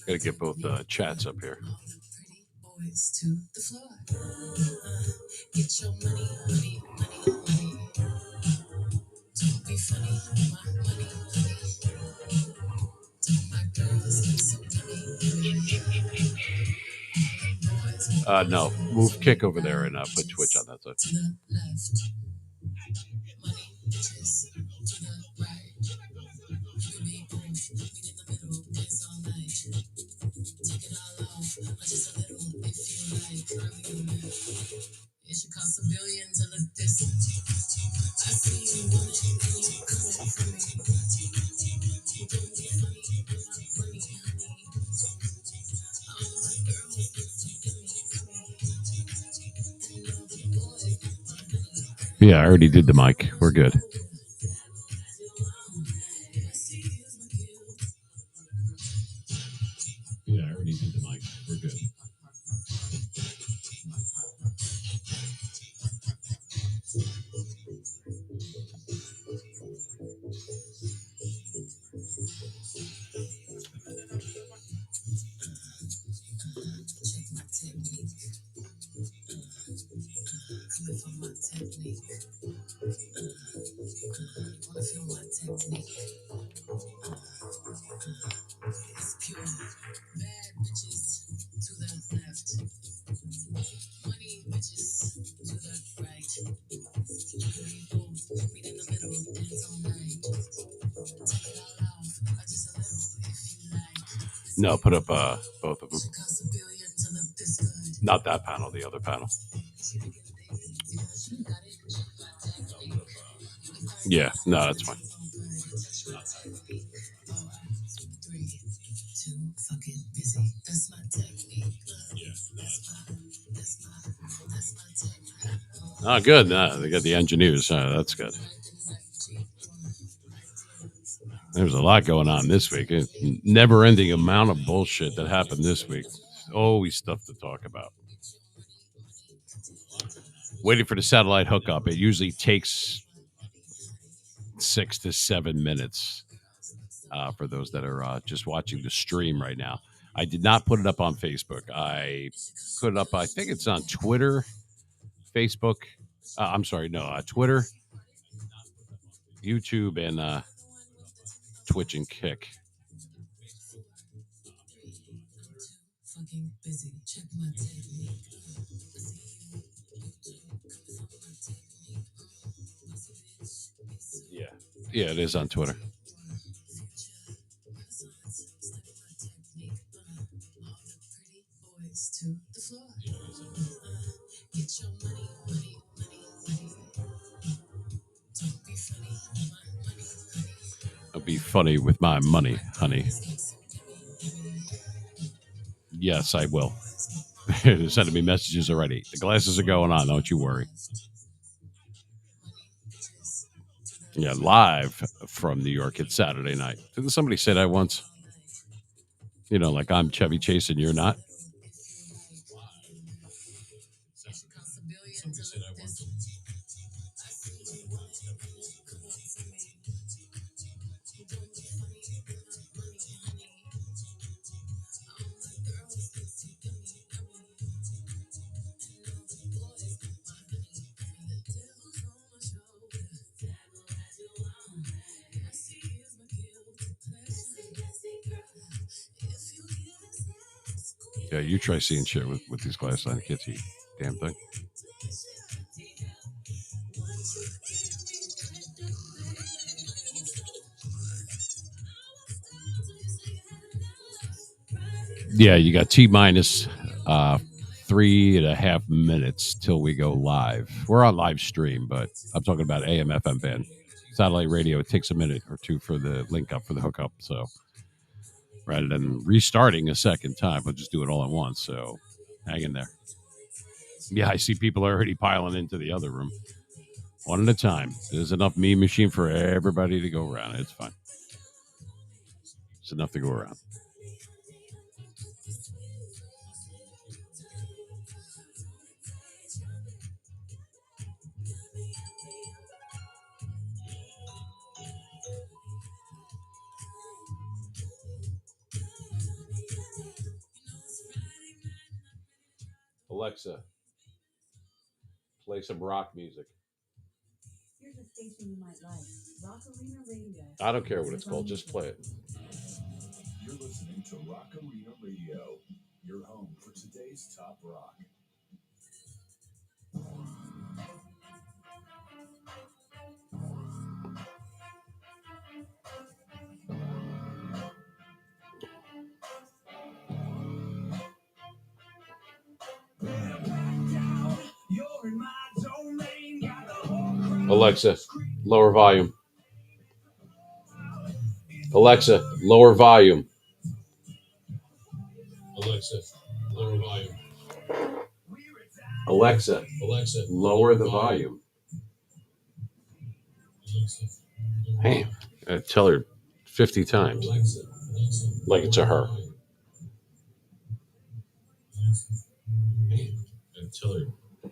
Gotta get both chats up here. No, move kick over there and put Twitch on that side. Yeah, I already did the mic. We're good. Yeah, I already did the mic. We're good. No, put up both of them. Not that panel, the other panel. Yeah, no, that's fine. Oh, good. They got the engineers. That's good. There's a lot going on this week. A never-ending amount of bullshit that happened this week. Always stuff to talk about. Waiting for the satellite hookup. It usually takes 6 to 7 minutes for those that are just watching the stream right now. I did not put it up on Facebook. I put it up, I think it's on Twitter, Facebook. I'm sorry, no, Twitter, YouTube, and Twitch and Kick. Yeah, it is on Twitter. I'll be funny with my money, honey. Yes, I will. They're sending me messages already. The glasses are going on. Don't you worry. Yeah, live from New York. It's Saturday night. Didn't somebody say that once? You know, like I'm Chevy Chase and you're not. Yeah, you try seeing shit with these glasses on. I can't see damn thing. Yeah, you got T minus 3.5 minutes till we go live. We're on live stream, but I'm talking about AM FM band. Satellite radio, it takes a minute or two for the link up for the hookup. So rather than restarting a second time, we'll just do it all at once. So hang in there. Yeah, I see people already piling into the other room. One at a time. There's enough meme machine for everybody to go around. It's fine. It's enough to go around. Alexa, play some rock music. Here's a station you might like. Rock Arena Radio. I don't care what it's called. Just play it. You're listening to Rock Arena Radio, your home for today's top rock. Alexa, lower volume. Alexa, lower volume. Alexa, lower volume. Alexa, lower the volume. Damn, I tell her 50 times. Like it's a her. I tell her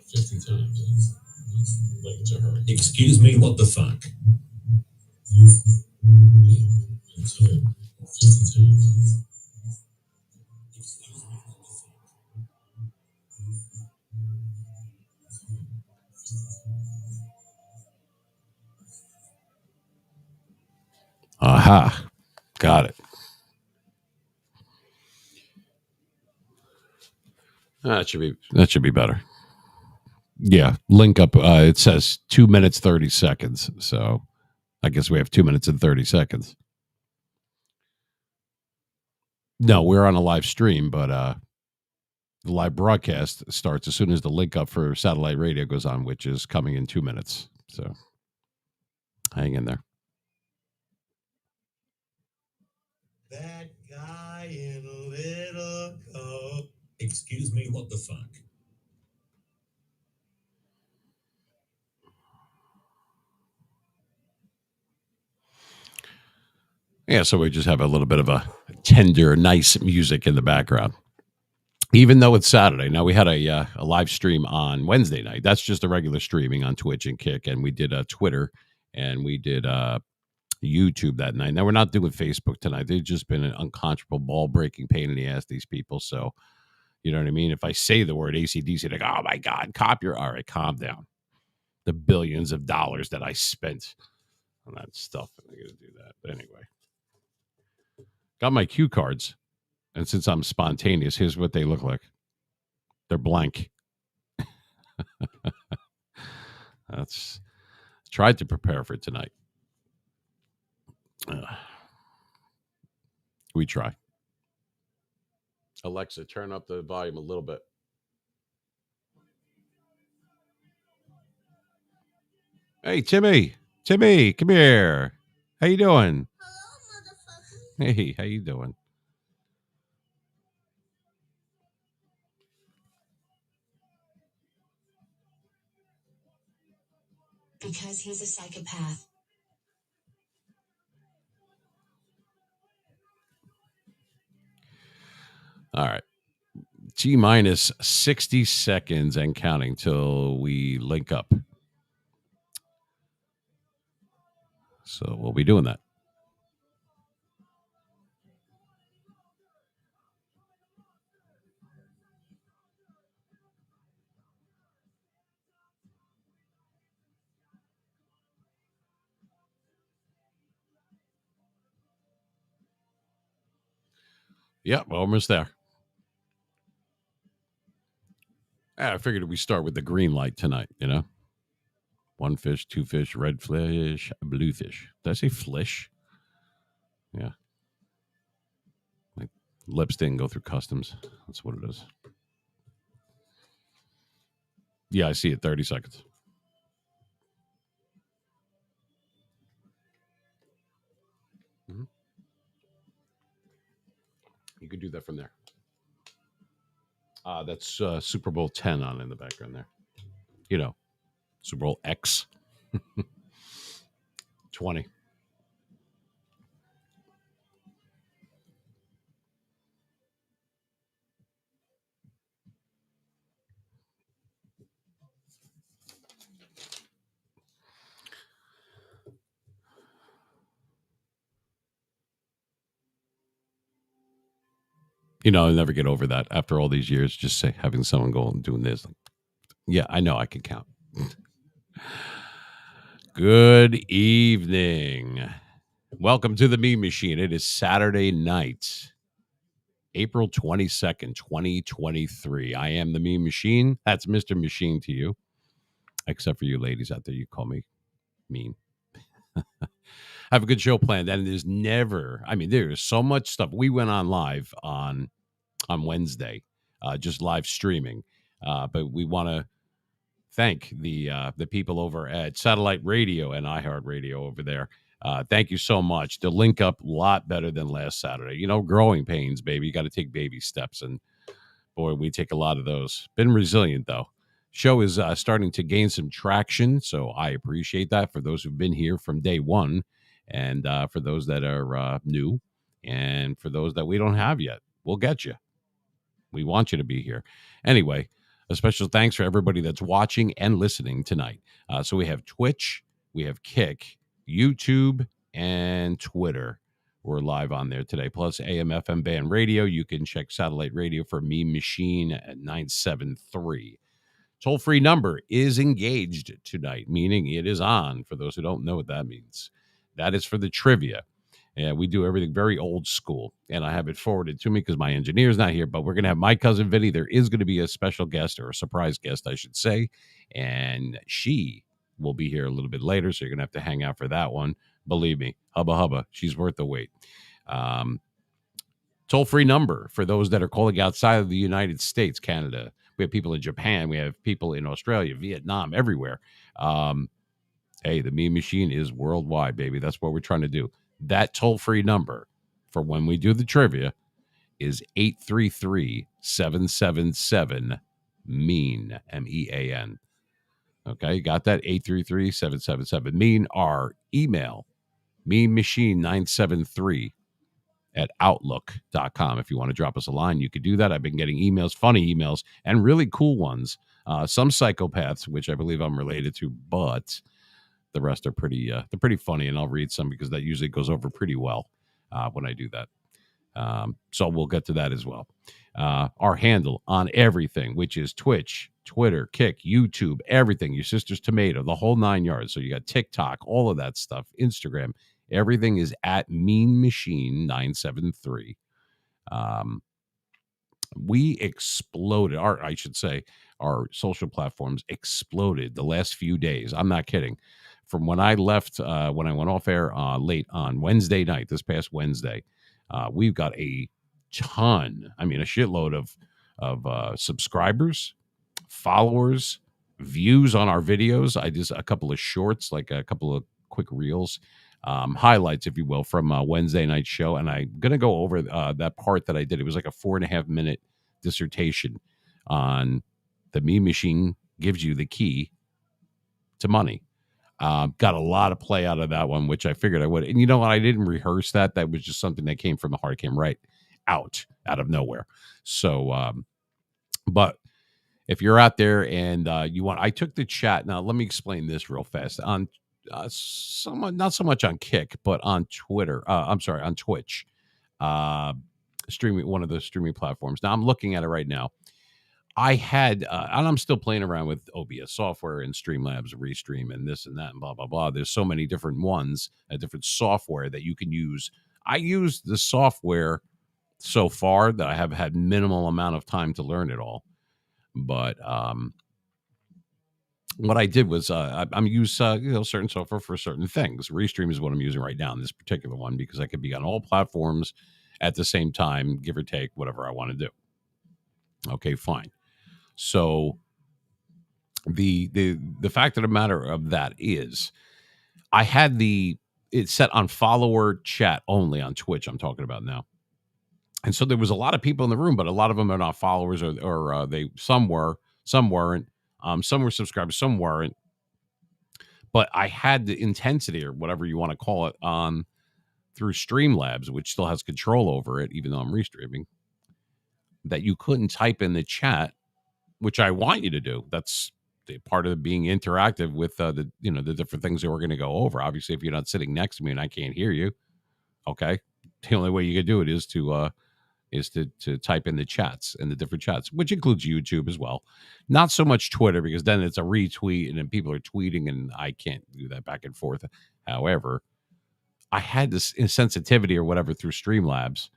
50 times. Like it's a her. Excuse me, what the fuck? I tell her 50 times. Aha. Got it. That should be better. Yeah. Link up. It says 2 minutes, 30 seconds. So I guess we have 2 minutes and 30 seconds. No, we're on a live stream, but the live broadcast starts as soon as the link up for satellite radio goes on, which is coming in 2 minutes. So hang in there. That guy in a little coat. Excuse me, what the fuck? Yeah, so we just have a little bit of a tender, nice music in the background. Even though it's Saturday. Now, we had a live stream on Wednesday night. That's just a regular streaming on Twitch and Kick. And we did Twitter and we did YouTube that night. Now, we're not doing Facebook tonight. They've just been an unconscionable, ball-breaking pain in the ass, these people. So, you know what I mean? If I say the word ACDC, they're like, oh, my God, all right, calm down. The billions of dollars that I spent on that stuff. I'm going to do that. But anyway. Got my cue cards. And since I'm spontaneous, here's what they look like. They're blank. That's tried to prepare for tonight. We try. Alexa, turn up the volume a little bit. Hey, Timmy, come here. How you doing? Hello, motherfucker. Hey, how you doing? Because he's a psychopath. All right. T minus 60 seconds and counting till we link up. So we'll be doing that. Yeah, we're almost there. I figured we start with the green light tonight, you know? One fish, two fish, red fish, blue fish. Did I say flish? Yeah. My lips didn't go through customs. That's what it is. Yeah, I see it. 30 seconds. Mm-hmm. You could do that from there. That's Super Bowl 10 on in the background there. You know, Super Bowl X 20. I'll never get over that after all these years. Just say having someone go and doing this. Like, yeah, I know I can count. Good evening. Welcome to the Meme Machine. It is Saturday night, April 22nd, 2023. I am the Meme Machine. That's Mr. Machine to you, except for you ladies out there. You call me mean. I have a good show planned, and there's never, there is so much stuff. We went on live on Wednesday, just live streaming. But we want to thank the people over at Satellite Radio and iHeartRadio over there. Thank you so much. The link up a lot better than last Saturday. Growing pains, baby. You got to take baby steps, and boy, we take a lot of those. Been resilient though. Show is starting to gain some traction, so I appreciate that for those who've been here from day one, and for those that are new, and for those that we don't have yet. We'll get you. We want you to be here. Anyway, a special thanks for everybody that's watching and listening tonight. So we have Twitch, we have Kick, YouTube, and Twitter. We're live on there today. Plus AM, FM band radio. You can check Satellite Radio for Meme Machine at 973. Toll-free number is engaged tonight, meaning it is on. For those who don't know what that means, that is for the trivia. And we do everything very old school. And I have it forwarded to me because my engineer's not here. But we're going to have my cousin Vinny. There is going to be a special guest, or a surprise guest, I should say. And she will be here a little bit later. So you're going to have to hang out for that one. Believe me, hubba hubba. She's worth the wait. Toll-free number for those that are calling outside of the United States, Canada. We have people in Japan. We have people in Australia, Vietnam, everywhere. Hey, the Meme Machine is worldwide, baby. That's what we're trying to do. That toll-free number for when we do the trivia is 833-777-MEAN, MEAN. Okay, you got that? 833-777-MEAN. Our email, mememachine973 at outlook.com. If you want to drop us a line, you could do that. I've been getting emails, funny emails, and really cool ones. Some psychopaths, which I believe I'm related to, but the rest are they're pretty funny, and I'll read some because that usually goes over pretty well when I do that. So we'll get to that as well. Our handle on everything, which is Twitch, Twitter, Kick, YouTube, everything, your sister's tomato, the whole 9 yards. So you got TikTok, all of that stuff, Instagram, everything is at Mean Machine 973. We exploded, our social platforms exploded the last few days. I'm not kidding. From when I left, when I went off air late on Wednesday night, this past Wednesday, we've got a ton, a shitload of subscribers, followers, views on our videos. I did a couple of shorts, like a couple of quick reels, highlights, if you will, from Wednesday night show. And I'm going to go over that part that I did. It was like a 4.5 minute dissertation on the Meme Machine gives you the key to money. Got a lot of play out of that one, which I figured I would. And you know what? I didn't rehearse that. That was just something that came from the heart. It came right out of nowhere. So, but if you're out there and you want, I took the chat. Now, let me explain this real fast. On not so much on Kick, but on Twitter. On Twitch, streaming, one of the streaming platforms. Now I'm looking at it right now. I had, and I'm still playing around with OBS software and Streamlabs, Restream, and this and that, and blah, blah, blah. There's so many different ones, different software that you can use. I use the software so far that I have had minimal amount of time to learn it all. But what I did was I'm use certain software for certain things. Restream is what I'm using right now in this particular one because I could be on all platforms at the same time, give or take whatever I want to do. Okay, fine. So the fact of the matter of that is I had it's set on follower chat only on Twitch. I'm talking about now. And so there was a lot of people in the room, but a lot of them are not followers or some were, some weren't. Some were subscribers, some weren't. But I had the intensity or whatever you want to call it on through Streamlabs, which still has control over it, even though I'm restreaming, that you couldn't type in the chat, which I want you to do. That's the part of being interactive with the different things that we're going to go over. Obviously, if you're not sitting next to me and I can't hear you, okay, the only way you can do it is to is to type in the chats and the different chats, which includes YouTube as well. Not so much Twitter, because then it's a retweet and then people are tweeting and I can't do that back and forth. However, I had this sensitivity or whatever through Streamlabs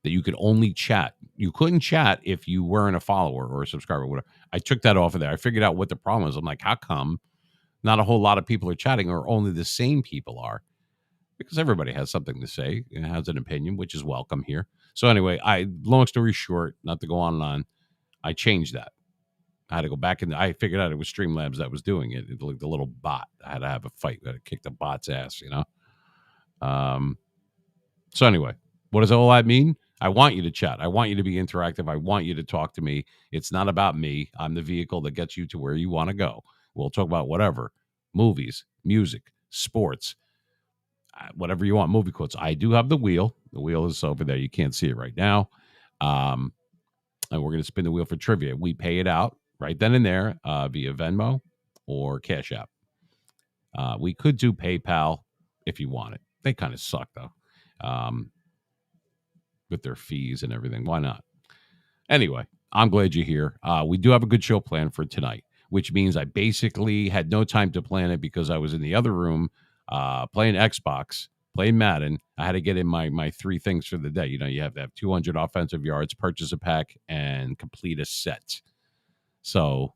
that you could only chat. You couldn't chat if you weren't a follower or a subscriber or whatever. I took that off of there. I figured out what the problem is. I'm like, how come not a whole lot of people are chatting, or only the same people are? Because everybody has something to say and has an opinion, which is welcome here. So anyway, long story short, not to go on and on, I changed that. I had to go back and I figured out it was Streamlabs that was doing it. Like the little bot. I had to have a fight. I had to kick the bot's ass, you know? So anyway, what does all that mean? I want you to chat. I want you to be interactive. I want you to talk to me. It's not about me. I'm the vehicle that gets you to where you want to go. We'll talk about whatever, movies, music, sports, whatever you want, movie quotes. I do have the wheel. The wheel is over there. You can't see it right now. And we're going to spin the wheel for trivia. We pay it out right then and there via Venmo or Cash App. We could do PayPal if you want it. They kind of suck, though, with their fees and everything. Why not? Anyway, I'm glad you're here. We do have a good show planned for tonight, which means I basically had no time to plan it because I was in the other room playing Xbox, playing Madden. I had to get in my three things for the day. You know, you have to have 200 offensive yards, purchase a pack, and complete a set. So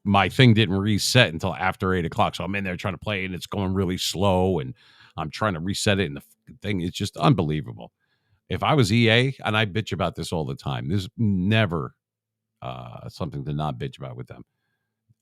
my thing didn't reset until after 8 o'clock. So I'm in there trying to play, and it's going really slow, and I'm trying to reset it, and the thing is just unbelievable. If I was EA, and I bitch about this all the time, there's never something to not bitch about with them.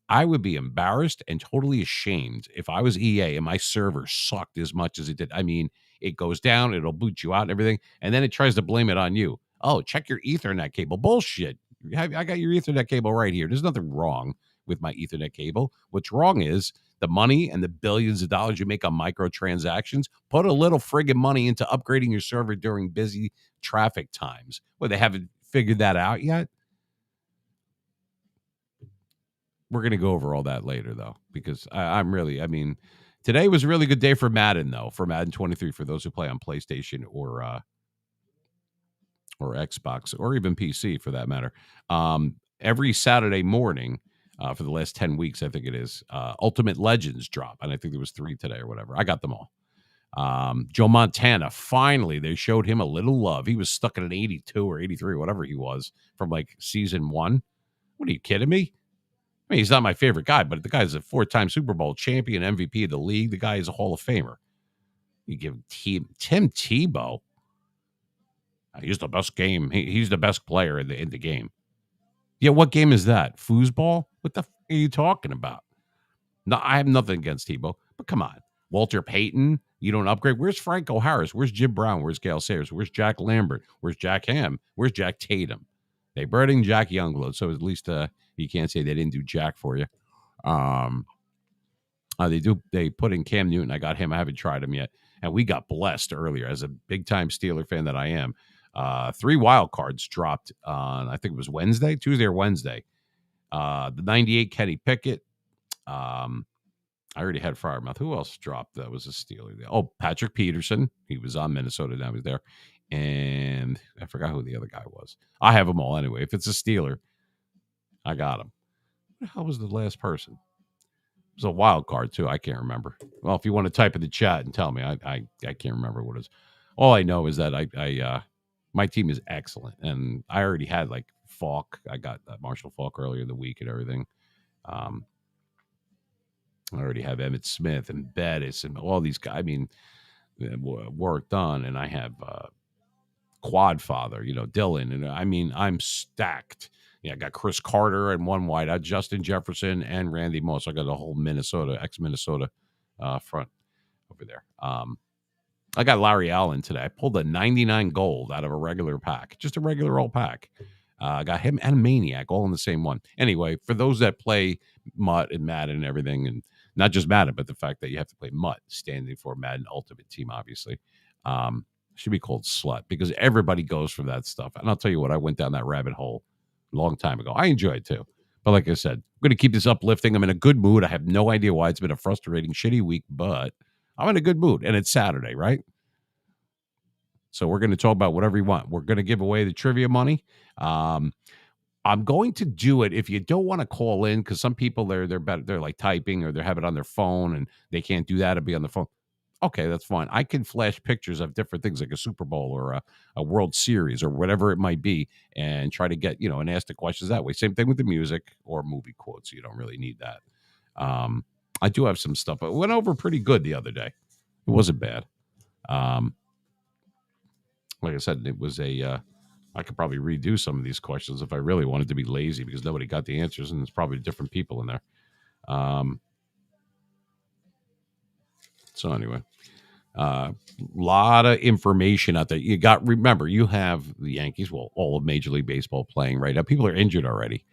I would be embarrassed and totally ashamed if I was EA and my server sucked as much as it did. I mean, it goes down, it'll boot you out and everything, and then it tries to blame it on you. Oh, check your Ethernet cable. Bullshit. I got your Ethernet cable right here. There's nothing wrong with my Ethernet cable. What's wrong is the money and the billions of dollars you make on microtransactions. Put a little friggin' money into upgrading your server during busy traffic times. Well, they haven't figured that out yet. We're going to go over all that later, though, because I mean, today was a really good day for Madden, though, for Madden 23, for those who play on PlayStation or Xbox, or even PC, for that matter. Every Saturday morning for the last 10 weeks, I think it is, Ultimate Legends drop, and I think there was 3 today or whatever. I got them all. Joe Montana, finally, they showed him a little love. He was stuck at an 82 or 83, whatever he was, from like season 1. What, are you kidding me? I mean, he's not my favorite guy, but the guy's a 4-time Super Bowl champion, MVP of the league. The guy is a Hall of Famer. You give Tim Tebow, he's the best game. He's the best player in the game. Yeah, what game is that? Foosball? What the are you talking about? No, I have nothing against Tebow, but come on. Walter Payton, you don't upgrade. Where's Franco Harris? Where's Jim Brown? Where's Gale Sayers? Where's Jack Lambert? Where's Jack Ham? Where's Jack Tatum? They brought in Jack Youngblood, so at least you can't say they didn't do Jack for you. They put in Cam Newton. I got him. I haven't tried him yet. And we got blessed earlier as a big-time Steeler fan that I am. 3 wild cards dropped on, I think it was Tuesday or Wednesday. The 98 Kenny Pickett. I already had Fryermouth. Who else dropped that was a Steeler? Oh, Patrick Peterson. He was on Minnesota. Now he's there. And I forgot who the other guy was. I have them all anyway. If it's a Steeler, I got him. Who the hell was the last person? It was a wild card, too. I can't remember. Well, if you want to type in the chat and tell me, I can't remember what it is. All I know is that my team is excellent. And I already had, like, Falk. I got Marshall Falk earlier in the week and everything. I already have Emmitt Smith and Bettis and all these guys. I mean, work done. And I have Quad Father, Dylan. And I mean, I'm stacked. Yeah, I got Chris Carter and one wide out, Justin Jefferson and Randy Moss. I got a whole ex-Minnesota front over there. I got Larry Allen today. I pulled a 99 gold out of a regular pack, just a regular old pack. I got him and Maniac all in the same one. Anyway, for those that play Mutt and Madden and everything, and not just Madden, but the fact that you have to play Mutt, standing for Madden Ultimate Team, obviously, should be called Slut, because everybody goes for that stuff. And I'll tell you what, I went down that rabbit hole a long time ago. I enjoy it too. But like I said, I'm going to keep this uplifting. I'm in a good mood. I have no idea why. It's been a frustrating, shitty week, but I'm in a good mood. And it's Saturday, right? So we're going to talk about whatever you want. We're going to give away the trivia money. Um, I'm going to do it if you don't want to call in, because some people they're better, they're like typing or they have it on their phone and they can't do that. It'll be on the phone. Okay, that's fine. I can flash pictures of different things like a Super Bowl or a World Series or whatever it might be, and try to get and ask the questions that way. Same thing with the music or movie quotes. You don't really need that. I do have some stuff. It went over pretty good the other day. It wasn't bad. Um, like I said, it was a. I could probably redo some of these questions if I really wanted to be lazy, because nobody got the answers, and there's probably different people in there. So anyway, lot of information out there. Remember, you have the Yankees, well, all of Major League Baseball playing right now. People are injured already.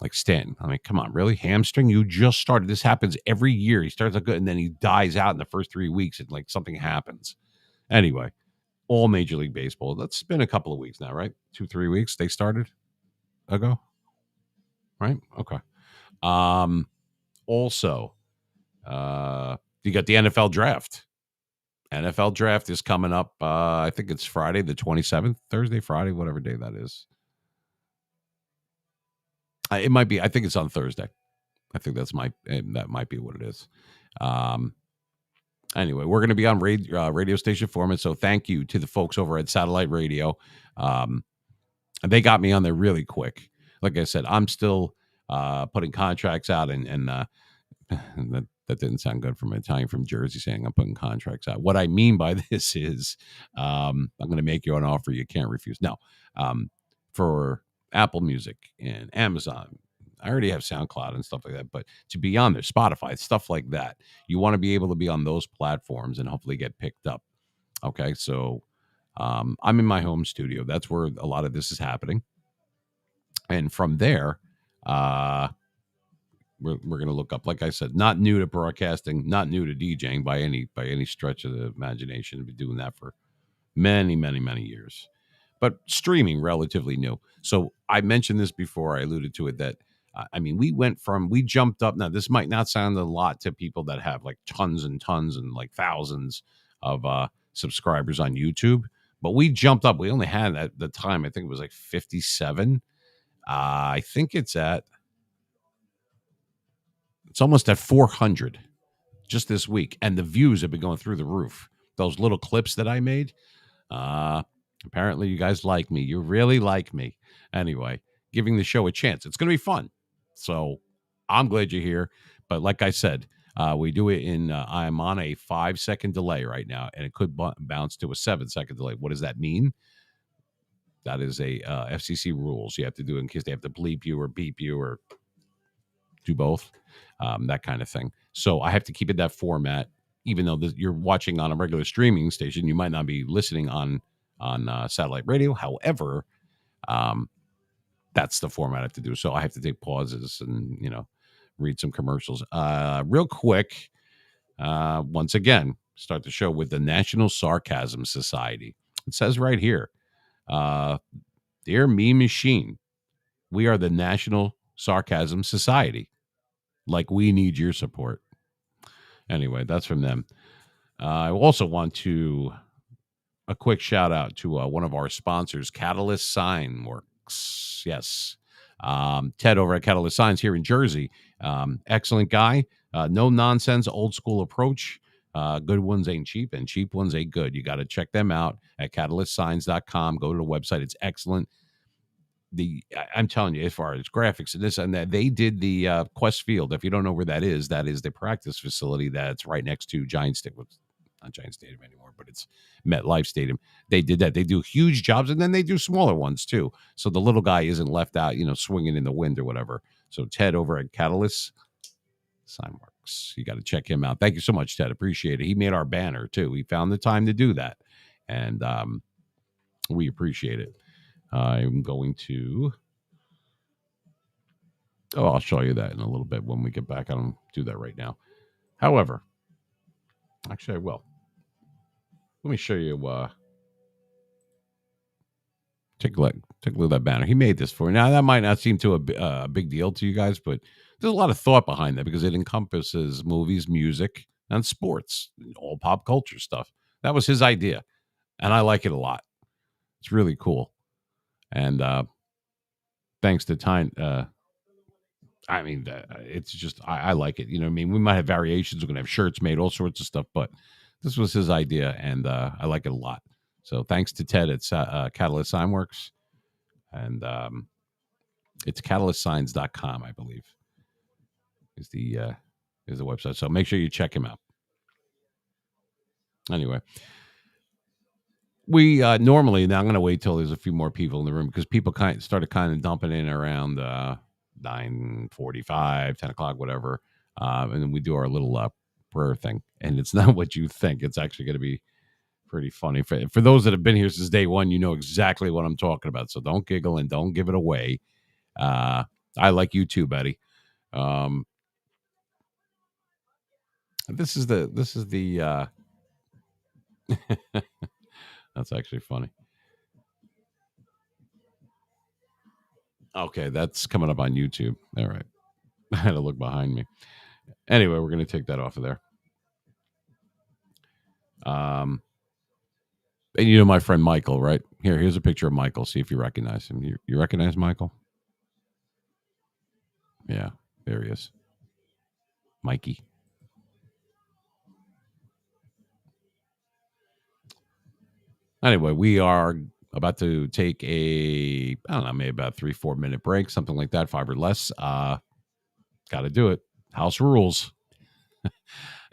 Like Stanton. I mean, come on, really? Hamstring? You just started. This happens every year. He starts out good and then he dies out in the first 3 weeks and like something happens. Anyway, all Major League Baseball. That's been a couple of weeks now, right? 2-3 weeks they started ago. Right? Okay. Also, you got the NFL draft. NFL draft is coming up. I think it's Friday, the 27th, Thursday, Friday, whatever day that is. It might be. I think it's on Thursday. I think that might be what it is. Anyway, we're going to be on radio station format. So thank you to the folks over at Satellite Radio. And they got me on there really quick. Like I said, I'm still putting contracts out, and that didn't sound good from an Italian from Jersey saying I'm putting contracts out. What I mean by this is I'm going to make you an offer you can't refuse. Now, for Apple Music and Amazon, I already have SoundCloud and stuff like that, but to be on there, Spotify, stuff like that, you want to be able to be on those platforms and hopefully get picked up. Okay, so I'm in my home studio. That's where a lot of this is happening. And from there, we're going to look up, like I said, not new to broadcasting, not new to DJing by any stretch of the imagination. I've been doing that for many, many, many years. But streaming, relatively new. So I mentioned this before. I alluded to it that, we jumped up. Now, this might not sound a lot to people that have like tons and tons and like thousands of subscribers on YouTube, but we jumped up. We only had at the time, I think it was like 57. I think it's almost at 400 just this week. And the views have been going through the roof. Those little clips that I made, apparently you guys like me. You really like me. Anyway, giving the show a chance. It's going to be fun. So I'm glad you're here. But like I said, we do it I'm on a 5-second delay right now, and it could bounce to a 7-second delay. What does that mean? That is a FCC rules. You have to do it in case they have to bleep you or beep you or do both, that kind of thing. So I have to keep it that format. Even though you're watching on a regular streaming station, you might not be listening on satellite radio. However, that's the format I have to do. So I have to take pauses and read some commercials. Real quick, once again, start the show with the National Sarcasm Society. It says right here, "Dear Meme Machine, we are the National Sarcasm Society. Like, we need your support." Anyway, that's from them. I also want to a quick shout out to one of our sponsors, Catalyst Sign Works. Yes. Ted over at Catalyst Signs here in Jersey. Excellent guy. No nonsense, old school approach. Good ones ain't cheap, and cheap ones ain't good. You got to check them out at catalystsigns.com. Go to the website. It's excellent. I'm telling you, as far as graphics and this and that, they did the Quest Field. If you don't know where that is the practice facility that's right next to Giant Stadium. Not Giant Stadium anymore, but it's MetLife Stadium. They did that. They do huge jobs, and then they do smaller ones too. So the little guy isn't left out, swinging in the wind or whatever. So Ted over at Catalyst Signworks, you got to check him out. Thank you so much, Ted. Appreciate it. He made our banner too. He found the time to do that, and we appreciate it. I'm going to. Oh, I'll show you that in a little bit when we get back. I don't do that right now. However, actually, I will. Let me show you. Take a look at that banner. He made this for you. Now, that might not seem to a big deal to you guys, but there's a lot of thought behind that because it encompasses movies, music, and sports, all pop culture stuff. That was his idea. and I like it a lot. It's really cool. And thanks to time, I mean, it's just I like it. You know what I mean? We might have variations. We're gonna have shirts made, all sorts of stuff, but this was his idea, and I like it a lot. So thanks to Ted at Catalyst Signworks, and it's catalystsigns.com, I believe, is the website. So make sure you check him out. Anyway, we normally, now I'm going to wait till there's a few more people in the room because people started dumping in around 9:45, 10 o'clock, whatever, and then we do our little prayer thing. And it's not what you think. It's actually going to be pretty funny. For those that have been here since day one, you know exactly what I'm talking about. So don't giggle and don't give it away. I like you too, Betty. This is the that's actually funny. Okay, that's coming up on YouTube. All right. I had to look behind me. Anyway, we're going to take that off of there. And you know my friend Michael, right? Here's a picture of Michael. See if you recognize him. You recognize Michael? Yeah, there he is. Mikey. Anyway, we are about to take I don't know, maybe about 3-4 minute break, something like that, 5 or less. Got to do it. House rules.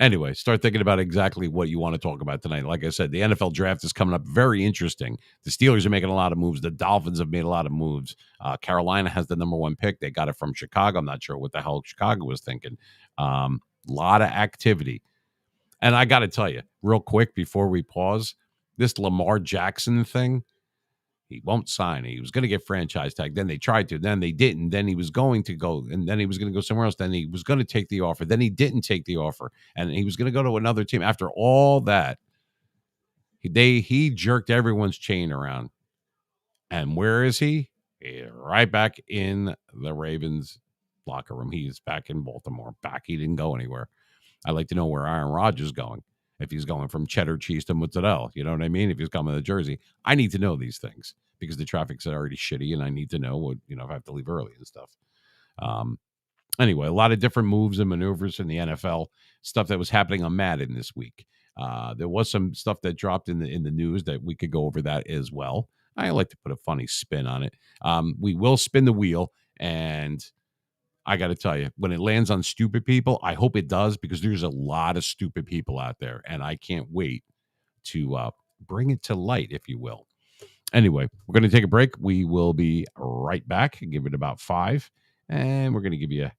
Anyway, start thinking about exactly what you want to talk about tonight. Like I said, the NFL draft is coming up. Very interesting. The Steelers are making a lot of moves. The Dolphins have made a lot of moves. Carolina has the number 1 pick. They got it from Chicago. I'm not sure what the hell Chicago was thinking. A lot of activity. And I got to tell you, real quick before we pause, this Lamar Jackson thing, he won't sign. He was going to get franchise tag. Then they tried to. Then they didn't. Then he was going to go. And then he was going to go somewhere else. Then he was going to take the offer. Then he didn't take the offer. And he was going to go to another team. After all that, he jerked everyone's chain around. And where is he? Right back in the Ravens locker room. He's back in Baltimore. Back. He didn't go anywhere. I'd like to know where Aaron Rodgers is going. If he's going from cheddar cheese to mozzarella, you know what I mean? If he's coming to Jersey, I need to know these things because the traffic's already shitty, and I need to know what if I have to leave early and stuff. Anyway, a lot of different moves and maneuvers in the NFL stuff that was happening on Madden this week. There was some stuff that dropped in the news that we could go over that as well. I like to put a funny spin on it. We will spin the wheel, and I got to tell you, when it lands on stupid people, I hope it does because there's a lot of stupid people out there, and I can't wait to bring it to light, if you will. Anyway, we're going to take a break. We will be right back. Give it about 5, and we're going to give you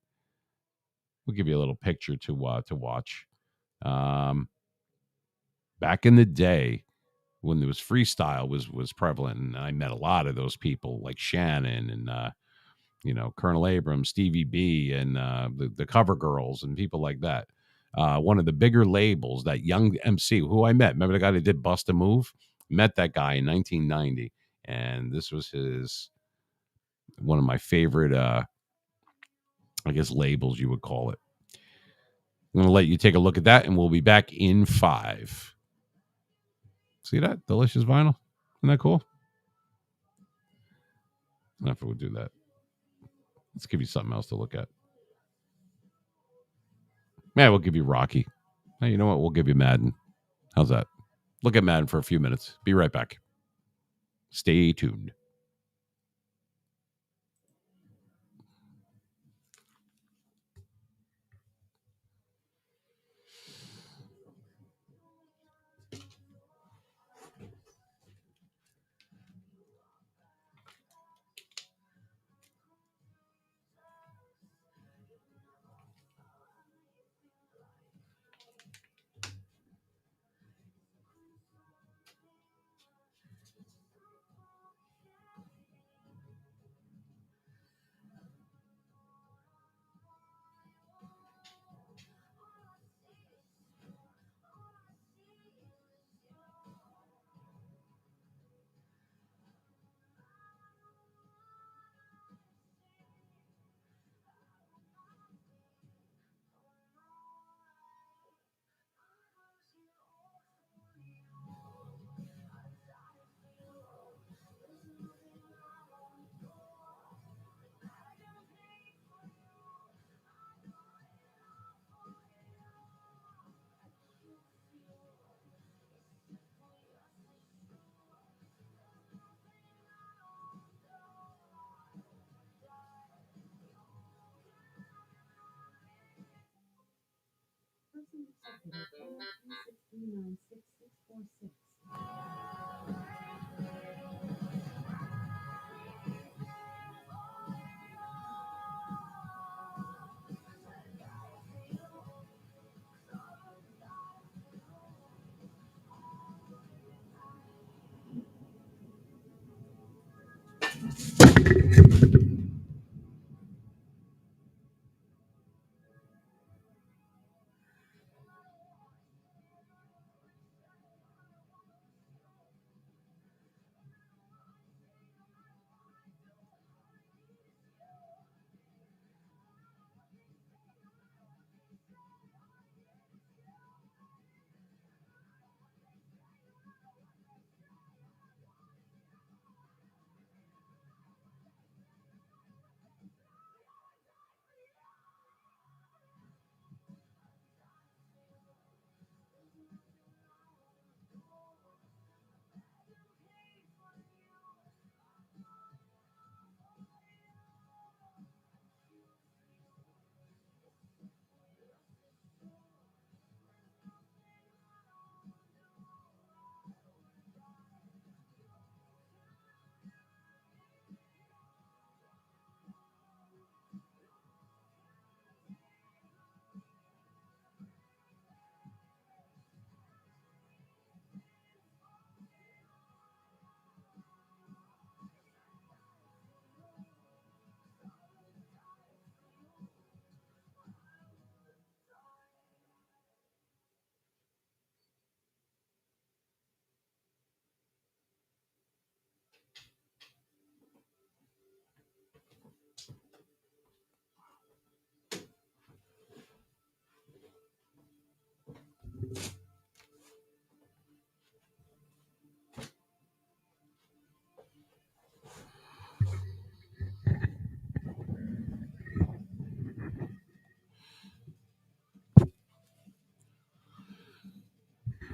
a little picture to watch. Back in the day, when there was freestyle was prevalent, and I met a lot of those people like Shannon and Colonel Abrams, Stevie B, and the Cover Girls and people like that. One of the bigger labels, that Young MC, who I met. Remember the guy that did Bust a Move? Met that guy in 1990, and this was one of my favorite, I guess, labels you would call it. I'm going to let you take a look at that, and we'll be back in 5. See that? Delicious vinyl? Isn't that cool? I don't know if we'll do that. Let's give you something else to look at. Yeah, we'll give you Rocky. Hey, you know what? We'll give you Madden. How's that? Look at Madden for a few minutes. Be right back. Stay tuned.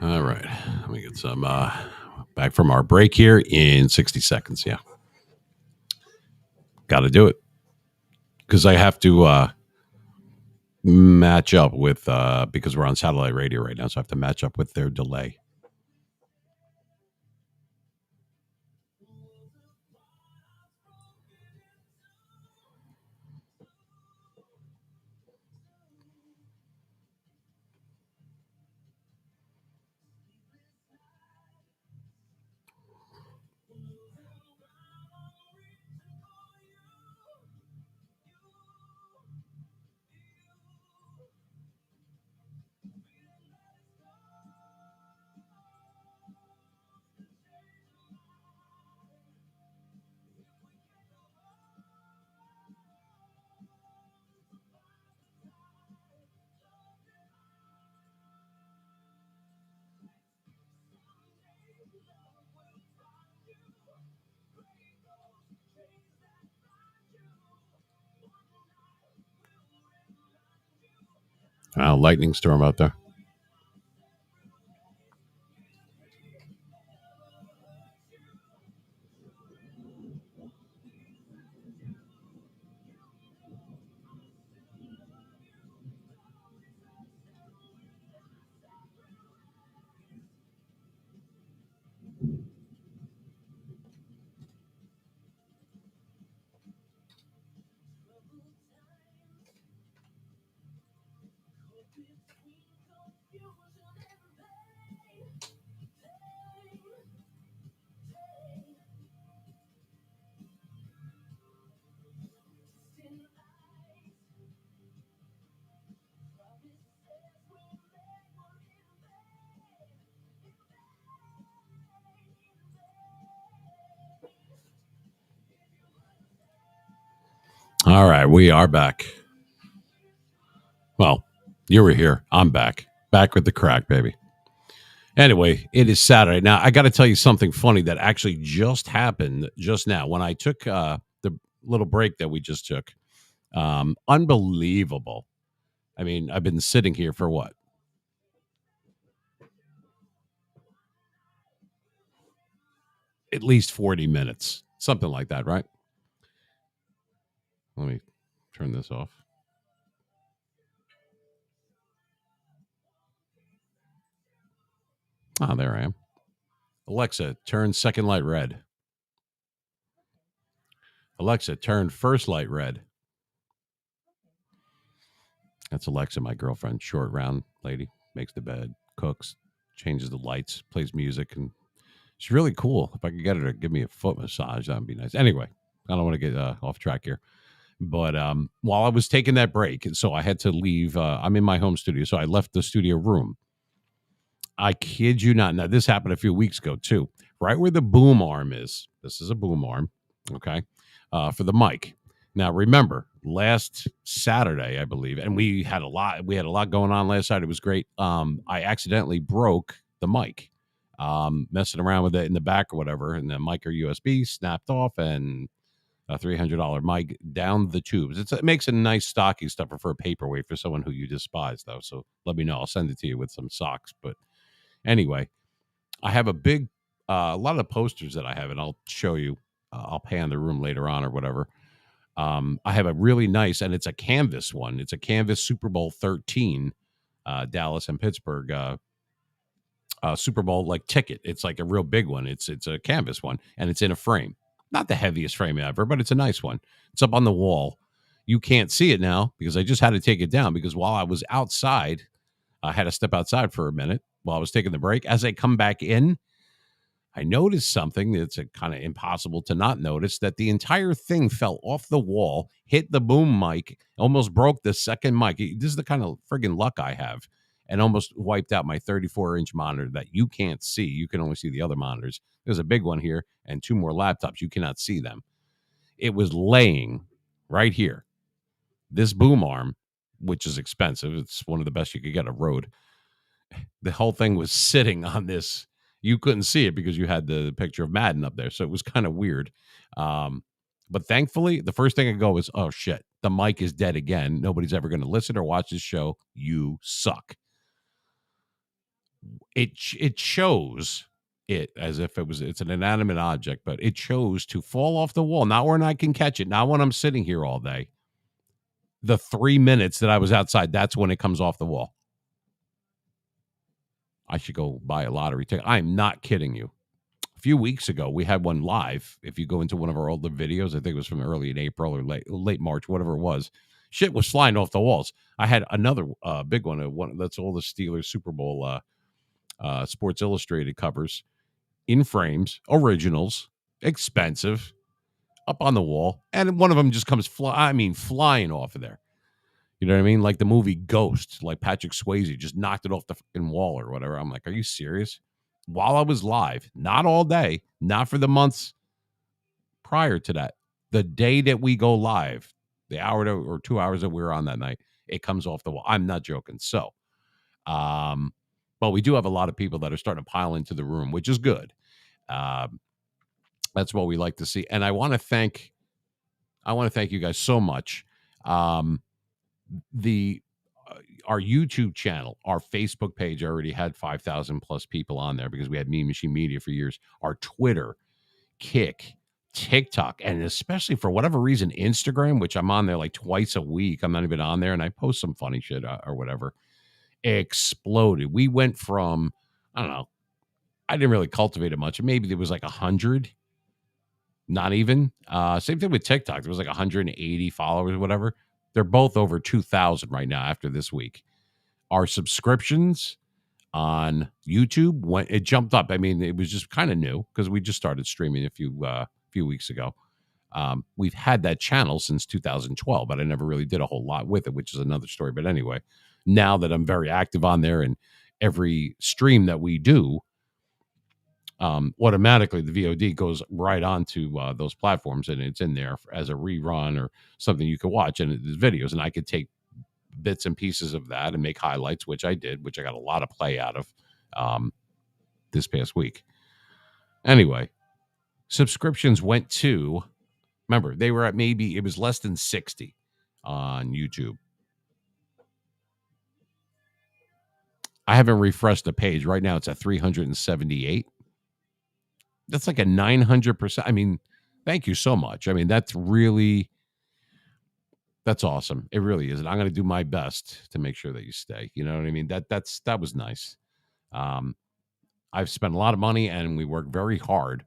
All right. Let me get some back from our break here in 60 seconds. Yeah. Got to do it because I have to match up with, because we're on satellite radio right now. So I have to match up with their delay. Lightning storm out there. All right. We are back. Well, you were here. I'm back. Back with the crack, baby. Anyway, it is Saturday. Now, I got to tell you something funny that actually just happened just now when I took the little break that we just took. Unbelievable. I mean, I've been sitting here for what? At least 40 minutes, something like that, right? Let me turn this off. Oh, there I am. Alexa, turn second light red. Alexa, turn first light red. That's Alexa, my girlfriend, short, round lady, makes the bed, cooks, changes the lights, plays music, and she's really cool. If I could get her to give me a foot massage, that'd be nice. Anyway, I don't want to get off track here. But while I was taking that break, and so I had to leave. I'm in my home studio, so I left the studio room. I kid you not. Now, this happened a few weeks ago, too. Right where the boom arm is. This is a boom arm, okay, for the mic. Now, remember, last Saturday, I believe, and we had a lot going on last Saturday. It was great. I accidentally broke the mic, messing around with it in the back or whatever, and the mic or USB snapped off, and a $300 mic down the tubes. It makes a nice stocking stuffer for a paperweight for someone who you despise, though. So let me know. I'll send it to you with some socks. But anyway, I have a lot of the posters that I have, and I'll show you. I'll pan the room later on or whatever. I have a really nice, and it's a canvas one. It's a canvas Super Bowl 13, Dallas and Pittsburgh Super Bowl like ticket. It's like a real big one. It's a canvas one, and it's in a frame. Not the heaviest frame ever, but it's a nice one. It's up on the wall. You can't see it now because I just had to take it down because while I was outside, I had to step outside for a minute while I was taking the break. As I come back in, I noticed something that's kind of impossible to not notice, that the entire thing fell off the wall, hit the boom mic, almost broke the second mic. This is the kind of friggin' luck I have, and almost wiped out my 34-inch monitor that you can't see. You can only see the other monitors. There's a big one here and two more laptops. You cannot see them. It was laying right here. This boom arm, which is expensive, it's one of the best you could get, a Rode. The whole thing was sitting on this. You couldn't see it because you had the picture of Madden up there, so it was kind of weird. But thankfully, the first thing I go is, "Oh shit, the mic is dead again. Nobody's ever going to listen or watch this show. You suck." It chose it as if it's an inanimate object, but it chose to fall off the wall. Not when I can catch it. Not when I'm sitting here all day. The 3 minutes that I was outside, that's when it comes off the wall. I should go buy a lottery ticket. I'm not kidding you. A few weeks ago, we had one live. If you go into one of our older videos, I think it was from early in April or late March, whatever it was. Shit was flying off the walls. I had another big one. That's all the Steelers Super Bowl Sports Illustrated covers in frames, originals, expensive, up on the wall, and one of them just comes flying off of there. You know what I mean? Like the movie Ghost, like Patrick Swayze just knocked it off the fucking wall or whatever. I'm like, are you serious? While I was live, not all day, not for the months prior to that. The day that we go live, the hour or 2 hours that we were on that night, it comes off the wall. I'm not joking. So, but we do have a lot of people that are starting to pile into the room, which is good. That's what we like to see. And I want to thank you guys so much. The Our YouTube channel, our Facebook page already had 5,000 plus people on there because we had Mean Machine Media for years. Our Twitter, Kick, TikTok, and especially for whatever reason, Instagram, which I'm on there like twice a week. I'm not even on there, and I post some funny shit or whatever. Exploded. We went from, I don't know, I didn't really cultivate it much. Maybe there was like 100. Not even. Same thing with TikTok. There was like 180 followers, whatever. They're both over 2,000 right now after this week. Our subscriptions on YouTube it jumped up. I mean, it was just kind of new because we just started streaming a few weeks ago. We've had that channel since 2012, but I never really did a whole lot with it, which is another story. But anyway, now that I'm very active on there and every stream that we do, automatically the VOD goes right onto those platforms, and it's in there as a rerun or something you can watch, and it's videos, and I could take bits and pieces of that and make highlights, which I did, which I got a lot of play out of this past week. Anyway, subscriptions went to, remember, they were at maybe, it was less than 60 on YouTube. I haven't refreshed the page. Right now it's at 378. That's like a 900%. I mean, thank you so much. I mean, that's awesome. It really is. And I'm going to do my best to make sure that you stay. You know what I mean? That was nice. I've spent a lot of money and we work very hard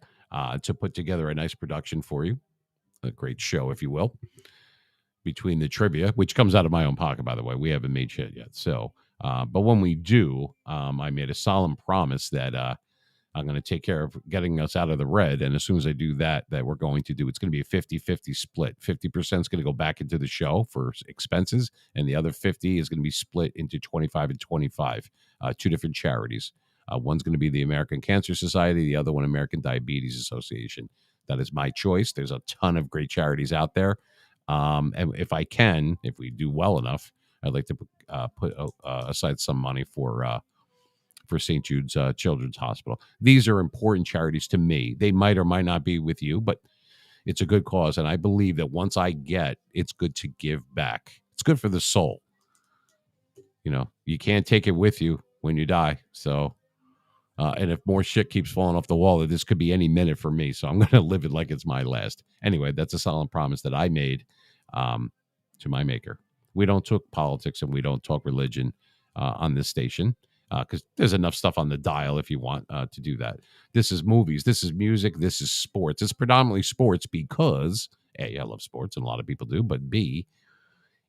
to put together a nice production for you, a great show, if you will, between the trivia, which comes out of my own pocket, by the way. We haven't made shit yet. So, but when we do, I made a solemn promise that I'm going to take care of getting us out of the red. And as soon as I do that, we're going to do, it's going to be a 50-50 split. 50% is going to go back into the show for expenses. And the other 50 is going to be split into 25 and 25, two different charities. One's going to be the American Cancer Society, the other one, American Diabetes Association. That is my choice. There's a ton of great charities out there. And if we do well enough, I'd like to put aside some money for St. Jude's Children's Hospital. These are important charities to me. They might or might not be with you, but it's a good cause. And I believe that once I get, it's good to give back. It's good for the soul. You know, you can't take it with you when you die. So, and if more shit keeps falling off the wall, this could be any minute for me. So I'm going to live it like it's my last. Anyway, that's a solemn promise that I made to my maker. We don't talk politics and we don't talk religion on this station because there's enough stuff on the dial if you want to do that. This is movies. This is music. This is sports. It's predominantly sports because, A, I love sports and a lot of people do, but B,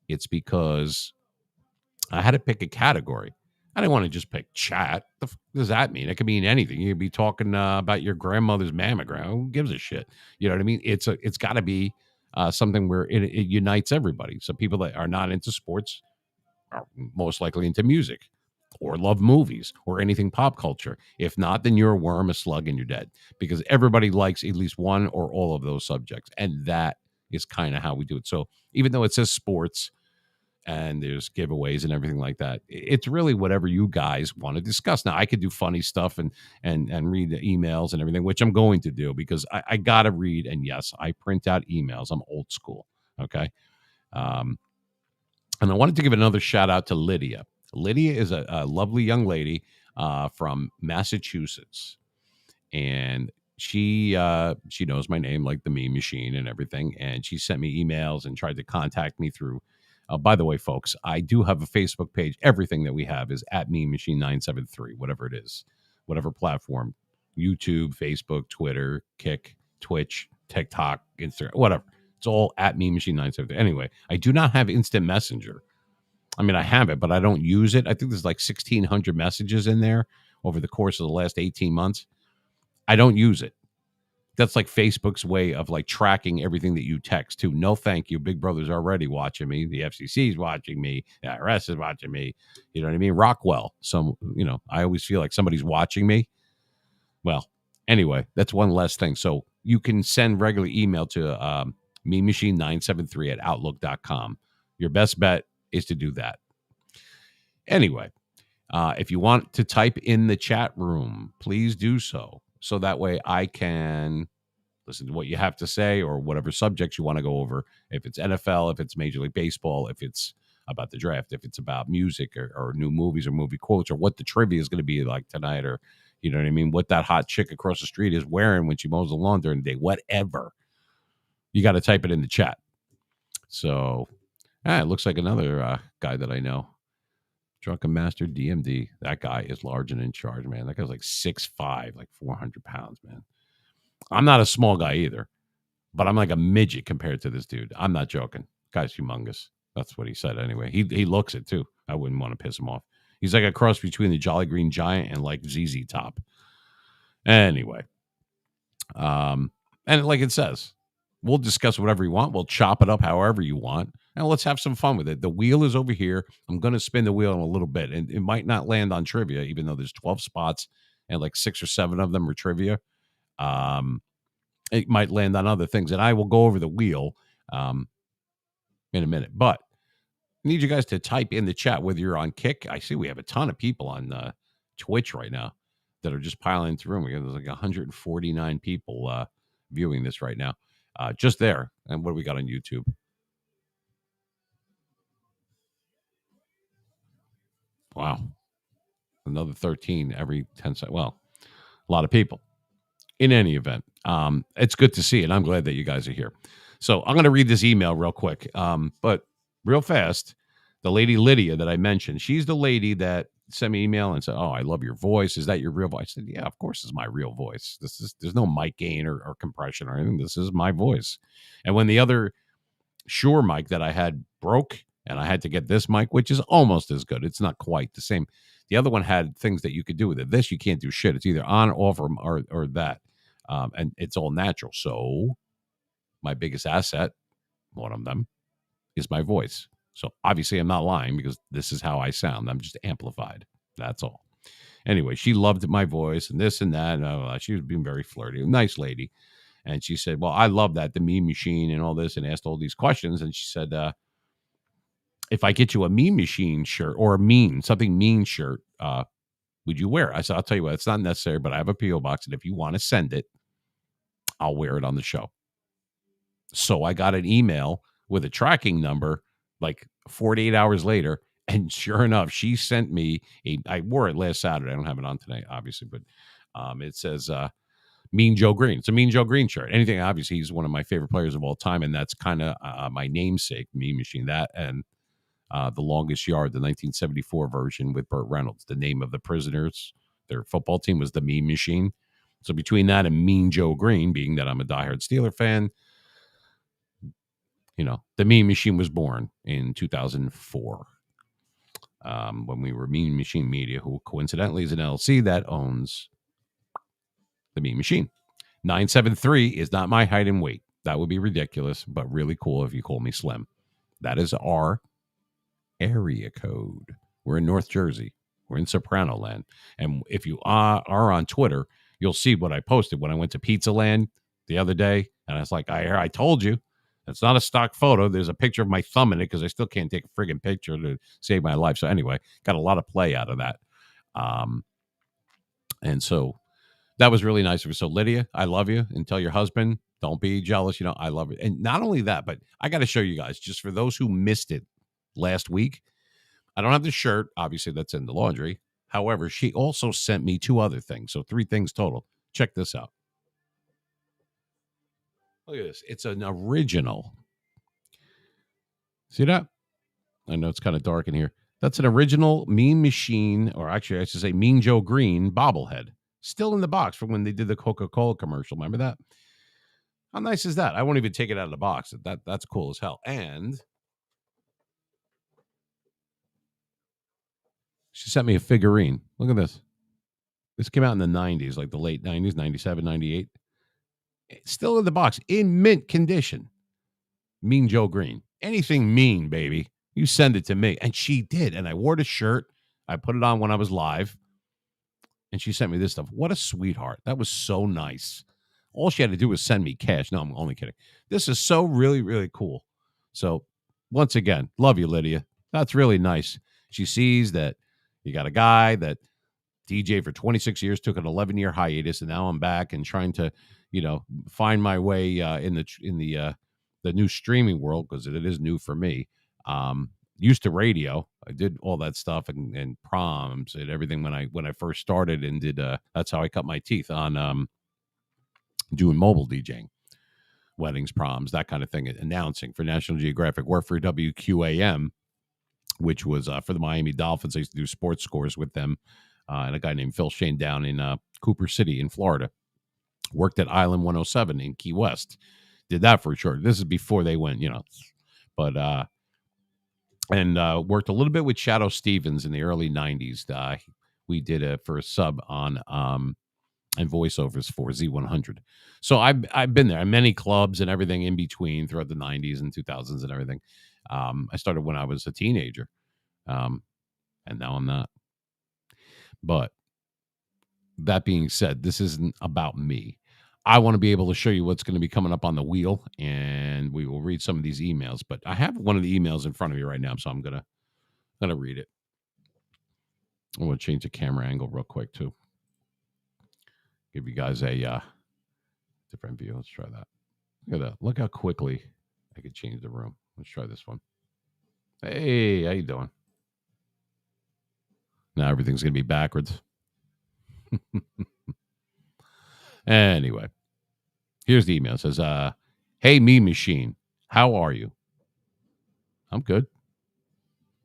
it's because I had to pick a category. I didn't want to just pick chat. The fuck does that mean? It could mean anything. You could be talking about your grandmother's mammogram. Who gives a shit? You know what I mean? It's got to be something where it unites everybody. So people that are not into sports are most likely into music or love movies or anything pop culture. If not, then you're a worm, a slug, and you're dead because everybody likes at least one or all of those subjects. And that is kind of how we do it. So even though it says sports, and there's giveaways and everything like that. It's really whatever you guys want to discuss. Now, I could do funny stuff and read the emails and everything, which I'm going to do because I got to read. And yes, I print out emails. I'm old school. Okay. And I wanted to give another shout out to Lydia. Lydia is a lovely young lady from Massachusetts. And she knows my name, like the meme machine and everything. And she sent me emails and tried to contact me through. By the way, folks, I do have a Facebook page. Everything that we have is at meme machine 973, whatever it is, whatever platform, YouTube, Facebook, Twitter, Kick, Twitch, TikTok, Instagram, whatever. It's all at meme machine 973. Anyway, I do not have instant messenger. I mean, I have it, but I don't use it. I think there's like 1,600 messages in there over the course of the last 18 months. I don't use it. That's like Facebook's way of like tracking everything that you text to. No, thank you. Big Brother's already watching me. The FCC is watching me. The IRS is watching me. You know what I mean? Rockwell. I always feel like somebody's watching me. Well, anyway, that's one less thing. So you can send regular email to memachine973 at outlook.com. Your best bet is to do that. Anyway, if you want to type in the chat room, please do so. So that way I can listen to what you have to say or whatever subjects you want to go over. If it's NFL, if it's Major League Baseball, if it's about the draft, if it's about music or new movies or movie quotes or what the trivia is going to be like tonight or, you know what I mean, what that hot chick across the street is wearing when she mows the lawn during the day, whatever. You got to type it in the chat. So it looks like another guy that I know. Drunken Master DMD. That guy is large and in charge, man. That guy's like 6'5", like 400 pounds, man. I'm not a small guy either, but I'm like a midget compared to this dude. I'm not joking. Guy's humongous. That's what he said anyway. He looks it too. I wouldn't want to piss him off. He's like a cross between the Jolly Green Giant and like ZZ Top. Anyway, and like it says, we'll discuss whatever you want. We'll chop it up however you want. And let's have some fun with it. The wheel is over here. I'm going to spin the wheel in a little bit. And it might not land on trivia, even though there's 12 spots and like 6 or 7 of them are trivia. It might land on other things. And I will go over the wheel in a minute. But I need you guys to type in the chat whether you're on Kick. I see we have a ton of people on Twitch right now that are just piling into the room. There's like 149 people viewing this right now. Just there. And what do we got on YouTube? Wow. Another 13 every 10 seconds. Well, a lot of people. In any event, it's good to see it. I'm glad that you guys are here. So I'm going to read this email real quick. But real fast, the lady Lydia that I mentioned, she's the lady that send me an email and say, "Oh, I love your voice. Is that your real voice?" I said, "Yeah, of course, it's my real voice. There's no mic gain or compression or anything. This is my voice." And when the other Shure mic that I had broke, and I had to get this mic, which is almost as good. It's not quite the same. The other one had things that you could do with it. This you can't do shit. It's either on, off, or that, and it's all natural. So my biggest asset, one of them, is my voice. So obviously I'm not lying because this is how I sound. I'm just amplified. That's all. Anyway, she loved my voice and this and that. And, she was being very flirty, nice lady. And she said, "Well, I love that, the meme machine and all this," and asked all these questions. And she said, "If I get you a meme machine shirt or something mean shirt, would you wear it?" I said, "I'll tell you what, it's not necessary, but I have a P.O. box. And if you want to send it, I'll wear it on the show." So I got an email with a tracking number like 48 hours later. And sure enough, she sent me I wore it last Saturday. I don't have it on today, obviously, but it says, Mean Joe Green. It's a Mean Joe Green shirt. Anything, obviously, he's one of my favorite players of all time. And that's kind of my namesake, Meme Machine. That and The Longest Yard, the 1974 version with Burt Reynolds. The name of the prisoners, their football team was the Meme Machine. So between that and Mean Joe Green, being that I'm a diehard Steeler fan, the Meme Machine was born in 2004 when we were Meme Machine Media, who coincidentally is an LLC that owns the Meme Machine. 973 is not my height and weight. That would be ridiculous, but really cool if you call me Slim. That is our area code. We're in North Jersey. We're in Soprano Land. And if you are on Twitter, you'll see what I posted when I went to Pizza Land the other day. And I was like, I told you. It's not a stock photo. There's a picture of my thumb in it because I still can't take a friggin' picture to save my life. So anyway, got a lot of play out of that. And so that was really nice of her. So Lydia, I love you. And tell your husband, don't be jealous. I love it. And not only that, but I got to show you guys, just for those who missed it last week, I don't have the shirt. Obviously, that's in the laundry. However, she also sent me 2 other things. So 3 things total. Check this out. Look at this. It's an original. See that? I know it's kind of dark in here. That's an original Mean Machine, or actually, I should say Mean Joe Green bobblehead. Still in the box from when they did the Coca-Cola commercial. Remember that? How nice is that? I won't even take it out of the box. That's cool as hell. And she sent me a figurine. Look at this. This came out in the 90s, like the late 90s, 97, 98. It's still in the box, in mint condition. Mean Joe Green. Anything mean, baby. You send it to me. And she did. And I wore the shirt. I put it on when I was live. And she sent me this stuff. What a sweetheart. That was so nice. All she had to do was send me cash. No, I'm only kidding. This is so really, really cool. So once again, love you, Lydia. That's really nice. She sees that you got a guy that DJ for 26 years, took an 11-year hiatus, and now I'm back and trying to, find my way in the new streaming world, because it is new for me. Used to radio. I did all that stuff and proms and everything when I first started, and did that's how I cut my teeth on doing mobile DJing, weddings, proms, that kind of thing, announcing for National Geographic. Worked for WQAM, which was for the Miami Dolphins. I used to do sports scores with them, and a guy named Phil Shane down in Cooper City in Florida. Worked at Island 107 in Key West. Did that for sure. This is before they went, but and worked a little bit with Shadow Stevens in the early 90s. We did it for a sub on and voiceovers for Z100. So I've been there, many clubs and everything in between throughout the 90s and 2000s and everything. I started when I was a teenager, and now I'm not. But that being said, this isn't about me. I want to be able to show you what's going to be coming up on the wheel, and we will read some of these emails. But I have one of the emails in front of me right now, so I'm gonna read it. I'm gonna change the camera angle real quick too. Give you guys a different view. Let's try that. Look at that. Look how quickly I could change the room. Let's try this one. Hey, how you doing? Now everything's gonna be backwards. Anyway, here's the email. It says, "Hey, Meme Machine, how are you? I'm good.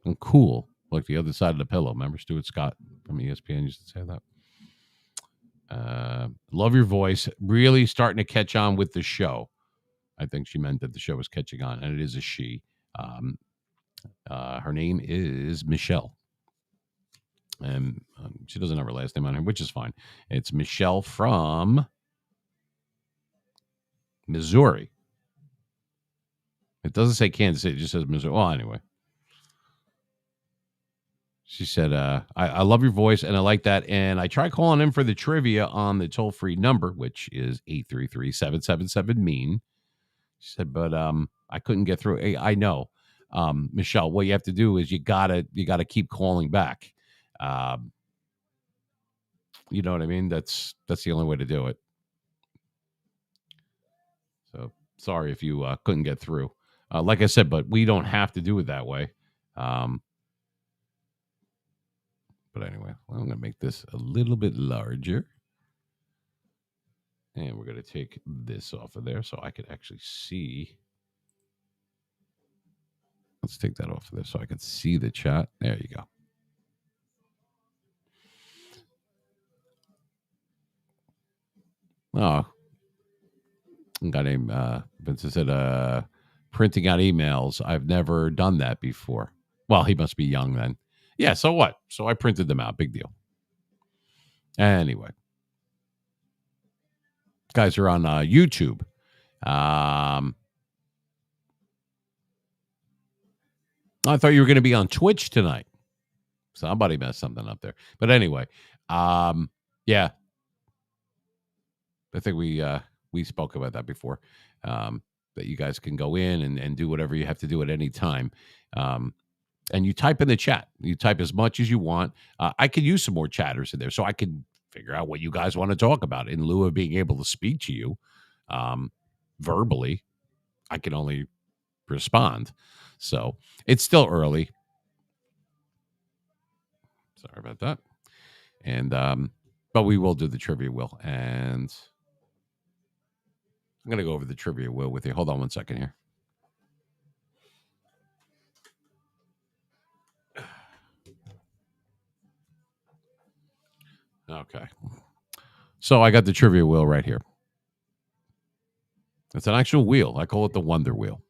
I'm cool. Like the other side of the pillow. Remember Stuart Scott from ESPN used to say that? Love your voice. Really starting to catch on with the show. I think she meant that the show was catching on, and it is a she. Her name is Michelle. And she doesn't have her last name on her, which is fine. It's Michelle from Missouri. It doesn't say Kansas City, it just says Missouri. Well, anyway. She said, I love your voice and I like that. And I tried calling in for the trivia on the toll free number, which is 833-777-MEAN. She said, but I couldn't get through. Hey, I know. Michelle, what you have to do is you gotta keep calling back. You know what I mean? That's the only way to do it. So sorry if you couldn't get through. Like I said, but we don't have to do it that way. But anyway, I'm going to make this a little bit larger. And we're going to take this off of there so I could actually see. Let's take that off of there so I could see the chat. There you go. Oh, got him. Vincent said, printing out emails. I've never done that before. Well, he must be young then. Yeah, so what? So I printed them out. Big deal. Anyway. Guys are on YouTube. I thought you were going to be on Twitch tonight. Somebody messed something up there. But anyway, yeah. I think we spoke about that before. That you guys can go in and do whatever you have to do at any time. And you type in the chat. You type as much as you want. I could use some more chatters in there so I could figure out what you guys want to talk about in lieu of being able to speak to you verbally. I can only respond. So it's still early. Sorry about that. And but we will do the trivia wheel. And I'm going to go over the trivia wheel with you. Hold on one second here. Okay. So I got the trivia wheel right here. It's an actual wheel. I call it the Wonder Wheel.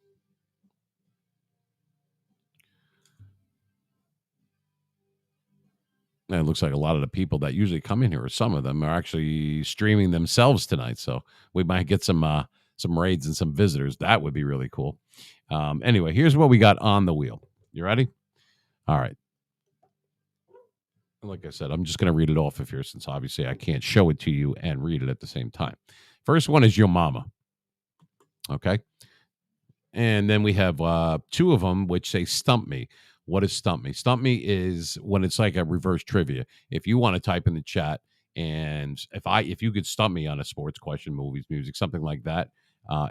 And it looks like a lot of the people that usually come in here, or some of them, are actually streaming themselves tonight. So we might get some raids and some visitors. That would be really cool. Anyway, here's what we got on the wheel. You ready? All right. Like I said, I'm just going to read it off of here since obviously I can't show it to you and read it at the same time. First one is your mama. Okay. And then we have two of them which say stump me. What is stump me? Stump me is when it's like a reverse trivia. If you want to type in the chat, and if you could stump me on a sports question, movies, music, something like that,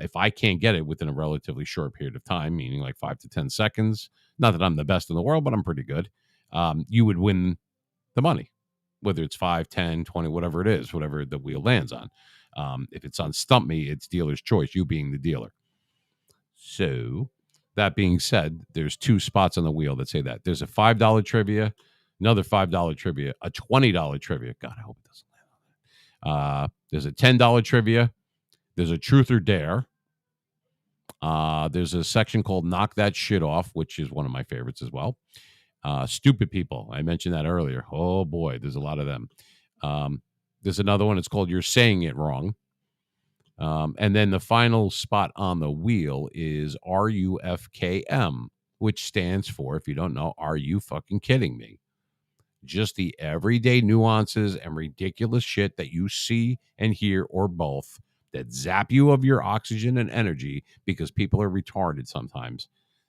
if I can't get it within a relatively short period of time, meaning like 5 to 10 seconds, not that I'm the best in the world, but I'm pretty good, you would win the money, whether it's 5, 10, 20, whatever it is, whatever the wheel lands on. If it's on stump me, it's dealer's choice, you being the dealer. So that being said, there's two spots on the wheel that say that. There's a $5 trivia, another $5 trivia, a $20 trivia. God, I hope it doesn't land on that. There's a $10 trivia. There's a truth or dare. There's a section called Knock That Shit Off, which is one of my favorites as well. Stupid people. I mentioned that earlier. Oh, boy, there's a lot of them. There's another one. It's called You're Saying It Wrong. And then the final spot on the wheel is RUFKM, which stands for, if you don't know, are you fucking kidding me? Just the everyday nuances and ridiculous shit that you see and hear, or both, that zap you of your oxygen and energy because people are retarded sometimes.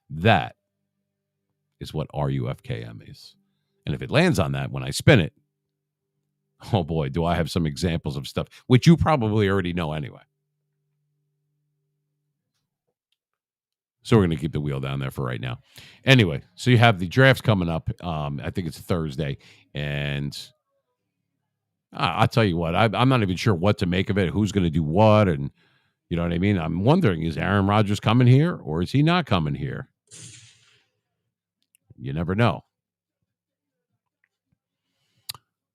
That is what RUFKM is. And if it lands on that when I spin it, oh boy, do I have some examples of stuff, which you probably already know anyway. So we're going to keep the wheel down there for right now. Anyway, so you have the drafts coming up. I think it's Thursday. And I'll tell you what, I'm not even sure what to make of it, who's going to do what. And you know what I mean? I'm wondering, is Aaron Rodgers coming here or is he not coming here? You never know.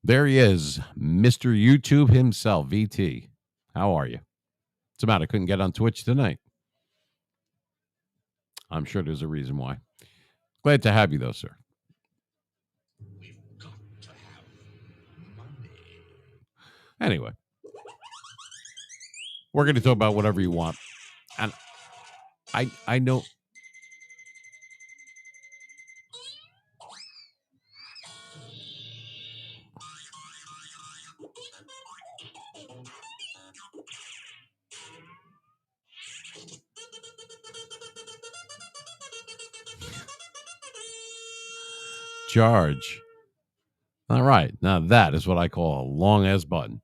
There he is, Mr. YouTube himself, VT. How are you? What's the matter? Couldn't get on Twitch tonight. I'm sure there's a reason why. Glad to have you, though, sir. We've got to have money. Anyway, we're going to talk about whatever you want. And I know. Charge. All right. Now that is what I call a long ass button.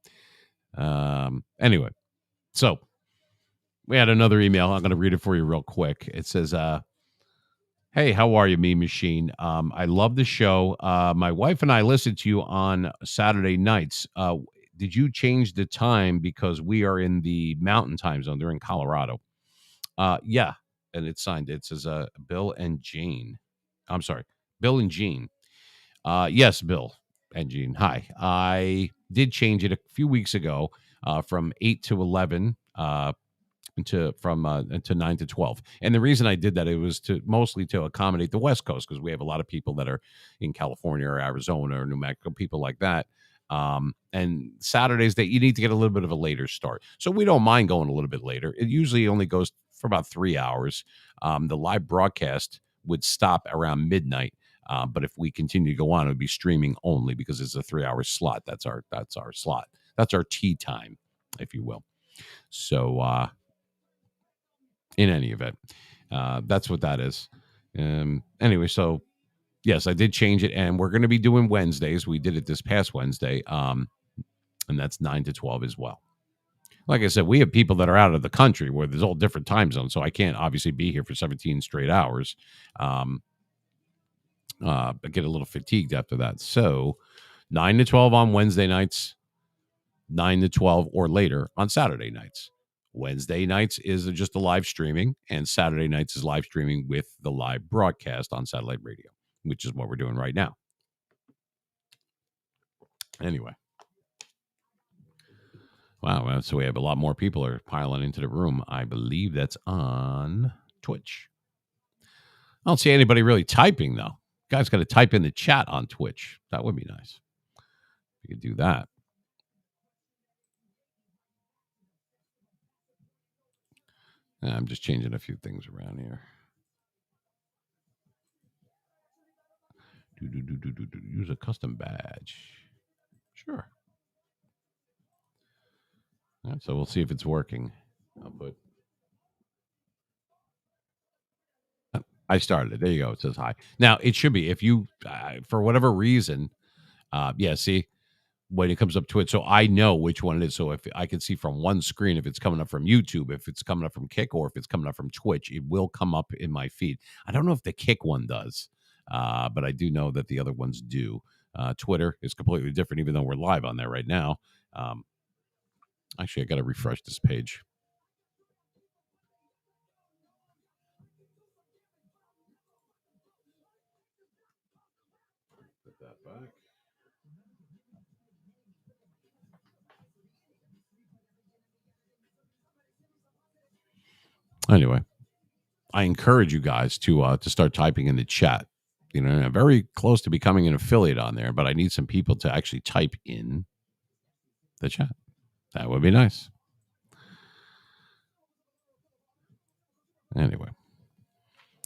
Anyway, so we had another email. I'm going to read it for you real quick. It says, hey, how are you, Meme Machine? I love the show. My wife and I listen to you on Saturday nights. Did you change the time because we are in the mountain time zone? They're in Colorado. Yeah. And it's signed. It says Bill and Jane. I'm sorry, Bill and Jean. Yes, Bill and Jean. Hi. I did change it a few weeks ago from 8 to 11 to 9 to 12. And the reason I did that, it was to mostly to accommodate the West Coast, because we have a lot of people that are in California or Arizona or New Mexico, people like that. And Saturdays that you need to get a little bit of a later start. So we don't mind going a little bit later. It usually only goes for about 3 hours. The live broadcast would stop around midnight. But if we continue to go on, it would be streaming only because it's a 3-hour slot. That's our slot. That's our tea time, if you will. So in any event, that's what that is. Anyway, so yes, I did change it, and we're going to be doing Wednesdays. We did it this past Wednesday, and that's 9 to 12 as well. Like I said, we have people that are out of the country where there's all different time zones, so I can't obviously be here for 17 straight hours. I get a little fatigued after that. So 9 to 12 on Wednesday nights, 9 to 12 or later on Saturday nights. Wednesday nights is just the live streaming, and Saturday nights is live streaming with the live broadcast on satellite radio, which is what we're doing right now. Anyway. Wow. So we have a lot more people are piling into the room. I believe that's on Twitch. I don't see anybody really typing, though. You guys got to type in the chat on Twitch. That would be nice. If you could do that. I'm just changing a few things around here. Use a custom badge. Sure. All right, so we'll see if it's working. I'll put. I started it. There you go. It says hi. Now it should be if you, for whatever reason, yeah. See, when it comes up to it, so I know which one it is. So if I can see from one screen, if it's coming up from YouTube, if it's coming up from Kick, or if it's coming up from Twitch, it will come up in my feed. I don't know if the Kick one does, but I do know that the other ones do. Twitter is completely different, even though we're live on there right now. Actually, I got to refresh this page. Put that back. Anyway, I encourage you guys to start typing in the chat. You know, I'm very close to becoming an affiliate on there, but I need some people to actually type in the chat. That would be nice. Anyway,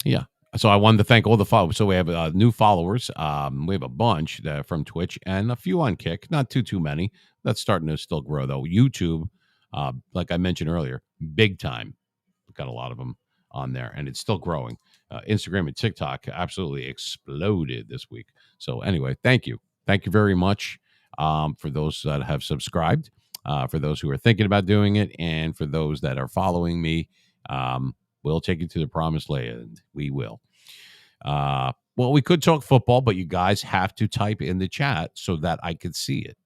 yeah. So I wanted to thank all the followers. So we have new followers. We have a bunch from Twitch and a few on Kick. Not too many. That's starting to still grow though. YouTube, like I mentioned earlier, big time. We've got a lot of them on there, and it's still growing. Instagram and TikTok absolutely exploded this week. So anyway, thank you very much for those that have subscribed, for those who are thinking about doing it, and for those that are following me. We'll take you to the promised land. We will. Well, we could talk football, but you guys have to type in the chat so that I could see it.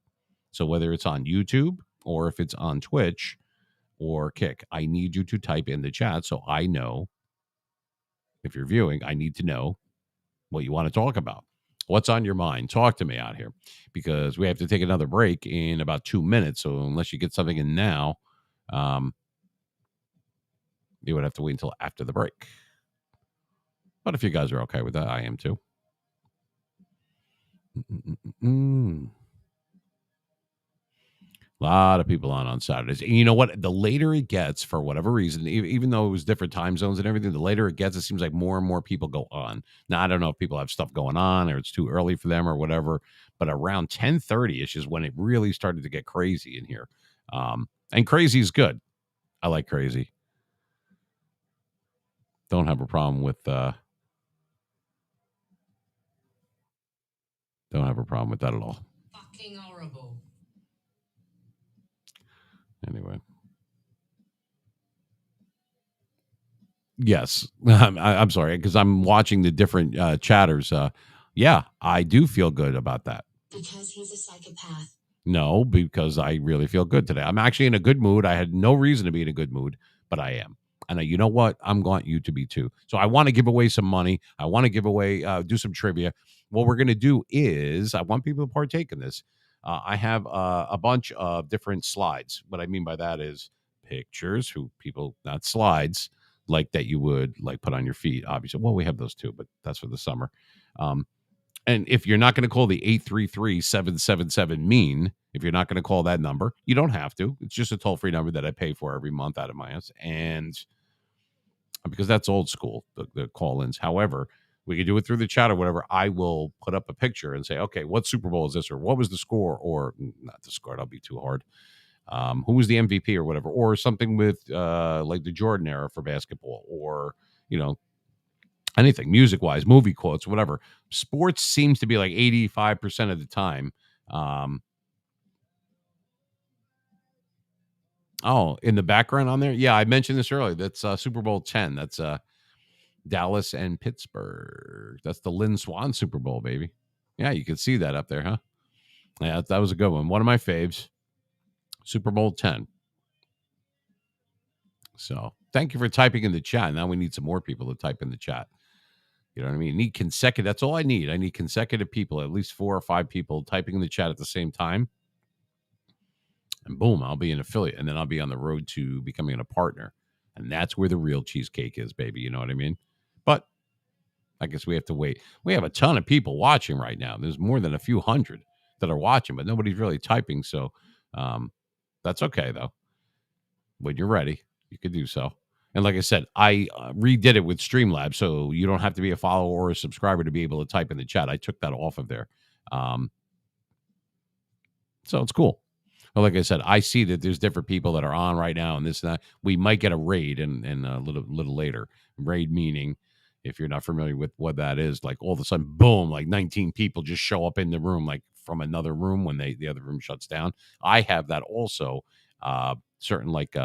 So whether it's on YouTube or if it's on Twitch or Kick, I need you to type in the chat so I know. If you're viewing, I need to know what you want to talk about. What's on your mind? Talk to me out here, because we have to take another break in about 2 minutes. So unless you get something in now, you would have to wait until after the break. But if you guys are okay with that, I am too. A lot of people on Saturdays. And you know what? The later it gets, for whatever reason, even though it was different time zones and everything, the later it gets, it seems like more and more people go on. Now, I don't know if people have stuff going on or it's too early for them or whatever, but around 10:30-ish is when it really started to get crazy in here. And crazy is good. I like crazy. Don't have a problem with don't have a problem with that at all. Fucking horrible. Anyway. Yes. I'm sorry, because I'm watching the different chatters. Yeah, I do feel good about that. Because he's a psychopath. No, because I really feel good today. I'm actually in a good mood. I had no reason to be in a good mood, but I am. And you know what? I'm going you to be too. So I want to give away some money. I want to give away, do some trivia. What we're going to do is I want people to partake in this. I have a bunch of different slides. What I mean by that is pictures, not slides like that you would like put on your feet, obviously. Well, we have those too, but that's for the summer. And if you're not going to call the 833-777-MEAN, if you're not going to call that number, you don't have to. It's just a toll-free number that I pay for every month out of my house. And because that's old school, the call-ins. However, we can do it through the chat or whatever. I will put up a picture and say, okay, what Super Bowl is this? Or what was the score? Or not the score, that'll be too hard. Who was the MVP or whatever? Or something with like the Jordan era for basketball, or, anything music wise, movie quotes, whatever. Sports seems to be like 85% of the time. In the background on there. Yeah, I mentioned this earlier. That's Super Bowl 10. That's Dallas and Pittsburgh. That's the Lynn Swan Super Bowl, baby. Yeah, you can see that up there, huh? Yeah, that was a good one. One of my faves. Super Bowl 10. So thank you for typing in the chat. Now we need some more people to type in the chat. You know what I mean? Need consecutive. That's all I need. I need consecutive people, at least 4 or 5 people typing in the chat at the same time. And boom, I'll be an affiliate. And then I'll be on the road to becoming a partner. And that's where the real cheesecake is, baby. You know what I mean? But I guess we have to wait. We have a ton of people watching right now. There's more than a few hundred that are watching, but nobody's really typing. So that's okay, though. When you're ready, you can do so. And like I said, I redid it with Streamlabs, so you don't have to be a follower or a subscriber to be able to type in the chat. I took that off of there. So it's cool. But like I said, I see that there's different people that are on right now, and this and that. We might get a raid and a little later. Raid meaning, if you're not familiar with what that is, like all of a sudden, boom, like 19 people just show up in the room, like from another room when the other room shuts down. I have that also. Certain like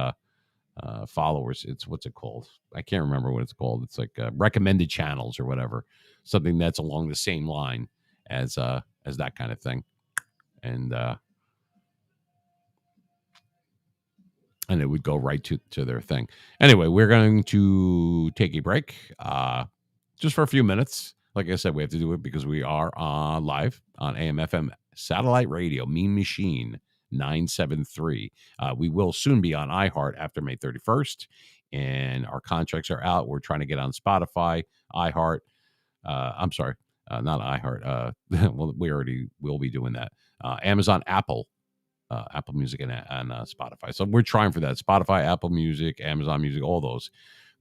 followers. It's what's it called? I can't remember what it's called. It's like recommended channels or whatever, something that's along the same line as that kind of thing, and it would go right to their thing. Anyway, we're going to take a break, just for a few minutes. Like I said, we have to do it because we are live on AM/FM satellite radio, Mean Machine 973. We will soon be on iHeart after May 31st, and our contracts are out. We're trying to get on Spotify, iHeart. I'm sorry, not iHeart. Well, we already will be doing that. Amazon, Apple Music, and Spotify. So we're trying for that. Spotify, Apple Music, Amazon Music, all those.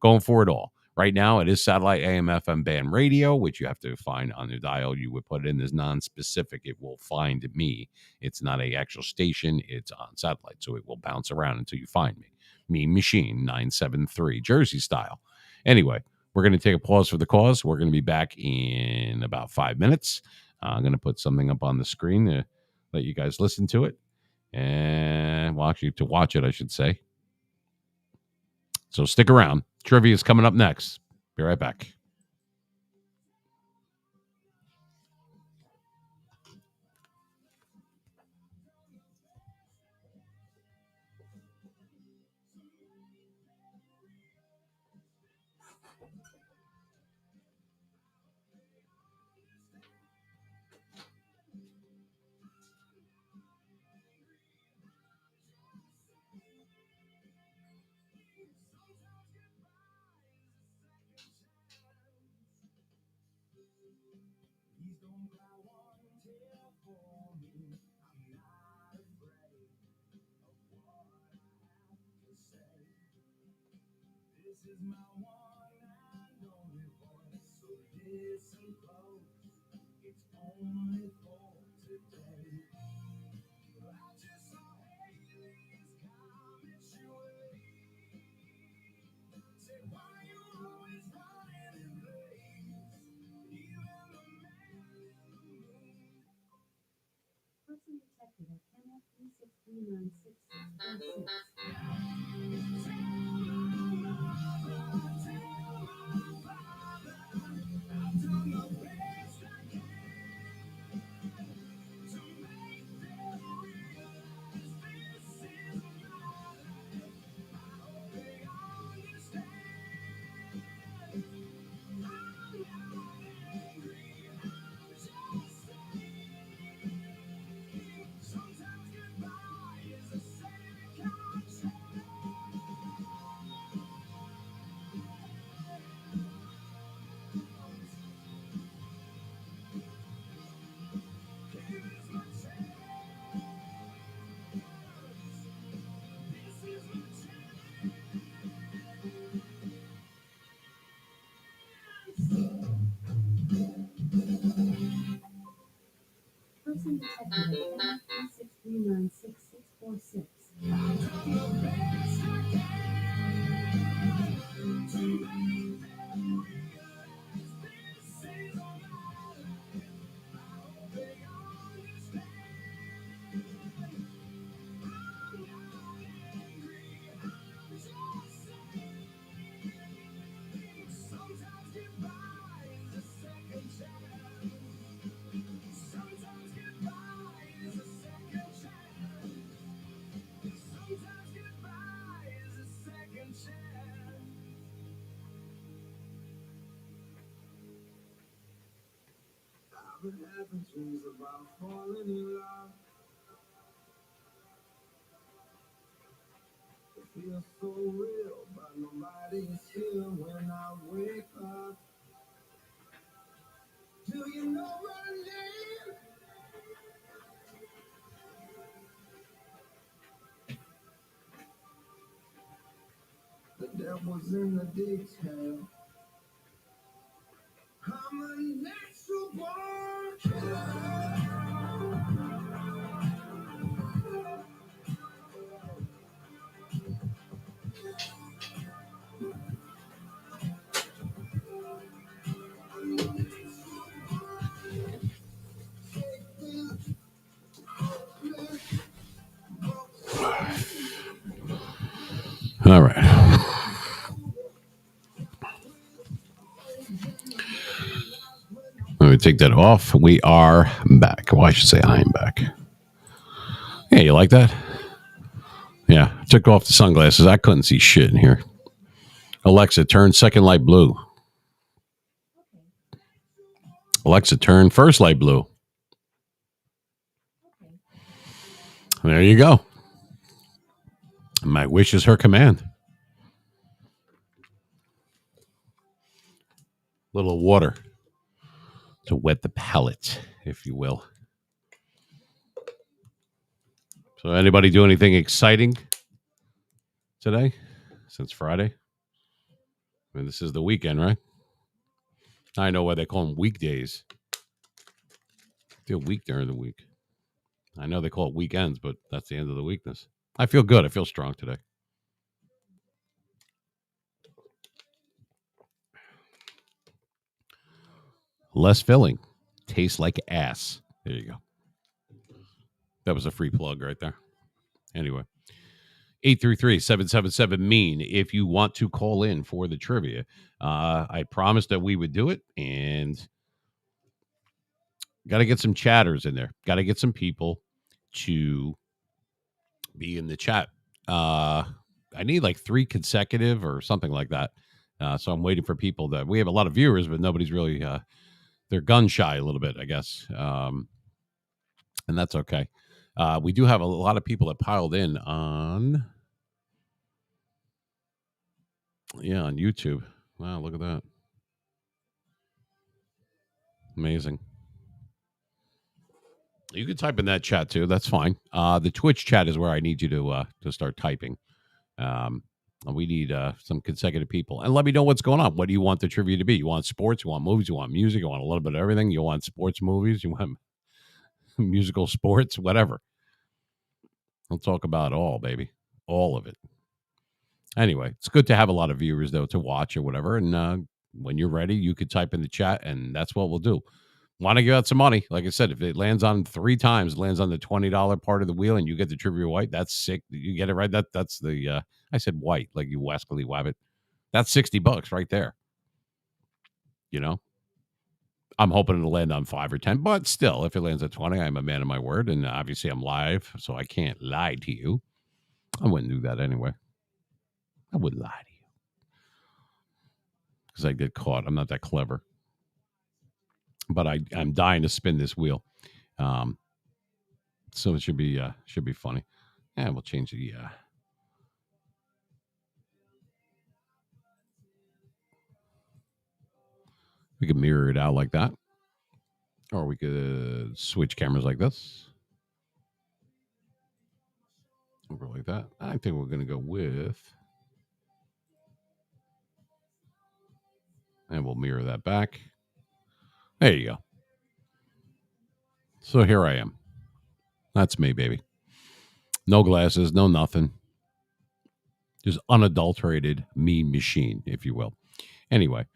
Going for it all. Right now, it is satellite AM/FM band radio, which you have to find on the dial. You would put it in as non-specific. It will find me. It's not a actual station. It's on satellite, so it will bounce around until you find me. Mean Machine 973, Jersey style. Anyway, we're going to take a pause for the cause. We're going to be back in about 5 minutes. I'm going to put something up on the screen to let you guys listen to it. And, well, actually, to watch it, I should say. So stick around. Trivia is coming up next. Be right back. Person detected at MF 3639646. Person detected at MF 3639646. All right. Let me take that off. We are back. Well, I should say I am back. Yeah, you like that? Yeah. Took off the sunglasses. I couldn't see shit in here. Alexa, turn second light blue. Alexa, turn first light blue. There you go. My wish is her command. Little water to wet the palate, if you will. So, anybody do anything exciting today since Friday? I mean, this is the weekend, right? I know why they call them weekdays. Feel weak during the week. I know they call it weekends, but that's the end of the weakness. I feel good. I feel strong today. Less filling. Tastes like ass. There you go. That was a free plug right there. Anyway, 833-777-MEAN if you want to call in for the trivia. I promised that we would do it, and got to get some chatters in there. Got to get some people to be in the chat. I need like 3 consecutive or something like that. So I'm waiting for people that we have a lot of viewers, but nobody's really they're gun shy a little bit, I guess. And that's okay. We do have a lot of people that piled in on on YouTube. Wow, look at that. Amazing. You can type in that chat too. That's fine. The Twitch chat is where I need you to start typing. Um, we need some consecutive people, and let me know what's going on. What do you want the trivia to be? You want sports? You want movies? You want music? You want a little bit of everything? You want sports movies? You want musical sports? Whatever. We'll talk about it all, baby, all of it. Anyway, it's good to have a lot of viewers though to watch or whatever. And when you're ready, you could type in the chat, and that's what we'll do. Want to give out some money? Like I said, if it lands on 3 times, it lands on the $20 part of the wheel, and you get the trivia white. That's sick. You get it right. That's the I said white, like you wascally wabbit. That's $60 right there. You know, I'm hoping it'll land on 5 or 10, but still, if it lands at 20, I'm a man of my word, and obviously I'm live, so I can't lie to you. I wouldn't do that anyway. I would lie to you because I get caught. I'm not that clever, but I'm dying to spin this wheel. So it should be funny. Yeah, we'll change the we could mirror it out like that. Or we could switch cameras like this. Over like that. I think we're gonna go with, and we'll mirror that back. There you go. So here I am. That's me, baby. No glasses, no nothing. Just unadulterated me machine, if you will. Anyway,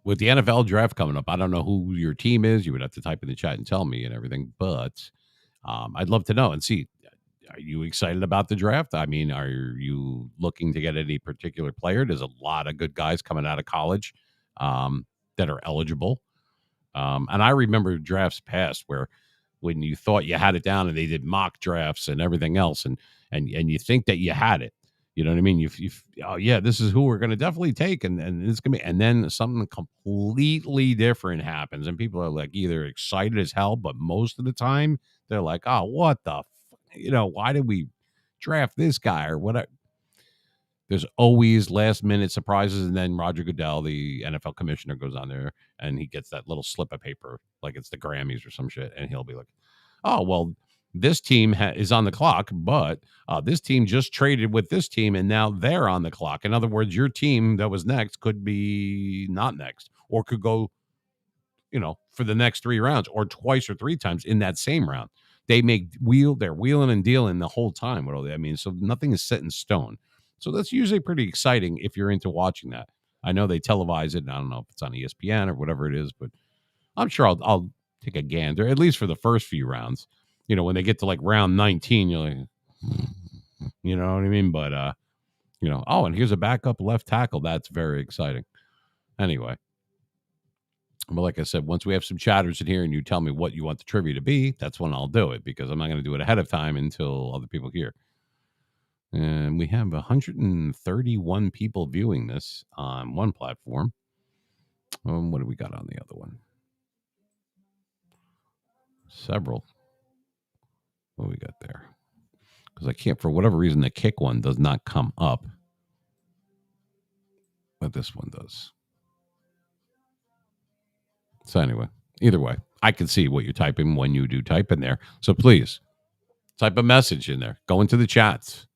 with the NFL draft coming up, I don't know who your team is. You would have to type in the chat and tell me and everything, but I'd love to know and see. Are you excited about the draft? I mean, are you looking to get any particular player? There's a lot of good guys coming out of college that are eligible. And I remember drafts past where when you thought you had it down and they did mock drafts and everything else, and you think that you had it. You know what I mean? You oh yeah, this is who we're going to definitely take, and it's going to be, and then something completely different happens, and people are like either excited as hell, but most of the time they're like, oh, what the, why did we draft this guy or whatever? There's always last minute surprises, and then Roger Goodell, the NFL commissioner, goes on there and he gets that little slip of paper like it's the Grammys or some shit, and he'll be like, oh well, this team is on the clock, but this team just traded with this team, and now they're on the clock. In other words, your team that was next could be not next, or could go, for the next 3 rounds, or twice or 3 times in that same round. They're wheeling and dealing the whole time. What all that means? So nothing is set in stone. So that's usually pretty exciting if you're into watching that. I know they televise it, and I don't know if it's on ESPN or whatever it is, but I'm sure I'll take a gander, at least for the first few rounds. When they get to like round 19, you're like, you know what I mean? But, oh, and here's a backup left tackle. That's very exciting. Anyway. But like I said, once we have some chatters in here and you tell me what you want the trivia to be, that's when I'll do it, because I'm not going to do it ahead of time until other people hear. And we have 131 people viewing this on one platform. What do we got on the other one? Several. What do we got there? Because I can't, for whatever reason, the kick one does not come up. But this one does. So anyway, either way, I can see what you're typing when you do type in there. So please, type a message in there. Go into the chats.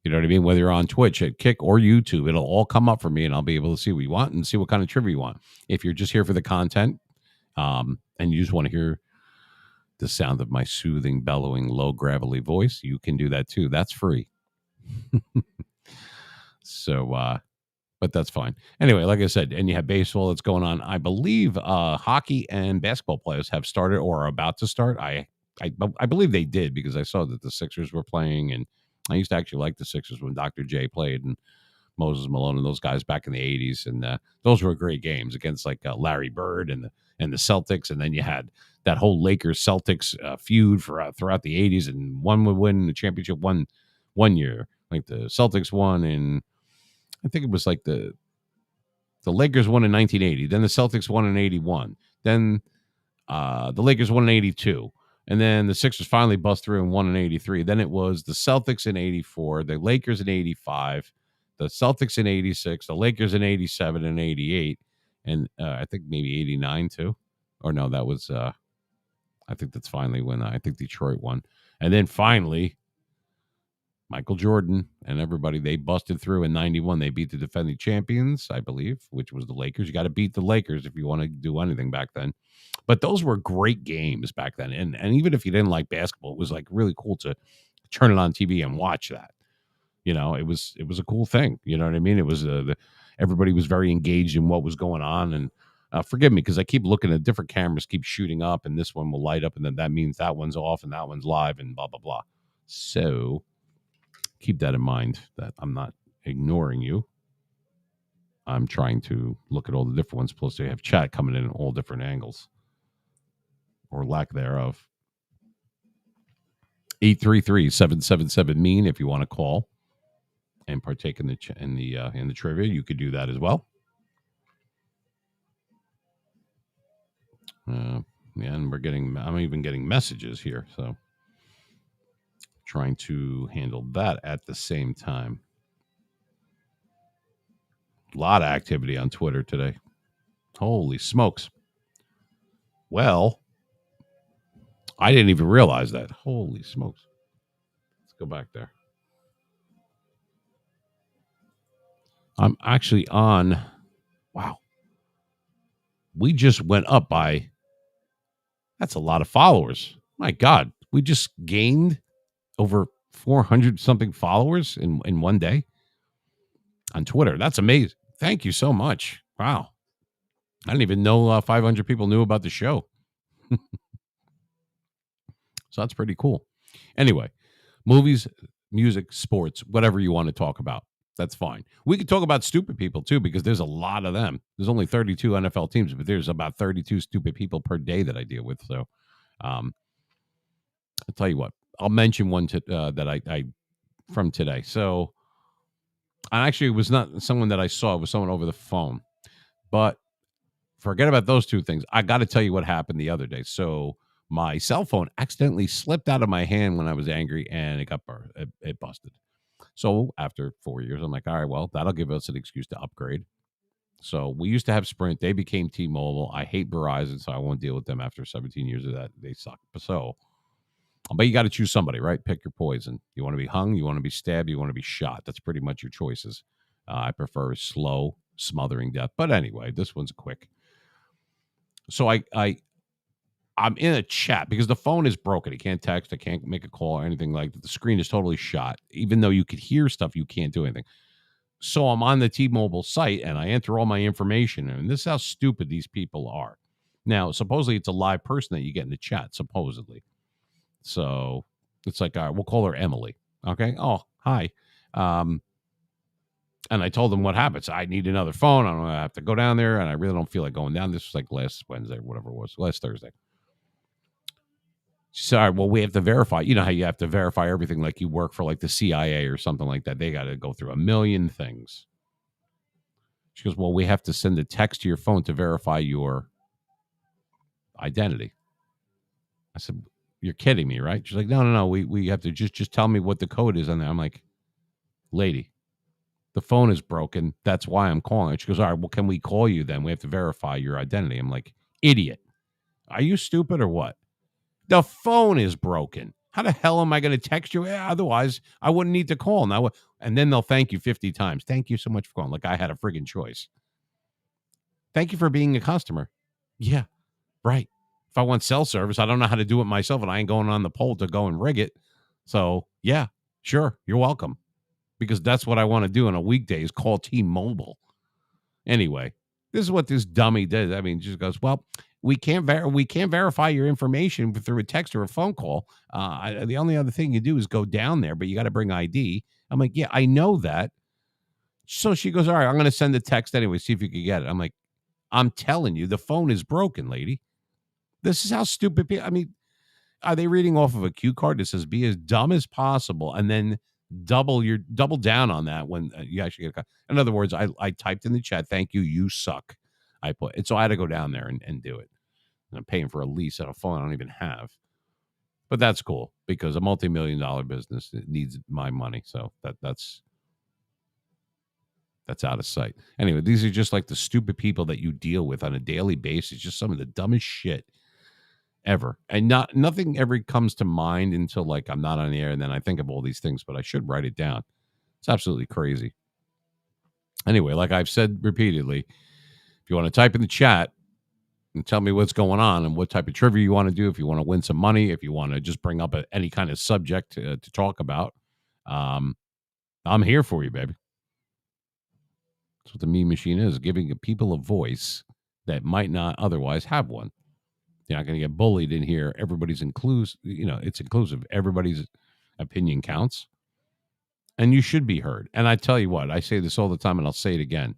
You know what I mean? Whether you're on Twitch, at Kick, or YouTube, it'll all come up for me, and I'll be able to see what you want and see what kind of trivia you want. If you're just here for the content, and you just want to hear the sound of my soothing, bellowing, low, gravelly voice, you can do that too. That's free. So, but that's fine. Anyway, like I said, and you have baseball that's going on. I believe hockey and basketball players have started or are about to start. I believe they did, because I saw that the Sixers were playing, and I used to actually like the Sixers when Dr. J played, and Moses Malone and those guys back in the 80s. And those were great games against like Larry Bird and the Celtics. And then you had that whole Lakers Celtics feud for throughout the 80s, and one would win the championship one year. Like the Celtics won in, I think it was like the Lakers won in 1980. Then the Celtics won in 81. Then the Lakers won in 82. And then the Sixers finally bust through and won in 83. Then it was the Celtics in 84, the Lakers in 85, the Celtics in 86, the Lakers in 87 and 88, and I think maybe 89 too. Or no, that was I think that's finally when I think Detroit won. And then finally, Michael Jordan and everybody, they busted through in 91. They beat the defending champions, I believe, which was the Lakers. You got to beat the Lakers if you want to do anything back then. But those were great games back then. And even if you didn't like basketball, it was like really cool to turn it on TV and watch that. You know, it was a cool thing. You know what I mean? It was everybody was very engaged in what was going on. And forgive me because I keep looking at different cameras, keep shooting up, and this one will light up, and then that means that one's off and that one's live, and blah blah blah. So keep that in mind that I'm not ignoring you. I'm trying to look at all the different ones. Plus, they have chat coming in all different angles or lack thereof. 833-777-MEAN if you want to call and partake in the trivia. You could do that as well. And I'm even getting messages here, so trying to handle that at the same time. A lot of activity on Twitter today. Holy smokes. Well, I didn't even realize that. Holy smokes. Let's go back there. I'm actually on. Wow. We just went up by. That's a lot of followers. My God. We just gained over 400 something followers in one day on Twitter. That's amazing. Thank you so much. Wow. I didn't even know 500 people knew about the show. So that's pretty cool. Anyway, movies, music, sports, whatever you want to talk about. That's fine. We could talk about stupid people too, because there's a lot of them. There's only 32 NFL teams, but there's about 32 stupid people per day that I deal with. So I'll tell you what, I'll mention one that I from today. So actually, it was not someone that I saw. It was someone over the phone. But forget about those two things. I got to tell you what happened the other day. So my cell phone accidentally slipped out of my hand when I was angry, and it busted. So after 4 years, I'm like, all right, well, that'll give us an excuse to upgrade. So we used to have Sprint. They became T-Mobile. I hate Verizon, so I won't deal with them after 17 years of that. They suck. So, but you got to choose somebody, right? Pick your poison. You want to be hung, you want to be stabbed, you want to be shot. That's pretty much your choices. I prefer a slow, smothering death. But anyway, this one's quick. So I'm in a chat because the phone is broken. I can't text. I can't make a call or anything like that. The screen is totally shot. Even though you could hear stuff, you can't do anything. So I'm on the T-Mobile site and I enter all my information. And this is how stupid these people are. Now, supposedly it's a live person that you get in the chat, supposedly. So it's like, all right, we'll call her Emily. Okay. Oh, hi. And I told them what happens. I need another phone. I don't know. I have to go down there, and I really don't feel like going down. This was like last Wednesday, or whatever it was, last Thursday. She said, all right, well, we have to verify. You know how you have to verify everything, like you work for like the CIA or something like that. They got to go through a million things. She goes, well, we have to send a text to your phone to verify your identity. I said, you're kidding me, right? She's like, no. We have to just tell me what the code is on there. I'm like, lady, the phone is broken. That's why I'm calling. She goes, all right, well, can we call you then? We have to verify your identity. I'm like, idiot. Are you stupid or what? The phone is broken. How the hell am I going to text you? Otherwise, I wouldn't need to call. Now, and then they'll thank you 50 times. Thank you so much for calling. Like I had a friggin' choice. Thank you for being a customer. Yeah, right. If I want cell service, I don't know how to do it myself, and I ain't going on the pole to go and rig it. So, yeah, sure. You're welcome. Because that's what I want to do on a weekday is call T-Mobile. Anyway, this is what this dummy did. I mean, just goes, well, we can't verify your information through a text or a phone call. The only other thing you do is go down there, but you got to bring ID. I'm like, yeah, I know that. So she goes, all right, I'm going to send a text anyway, see if you can get it. I'm like, I'm telling you, the phone is broken, lady. This is how stupid people, I mean, are they reading off of a cue card that says be as dumb as possible and then double down on that when you actually get a call? In other words, I typed in the chat, thank you, you suck. I put it. So I had to go down there and do it. And I'm paying for a lease on a phone I don't even have. But that's cool because a multi-million-dollar business needs my money. So that's out of sight. Anyway, these are just like the stupid people that you deal with on a daily basis. Just some of the dumbest shit. ever. And nothing ever comes to mind until like I'm not on the air, and then I think of all these things, but I should write it down. It's absolutely crazy. Anyway, like I've said repeatedly, if you want to type in the chat and tell me what's going on and what type of trivia you want to do, if you want to win some money, if you want to just bring up any kind of subject to talk about, um, I'm here for you, baby. That's what the meme machine is, giving people a voice that might not otherwise have one. You're not going to get bullied in here. Everybody's inclusive. It's inclusive. Everybody's opinion counts, and you should be heard. And I tell you what, I say this all the time, and I'll say it again.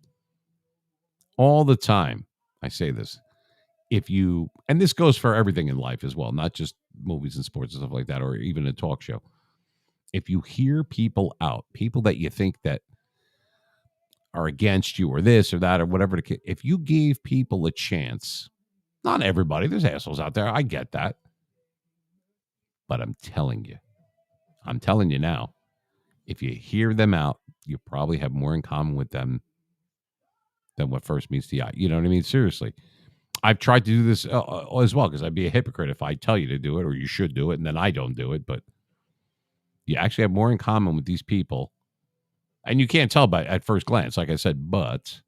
All the time, I say this. And this goes for everything in life as well, not just movies and sports and stuff like that, or even a talk show. If you hear people out, people that you think that are against you or this or that or whatever, if you gave people a chance, not everybody, there's assholes out there. I get that. But I'm telling you now, if you hear them out, you probably have more in common with them than what first meets the eye. You know what I mean? Seriously. I've tried to do this as well, because I'd be a hypocrite if I tell you to do it or you should do it and then I don't do it. But you actually have more in common with these people. And you can't tell at first glance, like I said, but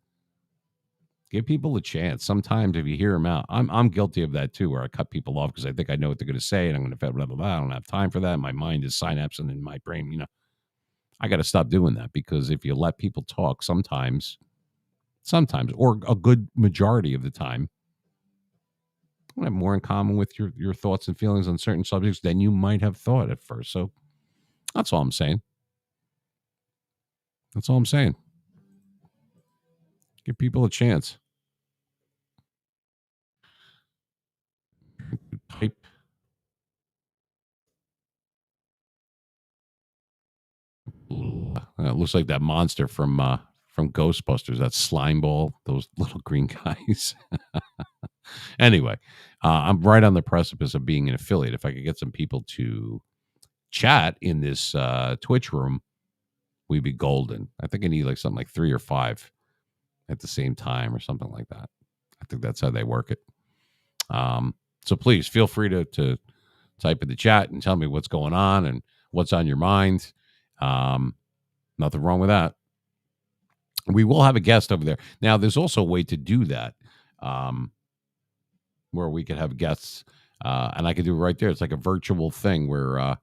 give people a chance. Sometimes if you hear them out, I'm guilty of that too, where I cut people off because I think I know what they're going to say and I'm going to blah, blah, blah. I don't have time for that. My mind is synapsing in my brain. I got to stop doing that, because if you let people talk sometimes, or a good majority of the time, you have more in common with your thoughts and feelings on certain subjects than you might have thought at first. So that's all I'm saying. That's all I'm saying. Give people a chance. Type. It looks like that monster from Ghostbusters, that slime ball, those little green guys. Anyway, I'm right on the precipice of being an affiliate. If I could get some people to chat in this Twitch room, we'd be golden. I think I need like something like 3 or 5 at the same time or something like that. I think that's how they work it. So please feel free to type in the chat and tell me what's going on and what's on your mind. Nothing wrong with that. We will have a guest over there. Now, there's also a way to do that, where we could have guests, and I could do it right there. It's like a virtual thing where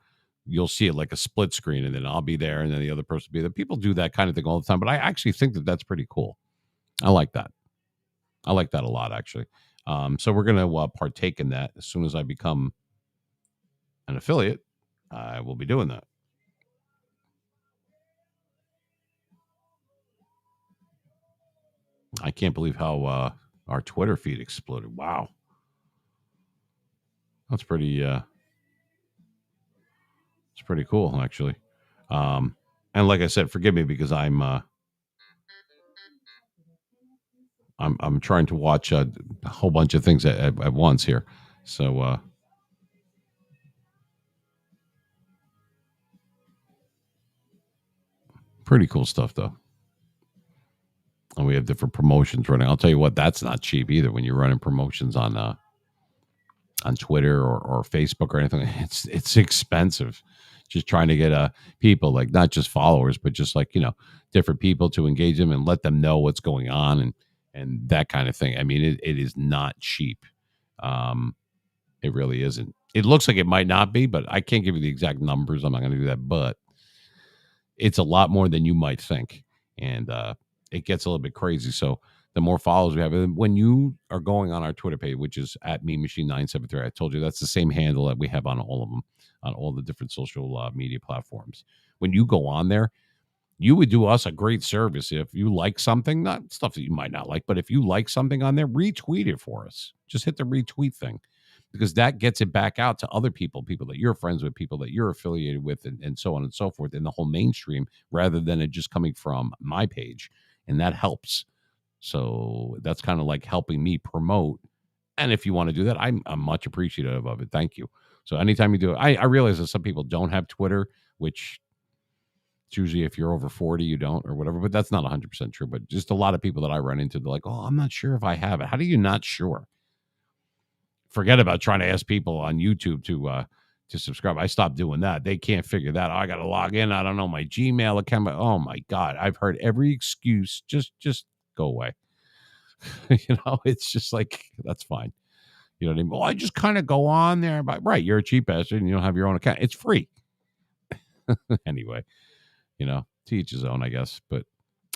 you'll see it like a split screen, and then I'll be there, and then the other person will be there. People do that kind of thing all the time, but I actually think that that's pretty cool. I like that. I like that a lot, actually. So we're going to partake in that as soon as I become an affiliate. I will be doing that. I can't believe how our Twitter feed exploded. Wow. That's pretty it's pretty cool, actually. And like I said, forgive me because I'm trying to watch a whole bunch of things at once here. So pretty cool stuff though. And we have different promotions running. I'll tell you what, that's not cheap either when you're running promotions on Twitter or Facebook or anything. It's expensive. Just trying to get people, like not just followers, but just like, different people to engage them and let them know what's going on and that kind of thing. I mean, it is not cheap. It really isn't. It looks like it might not be, but I can't give you the exact numbers. I'm not going to do that, but it's a lot more than you might think. And it gets a little bit crazy. So the more followers we have, and when you are going on our Twitter page, which is at memachine973, I told you that's the same handle that we have on all of them, on all the different social media platforms. When you go on there, you would do us a great service if you like something, not stuff that you might not like, but if you like something on there, retweet it for us. Just hit the retweet thing, because that gets it back out to other people that you're friends with, people that you're affiliated with, and so on and so forth in the whole mainstream, rather than it just coming from my page. And that helps. So that's kind of like helping me promote. And if you want to do that, I'm much appreciative of it. Thank you. So anytime you do it, I realize that some people don't have Twitter, which it's usually if you're over 40, you don't or whatever, but that's not 100% true. But just a lot of people that I run into, they're like, oh, I'm not sure if I have it. How do you not sure? Forget about trying to ask people on YouTube to subscribe. I stopped doing that. They can't figure that out. I got to log in. I don't know my Gmail account. Oh my God. I've heard every excuse. Just go away. It's just like, that's fine. You know what I mean? Well, I just kind of go on there. But right, you're a cheap bastard and you don't have your own account. It's free. Anyway, to each his own, I guess. But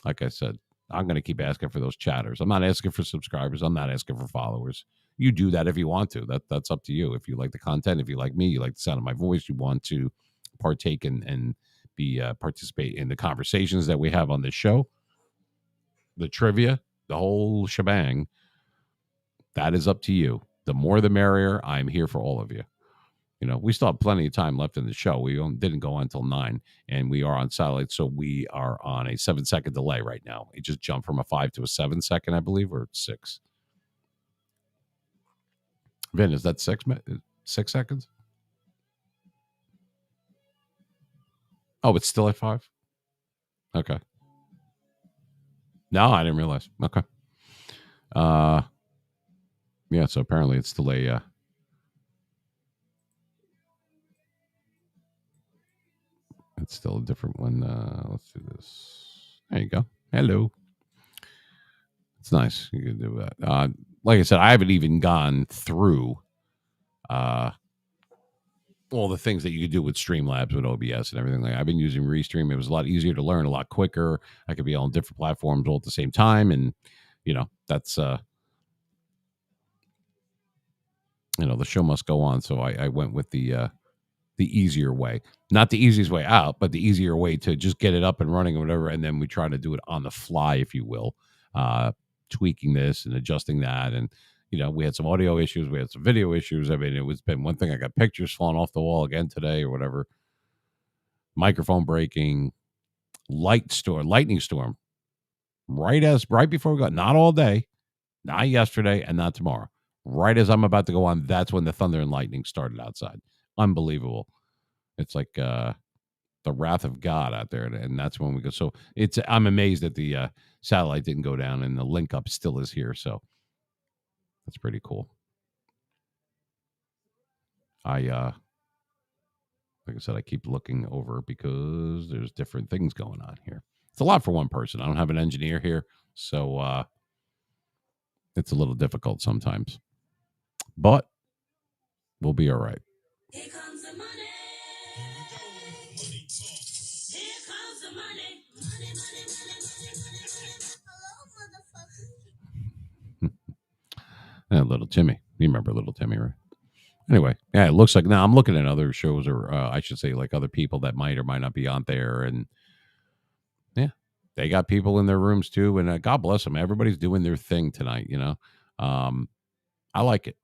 like I said, I'm going to keep asking for those chatters. I'm not asking for subscribers. I'm not asking for followers. You do that if you want to. That's up to you. If you like the content, if you like me, you like the sound of my voice, you want to partake and be participate in the conversations that we have on this show, the trivia, the whole shebang. That is up to you. The more the merrier. I'm here for all of you. We still have plenty of time left in the show. We didn't go on until 9, and we are on satellite, so we are on a 7-second delay right now. It just jumped from a 5 to a 7-second, I believe, or 6. Vin, is that 6 seconds? Oh, it's still at 5? Okay. No, I didn't realize. Okay. Yeah, so apparently it's still a... it's still a different one. Let's do this. There you go. Hello. It's nice. You can do that. Like I said, I haven't even gone through all the things that you could do with Streamlabs with OBS and everything. Like I've been using Restream. It was a lot easier to learn, a lot quicker. I could be on different platforms all at the same time, and that's the show must go on. So I went with the easier way, not the easiest way out, but the easier way to just get it up and running or whatever. And then we try to do it on the fly, if you will, tweaking this and adjusting that. And, we had some audio issues. We had some video issues. I mean, it's been one thing. I got pictures falling off the wall again today or whatever. Microphone breaking, lightning storm. Right before we got, not all day, not yesterday and not tomorrow. Right as I'm about to go on, that's when the thunder and lightning started outside. Unbelievable. It's like the wrath of God out there, and that's when we go. So I'm amazed that the satellite didn't go down and the link up still is here. So that's pretty cool. Like I said, I keep looking over because there's different things going on here. It's a lot for one person. I don't have an engineer here, so it's a little difficult sometimes, but we'll be all right. Here comes the money. Here comes the money. Hello, motherfucker. Little Timmy. You remember Little Timmy, right? Anyway, yeah, it looks like now I'm looking at other shows, or I should say, like other people that might or might not be on there, and yeah, they got people in their rooms too, and God bless them. Everybody's doing their thing tonight. I like it.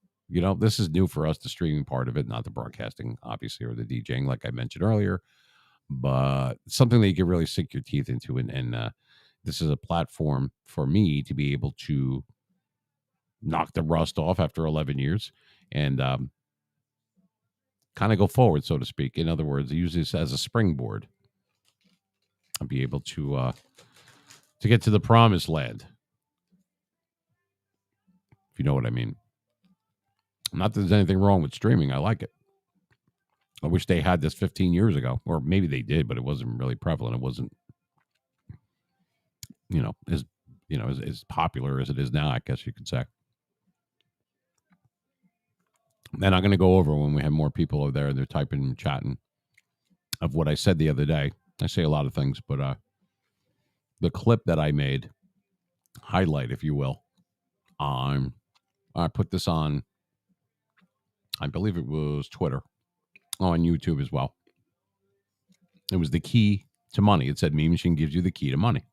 This is new for us, the streaming part of it, not the broadcasting, obviously, or the DJing, like I mentioned earlier, but something that you can really sink your teeth into, and this is a platform for me to be able to knock the rust off after 11 years and kind of go forward, so to speak. In other words, use this as a springboard and be able to get to the promised land, if you know what I mean. Not that there's anything wrong with streaming. I like it. I wish they had this 15 years ago, or maybe they did, but it wasn't really prevalent. It wasn't, as popular as it is now, I guess you could say. And I'm going to go over when we have more people over there and they're typing and chatting of what I said the other day. I say a lot of things, but the clip that I made, highlight, if you will, I put this on, I believe it was Twitter, on YouTube as well. It was the key to money. It said Meme Machine gives you the key to money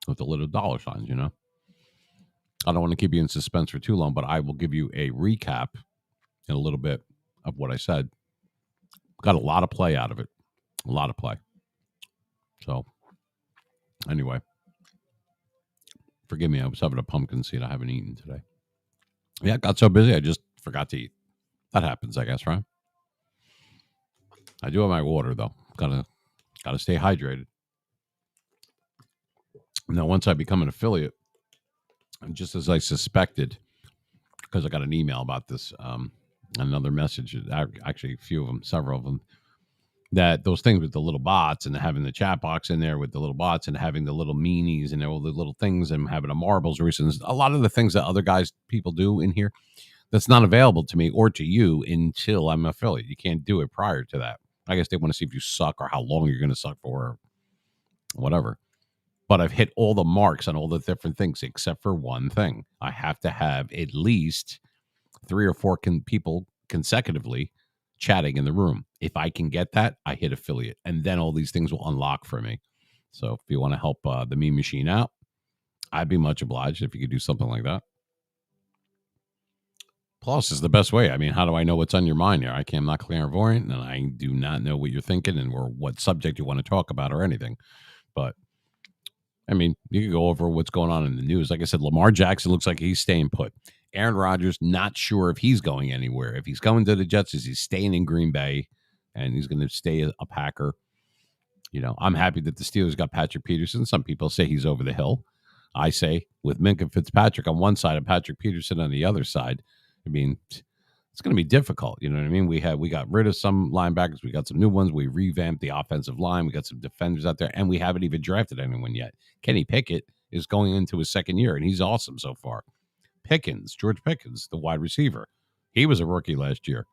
with the little dollar signs, I don't want to keep you in suspense for too long, but I will give you a recap in a little bit of what I said. Got a lot of play out of it. A lot of play. So, anyway. Forgive me, I was having a pumpkin seed I haven't eaten today. Yeah, got so busy I just forgot to eat. That happens, I guess, right? I do have my water, though. Gotta stay hydrated. Now, once I become an affiliate, and just as I suspected, because I got an email about this. Another message, actually, a few of them, several of them, that those things with the little bots and having the chat box in there with the little bots and having the little meanies and all the little things and having a marbles reasons, a lot of the things that other people do in here, that's not available to me or to you until I'm an affiliate. You can't do it prior to that. I guess they want to see if you suck or how long you're going to suck for or whatever. But I've hit all the marks on all the different things except for one thing. I have to have at least 3 or 4 people consecutively chatting in the room. If I can get that, I hit affiliate, and then all these things will unlock for me. So if you want to help the meme machine out, I'd be much obliged if you could do something like that. Plus is the best way. I mean, how do I know what's on your mind here? I'm not clairvoyant, and I do not know what you're thinking and or what subject you want to talk about or anything. But I mean, you can go over what's going on in the news. Like I said, Lamar Jackson looks like he's staying put. Aaron Rodgers, not sure if he's going anywhere. If he's going to the Jets, is he's staying in Green Bay and he's going to stay a Packer. You know, I'm happy that the Steelers got Patrick Peterson. Some people say he's over the hill. I say with Minka Fitzpatrick on one side and Patrick Peterson on the other side, I mean, it's going to be difficult. You know what I mean? We got rid of some linebackers. We got some new ones. We revamped the offensive line. We got some defenders out there, and we haven't even drafted anyone yet. Kenny Pickett is going into his second year, and he's awesome so far. George Pickens, the wide receiver. He was a rookie last year.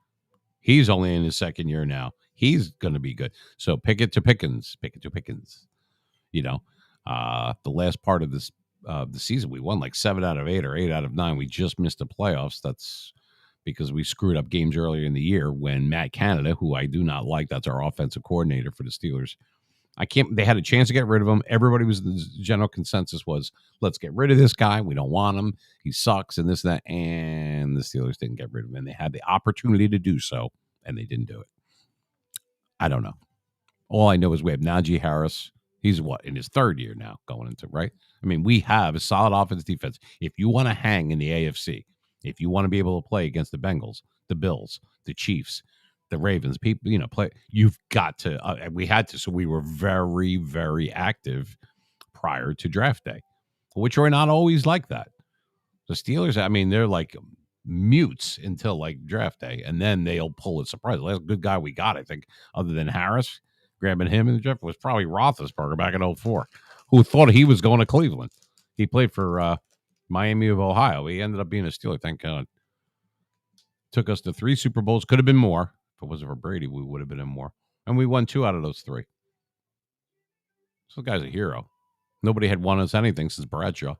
He's only in his second year now. He's going to be good. So Pickett to Pickens. You know, the last part of this the season, we won like 7 out of 8 or 8 out of 9. We just missed the playoffs. That's because we screwed up games earlier in the year when Matt Canada, who I do not like, that's our offensive coordinator for the Steelers. They had a chance to get rid of him. The general consensus was, let's get rid of this guy. We don't want him. He sucks and this, and that. And the Steelers didn't get rid of him. And they had the opportunity to do so, and they didn't do it. I don't know. All I know is we have Najee Harris. He's in his third year now going into, right? I mean, we have a solid offense defense. If you want to hang in the AFC, if you want to be able to play against the Bengals, the Bills, the Chiefs, the Ravens, people, play, you've got to, we had to. So we were very, very active prior to draft day, which are not always like that. The Steelers, I mean, they're like mutes until like draft day, and then they'll pull a surprise. The last good guy we got, I think, other than Harris, grabbing him in the draft, was probably Roethlisberger back in 2004, who thought he was going to Cleveland. He played for Miami of Ohio. He ended up being a Steeler, thank God. Took us to 3 Super Bowls. Could have been more. If it wasn't for Brady, we would have been in more. And we won 2 out of those 3. So the guy's a hero. Nobody had won us anything since Bradshaw.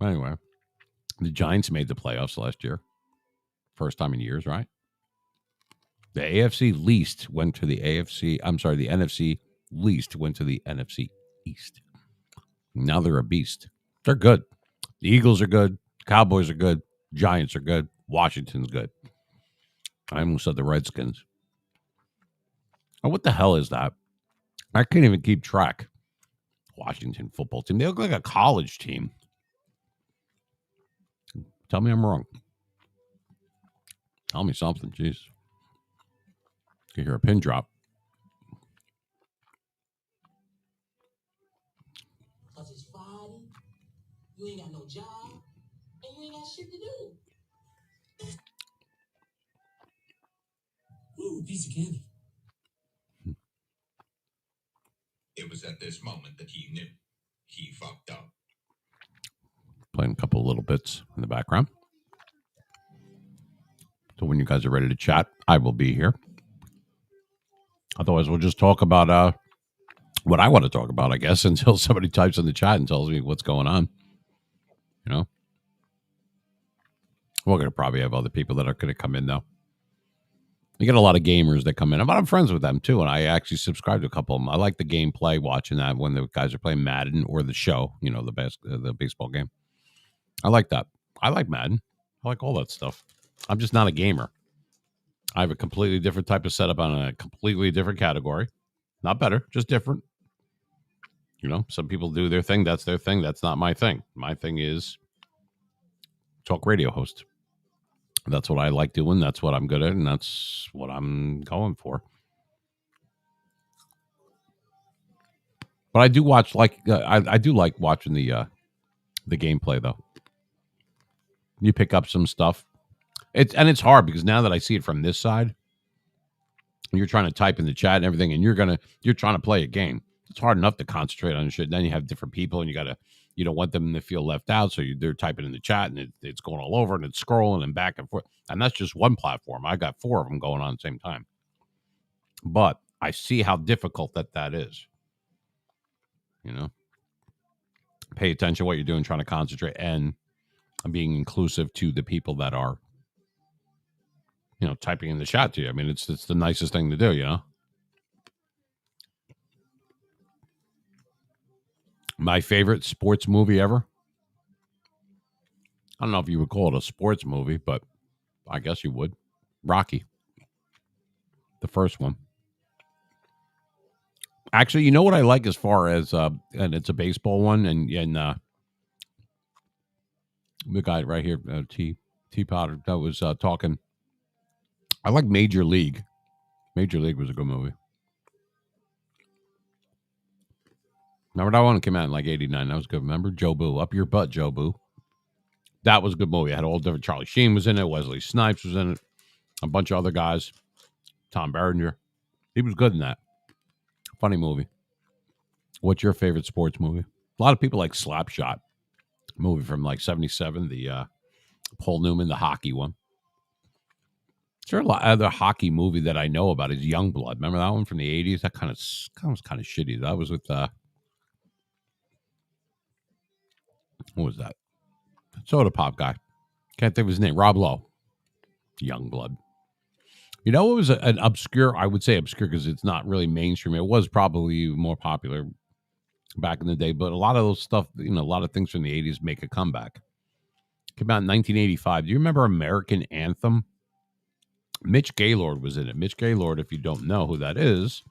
Anyway, the Giants made the playoffs last year. First time in years, right? The AFC least went to the AFC. I'm sorry, the NFC least went to the NFC East. Now they're a beast. They're good. The Eagles are good. Cowboys are good. Giants are good. Washington's good. I almost said the Redskins. Oh, what the hell is that? I can't even keep track. Washington football team. They look like a college team. Tell me I'm wrong. Tell me something. Jeez. You hear a pin drop. Because it's Friday, you ain't got no job, and you ain't got shit to do. Ooh, piece of candy. It was at this moment that he knew he fucked up. Playing a couple of little bits in the background. So when you guys are ready to chat, I will be here. Otherwise, we'll just talk about what I want to talk about, I guess, until somebody types in the chat and tells me what's going on. We're going to probably have other people that are going to come in, though. You get a lot of gamers that come in, but I'm friends with them, too, and I actually subscribe to a couple of them. I like the gameplay, watching that when the guys are playing Madden or the show, the baseball game. I like that. I like Madden. I like all that stuff. I'm just not a gamer. I have a completely different type of setup on a completely different category. Not better, just different. Some people do their thing. That's their thing. That's not my thing. My thing is talk radio host. That's what I like doing. That's what I'm good at, and that's what I'm going for. But I do watch I do like watching the gameplay though. You pick up some stuff. It's hard because now that I see it from this side, you're trying to type in the chat and everything, and you're trying to play a game. It's hard enough to concentrate on shit. Then you have different people, and you don't want them to feel left out, so they're typing in the chat, and it's going all over, and it's scrolling and back and forth. And that's just one platform. I got 4 of them going on at the same time. But I see how difficult that is. You know, pay attention to what you're doing, trying to concentrate, and being inclusive to the people that are, typing in the chat to you. I mean, it's the nicest thing to do. My favorite sports movie ever. I don't know if you would call it a sports movie, but I guess you would. Rocky, the first one. Actually, you know what I like as far as and it's a baseball one, and the guy right here, T Potter, that was talking. I like Major League. Major League was a good movie. Remember that one came out in like '89. That was good. Remember Joe Boo, up your butt, Joe Boo. That was a good movie. It had all different. Charlie Sheen was in it. Wesley Snipes was in it. A bunch of other guys. Tom Berenger. He was good in that. Funny movie. What's your favorite sports movie? A lot of people like Slapshot, movie from like '77. The Paul Newman, the hockey one. Is there a lot other hockey movie that I know about? Is Youngblood? Remember that one from the '80s? That was kind of shitty. That was with what was that? Soda Pop guy. Can't think of his name. Rob Lowe. Youngblood. You know, it was an obscure. I would say obscure because it's not really mainstream. It was probably more popular back in the day, but a lot of those stuff, a lot of things from the '80s make a comeback. Came out in 1985. Do you remember American Anthem? Mitch Gaylord was in it. Mitch Gaylord, if you don't know who that is,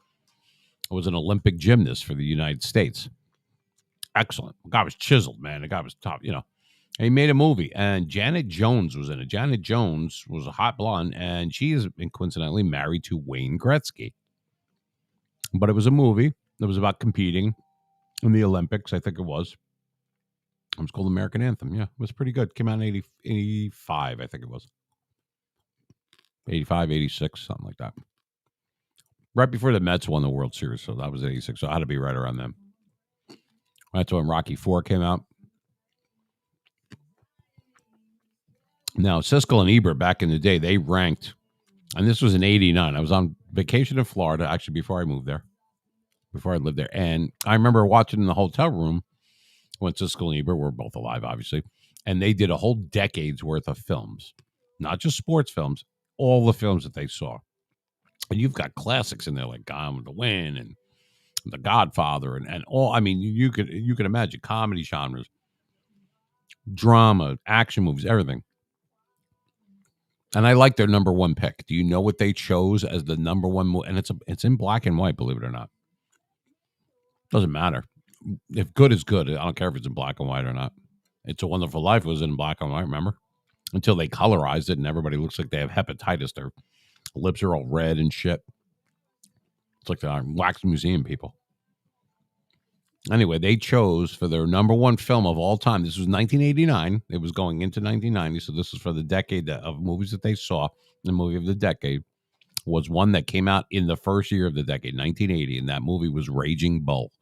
was an Olympic gymnast for the United States. Excellent. The guy was chiseled, man. The guy was top, And he made a movie, and Janet Jones was in it. Janet Jones was a hot blonde, and she is coincidentally married to Wayne Gretzky. But it was a movie that was about competing in the Olympics, I think it was. It was called American Anthem. Yeah, it was pretty good. Came out in 85, I think it was. 85, 86, something like that. Right before the Mets won the World Series, so that was 86. So I had to be right around them. That's when Rocky IV came out. Now, Siskel and Ebert back in the day, they ranked, and this was in '89. I was on vacation in Florida, actually, before I moved there, before I lived there. And I remember watching in the hotel room when Siskel and Ebert were both alive, obviously, and they did a whole decade's worth of films, not just sports films, all the films that they saw. And you've got classics in there like Gone with the Wind and The Godfather and all. I mean, you could imagine comedy genres, drama, action movies, everything. And I like their number one pick. Do you know what they chose as the number one movie? And it's in black and white, believe it or not. Doesn't matter. If good is good, I don't care if it's in black and white or not. It's a Wonderful Life was in black and white, remember? Until they colorized it and everybody looks like they have hepatitis. Their lips are all red and shit. It's like the wax museum people. Anyway, they chose for their number one film of all time. This was 1989. It was going into 1990. So this was for the decade of movies that they saw. The movie of the decade was one that came out in the first year of the decade, 1980. And that movie was Raging Bull.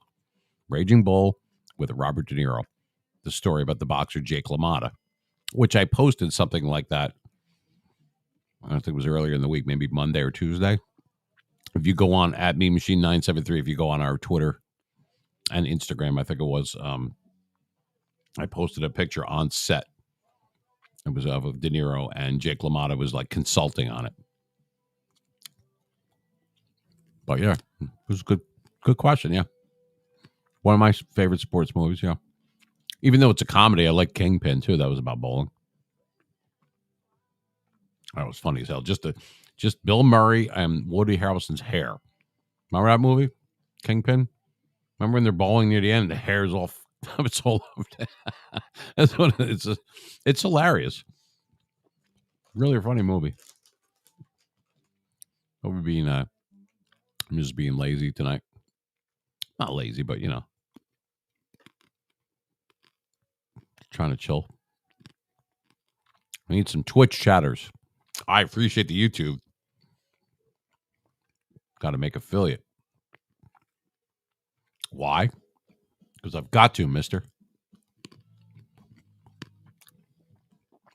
Raging Bull with Robert De Niro. The story about the boxer Jake LaMotta, which I posted something like that. I don't think it was earlier in the week, maybe Monday or Tuesday. If you go on at Mean Machine 973, if you go on our Twitter and Instagram, I think it was, I posted a picture on set. It was of De Niro, and Jake LaMotta was like consulting on it. But yeah, it was a good question. Yeah. One of my favorite sports movies. Yeah. Even though it's a comedy, I like Kingpin too. That was about bowling. That was funny as hell. Just Bill Murray and Woody Harrelson's hair. Remember that movie, Kingpin? Remember when they're bowling near the end, the hair's all it's all over. That's what it's hilarious. Really a funny movie. I'm just being lazy tonight. Not lazy, but trying to chill. I need some Twitch chatters. I appreciate the YouTube. Got to make affiliate. Why? Because I've got to, mister.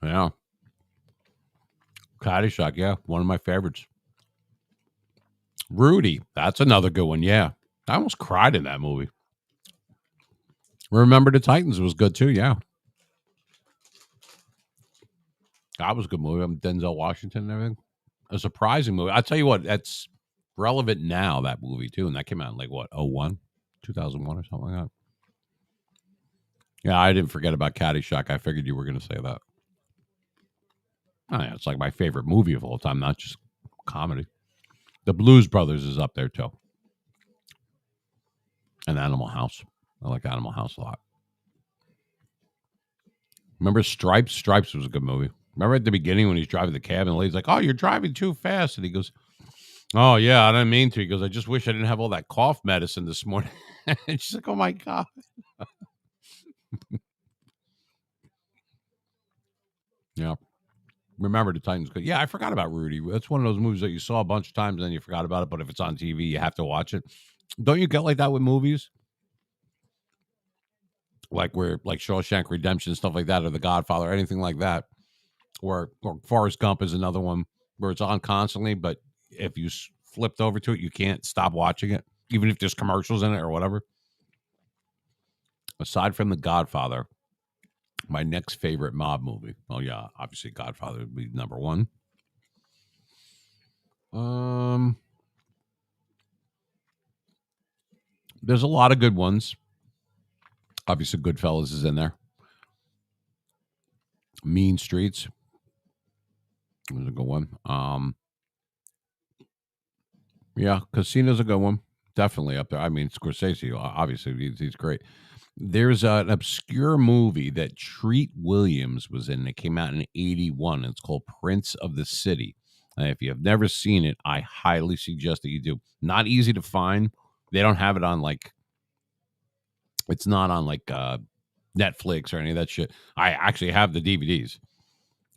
Yeah. Caddyshack, yeah. One of my favorites. Rudy. That's another good one, yeah. I almost cried in that movie. Remember the Titans was good too, yeah. That was a good movie. Denzel Washington and everything. A surprising movie. I'll tell you what, that's relevant now, that movie too. And that came out in like what, 01? 2001 or something like that. Yeah, I didn't forget about Caddyshack. I figured you were going to say that. Oh, yeah, it's like my favorite movie of all time, not just comedy. The Blues Brothers is up there too. And Animal House. I like Animal House a lot. Remember Stripes? Stripes was a good movie. Remember at the beginning when he's driving the cab and the lady's like, "Oh, you're driving too fast." And he goes, "Oh, yeah, I didn't mean to." He goes, "I just wish I didn't have all that cough medicine this morning." And she's like, "Oh, my God." Yeah. Remember the Titans. Yeah, I forgot about Rudy. That's one of those movies that you saw a bunch of times and then you forgot about it. But if it's on TV, you have to watch it. Don't you get like that with movies? Like Shawshank Redemption, stuff like that, or The Godfather, anything like that. Or Forrest Gump is another one where it's on constantly, but if you flipped over to it, you can't stop watching it, even if there's commercials in it or whatever. Aside from The Godfather, my next favorite mob movie. Oh yeah, obviously Godfather would be number one. There's a lot of good ones. Obviously, Goodfellas is in there. Mean Streets is a good one. Yeah, Casino's a good one. Definitely up there. I mean, Scorsese, obviously, he's great. There's an obscure movie that Treat Williams was in that came out in 81. It's called Prince of the City. And if you have never seen it, I highly suggest that you do. Not easy to find. They don't have it on it's not on Netflix or any of that shit. I actually have the DVDs.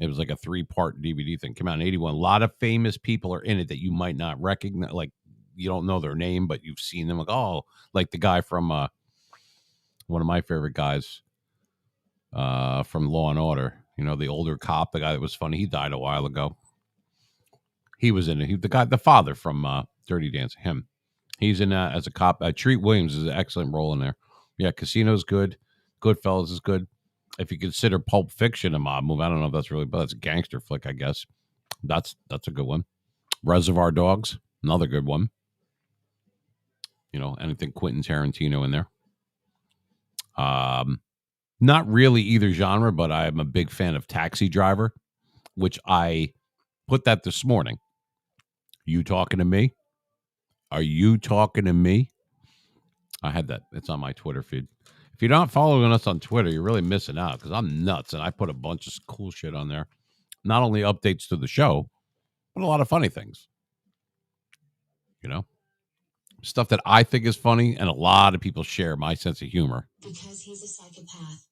It was like a 3-part DVD thing. Came out in 81. A lot of famous people are in it that you might not recognize. Like, you don't know their name, but you've seen them. Like, oh, like the guy from one of my favorite guys from Law and Order. The older cop, the guy that was funny. He died a while ago. He was in it. The father from Dirty Dancing. Him. He's in that as a cop. Treat Williams is an excellent role in there. Yeah, Casino's good. Goodfellas is good. If you consider Pulp Fiction a mob movie, I don't know if that's really, but that's a gangster flick, I guess. That's a good one. Reservoir Dogs, another good one. Anything Quentin Tarantino in there. Not really either genre, but I am a big fan of Taxi Driver, which I put that this morning. You talking to me? Are you talking to me? I had that. It's on my Twitter feed. If you're not following us on Twitter, you're really missing out because I'm nuts and I put a bunch of cool shit on there. Not only updates to the show, but a lot of funny things. Stuff that I think is funny, and a lot of people share my sense of humor. Because he's a psychopath.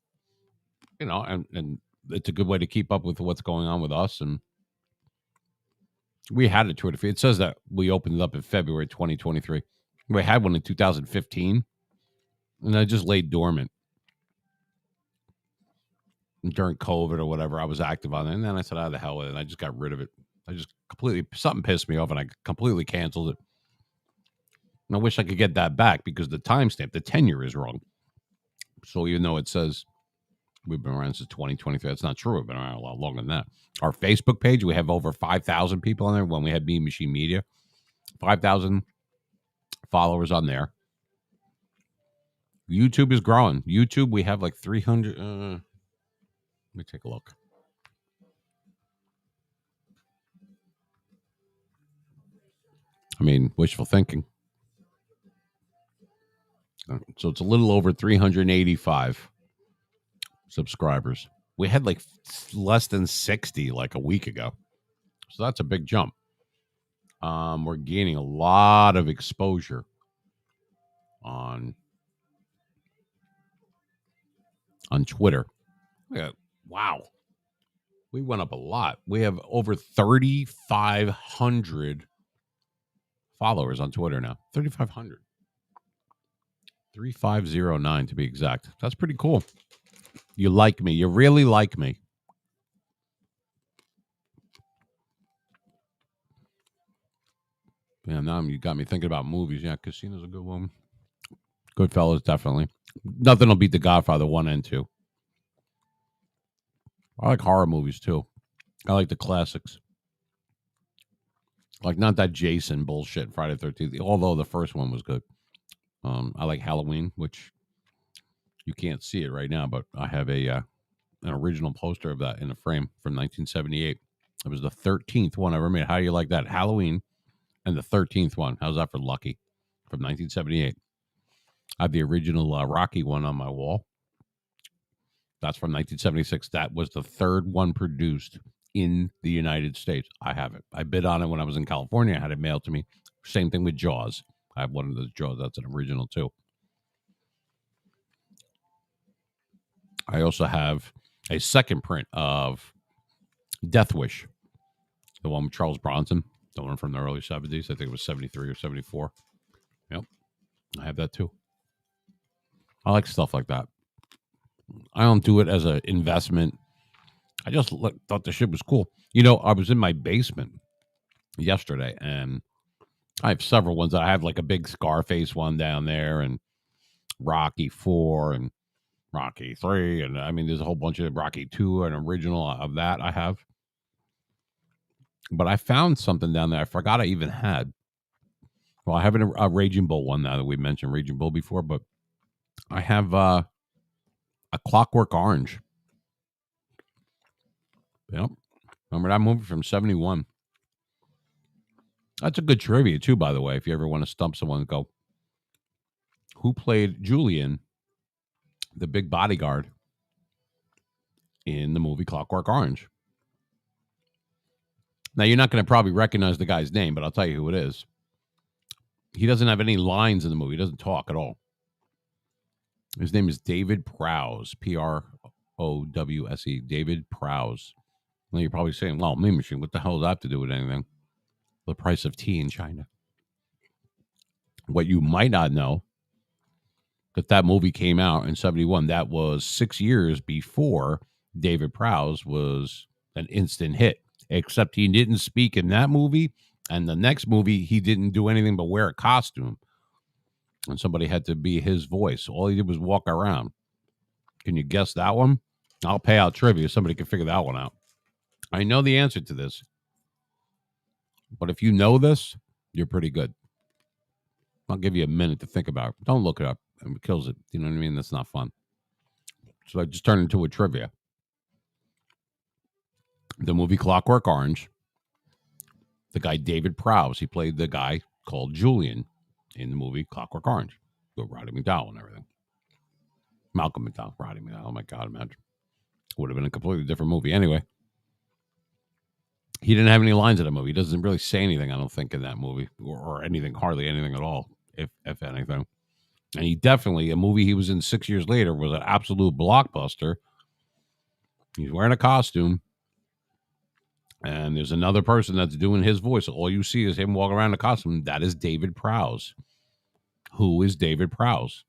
And it's a good way to keep up with what's going on with us. And we had a Twitter feed. It says that we opened it up in February 2023. We had one in 2015, and I just laid dormant. During COVID or whatever, I was active on it. And then I said, "Oh, the hell with it." And I just got rid of it. I just something pissed me off and I completely canceled it. And I wish I could get that back because the timestamp, the tenure is wrong. So even though it says we've been around since 2023, that's not true. We've been around a lot longer than that. Our Facebook page, we have over 5,000 people on there when we had Mean Machine Media. 5,000 followers on there. YouTube is growing. YouTube, we have like 300. Let me take a look. I mean, wishful thinking. So it's a little over 385 subscribers. We had like less than 60 like a week ago. So that's a big jump. We're gaining a lot of exposure on Twitter. Yeah, wow. We went up a lot. We have over 3,500 followers on Twitter now. 3,500. 3,509 to be exact. That's pretty cool. You like me. You really like me. Yeah, now you got me thinking about movies. Yeah, Casino's a good one. Goodfellas, definitely. Nothing will beat The Godfather 1 and 2. I like horror movies, too. I like the classics. Like, not that Jason bullshit, Friday the 13th, although the first one was good. I like Halloween, which you can't see it right now, but I have an original poster of that in a frame from 1978. It was the 13th one I ever made. How do you like that? Halloween and the 13th one. How's that for lucky? From 1978. I have the original Rocky one on my wall. That's from 1976. That was the third one produced in the United States. I have it. I bid on it when I was in California. I had it mailed to me. Same thing with Jaws. I have one of those Jaws. That's an original, too. I also have a second print of Death Wish, the one with Charles Bronson, the one from the early 70s. I think it was 73 or 74. Yep. I have that, too. I like stuff like that. I don't do it as an investment. I just thought the shit was cool. You know, I was in my basement yesterday, and I have several ones. I have like a big Scarface one down there, and Rocky 4 and Rocky 3, and I mean, there's a whole bunch of Rocky 2, an original of that I have. But I found something down there I forgot I even had. Well, I have a Raging Bull one now that we mentioned Raging Bull before, but I have a Clockwork Orange. Yep. Remember that movie from 71? That's a good trivia, too, by the way, if you ever want to stump someone, go, who played Julian, the big bodyguard, in the movie Clockwork Orange? Now, you're not going to probably recognize the guy's name, but I'll tell you who it is. He doesn't have any lines in the movie. He doesn't talk at all. His name is David Prowse, Prowse, David Prowse. Now, you're probably saying, well, Mean Machine, what the hell does that have to do with anything? The price of tea in China. What you might not know, that movie came out in 71. That was 6 years before David Prowse was an instant hit, except he didn't speak in that movie. And the next movie, he didn't do anything but wear a costume. And somebody had to be his voice. All he did was walk around. Can you guess that one? I'll pay out trivia. Somebody can figure that one out. I know the answer to this. But if you know this, you're pretty good. I'll give you a minute to think about it. Don't look it up. It kills it. You know what I mean? That's not fun. So I just turned into a trivia. The movie Clockwork Orange, the guy David Prowse, he played the guy called Julian in the movie Clockwork Orange with Roddy McDowell and everything. Malcolm McDowell, Roddy McDowell. Oh my God, imagine. Would have been a completely different movie. Anyway, he didn't have any lines in the movie. He doesn't really say anything, I don't think, in that movie or anything, hardly anything at all, if anything. And he definitely, a movie he was in 6 years later was an absolute blockbuster. He's wearing a costume. And there's another person that's doing his voice. All you see is him walk around in a costume. That is David Prowse. Who is David Prowse?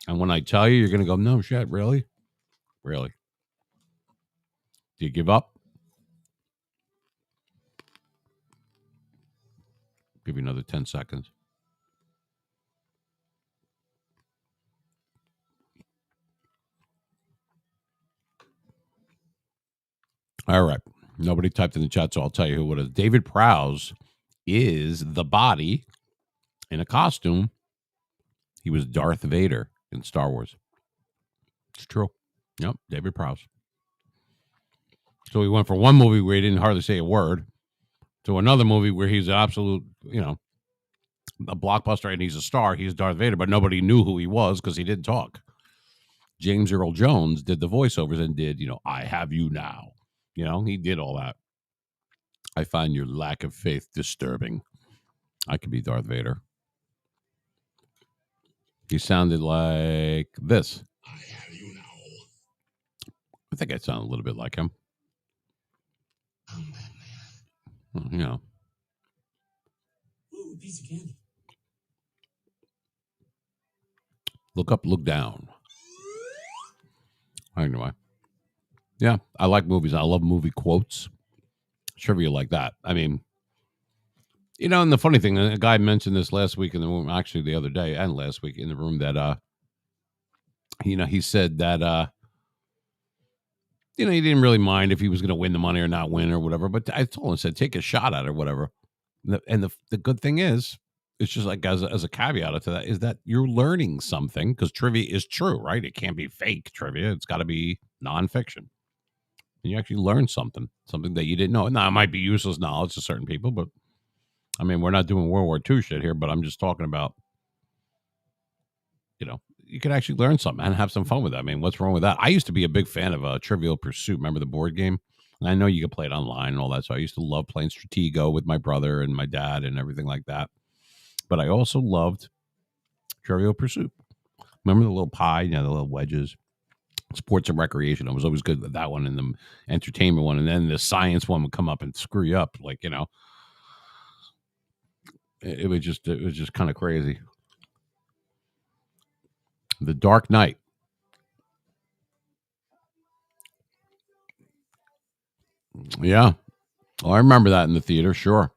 And when I tell you, you're going to go, no shit, really? Really? Do you give up? Give you another 10 seconds. All right. Nobody typed in the chat, so I'll tell you who it is. David Prowse is the body in a costume. He was Darth Vader in Star Wars. It's true. Yep, David Prowse. So we went from one movie where he didn't hardly say a word to another movie where he's an absolute, a blockbuster and he's a star. He's Darth Vader, but nobody knew who he was because he didn't talk. James Earl Jones did the voiceovers and did, I have you now. He did all that. I find your lack of faith disturbing. I could be Darth Vader. He sounded like this. I have you now. I think I sound a little bit like him. I'm Batman. You know, Ooh, piece of candy. look up, look down. Anyway, yeah, I like movies. I love movie quotes, trivia like that. I mean, you know, and the funny thing, a guy mentioned this last week in the room, actually the other day and last week in the room that, you know, he said that, you know, he didn't really mind if he was going to win the money or not win or whatever. But I told him, said, take a shot at it or whatever. And the good thing is, it's just like as a caveat to that is that you're learning something because trivia is true, right? It can't be fake trivia. It's got to be nonfiction. And you actually learn something that you didn't know. Now, it might be useless knowledge to certain people, but I mean, we're not doing World War II shit here, but I'm just talking about, you know, you could actually learn something and have some fun with that. I mean, what's wrong with that? I used to be a big fan of Trivial Pursuit. Remember the board game? And I know you could play it online and all that. So I used to love playing Stratego with my brother and my dad and everything like that. But I also loved Trivial Pursuit. Remember the little pie, you know, the little wedges? Sports and recreation. I was always good with that one and the entertainment one. And then the science one would come up and screw you up. Like, you know, it was just kind of crazy. The Dark Knight. Yeah. Oh, I remember that in the theater. Sure.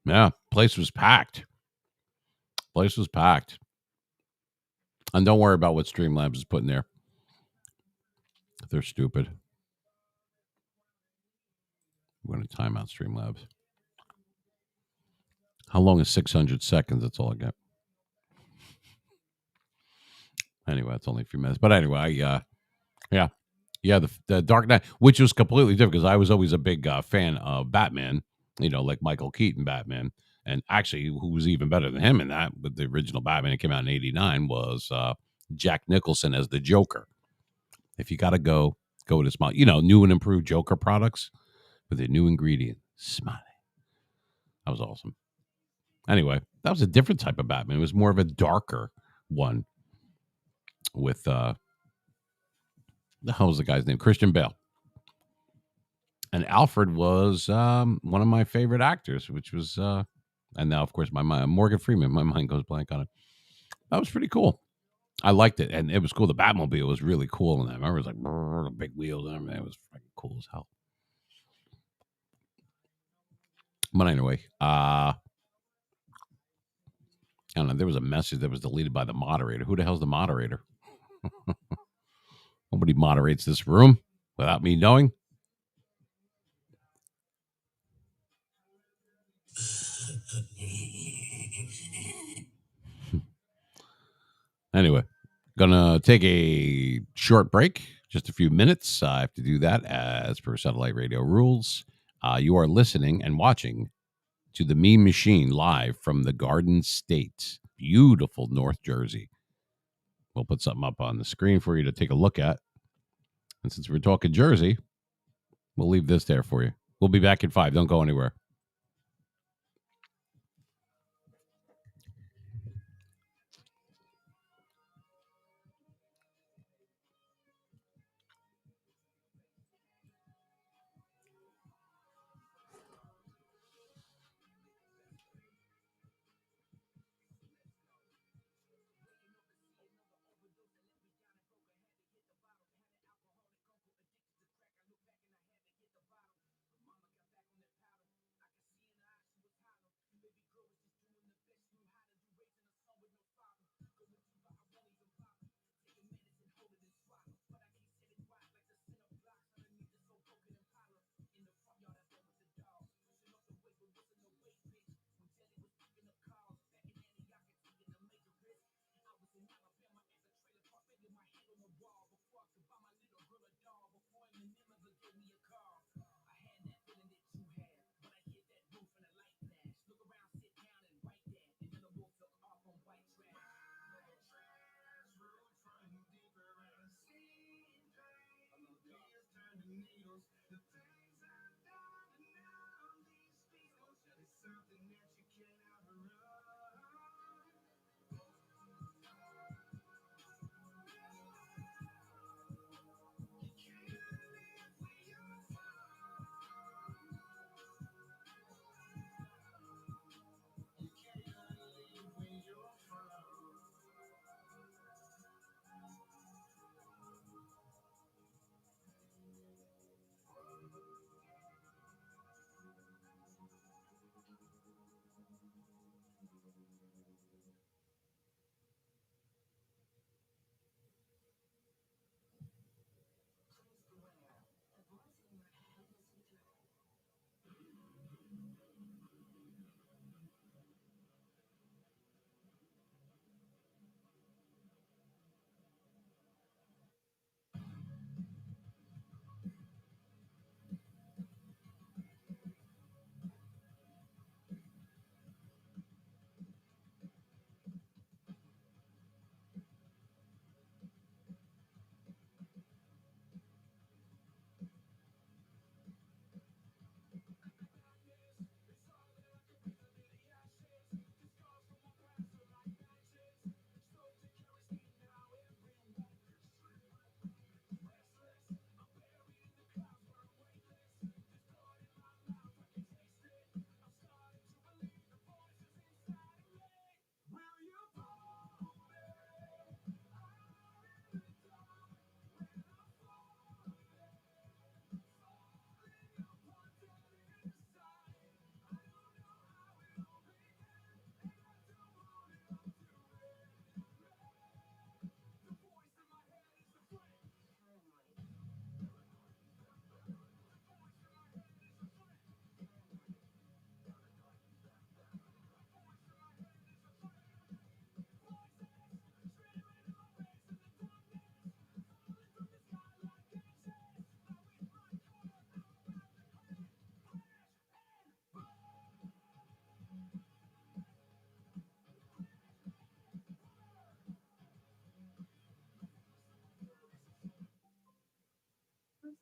Yeah. Place was packed. Place was packed. And don't worry about what Streamlabs is putting there. They're stupid. We're going to time out Streamlabs. How long is 600 seconds? That's all I got. Anyway, it's only a few minutes. But anyway, yeah. Yeah, the Dark Knight, which was completely different because I was always a big fan of Batman, you know, like Michael Keaton Batman. And actually, who was even better than him in that, with the original Batman that came out in '89, was Jack Nicholson as the Joker. If you got to go with a smile. You know, new and improved Joker products with a new ingredient, smile. That was awesome. Anyway, that was a different type of Batman. It was more of a darker one with, the hell was the guy's name? Christian Bale. And Alfred was one of my favorite actors, which was, and now of course my mind, Morgan Freeman. My mind goes blank on it. That was pretty cool. I liked it, and it was cool. The Batmobile was really cool in that. I remember it was like the big wheels and everything. It was fucking cool as hell. But anyway, I don't know. There was a message that was deleted by the moderator. Who the hell's the moderator? Nobody moderates this room without me knowing. Anyway, gonna take a short break, just a few minutes. I have to do that as per satellite radio rules. You are listening and watching to the Meme Machine live from the Garden State, beautiful North Jersey. We'll put something up on the screen for you to take a look at. And since we're talking Jersey, we'll leave this there for you. We'll be back in 5. Don't go anywhere.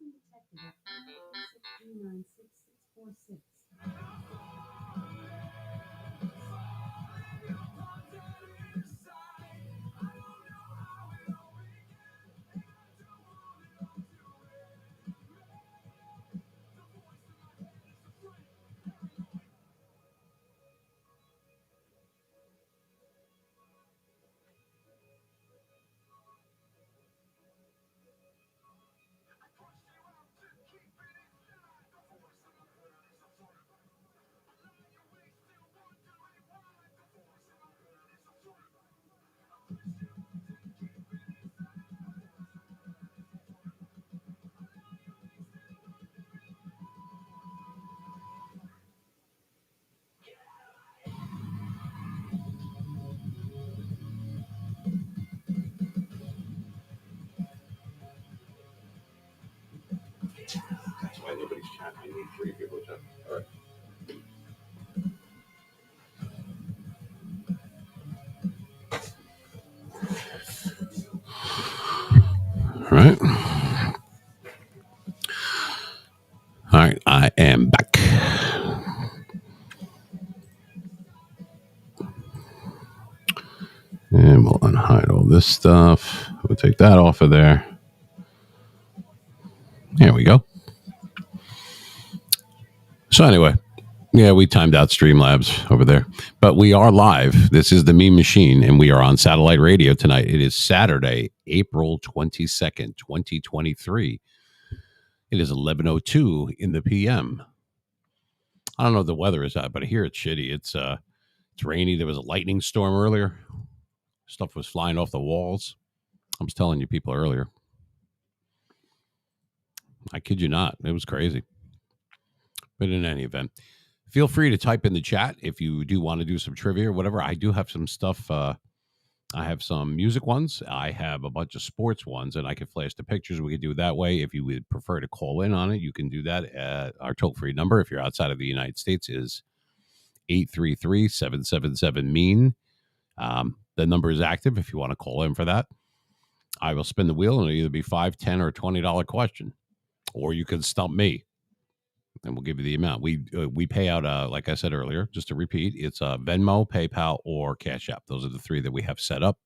been detected at 4639646. That's why nobody's chatting. I need 3 people to chat. All right. All right. All right. I am back. And we'll unhide all this stuff. We'll take that off of there. There we go. So anyway, yeah, we timed out Streamlabs over there, but we are live. This is the Meme Machine, and we are on satellite radio tonight. It is Saturday, April 22nd, 2023. It is 11:02 in the PM. I don't know what the weather is at, but here it's shitty. It's rainy. There was a lightning storm earlier. Stuff was flying off the walls. I was telling you people earlier. I kid you not. It was crazy. But in any event, feel free to type in the chat if you do want to do some trivia or whatever. I do have some stuff. I have some music ones. I have a bunch of sports ones, and I can flash the pictures. We could do it that way. If you would prefer to call in on it, you can do that. At our toll-free number, if you're outside of the United States, is 833-777-MEAN. The number is active if you want to call in for that. I will spin the wheel, and it'll either be $5, $10, or $20 question. Or you can stump me, and we'll give you the amount. We pay out, like I said earlier, just to repeat, it's Venmo, PayPal, or Cash App. Those are the 3 that we have set up,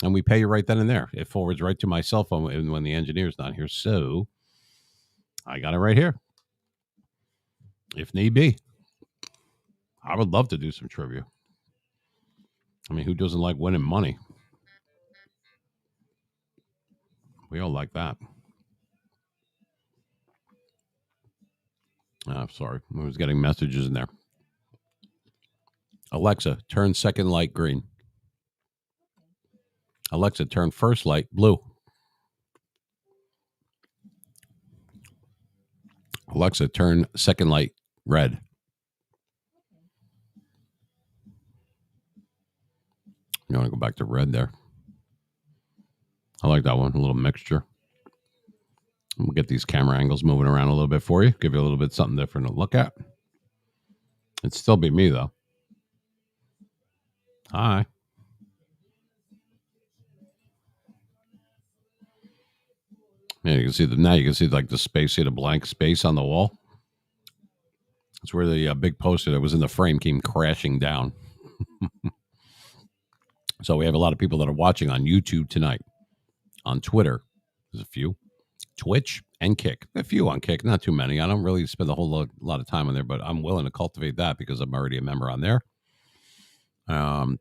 and we pay you right then and there. It forwards right to my cell phone when the engineer's not here. So I got it right here, if need be. I would love to do some trivia. I mean, who doesn't like winning money? We all like that. Sorry, I was getting messages in there. Alexa, turn second light green. Alexa, turn first light blue. Alexa, turn second light red. You want to go back to red there? I like that one, a little mixture. We'll get these camera angles moving around a little bit for you, give you a little bit something different to look at. It'd still be me, though. Hi. Yeah, you can see now you can see like the space, see the blank space on the wall. That's where the big poster that was in the frame came crashing down. So we have a lot of people that are watching on YouTube tonight, on Twitter. There's a few. Twitch and Kick. A few on Kick, not too many. I don't really spend a whole lot of time on there, but I'm willing to cultivate that because I'm already a member on there.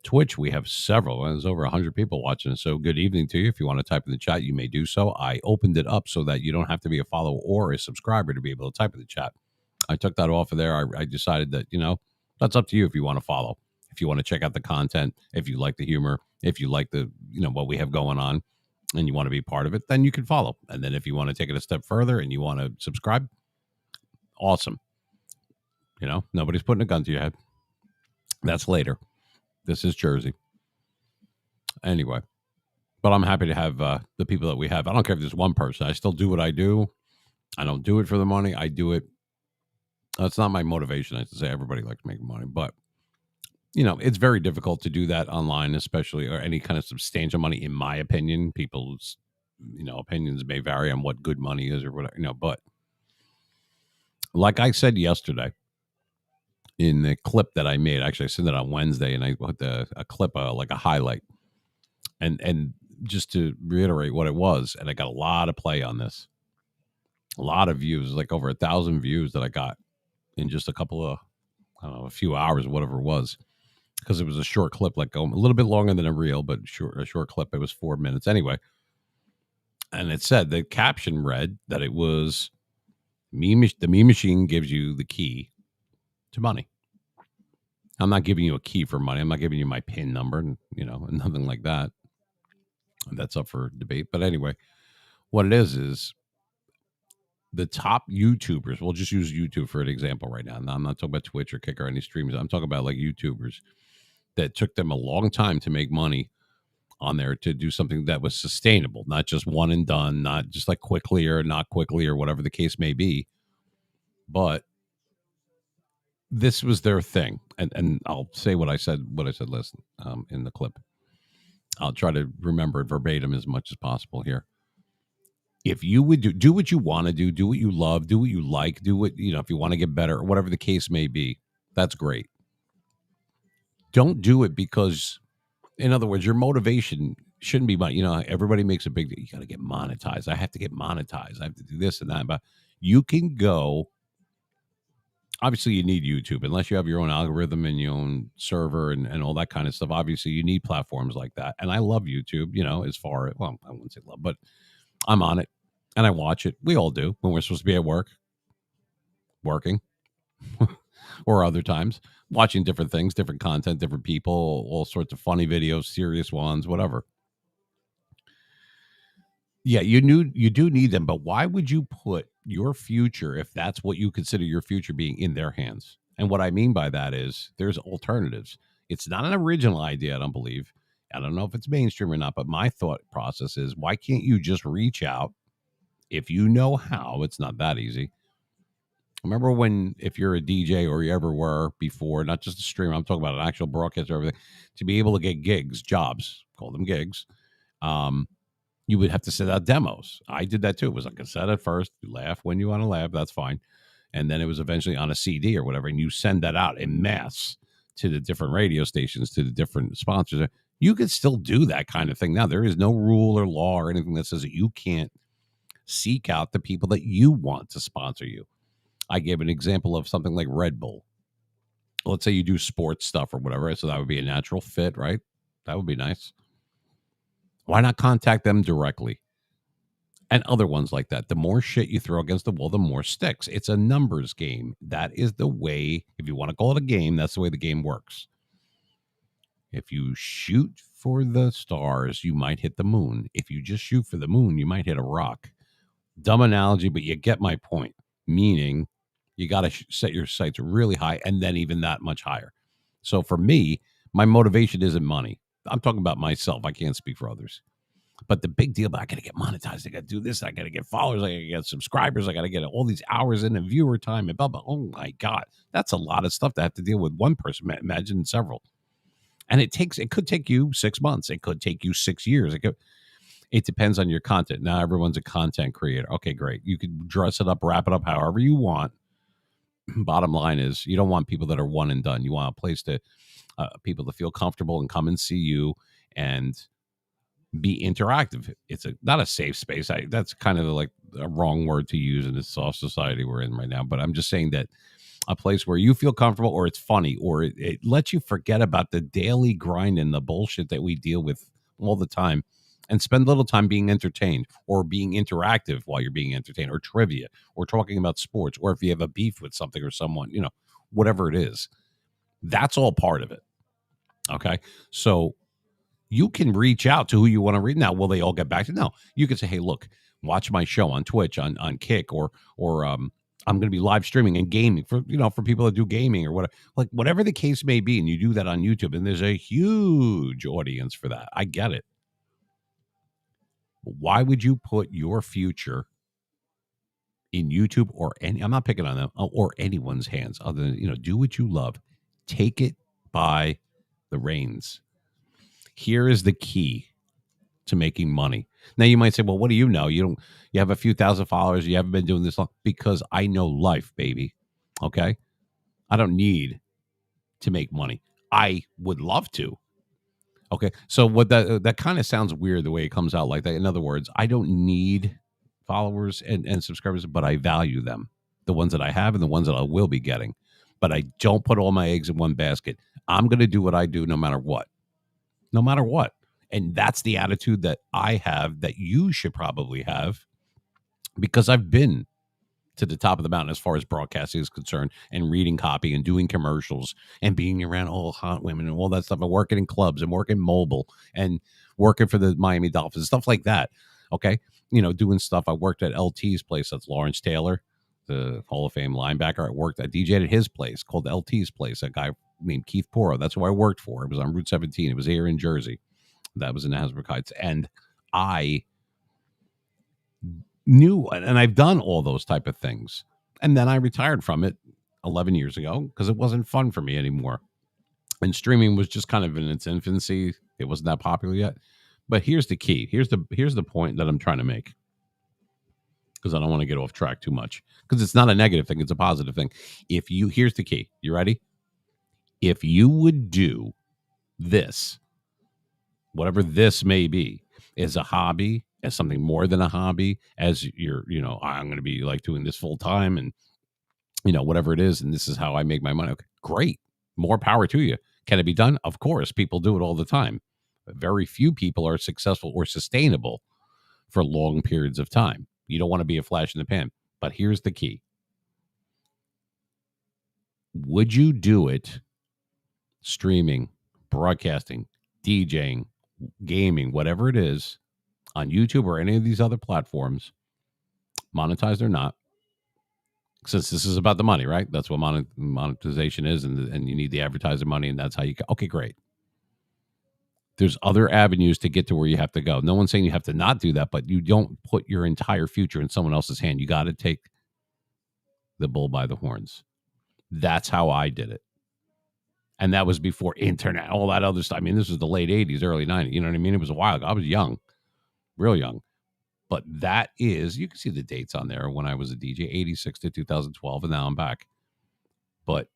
Twitch, we have several. There's over 100 people watching. So good evening to you. If you want to type in the chat, you may do so. I opened it up so that you don't have to be a follower or a subscriber to be able to type in the chat. I took that off of there. I decided that, that's up to you if you want to follow. If you want to check out the content, if you like the humor, if you like the, what we have going on, and you want to be part of it, then you can follow. And then if you want to take it a step further and you want to subscribe, awesome. Nobody's putting a gun to your head. That's later. This is Jersey. Anyway, but I'm happy to have the people that we have. I don't care if there's one person. I still do what I do. I don't do it for the money. I do it. That's not my motivation. I have to say everybody likes making money, but it's very difficult to do that online, especially or any kind of substantial money, in my opinion. People's opinions may vary on what good money is or whatever, but like I said yesterday in the clip that I made, actually I sent it on Wednesday and I put a clip, like a highlight, and just to reiterate what it was, and I got a lot of play on this, a lot of views, like over 1,000 views that I got in just a couple of, I don't know, a few hours or whatever it was, because it was a short clip, like a little bit longer than a reel, but a short clip. It was 4 minutes anyway. And it said, the caption read that it was the meme machine gives you the key to money. I'm not giving you a key for money. I'm not giving you my PIN number, and nothing like that. That's up for debate. But anyway, what it is the top YouTubers. We'll just use YouTube for an example right now. Now, I'm not talking about Twitch or Kick or any streamers. I'm talking about like YouTubers that took them a long time to make money on there, to do something that was sustainable, not just one and done, not just like quickly or not quickly or whatever the case may be. But this was their thing. And I'll say what I said last in the clip. I'll try to remember it verbatim as much as possible here. If you would do what you want to do what you love, do what you like, do what, if you want to get better or whatever the case may be, that's great. Don't do it because, in other words, your motivation shouldn't be money. Everybody makes a big deal. You got to get monetized. I have to get monetized. I have to do this and that. But you can go. Obviously, you need YouTube, unless you have your own algorithm and your own server and all that kind of stuff. Obviously, you need platforms like that. And I love YouTube, as far, well, I wouldn't say love, but I'm on it and I watch it. We all do when we're supposed to be at work, working, or other times, watching different things, different content, different people, all sorts of funny videos, serious ones, whatever. Yeah, you do need them, but why would you put your future, if that's what you consider your future being, in their hands? And what I mean by that is there's alternatives. It's not an original idea, I don't believe. I don't know if it's mainstream or not, but my thought process is, why can't you just reach out if you know how? It's not that easy. Remember when, if you're a DJ or you ever were before, not just a streamer, I'm talking about an actual broadcaster, everything, to be able to get gigs, jobs, call them gigs, you would have to send out demos. I did that too. It was like a set at first. You laugh when you want to laugh. That's fine. And then it was eventually on a CD or whatever. And you send that out en masse to the different radio stations, to the different sponsors. You could still do that kind of thing. Now, there is no rule or law or anything that says that you can't seek out the people that you want to sponsor you. I gave an example of something like Red Bull. Let's say you do sports stuff or whatever. So that would be a natural fit, right? That would be nice. Why not contact them directly? And other ones like that. The more shit you throw against the wall, the more sticks. It's a numbers game. That is the way, if you want to call it a game, that's the way the game works. If you shoot for the stars, you might hit the moon. If you just shoot for the moon, you might hit a rock. Dumb analogy, but you get my point. Meaning, you got to set your sights really high and then even that much higher. So for me, my motivation isn't money. I'm talking about myself. I can't speak for others. But the big deal, I got to get monetized. I got to do this. I got to get followers. I got to get subscribers. I got to get all these hours in and viewer time and blah, blah. Oh my God. That's a lot of stuff to have to deal with one person. Imagine several. And it could take you 6 months. It could take you 6 years. It depends on your content. Now everyone's a content creator. Okay, great. You could dress it up, wrap it up however you want. Bottom line is, you don't want people that are one and done. You want a place to people to feel comfortable and come and see you and be interactive. It's not a safe space. That's kind of like a wrong word to use in this soft society we're in right now. But I'm just saying that a place where you feel comfortable, or it's funny, or it lets you forget about the daily grind and the bullshit that we deal with all the time, and spend a little time being entertained or being interactive while you're being entertained, or trivia, or talking about sports, or if you have a beef with something or someone, whatever it is. That's all part of it. Okay. So you can reach out to who you want to read. Now, will they all get back to you? No. You can say, hey, look, watch my show on Twitch, on Kick, or I'm going to be live streaming and gaming for people that do gaming or whatever. Like, whatever the case may be, and you do that on YouTube, and there's a huge audience for that. I get it. But why would you put your future in YouTube or I'm not picking on them, or anyone's hands other than, do what you love. Take it by the reins. Here is the key to making money. Now you might say, well, what do you know? You have a few thousand followers. You haven't been doing this long. Because I know life, baby. Okay. I don't need to make money. I would love to. Okay. So what that kind of sounds weird the way it comes out like that. In other words, I don't need followers and subscribers, but I value them. The ones that I have and the ones that I will be getting. But I don't put all my eggs in one basket. I'm going to do what I do no matter what. No matter what. And that's the attitude that I have that you should probably have, because I've been to the top of the mountain as far as broadcasting is concerned, and reading copy and doing commercials and being around all hot women and all that stuff, and working in clubs and working mobile and working for the Miami Dolphins, stuff like that. Okay. Doing stuff. I worked at LT's place. That's Lawrence Taylor, the Hall of Fame linebacker. I DJ'd at his place called LT's place. A guy named Keith Poro. That's who I worked for. It was on Route 17. It was here in Jersey. That was in Hasbrook Heights. And I knew, and I've done all those type of things. And then I retired from it 11 years ago because it wasn't fun for me anymore. And streaming was just kind of in its infancy. It wasn't that popular yet. But here's the key. Here's the point that I'm trying to make, because I don't want to get off track too much, because it's not a negative thing. It's a positive thing. Here's the key. You ready? If you would do this, whatever this may be, as a hobby, as something more than a hobby, as I'm going to be like doing this full time, and whatever it is, and this is how I make my money. Okay, great. More power to you. Can it be done? Of course. People do it all the time. But very few people are successful or sustainable for long periods of time. You don't want to be a flash in the pan. But here's the key. Would you do it streaming, broadcasting, DJing, gaming, whatever it is, on YouTube or any of these other platforms, monetized or not? Since this is about the money, right? That's what monetization is, and you need the advertising money, and that's how you go. Okay, great. There's other avenues to get to where you have to go. No one's saying you have to not do that, but you don't put your entire future in someone else's hand. You got to take the bull by the horns. That's how I did it. And that was before internet, all that other stuff. I mean, this was the late 80s, early 90s. You know what I mean? It was a while ago. I was young, real young. But that is, you can see the dates on there when I was a DJ, 86 to 2012, and now I'm back. But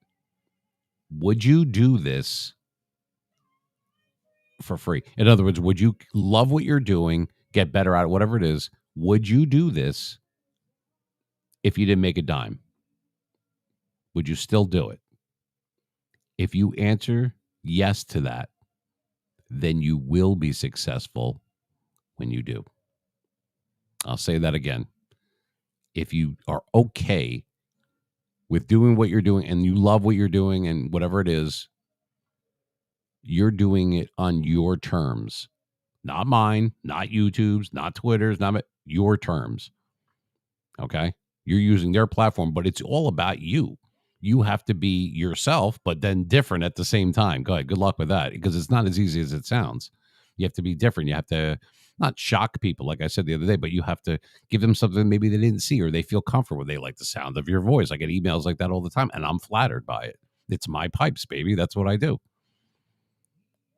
would you do this for free? In other words, would you love what you're doing, get better at it, whatever it is? Would you do this if you didn't make a dime? Would you still do it? If you answer yes to that, then you will be successful when you do. I'll say that again. If you are okay with doing what you're doing and you love what you're doing and whatever it is, you're doing it on your terms, not mine, not YouTube's, not Twitter's, not your terms. Okay. You're using their platform, but it's all about you. You have to be yourself, but then different at the same time. Go ahead. Good luck with that, because it's not as easy as it sounds. You have to be different. You have to not shock people, like I said the other day, but you have to give them something maybe they didn't see or they feel comfortable. They like the sound of your voice. I get emails like that all the time, and I'm flattered by it. It's my pipes, baby. That's what I do.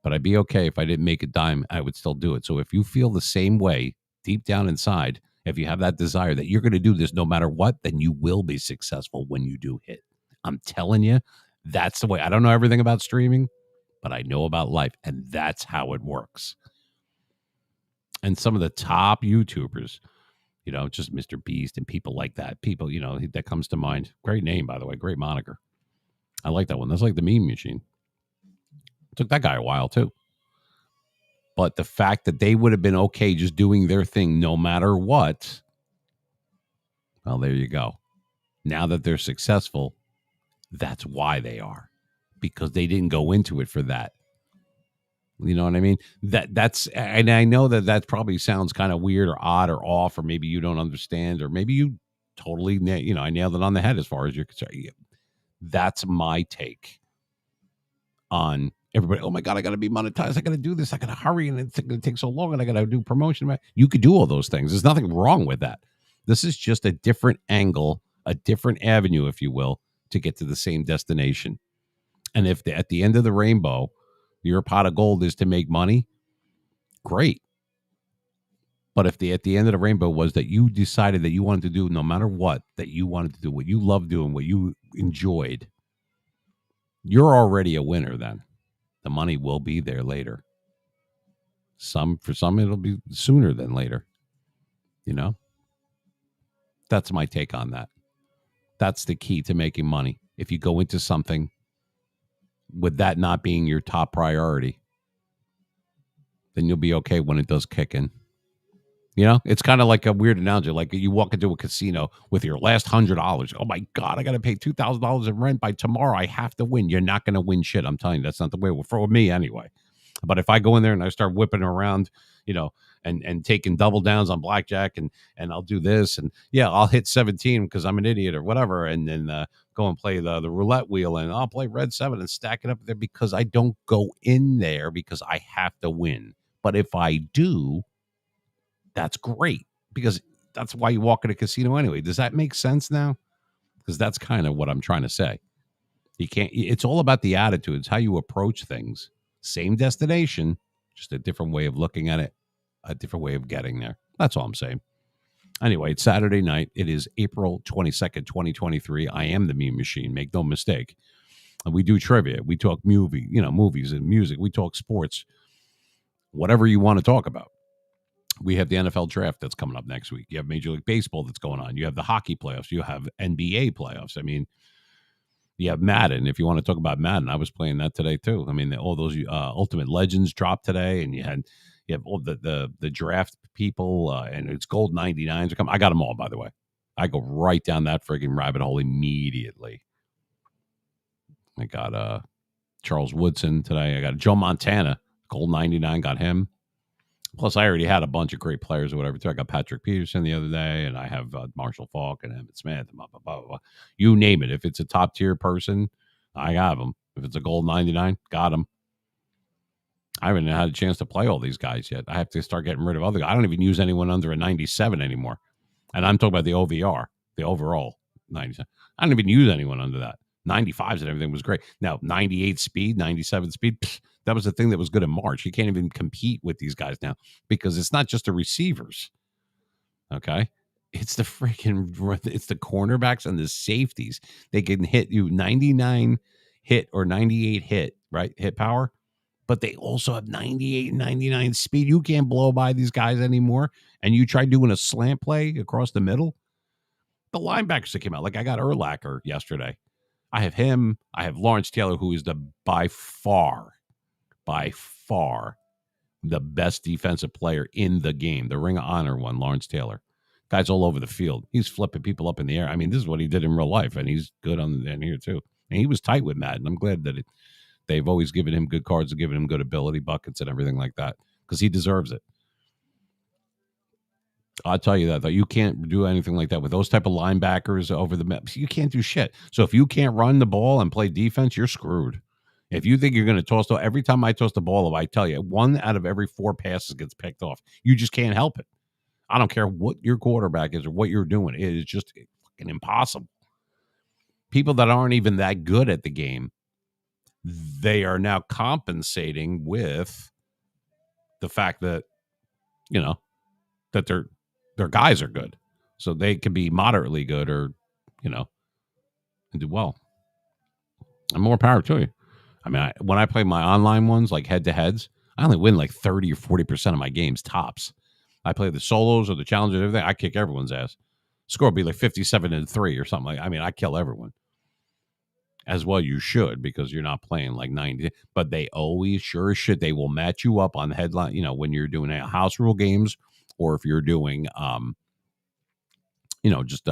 But I'd be okay if I didn't make a dime. I would still do it. So if you feel the same way deep down inside, if you have that desire that you're going to do this no matter what, then you will be successful when you do hit. I'm telling you, that's the way. I don't know everything about streaming, but I know about life, and that's how it works. And some of the top YouTubers, just Mr. Beast and people like that, people, that comes to mind. Great name, by the way. Great moniker. I like that one. That's like the meme machine. It took that guy a while, too. But the fact that they would have been okay just doing their thing no matter what, well, there you go. Now that they're successful, that's why they are, because they didn't go into it for that. You know what I mean? That's, and I know that probably sounds kind of weird or odd or off, or maybe you don't understand, or maybe you totally, I nailed it on the head as far as you're concerned. That's my take on everybody. Oh my God, I got to be monetized. I got to do this. I got to hurry, and it's going to take so long, and I got to do promotion. You could do all those things. There's nothing wrong with that. This is just a different angle, a different avenue, if you will, to get to the same destination. And if at the end of the rainbow, your pot of gold is to make money, great. But if at the end of the rainbow was that you decided that you wanted to do no matter what, that you wanted to do what you love doing, what you enjoyed, you're already a winner then. The money will be there later. For some it'll be sooner than later. You know? That's my take on that. That's the key to making money. If you go into something with that not being your top priority, then you'll be okay when it does kick in. You know, it's kind of like a weird analogy. Like you walk into a casino with your last $100. Oh my God, I got to pay $2,000 in rent by tomorrow. I have to win. You're not going to win shit. I'm telling you, that's not the way for me anyway. But if I go in there and I start whipping around, you know, and taking double downs on blackjack and I'll do this and yeah, I'll hit 17 because I'm an idiot or whatever, and then go and play the roulette wheel and I'll play red 7 and stack it up there because I don't go in there because I have to win. But if I do, that's great because that's why you walk in a casino anyway. Does that make sense now? Because that's kind of what I'm trying to say. You can't, it's all about the attitude. It's how you approach things. Same destination, just a different way of looking at it, a different way of getting there. That's all I'm saying. Anyway, it's Saturday night. It is April 22nd, 2023. I am the Meme Machine. Make no mistake. And we do trivia. We talk movies and music. We talk sports, whatever you want to talk about. We have the NFL draft that's coming up next week. You have Major League Baseball that's going on. You have the hockey playoffs. You have NBA playoffs. I mean, you have Madden. If you want to talk about Madden, I was playing that today too. I mean, all those Ultimate Legends dropped today, and you have all the draft people, and it's gold 99s are coming. I got them all, by the way. I go right down that frigging rabbit hole immediately. I got Charles Woodson today. I got Joe Montana, gold 99, got him. Plus, I already had a bunch of great players or whatever, too. I got Patrick Peterson the other day, and I have Marshall Faulk and Emmitt Smith, and blah, blah, blah, blah. You name it. If it's a top-tier person, I have them. If it's a gold 99, got them. I haven't had a chance to play all these guys yet. I have to start getting rid of other guys. I don't even use anyone under a 97 anymore. And I'm talking about the OVR, the overall 97. I don't even use anyone under that. 95s and everything was great. Now, 98 speed, 97 speed, that was the thing that was good in March. You can't even compete with these guys now because it's not just the receivers. Okay. It's the cornerbacks and the safeties. They can hit you 99 hit or 98 hit, right? Hit power. But they also have 98 and 99 speed. You can't blow by these guys anymore. And you try doing a slant play across the middle. The linebackers that came out, like I got Urlacher yesterday. I have him. I have Lawrence Taylor, who is by far, the best defensive player in the game. The Ring of Honor one, Lawrence Taylor. Guy's all over the field. He's flipping people up in the air. I mean, this is what he did in real life, and he's good in here too. And he was tight with Madden. I'm glad that they've always given him good cards and given him good ability, buckets, and everything like that because he deserves it. I'll tell you that, though. You can't do anything like that with those type of linebackers over the map. You can't do shit. So if you can't run the ball and play defense, you're screwed. If you think you're going to toss the every time I toss the ball, I tell you, 1 out of every 4 passes gets picked off. You just can't help it. I don't care what your quarterback is or what you're doing. It is just fucking impossible. People that aren't even that good at the game, they are now compensating with the fact that, that their guys are good. So they can be moderately good or, and do well. And more power to you. I mean, when I play my online ones, like head-to-heads, I only win like 30 or 40% of my games tops. I play the solos or the challenges and everything. I kick everyone's ass. Score will be like 57-3 or something. I kill everyone. As well you should, because you're not playing like 90. But they always, sure as shit, they will match you up on the headline, when you're doing house rule games or if you're doing, just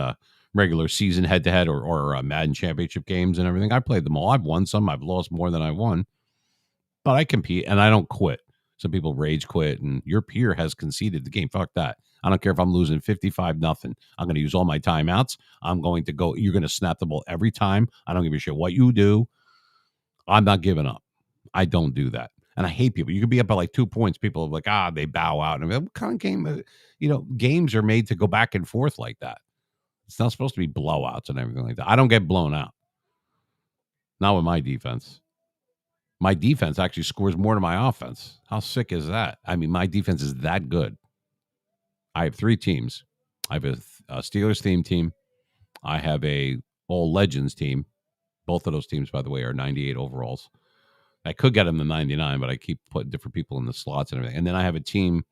regular season head-to-head or Madden championship games and everything. I played them all. I've won some. I've lost more than I won. But I compete, and I don't quit. Some people rage quit, and your peer has conceded the game. Fuck that. I don't care if I'm losing 55-0. I'm going to use all my timeouts. I'm going to go. You're going to snap the ball every time. I don't give a shit what you do. I'm not giving up. I don't do that. And I hate people. You could be up by like 2 points. People are like, they bow out. And I'm like, what kind of game? Games are made to go back and forth like that. It's not supposed to be blowouts and everything like that. I don't get blown out. Not with my defense. My defense actually scores more than my offense. How sick is that? I mean, my defense is that good. I have 3 teams. I have a Steelers theme team. I have a all legends team. Both of those teams, by the way, are 98 overalls. I could get them to 99, but I keep putting different people in the slots and everything. And then I have a team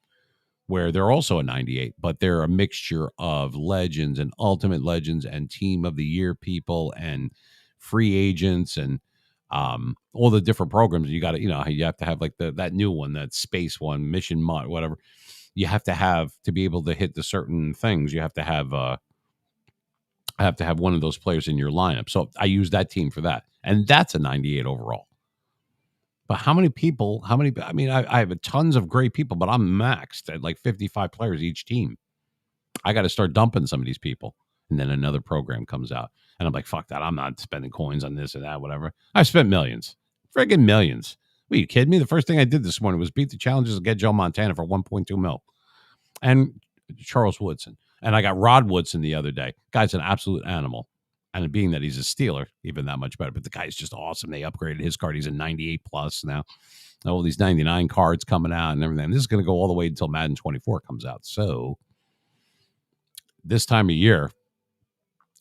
where they're also a 98, but they're a mixture of legends and ultimate legends and team of the year people and free agents and all the different programs. You got to, you have to have like that new one, that space one, Mission Mod, whatever. You have to be able to hit the certain things. You have to have one of those players in your lineup. So I use that team for that, and that's a 98 overall. But how many people? I mean, I have tons of great people, but I'm maxed at like 55 players each team. I got to start dumping some of these people. And then another program comes out. And I'm like, fuck that. I'm not spending coins on this and that, whatever. I've spent millions. Friggin' millions. Are you kidding me? The first thing I did this morning was beat the challenges and get Joe Montana for 1.2 mil. And Charles Woodson. And I got Rod Woodson the other day. Guy's an absolute animal. And being that he's a Steeler, even that much better. But the guy's just awesome. They upgraded his card. He's a 98 plus now. All these 99 cards coming out and everything. This is going to go all the way until Madden 24 comes out. So this time of year,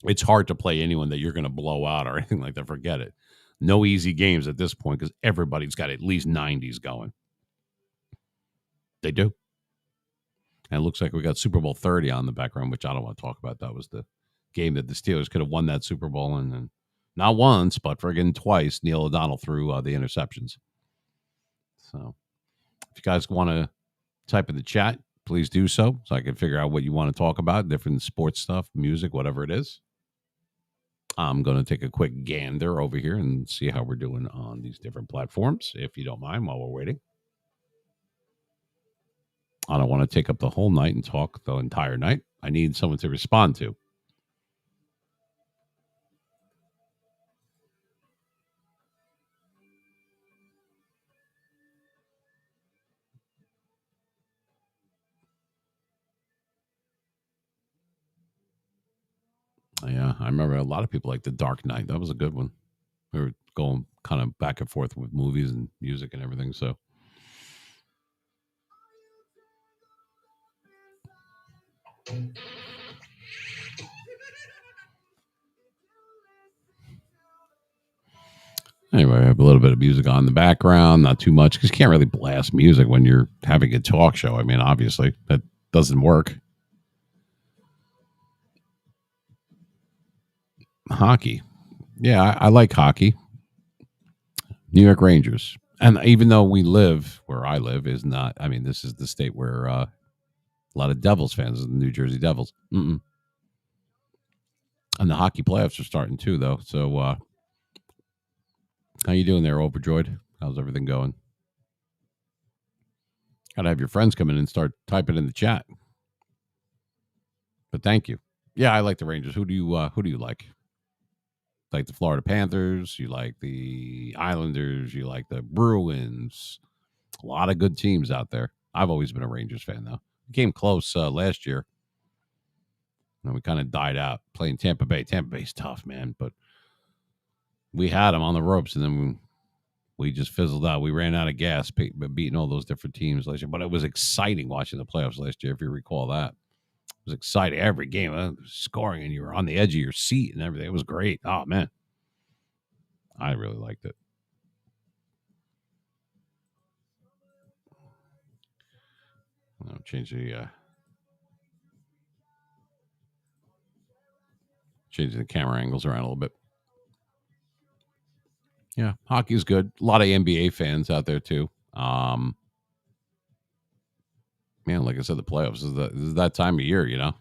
it's hard to play anyone that you're going to blow out or anything like that. Forget it. No easy games at this point because everybody's got at least 90s going. They do. And it looks like we got Super Bowl 30 on the background, which I don't want to talk about. That was the game that the Steelers could have won that Super Bowl. And then not once, but friggin' twice, Neil O'Donnell threw the interceptions. So if you guys want to type in the chat, please do so I can figure out what you want to talk about, different sports stuff, music, whatever it is. I'm going to take a quick gander over here and see how we're doing on these different platforms, if you don't mind, while we're waiting. I don't want to take up the whole night and talk the entire night. I need someone to respond to. Yeah, I remember a lot of people like The Dark Knight. That was a good one. We were going kind of back and forth with movies and music and everything. So anyway, I have a little bit of music on in the background, not too much, because you can't really blast music when you're having a talk show. I mean, obviously, that doesn't work. Hockey. Yeah, I like hockey. New York Rangers. And even though we live where I live is not, I mean, this is the state where a lot of Devils fans, the New Jersey Devils. Mm-mm. And the hockey playoffs are starting too, though. So, how you doing there, Overjoyed? How's everything going? Gotta have your friends come in and start typing in the chat. But thank you. Yeah, I like the Rangers. Who do you like? Like the Florida Panthers? You like the Islanders? You like the Bruins? A lot of good teams out there. I've always been a Rangers fan, though. We came close last year. And we kind of died out playing Tampa Bay. Tampa Bay's tough, man. But we had them on the ropes, and then we just fizzled out. We ran out of gas beating all those different teams last year. But it was exciting watching the playoffs last year, if you recall that. It was exciting. Every game, scoring, and you were on the edge of your seat and everything. It was great. Oh, man. I really liked it. I'll change the camera angles around a little bit. Yeah, hockey's good. A lot of NBA fans out there too. Man, like I said, the playoffs is that time of year, you know.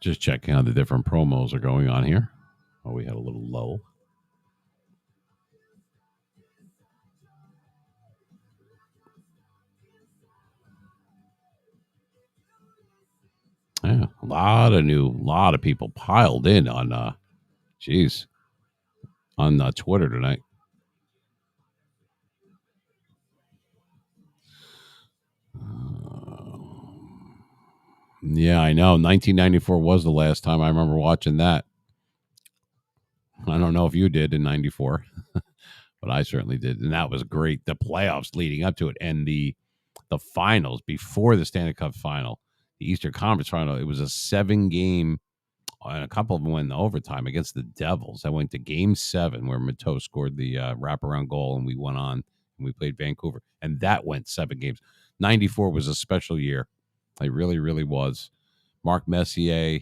Just checking how the different promos are going on here. Oh, we had a little lull. Yeah, a lot of people piled in on on Twitter tonight. Yeah, I know. 1994 was the last time I remember watching that. I don't know if you did in 94, but I certainly did. And that was great. The playoffs leading up to it and the finals before the Stanley Cup final, the Eastern Conference final, it was a 7-game, and a couple of them went in overtime against the Devils. I went to game 7 where Mateau scored the wraparound goal and we went on and we played Vancouver. And that went 7 games. 94 was a special year. It really, really was. Mark Messier,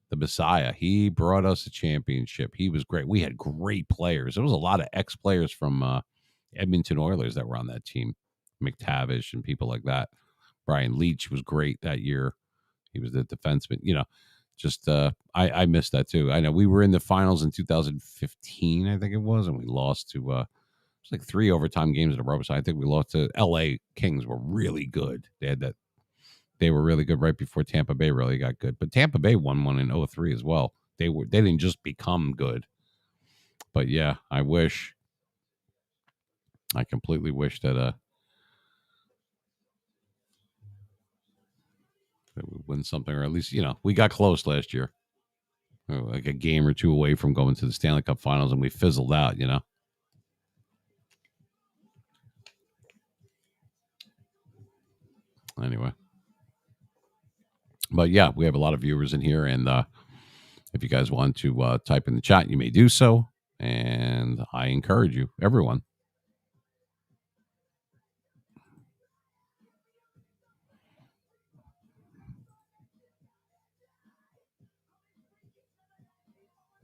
the Messiah, he brought us a championship. He was great. We had great players. There was a lot of ex-players from Edmonton Oilers that were on that team. McTavish and people like that. Brian Leach was great that year. He was the defenseman. Just I missed that too. I know we were in the finals in 2015, I think it was, and we lost to it was like 3 overtime games in a row. So I think we lost to LA Kings were really good. They were really good right before Tampa Bay really got good. But Tampa Bay won one in 03 as well. They didn't just become good. But yeah, I completely wish that that we win something, or at least, we got close last year. Like a game or two away from going to the Stanley Cup finals and we fizzled out. Anyway. But yeah, we have a lot of viewers in here, and if you guys want to type in the chat, you may do so. And I encourage you, everyone.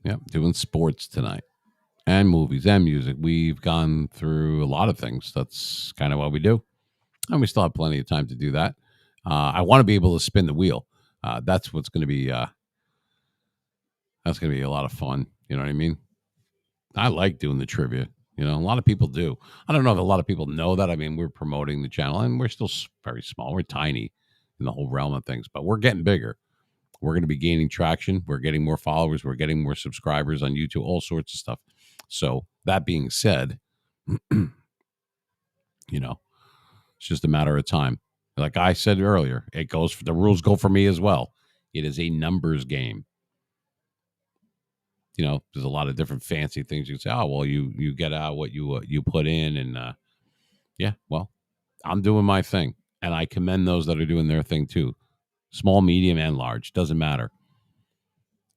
Yeah, doing sports tonight and movies and music. We've gone through a lot of things. That's kind of what we do. And we still have plenty of time to do that. I want to be able to spin the wheel. That's what's going to be, that's going to be a lot of fun. You know what I mean? I like doing the trivia. A lot of people do. I don't know if a lot of people know that. I mean, we're promoting the channel and we're still very small. We're tiny in the whole realm of things, but we're getting bigger. We're going to be gaining traction. We're getting more followers. We're getting more subscribers on YouTube, all sorts of stuff. So that being said, it's just a matter of time. Like I said earlier, the rules go for me as well. It is a numbers game. There's a lot of different fancy things you can say. Oh, well, you get out what you put in, and yeah, well, I'm doing my thing, and I commend those that are doing their thing too. Small, medium, and large doesn't matter.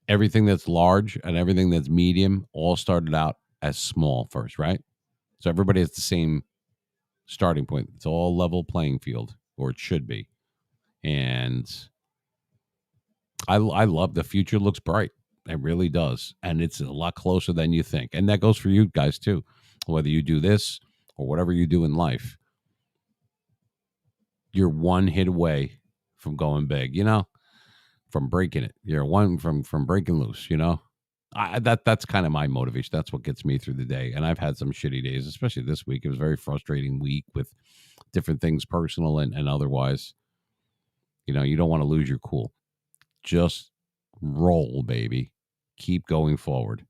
Everything that's large and everything that's medium all started out as small first, right? So everybody has the same starting point. It's all level playing field, or it should be. And I love the future. Looks bright. It really does. And it's a lot closer than you think. And that goes for you guys too. Whether you do this or whatever you do in life, you're one hit away from going big, from breaking it. You're one from breaking loose, that's kind of my motivation. That's what gets me through the day. And I've had some shitty days, especially this week. It was a very frustrating week with different things, personal and otherwise. You don't want to lose your cool. Just roll, baby. Keep going forward.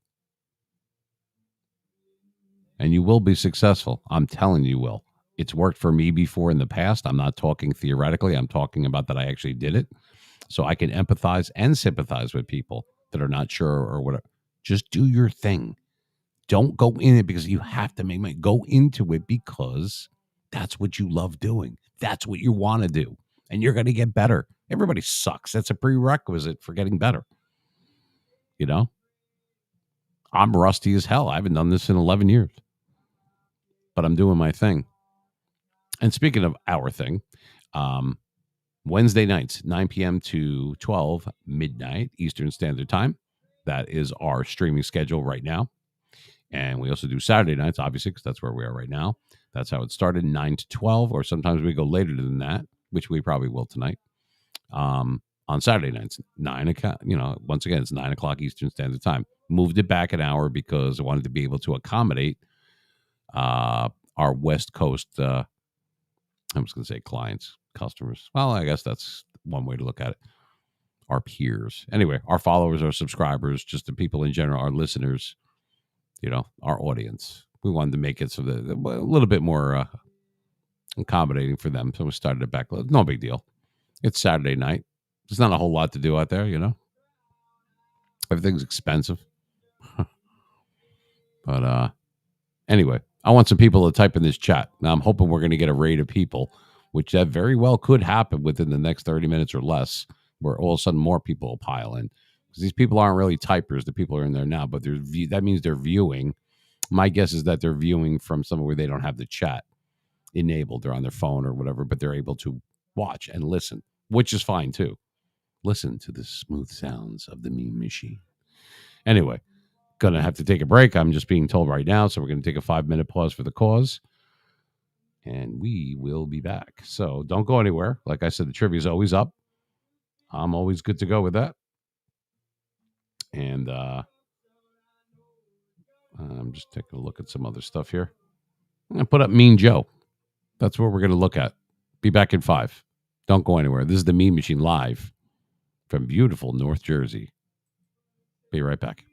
And you will be successful. I'm telling you will. It's worked for me before in the past. I'm not talking theoretically. I'm talking about that I actually did it. So I can empathize and sympathize with people that are not sure or whatever. Just do your thing. Don't go in it because you have to make money. Go into it because that's what you love doing. That's what you want to do. And you're going to get better. Everybody sucks. That's a prerequisite for getting better. I'm rusty as hell. I haven't done this in 11 years. But I'm doing my thing. And speaking of our thing, Wednesday nights, 9 p.m. to 12 midnight Eastern Standard Time. That is our streaming schedule right now. And we also do Saturday nights, obviously, because that's where we are right now. That's how it started, 9 to 12, or sometimes we go later than that, which we probably will tonight. On Saturday nights, 9 o'clock, once again, it's 9 o'clock Eastern Standard Time. Moved it back an hour because I wanted to be able to accommodate our West Coast, I'm just going to say clients, customers. Well, I guess that's one way to look at it. Our peers. Anyway, our followers, our subscribers, just the people in general, our listeners, our audience. We wanted to make it so that a little bit more accommodating for them. So we started it back. No big deal. It's Saturday night. There's not a whole lot to do out there, you know. Everything's expensive. But anyway, I want some people to type in this chat. Now I'm hoping we're going to get a raid of people, which that very well could happen within the next 30 minutes or less, where all of a sudden more people will pile in. Because these people aren't really typers. The people are in there now, but that means they're viewing. My guess is that they're viewing from somewhere where they don't have the chat enabled. They're on their phone or whatever, but they're able to watch and listen, which is fine too. Listen to the smooth sounds of the meme machine. Anyway, gonna have to take a break. I'm just being told right now, so we're gonna take a 5-minute pause for the cause, and we will be back. So don't go anywhere. Like I said, the trivia is always up. I'm always good to go with that. And I'm just taking a look at some other stuff here. I'm gonna put up Mean Joe. That's what we're gonna look at. Be back in 5. Don't go anywhere. This is the Meme Machine live from beautiful North Jersey. Be right back.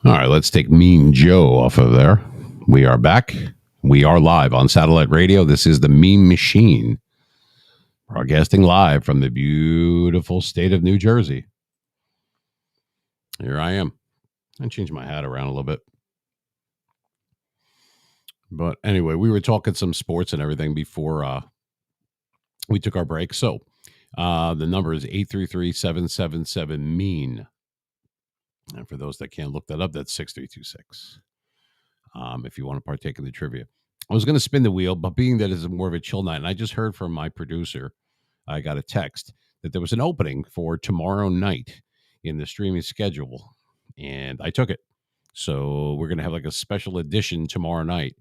All right, let's take Mean Joe off of there. We are back. We are live on satellite radio. This is the Meme Machine, broadcasting live from the beautiful state of New Jersey. Here I am. I changed my hat around a little bit. But anyway, we were talking some sports and everything before we took our break. So the number is 833-777-MEAN. And for those that can't look that up, that's 6326. If you want to partake in the trivia. I was going to spin the wheel, but being that it's more of a chill night, and I just heard from my producer, I got a text that there was an opening for tomorrow night in the streaming schedule, and I took it. So we're going to have like a special edition tomorrow night.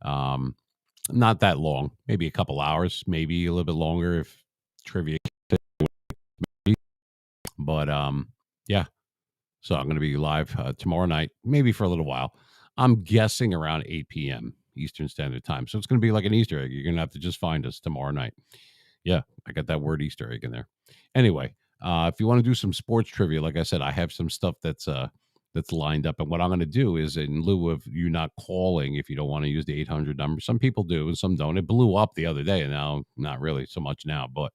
Not that long, maybe a couple hours, maybe a little bit longer if trivia. But yeah. So I'm going to be live tomorrow night, maybe for a little while. I'm guessing around 8 p.m. Eastern Standard Time. So it's going to be like an Easter egg. You're going to have to just find us tomorrow night. Yeah, I got that word Easter egg in there. Anyway, if you want to do some sports trivia, like I said, I have some stuff that's lined up. And what I'm going to do is, in lieu of you not calling, if you don't want to use the 800 number, some people do and some don't. It blew up the other day, and now not really so much now, but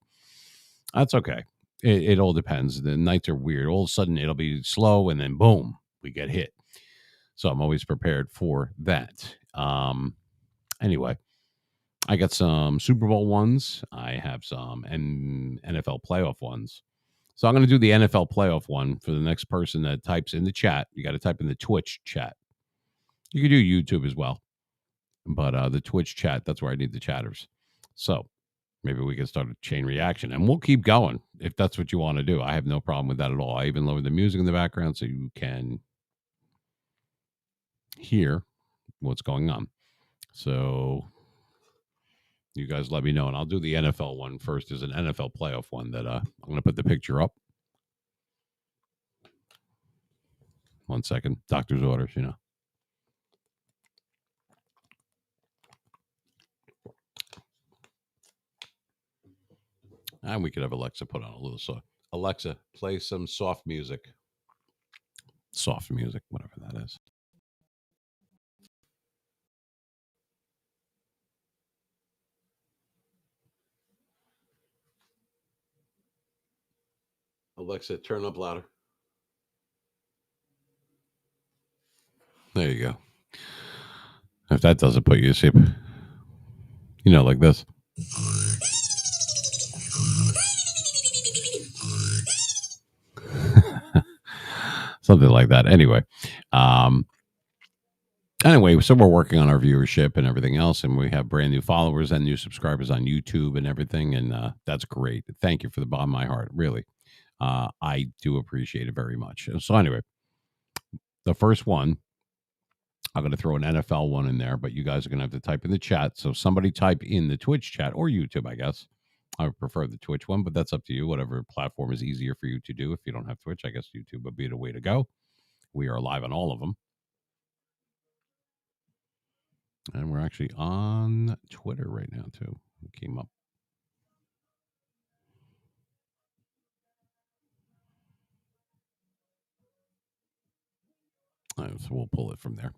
that's okay. It all depends. The nights are weird. All of a sudden, it'll be slow, and then boom, we get hit. So I'm always prepared for that. Anyway, I got some Super Bowl ones. I have some NFL playoff ones. So I'm going to do the NFL playoff one for the next person that types in the chat. You got to type in the Twitch chat. You can do YouTube as well. But the Twitch chat, that's where I need the chatters. So maybe we can start a chain reaction, and we'll keep going if that's what you want to do. I have no problem with that at all. I even lowered the music in the background so you can hear what's going on. So you guys let me know, and I'll do the NFL one first. There's an NFL playoff one that I'm going to put the picture up. 1 second. Doctor's orders, you know. And we could have Alexa put on a little song. Alexa, play some soft music. Soft music, whatever that is. Alexa, turn up louder. There you go. If that doesn't put you to sleep, you know, like this. Something like that. Anyway, so we're working on our viewership and everything else, and we have brand new followers and new subscribers on YouTube and everything, and that's great. Thank you for the bottom of my heart, really. I do appreciate it very much. So anyway, the first one, I'm going to throw an NFL one in there, but you guys are going to have to type in the chat. So somebody type in the Twitch chat or YouTube, I guess. I would prefer the Twitch one, but that's up to you. Whatever platform is easier for you to do. If you don't have Twitch, I guess YouTube would be the way to go. We are live on all of them. And we're actually on Twitter right now, too. It came up. All right, so we'll pull it from there.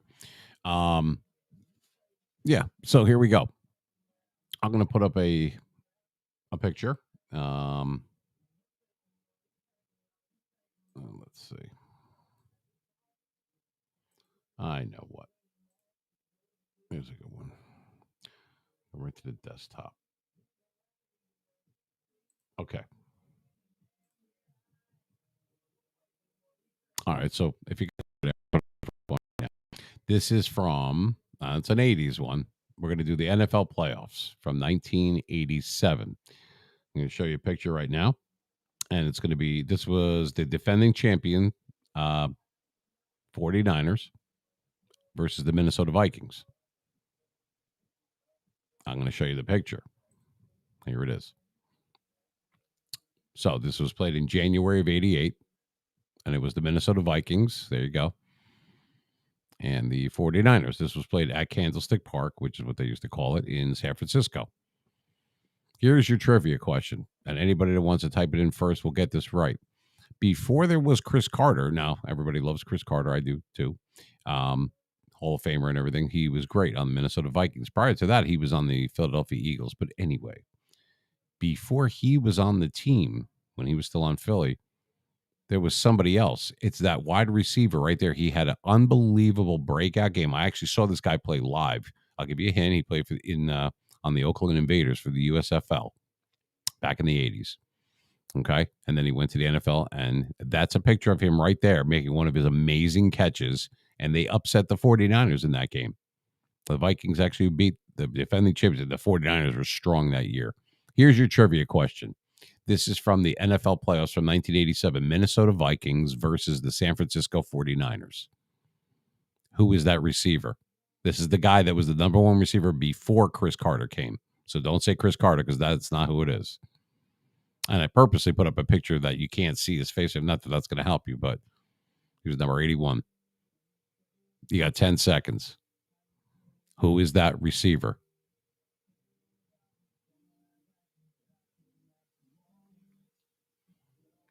Yeah, so here we go. I'm going to put up a picture. Let's see. I know what. Here's a good one. Go right to the desktop. Okay. All right. So if you this is from it's an 80s one. We're going to do the NFL playoffs from 1987. I'm going to show you a picture right now, and it's going to be this was the defending champion 49ers versus the Minnesota Vikings. I'm going to show you the picture. Here it is. So this was played in January of 88, and it was the Minnesota Vikings. There you go. And the 49ers. This was played at Candlestick Park, which is what they used to call it, in San Francisco. Here's your trivia question, and anybody that wants to type it in first will get this right. before there was Chris Carter. Now everybody loves Chris Carter. I do too. Hall of Famer and everything. He was great on the Minnesota Vikings. Prior to that, he was on the Philadelphia Eagles. But anyway, before he was on the team, when he was still on Philly, there was somebody else. It's that wide receiver right there. He had an unbelievable breakout game. I actually saw this guy play live. I'll give you a hint. He played on the Oakland Invaders for the USFL back in the 80s. Okay. And then he went to the NFL, and that's a picture of him right there making one of his amazing catches. And they upset the 49ers in that game. The Vikings actually beat the defending champions. The 49ers were strong that year. Here's your trivia question. This is from the NFL playoffs from 1987, Minnesota Vikings versus the San Francisco 49ers. Who is that receiver? This is the guy that was the number one receiver before Chris Carter came. So don't say Chris Carter, because that's not who it is. And I purposely put up a picture that you can't see his face. Not that that's going to help you, but he was number 81. You got 10 seconds. Who is that receiver?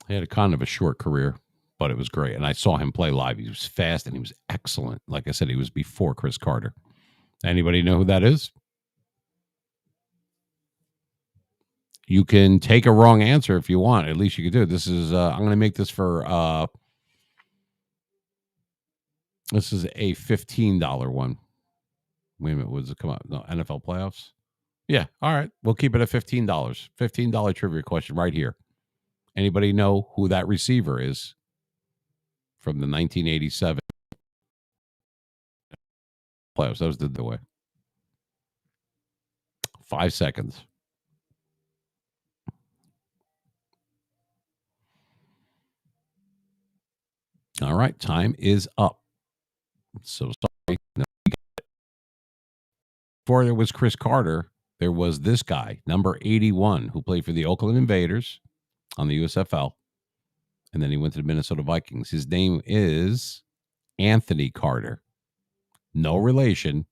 He had a kind of a short career, but it was great. And I saw him play live. He was fast and he was excellent. Like I said, he was before Chris Carter. Anybody know who that is? You can take a wrong answer if you want. At least you can do it. This is I'm going to make this for this is a $15 one. Wait a minute, what does it come out? No, NFL playoffs? Yeah, all right. We'll keep it at $15. $15 trivia question right here. Anybody know who that receiver is from the 1987 playoffs? That was the way. 5 seconds. All right, time is up. So sorry. No, before there was Chris Carter, there was this guy, number 81, who played for the Oakland Invaders on the USFL. And then he went to the Minnesota Vikings. His name is Anthony Carter. No relation,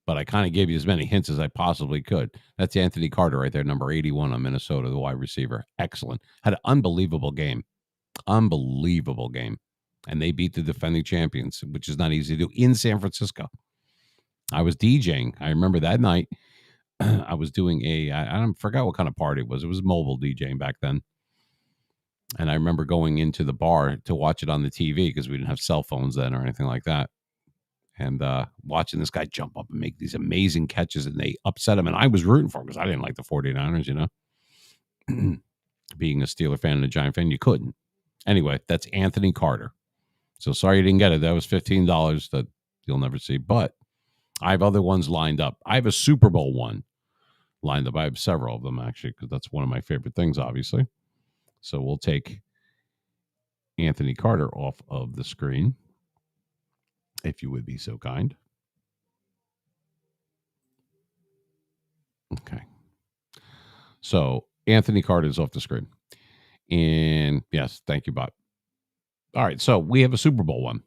but I kind of gave you as many hints as I possibly could. That's Anthony Carter right there, number 81 on Minnesota, the wide receiver. Excellent. Had an unbelievable game. Unbelievable game. And they beat the defending champions, which is not easy to do, in San Francisco. I was DJing. I remember that night I was doing I forgot what kind of party it was. It was mobile DJing back then. And I remember going into the bar to watch it on the TV because we didn't have cell phones then or anything like that. And watching this guy jump up and make these amazing catches, and they upset him. And I was rooting for him because I didn't like the 49ers, you know. Being a Steeler fan and a Giant fan, you couldn't. Anyway, that's Anthony Carter. So sorry you didn't get it. That was $15 that you'll never see. But I have other ones lined up. I have a Super Bowl one lined up. I have several of them, actually, because that's one of my favorite things, obviously. So we'll take Anthony Carter off of the screen, if you would be so kind. Okay. So Anthony Carter is off the screen. And yes, thank you, Bob. All right. So we have a Super Bowl one.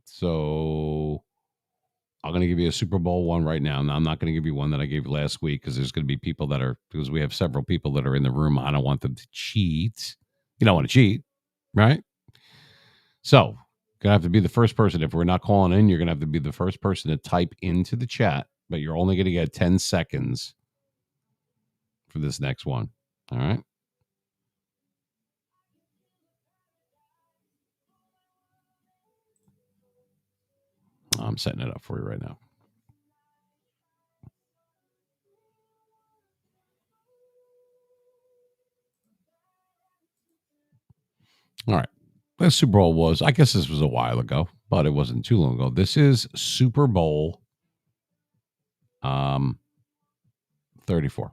So I'm going to give you a Super Bowl one right now. Now, I'm not going to give you one that I gave last week because there's going to be people because we have several people that are in the room. I don't want them to cheat. You don't want to cheat, right? So, going to have to be the first person. If we're not calling in, you're going to have to be the first person to type into the chat, but you're only going to get 10 seconds for this next one. All right. I'm setting it up for you right now. All right. This Super Bowl was, I guess this was a while ago, but it wasn't too long ago. This is Super Bowl 34.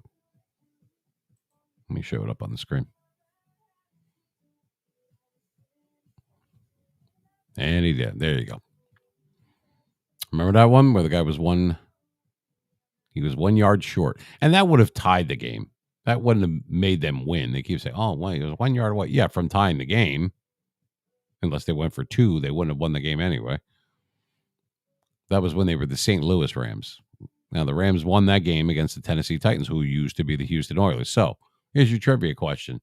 Let me show it up on the screen. And he did. There you go. Remember that one where the guy was 1 yard short? And that would have tied the game. That wouldn't have made them win. They keep saying, oh, wait, it was 1 yard away. Yeah, from tying the game. Unless they went for 2, they wouldn't have won the game anyway. That was when they were the St. Louis Rams. Now, the Rams won that game against the Tennessee Titans, who used to be the Houston Oilers. So, here's your trivia question.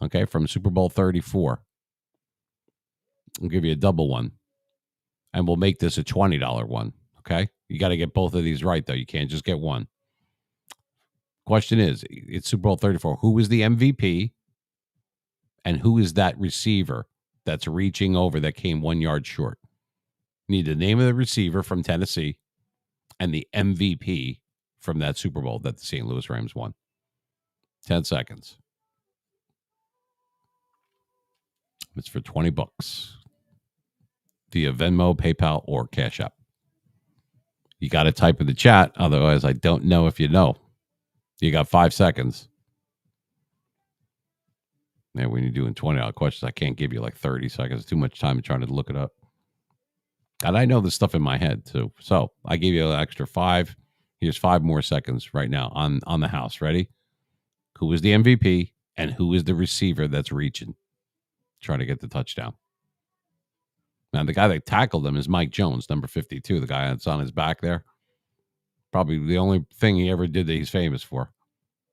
Okay, from Super Bowl 34. I'll give you a double one, and we'll make this a $20 one. Okay, you got to get both of these right, though. You can't just get one. Question is, it's Super Bowl 34. Who is the MVP, and who is that receiver that's reaching over that came 1 yard short? Need the name of the receiver from Tennessee and the MVP from that Super Bowl that the St. Louis Rams won. 10 seconds. It's for $20 via Venmo, PayPal, or Cash App. You got to type in the chat. Otherwise, I don't know if you know. You got 5 seconds. Yeah, when you're doing $20 questions, I can't give you like 30 seconds. It's too much time trying to look it up. And I know this stuff in my head too. So I gave you an extra 5. Here's 5 more seconds right now on the house. Ready? Who is the MVP and who is the receiver that's reaching, trying to get the touchdown? Now, the guy that tackled him is Mike Jones, number 52, the guy that's on his back there. Probably the only thing he ever did that he's famous for.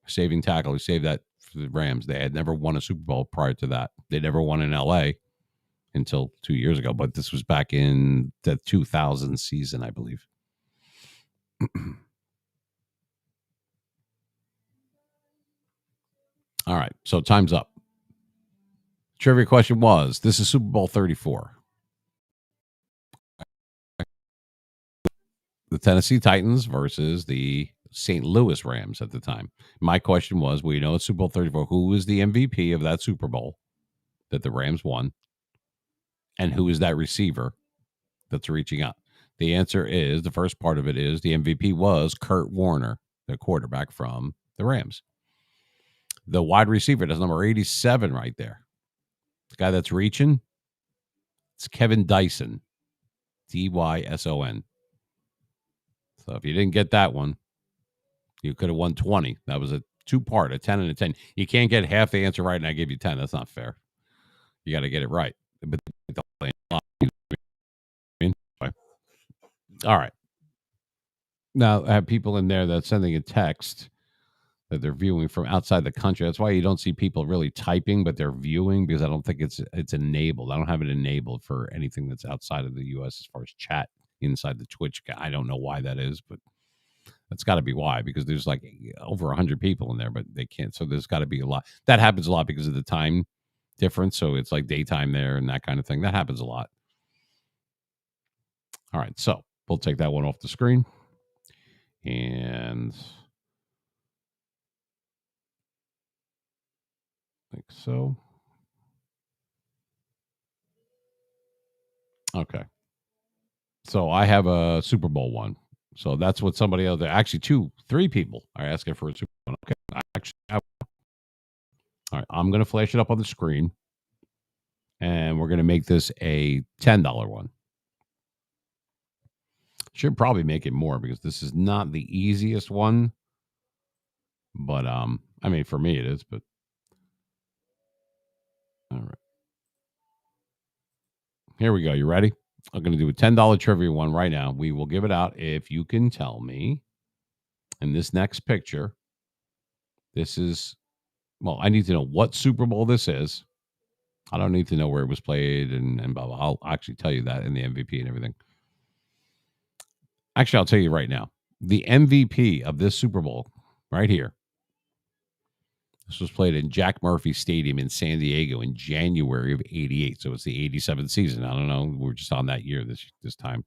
Saving tackle. He saved that for the Rams. They had never won a Super Bowl prior to that. They never won in L.A. until 2 years ago, but this was back in the 2000 season, I believe. All right, so time's up. Trivia question was, this is Super Bowl 34. The Tennessee Titans versus the St. Louis Rams at the time. My question was, we know it's Super Bowl 34. Who is the MVP of that Super Bowl that the Rams won? And who is that receiver that's reaching out? The answer is, the first part of it is, the MVP was Kurt Warner, the quarterback from the Rams. The wide receiver, that's number 87 right there. The guy that's reaching, it's Kevin Dyson, Dyson. So if you didn't get that one, you could have won 20. That was a 2-part, a 10 and a 10. You can't get half the answer right and I give you 10. That's not fair. You got to get it right. But all right. Now, I have people in there that's sending a text that they're viewing from outside the country. That's why you don't see people really typing, but they're viewing, because I don't think it's enabled. I don't have it enabled for anything that's outside of the U.S. as far as chat inside the Twitch. I don't know why that is, but that's got to be why, because there's like over 100 people in there, but they can't. So there's got to be a lot. That happens a lot because of the time difference. So it's like daytime there and that kind of thing. That happens a lot. All right. So we'll take that one off the screen. And like so. Okay. So I have a Super Bowl one. So that's what somebody else, actually 3 people are asking for a Super Bowl. Okay. I actually have. All right. I'm going to flash it up on the screen. And we're going to make this a $10 one. Should probably make it more because this is not the easiest one. But I mean, for me it is, but all right. Here we go. You ready? I'm going to do a $10 trivia one right now. We will give it out if you can tell me in this next picture. This is, well, I need to know what Super Bowl this is. I don't need to know where it was played and blah, blah. I'll actually tell you that in the MVP and everything. Actually, I'll tell you right now. The MVP of this Super Bowl right here. This was played in Jack Murphy Stadium in San Diego in January of '88. So it's the 87th season. I don't know. We're just on that year this time.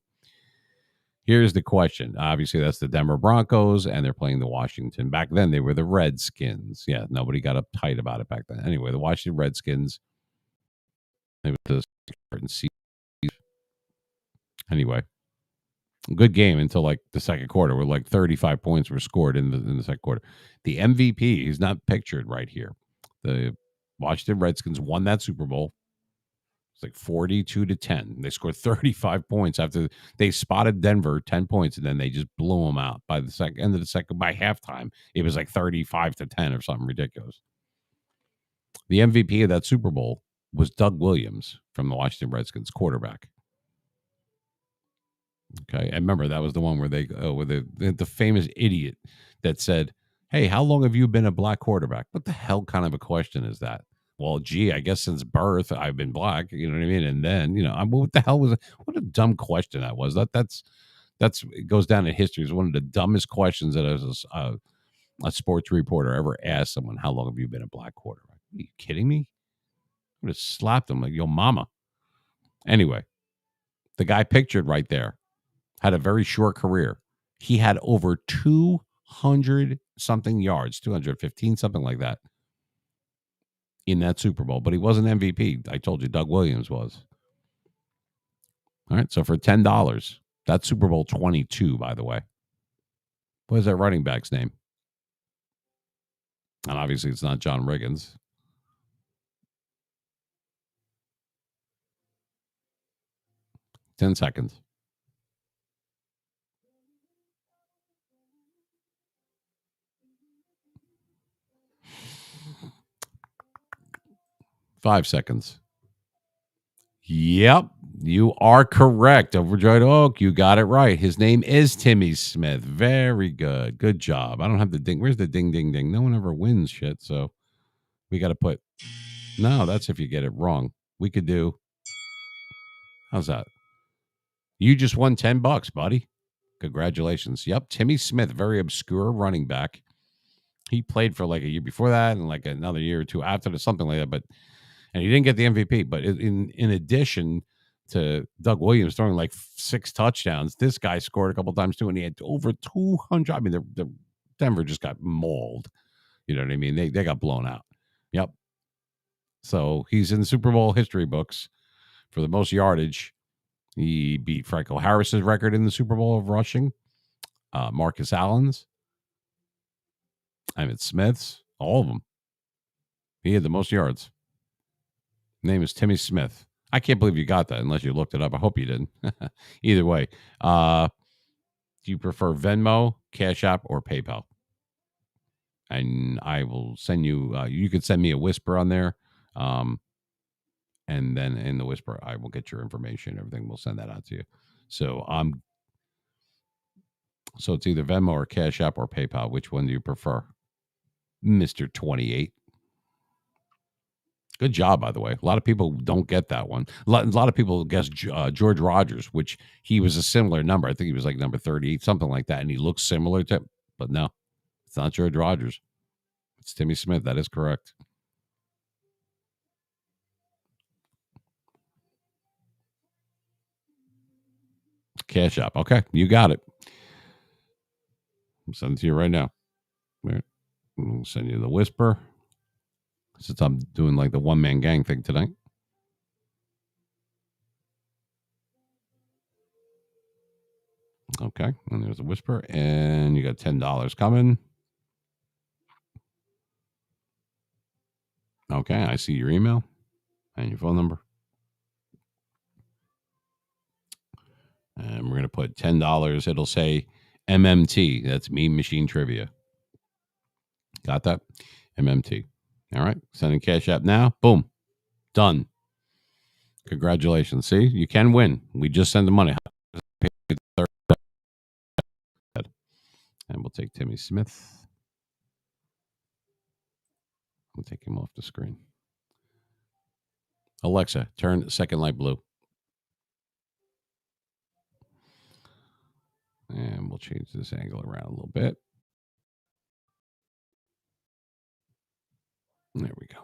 Here's the question. Obviously, that's the Denver Broncos, and they're playing the Washington. Back then, they were the Redskins. Yeah, nobody got uptight about it back then. Anyway, the Washington Redskins. Anyway, good game until like the second quarter, where like 35 points were scored in the second quarter. The MVP is not pictured right here. The Washington Redskins won that Super Bowl. It's like 42-10. They scored 35 points after they spotted Denver 10 points, and then they just blew them out by the end of the second. By halftime, it was like 35-10 or something ridiculous. The MVP of that Super Bowl was Doug Williams from the Washington Redskins, quarterback. Okay, I remember that was the one where the famous idiot that said, "Hey, how long have you been a black quarterback?" What the hell kind of a question is that? well, gee, I guess since birth I've been black. You know what I mean? And then, what the hell was it? What a dumb question that was. That's it goes down in history as one of the dumbest questions that a sports reporter ever asked someone. How long have you been a black quarterback? Are you kidding me? I would have slapped him like, yo, mama. Anyway, the guy pictured right there had a very short career. He had over 200 something yards, 215, something like that, in that Super Bowl, but he wasn't MVP. I told you Doug Williams was. All right, so for $10, that's Super Bowl 22, by the way. What is that running back's name? And obviously it's not John Riggins. Ten seconds. Five seconds. Yep, you are correct. Overjoyed Oak, you got it right. His name is Timmy Smith. Very good. Good job. I don't have the ding. Where's the ding, ding, ding? No one ever wins shit, so we got to put. No, that's if you get it wrong. We could do. How's that? You just won $10, buddy. Congratulations. Yep, Timmy Smith, very obscure running back. He played for like a year before that and like another year or two after that, something like that. And he didn't get the MVP. But in addition to Doug Williams throwing like 6 touchdowns, this guy scored a couple times too, and he had over 200. I mean, the Denver just got mauled. You know what I mean? They got blown out. Yep. So he's in the Super Bowl history books for the most yardage. He beat Franco Harris's record in the Super Bowl of rushing. Marcus Allen's. Emmitt Smith's. All of them. He had the most yards. Name is Timmy Smith. I can't believe you got that unless you looked it up. I hope you didn't. Either way, do you prefer Venmo, Cash App, or PayPal? And I will send you. You could send me a whisper on there, and then in the whisper, I will get your information. Everything, we'll send that out to you. So so it's either Venmo or Cash App or PayPal. Which one do you prefer, Mister 28? Good job, by the way. A lot of people don't get that one. A lot of people guess George Rogers, which he was a similar number. I think he was like number 38, something like that. And he looks similar to, but no, it's not George Rogers. It's Timmy Smith. That is correct. Cash App. Okay, you got it. I'm sending it to you right now. I'll send you the whisper. Since I'm doing like the one-man gang thing tonight. Okay, and there's a whisper, and you got $10 coming. Okay, I see your email and your phone number. And we're going to put $10. It'll say MMT. That's Mean Machine Trivia. Got that? MMT. All right, sending Cash App now. Boom. Done. Congratulations. See, you can win. We just send the money. And we'll take Timmy Smith. We'll take him off the screen. Alexa, turn second light blue. And we'll change this angle around a little bit. There we go.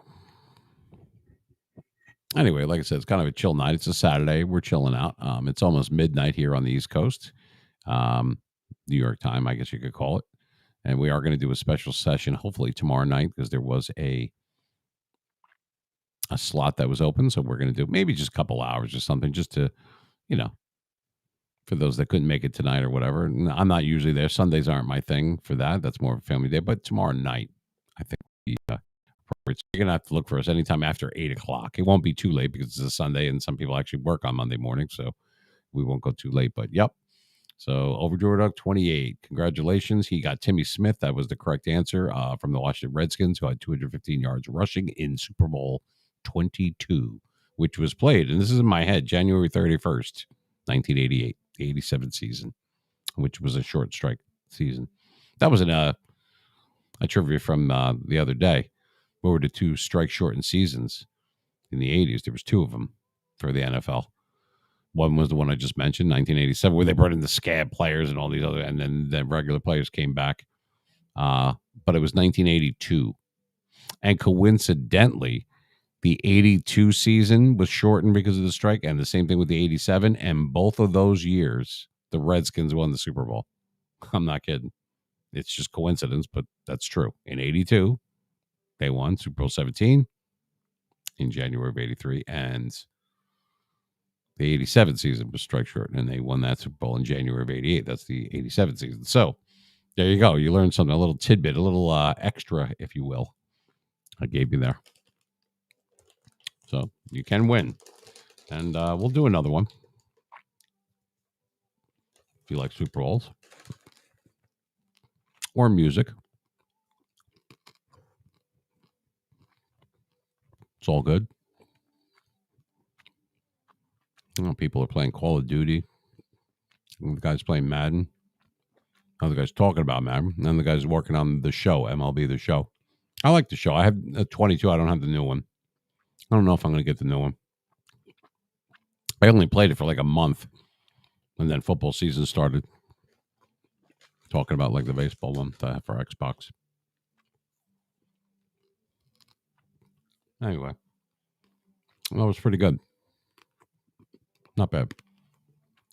Anyway, like I said, it's kind of a chill night. It's a Saturday. We're chilling out. It's almost midnight here on the East Coast. New York time, I guess you could call it. And we are going to do a special session, hopefully tomorrow night, because there was a slot that was open. So we're going to do maybe just a couple hours or something, just to, for those that couldn't make it tonight or whatever. I'm not usually there. Sundays aren't my thing for that. That's more of a family day. But tomorrow night, I think you're going to have to look for us anytime after 8 o'clock. It won't be too late because it's a Sunday and some people actually work on Monday morning. So we won't go too late. But yep. So Overdue Duck 28. Congratulations. He got Timmy Smith. That was the correct answer from the Washington Redskins, who had 215 yards rushing in Super Bowl 22, which was played, and this is in my head, January 31st, 1988, the 87 season, which was a short strike season. That was a trivia from the other day. What were the two strike shortened seasons in the 80s? There was two of them for the NFL. One was the one I just mentioned, 1987, where they brought in the scab players and all these other, and then the regular players came back. But it was 1982. And coincidentally, the 82 season was shortened because of the strike, and the same thing with the 87. And both of those years, the Redskins won the Super Bowl. I'm not kidding. It's just coincidence, but that's true. In 82, they won Super Bowl 17 in January of 83. And the 87 season was strike shortened, and they won that Super Bowl in January of 88. That's the 87 season. So there you go. You learned something, a little tidbit, a little extra, if you will. I gave you there. So you can win. And we'll do another one. If you like Super Bowls or music, it's all good. You know, people are playing Call of Duty. The guy's playing Madden. Other guy's talking about Madden. And then the guy's working on the show, MLB The Show. I like the show. I have a 22. I don't have the new one. I don't know if I'm going to get the new one. I only played it for like a month. And then football season started. Talking about like the baseball one that I have for Xbox. Anyway. That was pretty good. Not bad.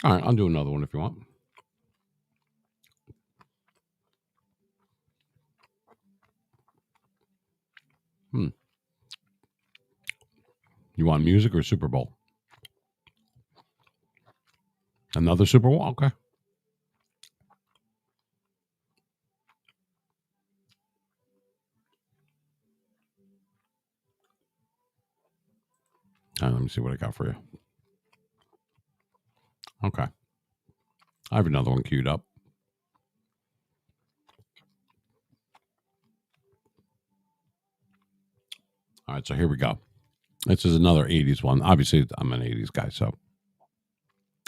All right, I'll do another one if you want. You want music or Super Bowl? Another Super Bowl? Okay. All right, let me see what I got for you. Okay. I have another one queued up. All right, so here we go. This is another 80s one. Obviously, I'm an 80s guy, so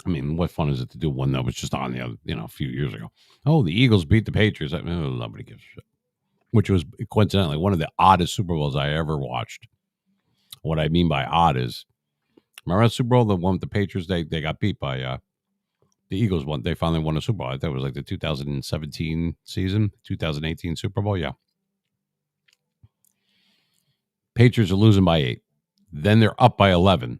I mean, what fun is it to do one that was just on the other, a few years ago? Oh, the Eagles beat the Patriots. Nobody gives a shit. Which was coincidentally one of the oddest Super Bowls I ever watched. What I mean by odd is, remember that Super Bowl, the one with the Patriots? They got beat by the Eagles. Won. They finally won a Super Bowl. I think it was like the 2017 season, 2018 Super Bowl. Yeah. Patriots are losing by 8. Then they're up by 11.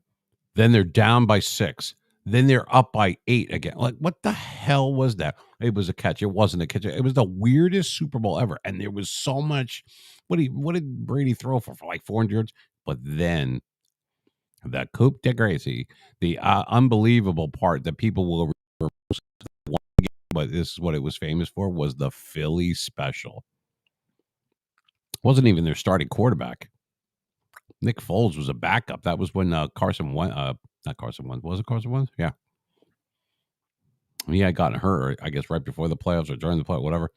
Then they're down by 6. Then they're up by 8 again. Like, what the hell was that? It was a catch. It wasn't a catch. It was the weirdest Super Bowl ever. And there was so much. What did Brady throw for like 400 yards? But then the coup de grace, the unbelievable part that people will remember, but this is what it was famous for, was the Philly special. It wasn't even their starting quarterback. Nick Foles was a backup. That was when Carson Wentz, not Carson Wentz. Was it Carson Wentz? Yeah. He had gotten hurt, I guess, right before the playoffs or during the play, whatever.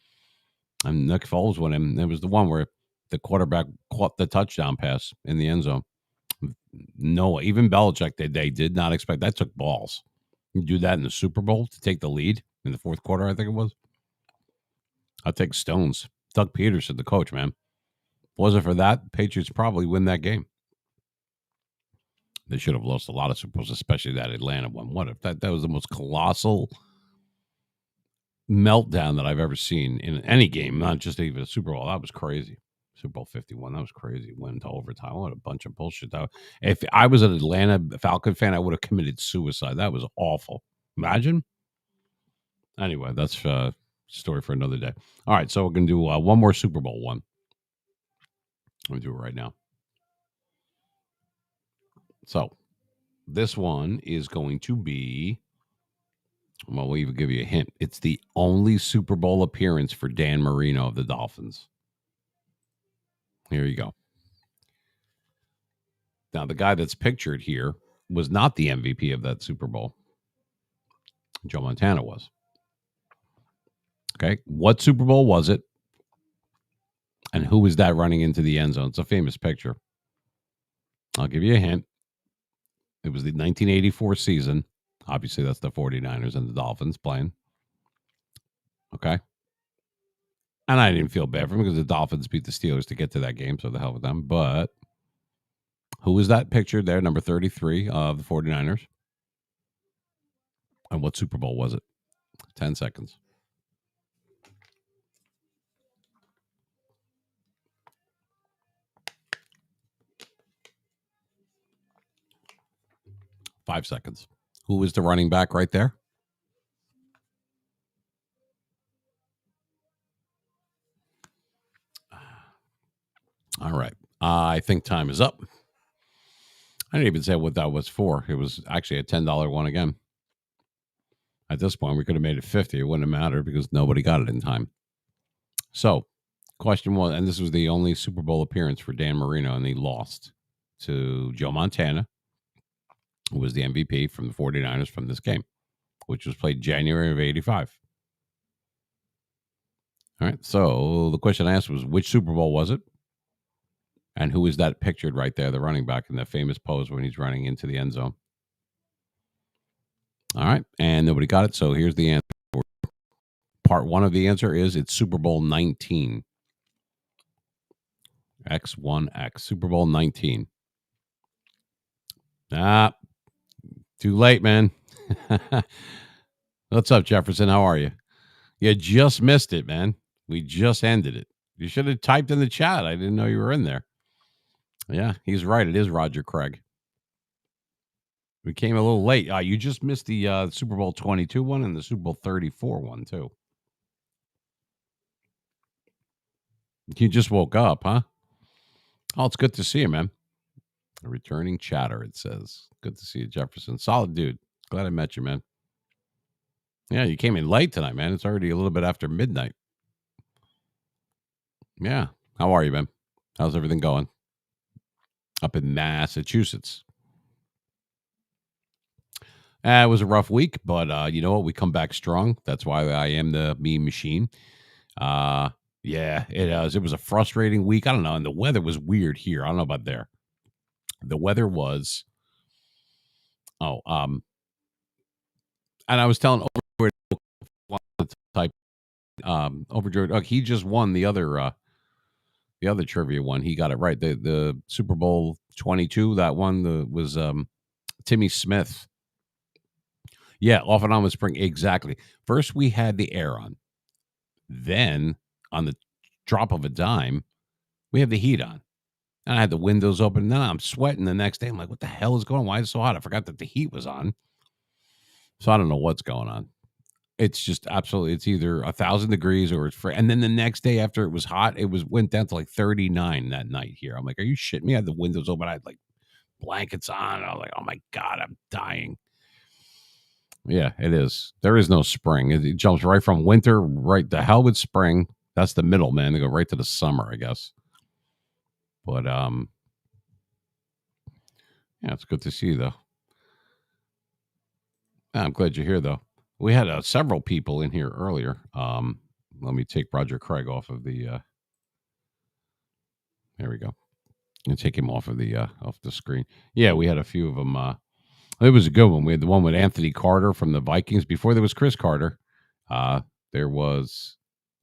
And Nick Foles went in. It was the one where the quarterback caught the touchdown pass in the end zone. No, even Belichick, they did not expect that. Took balls. You do that in the Super Bowl to take the lead in the fourth quarter, I think it was. I'll take stones. Doug Peterson, the coach, man. Wasn't for that, Patriots probably win that game. They should have lost a lot of Super Bowls, especially that Atlanta one. What if that was the most colossal meltdown that I've ever seen in any game, not just even a Super Bowl. That was crazy. Super Bowl 51, that was crazy. Went into overtime. What a bunch of bullshit. If I was an Atlanta Falcon fan, I would have committed suicide. That was awful. Imagine. Anyway, that's a story for another day. All right, so we're going to do one more Super Bowl one. I'm going to do it right now. So this one is going to be, well, we'll even give you a hint. It's the only Super Bowl appearance for Dan Marino of the Dolphins. Here you go. Now, the guy that's pictured here was not the MVP of that Super Bowl. Joe Montana was. Okay. What Super Bowl was it? And who was that running into the end zone? It's a famous picture. I'll give you a hint. It was the 1984 season. Obviously, that's the 49ers and the Dolphins playing. Okay. And I didn't feel bad for them because the Dolphins beat the Steelers to get to that game, so the hell with them. But who was that pictured there? Number 33 of the 49ers. And what Super Bowl was it? 10 seconds. Five seconds. Who was the running back right there? All right. I think time is up. I didn't even say what that was for. It was actually a $10 one again. At this point, we could have made it 50. It wouldn't have mattered because nobody got it in time. So, question was, and this was the only Super Bowl appearance for Dan Marino, and he lost to Joe Montana, who was the MVP from the 49ers from this game, which was played January of 85. All right. So, the question I asked was, which Super Bowl was it? And who is that pictured right there, the running back in the famous pose when he's running into the end zone? All right. And nobody got it. So here's the answer. Part one of the answer is it's Super Bowl 19. X1X. Super Bowl 19. Too late, man. What's up, Jefferson? How are you? You just missed it, man. We just ended it. You should have typed in the chat. I didn't know you were in there. Yeah, he's right. It is Roger Craig. We came a little late. You just missed the Super Bowl 22 one and the Super Bowl 34 one, too. You just woke up, huh? Oh, it's good to see you, man. A returning chatter, it says. Good to see you, Jefferson. Solid dude. Glad I met you, man. Yeah, you came in late tonight, man. It's already a little bit after midnight. Yeah. How are you, man? How's everything going? Up in Massachusetts. It was a rough week, but you know what? We come back strong. That's why I am the meme machine. Yeah, it is. It was a frustrating week. I don't know. And the weather was weird here. I don't know about there. The weather was, and I was telling Overjoyed type, Overjoyed, he just won the other trivia one. He got it right. The Super Bowl 22, that one was Timmy Smith. Yeah, off and on with spring. Exactly. First, we had the air on. Then, on the drop of a dime, we have the heat on. And I had the windows open. And then I'm sweating the next day. I'm like, what the hell is going on? Why is it so hot? I forgot that the heat was on. So I don't know what's going on. It's just absolutely, it's either 1,000 degrees or it's free. And then the next day after it was hot, went down to like 39 that night here. I'm like, are you shitting me? I had the windows open. I had like blankets on. I was like, oh my God, I'm dying. Yeah, it is. There is no spring. It jumps right from winter, right the hell with spring. That's the middle, man. They go right to the summer, I guess. But yeah, it's good to see you, though. I'm glad you're here, though. We had several people in here earlier. Let me take Roger Craig off of the. There we go. And take him off of the screen. Yeah, we had a few of them. It was a good one. We had the one with Anthony Carter from the Vikings. Before there was Chris Carter, there was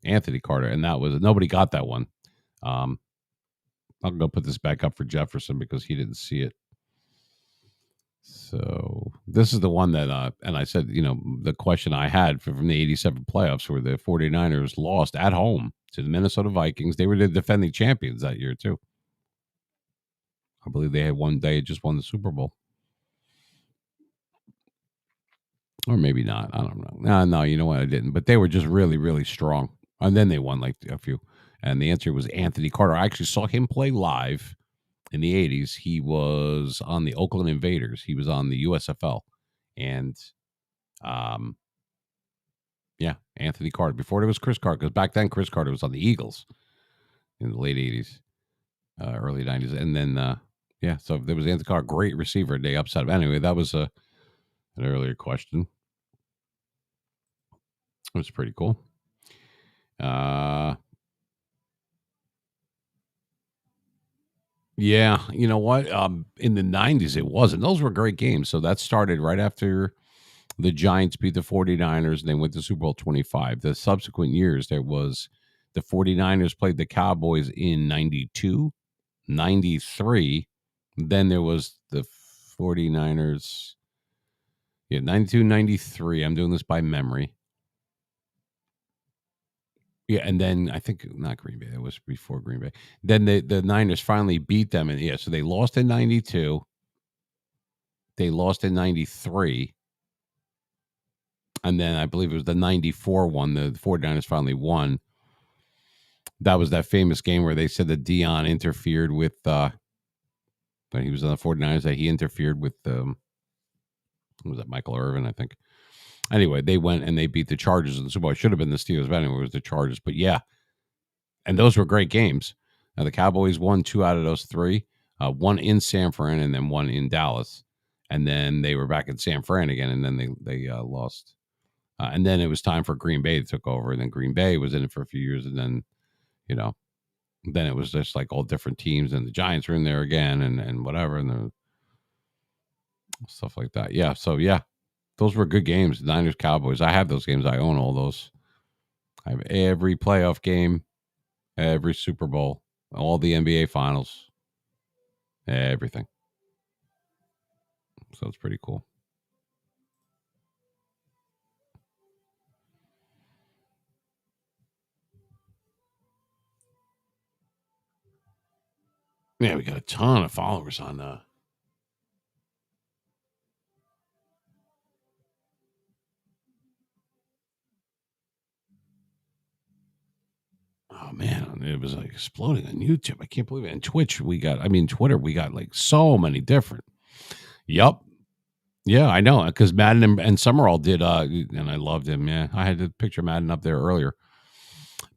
Anthony Carter, and that was nobody got that one. I'm going to put this back up for Jefferson because he didn't see it. So this is the one that, and I said, the question I had from the 87 playoffs where the 49ers lost at home to the Minnesota Vikings. They were the defending champions that year, too. I believe they had just won the Super Bowl. Or maybe not. I don't know. No, you know what? I didn't. But they were just really, really strong. And then they won like a few. And the answer was Anthony Carter. I actually saw him play live in the 80s. He was on the Oakland Invaders. He was on the USFL. And, yeah, Anthony Carter. Before there was Chris Carter. Because back then, Chris Carter was on the Eagles in the late 80s, early 90s. And then, yeah, so there was Anthony Carter. Great receiver. They upset him. Anyway, that was an earlier question. It was pretty cool. Yeah, you know what? In the 90s, it wasn't. Those were great games. So that started right after the Giants beat the 49ers and they went to Super Bowl 25. The subsequent years, there was The 49ers played the Cowboys in 92, 93. Then there was the 49ers. Yeah, 92, 93. I'm doing this by memory. Yeah, and then I think not Green Bay. It was before Green Bay. Then the Niners finally beat them, and yeah, so they lost in 92. They lost in 93. And then I believe it was the 94 one. The 49ers finally won. That was that famous game where they said that Dion interfered with when he was on the 49ers, that he interfered with was that Michael Irvin, I think. Anyway, they went and they beat the Chargers in the Super Bowl. It should have been the Steelers, but anyway, it was the Chargers. But yeah, and those were great games. Now, the Cowboys won 2 out of those 3, one in San Fran and then one in Dallas. And then they were back in San Fran again, and then they lost. And then it was time for Green Bay to took over, and then Green Bay was in it for a few years, and then, you know, then it was just like all different teams, and the Giants were in there again, and whatever, and the stuff like that. Yeah, so yeah, those were good games. Niners, Cowboys. I have those games. I own all those. I have every playoff game, every Super Bowl, all the NBA finals, everything. So it's pretty cool. Yeah, we got a ton of followers on oh man, it was like exploding on YouTube. I can't believe it. And Twitch, Twitter, we got like so many different. Yup. Yeah, I know. Because Madden and Summerall did, and I loved him. Yeah, I had the picture of Madden up there earlier.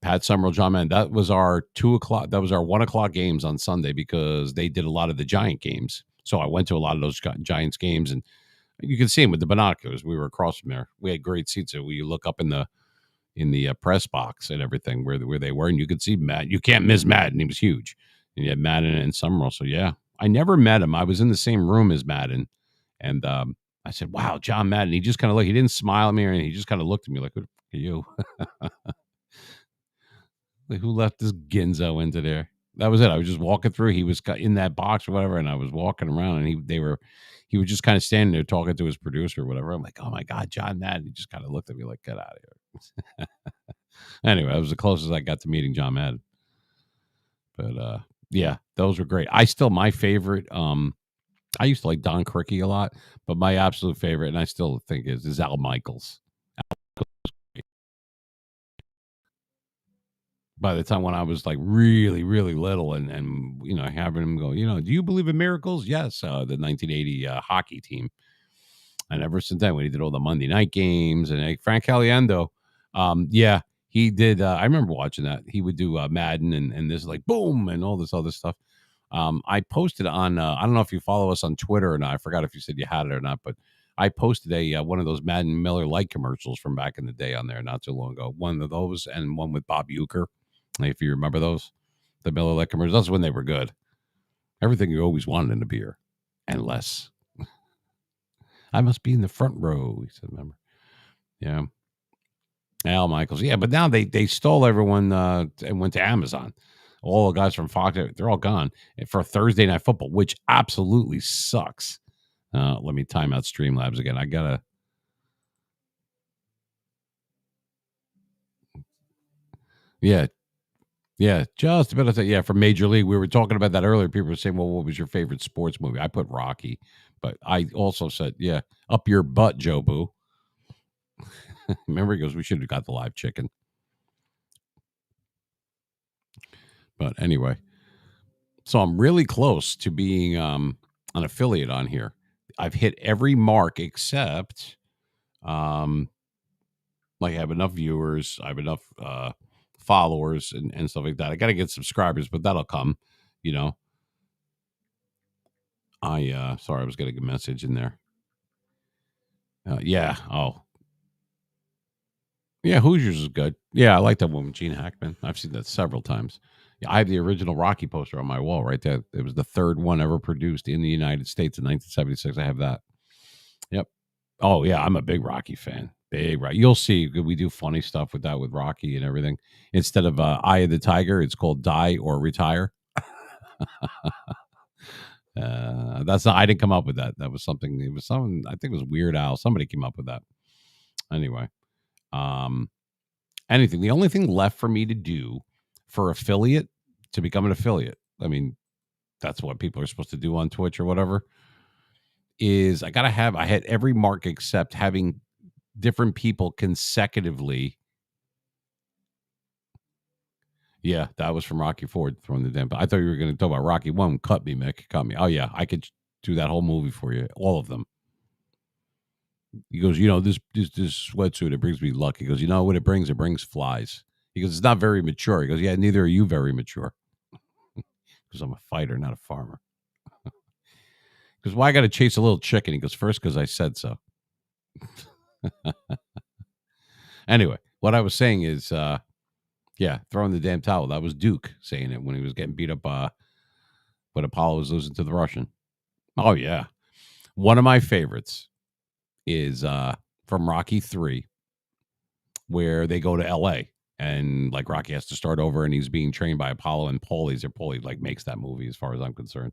Pat Summerall, John Madden. That was our 2:00. That was our 1:00 games on Sunday because they did a lot of the Giant games. So I went to a lot of those Giants games, and you can see them with the binoculars. We were across from there. We had great seats. So we look up in the press box and everything where they were, and you could see Matt. You can't miss Madden. He was huge, and you had Madden and Summerall. So yeah, I never met him. I was in the same room as Madden, and I said, "Wow, John Madden." He just kind of looked. He didn't smile at me or anything. He just kind of looked at me like, "Who are you? Like, who left this Ginzo into there?" That was it. I was just walking through. He was in that box or whatever, and I was walking around, and he was just kind of standing there talking to his producer or whatever. I'm like, "Oh my God, John Madden." He just kind of looked at me like, "Get out of here." Anyway, that was the closest I got to meeting John Madden. But yeah, those were great. My favorite, I used to like Don Criqui a lot, but my absolute favorite, and I still think is Al Michaels. By the time when I was like really, really little, and having him go, do you believe in miracles? Yes, the 1980 hockey team. And ever since then, when he did all the Monday night games and Frank Caliendo, yeah, he did. I remember watching that. He would do Madden and this like boom and all this other stuff. I posted on. I don't know if you follow us on Twitter or not. I forgot if you said you had it or not, but I posted one of those Madden Miller Lite commercials from back in the day on there not too long ago. One of those and one with Bob Uecker, if you remember those, the Miller Lite commercials. That's when they were good. Everything you always wanted in a beer, and less. I must be in the front row, he said, remember? Yeah. Al Michaels. Yeah, but now they stole everyone and went to Amazon. All the guys from Fox, they're all gone for Thursday Night Football, which absolutely sucks. Let me time out Streamlabs again. I got to. Yeah. Yeah, just about to say, yeah, for Major League. We were talking about that earlier. People were saying, well, what was your favorite sports movie? I put Rocky, but I also said, yeah, Up Your Butt, Joe Boo. Remember, he goes, we should have got the live chicken. But anyway, so I'm really close to being an affiliate on here. I've hit every mark except like I have enough viewers, I have enough followers and stuff like that. I got to get subscribers, but that'll come, sorry, I was getting a message in there. Yeah. Oh, yeah. Hoosiers is good. Yeah, I like that one with Gene Hackman. I've seen that several times. Yeah, I have the original Rocky poster on my wall right there. It was the third one ever produced in the United States in 1976. I have that. Yep. Oh yeah, I'm a big Rocky fan. Big, right? You'll see. We do funny stuff with that with Rocky and everything. Instead of Eye of the Tiger, it's called Die or Retire. That's not, I didn't come up with that. That was something. It was something. I think it was Weird Al. Somebody came up with that. Anyway, um, anything. The only thing left for me to do for affiliate to become an affiliate. I mean, that's what people are supposed to do on Twitch or whatever. Is I gotta have. I had every mark except having different people consecutively. Yeah, that was from Rocky Ford throwing the damn. I thought you were going to talk about Rocky One. Cut me, Mick. Cut me. Oh yeah, I could do that whole movie for you, all of them. He goes, this sweatsuit, it brings me luck. He goes, you know what it brings? It brings flies. He goes, it's not very mature. He goes, yeah, neither are you very mature. Because I'm a fighter, not a farmer. Because why I got to chase a little chicken? He goes, first because I said so. Anyway, what I was saying is, yeah, throwing the damn towel. That was Duke saying it when he was getting beat up. When Apollo was losing to the Russian. Oh yeah, one of my favorites is from Rocky 3, where they go to L.A. and like Rocky has to start over, and he's being trained by Apollo, and Paulie like makes that movie as far as I'm concerned.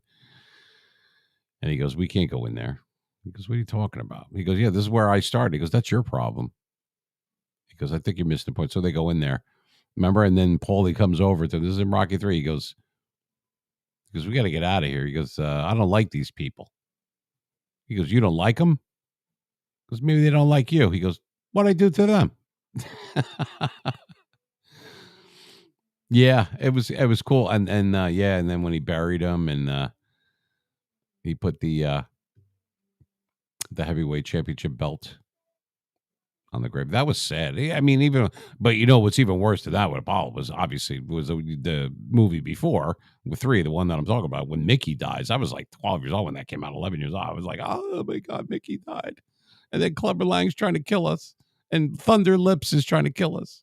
And he goes, "We can't go in there." He goes, "What are you talking about?" He goes, "Yeah, this is where I started." He goes, "That's your problem." He goes, "I think you missed the point." So they go in there, remember? And then Paulie comes over to this is in Rocky 3. He goes, "We got to get out of here." He goes, "I don't like these people." He goes, "You don't like them?" Because maybe they don't like you. He goes, "What'd I do to them?" Yeah, it was cool. And yeah, and then when he buried him and he put the heavyweight championship belt on the grave. That was sad. I mean, even but what's even worse than that with Apollo was obviously was the movie before with 3, the one that I'm talking about when Mickey dies. I was like 12 years old when that came out, 11 years old. I was like, oh my God, Mickey died. And then Clubber Lang's trying to kill us. And Thunder Lips is trying to kill us.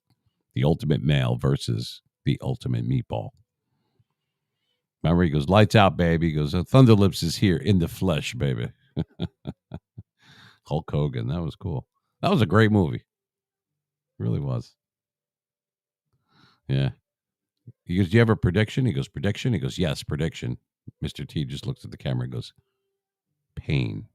The ultimate male versus the ultimate meatball. Remember, he goes, lights out, baby. He goes, Thunder Lips is here in the flesh, baby. Hulk Hogan. That was cool. That was a great movie. Really was. Yeah. He goes, do you have a prediction? He goes, prediction? He goes, yes, prediction. Mr. T just looks at the camera and goes, pain.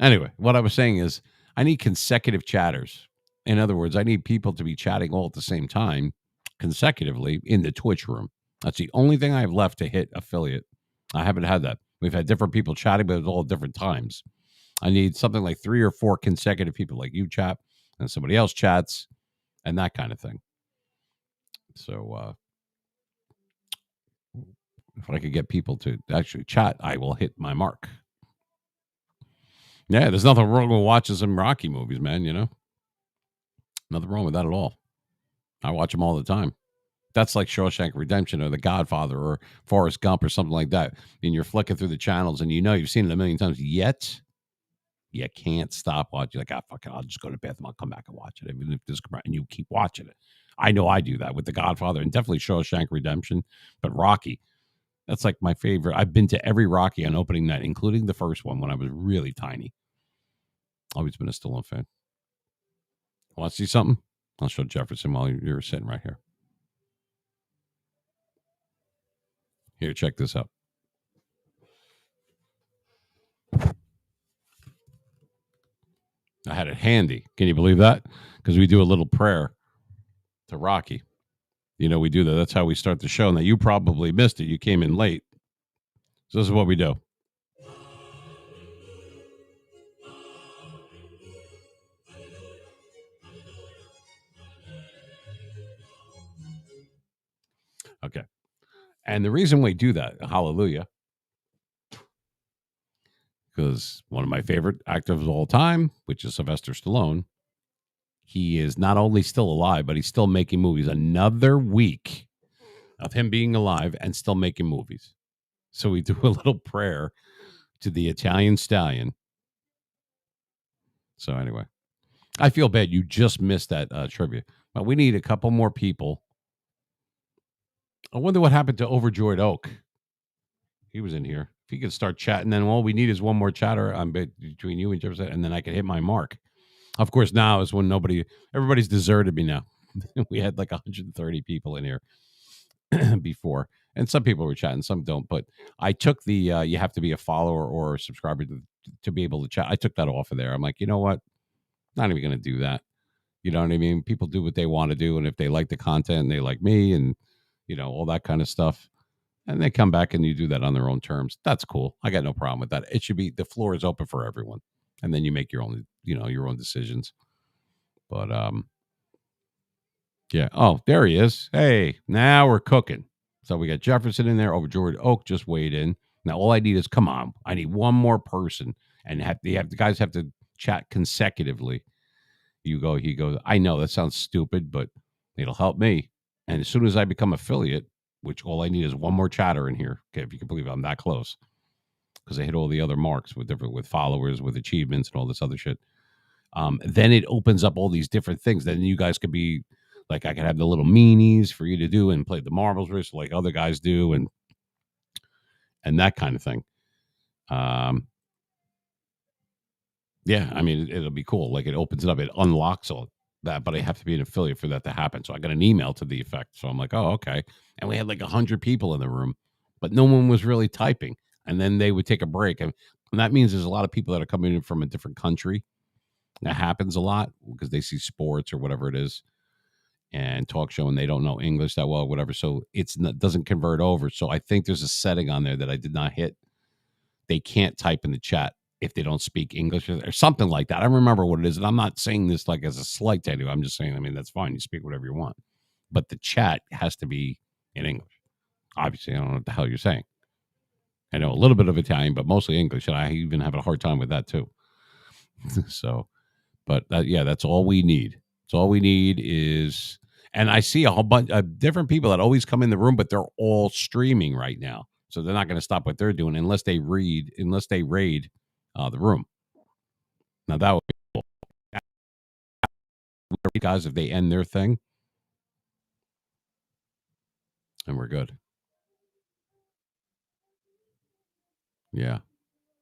Anyway, what I was saying is I need consecutive chatters. In other words, I need people to be chatting all at the same time consecutively in the Twitch room. That's the only thing I have left to hit affiliate. I haven't had that. We've had different people chatting, but it's all at different times. I need something like 3 or 4 consecutive people, like you chat and somebody else chats and that kind of thing. So if I could get people to actually chat, I will hit my mark. Yeah, there's nothing wrong with watching some Rocky movies, man, Nothing wrong with that at all. I watch them all the time. That's like Shawshank Redemption or The Godfather or Forrest Gump or something like that. And you're flicking through the channels and you've seen it a million times, yet you can't stop watching. Like, fuck it, I'll just go to the bathroom. I'll come back and watch it. Even if this comes out and you keep watching it. I know I do that with The Godfather and definitely Shawshank Redemption. But Rocky, that's like my favorite. I've been to every Rocky on opening night, including the first one when I was really tiny. Always been a Stallone fan. Want to see something? I'll show Jefferson while you're sitting right here. Here, check this out. I had it handy. Can you believe that? Because we do a little prayer to Rocky. We do that. That's how we start the show. Now, you probably missed it. You came in late. So this is what we do. Okay. And the reason we do that, hallelujah, because one of my favorite actors of all time, which is Sylvester Stallone, he is not only still alive, but he's still making movies. Another week of him being alive and still making movies. So we do a little prayer to the Italian stallion. So anyway, I feel bad you just missed that trivia. But we need a couple more people. I wonder what happened to Overjoyed Oak. He was in here. If you could start chatting, then all we need is one more chatter between you and Jefferson, and then I can hit my mark. Of course, now is when everybody's deserted me now. We had like 130 people in here before, and some people were chatting, some don't. But I took the you have to be a follower or a subscriber to be able to chat. I took that off of there. I'm like, you know what? Not even going to do that. You know what I mean? People do what they want to do, and if they like the content and they like me, and all that kind of stuff, and they come back and you do that on their own terms, that's cool. I got no problem with that. It should be, the floor is open for everyone, and then you make your own your own decisions. But yeah. Oh, there he is. Hey, now we're cooking. So we got Jefferson in there. Over George Oak just weighed in. Now all I need is, come on, I need one more person, and the guys have to chat consecutively. You go, he goes. I know that sounds stupid, but it'll help me. And as soon as I become affiliate, which all I need is one more chatter in here. Okay, if you can believe it, I'm that close, because I hit all the other marks with followers, with achievements, and all this other shit. Then it opens up all these different things. Then you guys could be like, I could have the little meanies for you to do and play the marbles wrist like other guys do, and that kind of thing. Yeah, I mean, it'll be cool. Like, it opens it up, it unlocks all that, but I have to be an affiliate for that to happen. So I got an email to the effect. So I'm like, oh, okay. And we had like 100 people in the room, but no one was really typing. And then they would take a break, and that means there's a lot of people that are coming in from a different country. That happens a lot because they see sports or whatever it is, and talk show, and they don't know English that well, or whatever. So doesn't convert over. So I think there's a setting on there that I did not hit. They can't type in the chat if they don't speak English, or something like that. I don't remember what it is. And I'm not saying this like as a slight to anyone. I'm just saying, I mean, that's fine. You speak whatever you want. But the chat has to be in English. Obviously, I don't know what the hell you're saying. I know a little bit of Italian, but mostly English. And I even have a hard time with that too. So, but yeah, that's all we need. It's all we need is, and I see a whole bunch of different people that always come in the room, but they're all streaming right now. So they're not going to stop what they're doing unless they raid the room. Now that would be, guys, if they end their thing, and we're good. Yeah.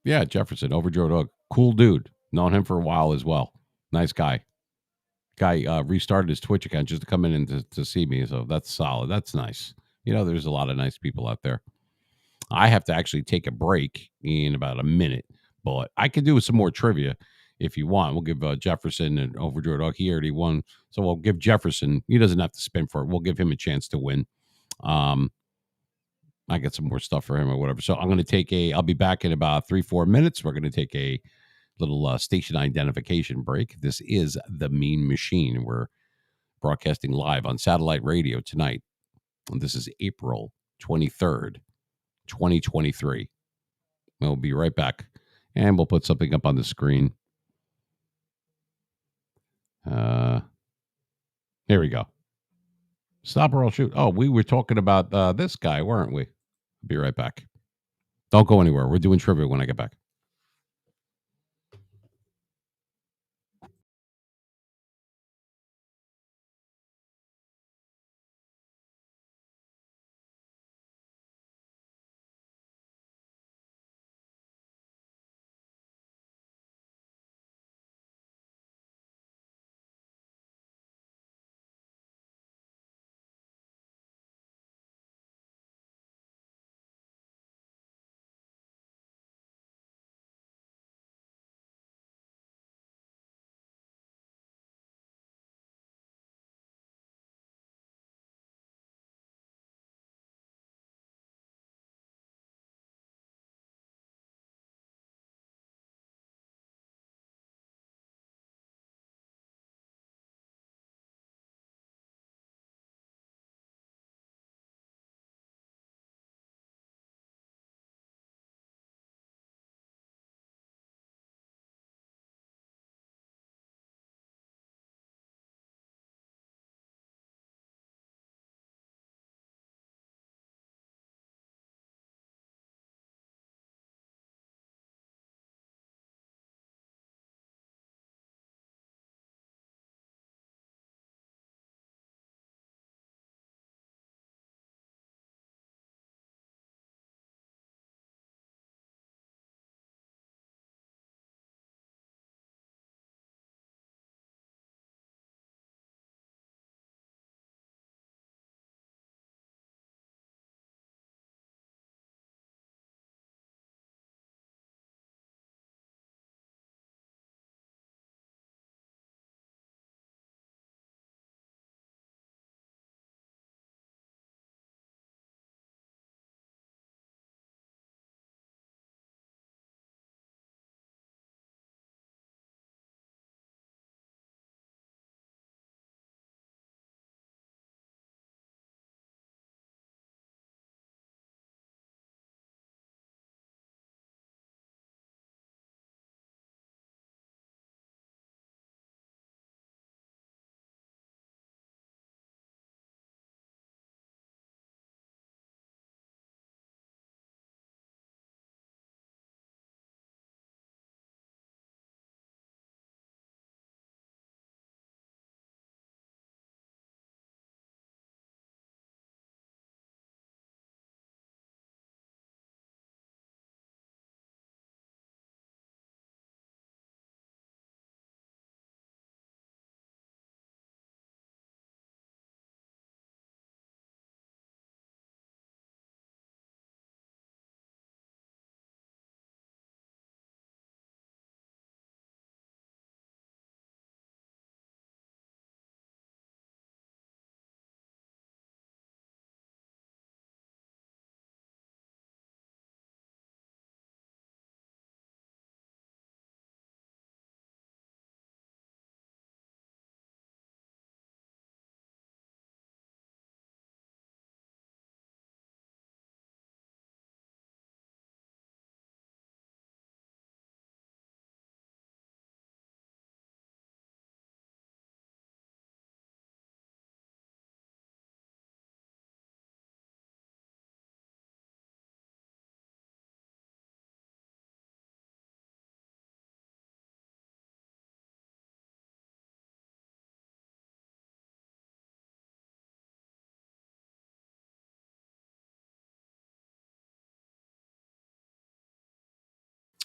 Yeah. Jefferson, Overjoyed Dog. Cool dude. Known him for a while as well. Nice guy. Restarted his Twitch account just to come in and to see me. So that's solid. That's nice. There's a lot of nice people out there. I have to actually take a break in about a minute, but I could do some more trivia if you want. We'll give Jefferson and Overjoyed Dog. He already won. So we'll give Jefferson, he doesn't have to spin for it. We'll give him a chance to win. I got some more stuff for him or whatever. So I'm going to I'll be back in about 3-4 minutes. We're going to take a little station identification break. This is The Mean Machine. We're broadcasting live on satellite radio tonight. And this is April 23rd, 2023. We'll be right back. And we'll put something up on the screen. Here we go. Stop or I'll shoot. Oh, we were talking about this guy, weren't we? Be right back. Don't go anywhere. We're doing trivia when I get back.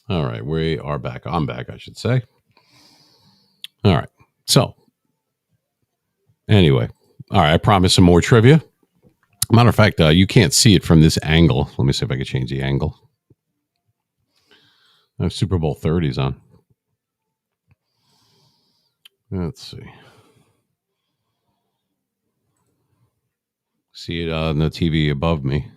All right, we are back. I'm back, I should say. All right. So, anyway, all right, I promise some more trivia. Matter of fact, you can't see it from this angle. Let me see if I can change the angle. I have Super Bowl 30s on. Let's see. See it on the TV above me.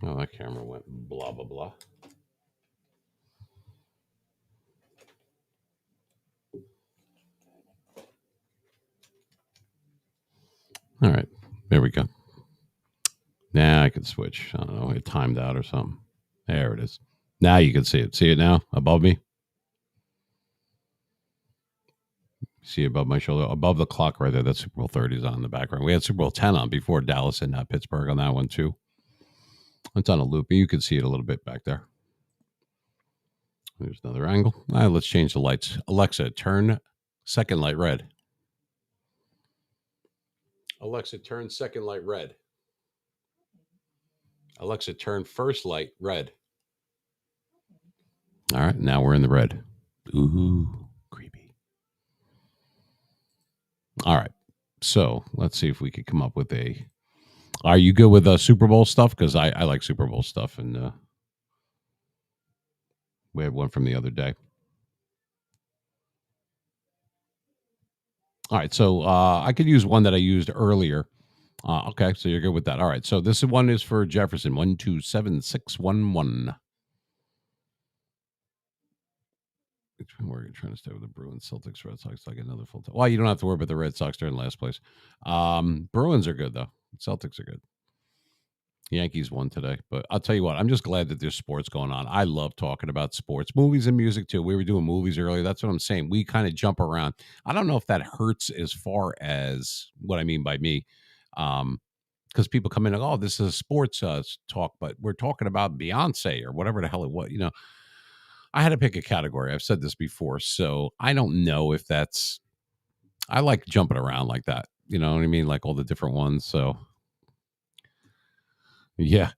Oh, that camera went blah, blah, blah. All right, there we go. Now I can switch. I don't know, it timed out or something. There it is. Now you can see it. See it now above me? See it above my shoulder, above the clock right there. That's Super Bowl 30s on in the background. We had Super Bowl 10 on before, Dallas and Pittsburgh on that one too. It's on a loop. You can see it a little bit back there. There's another angle. All right, let's change the lights. Alexa, turn second light red. Alexa, turn second light red. Alexa, turn first light red. All right, now we're in the red. Ooh, creepy. All right, so let's see if we could come up with a. Are you good with Super Bowl stuff? Because I like Super Bowl stuff, and we had one from the other day. All right, so I could use one that I used earlier. Okay, so you're good with that. All right, so this one is for Jefferson. 127611. We're trying to stay with the Bruins, Celtics, Red Sox. Like another full time. Well, you don't have to worry about the Red Sox. They're in last place. Bruins are good though. Celtics are good. Yankees won today, but I'll tell you what. I'm just glad that there's sports going on. I love talking about sports, movies, and music too. We were doing movies earlier. That's what I'm saying. We kind of jump around. I don't know if that hurts as far as what I mean by me. Because people come in and oh, this is a sports talk, but we're talking about Beyonce or whatever the hell it was. I had to pick a category. I've said this before, so I don't know if that's. I like jumping around like that. You know what I mean? Like all the different ones. So yeah.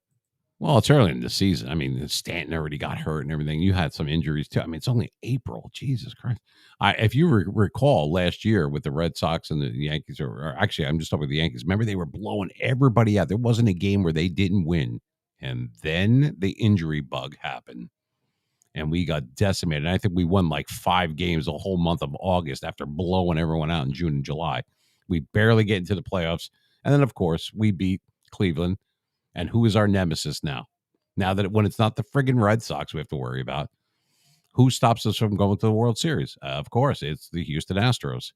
Well, it's early in the season. I mean, Stanton already got hurt and everything. You had some injuries too. I mean, it's only April. Jesus Christ! If you recall last year with the Red Sox and the Yankees, or actually, I'm just talking about the Yankees. Remember, they were blowing everybody out. There wasn't a game where they didn't win, and then the injury bug happened, and we got decimated. And I think we won like 5 games the whole month of August after blowing everyone out in June and July. We barely get into the playoffs, and then of course we beat Cleveland. And who is our nemesis now? Now that when it's not the friggin' Red Sox we have to worry about, who stops us from going to the World Series? Of course, it's the Houston Astros,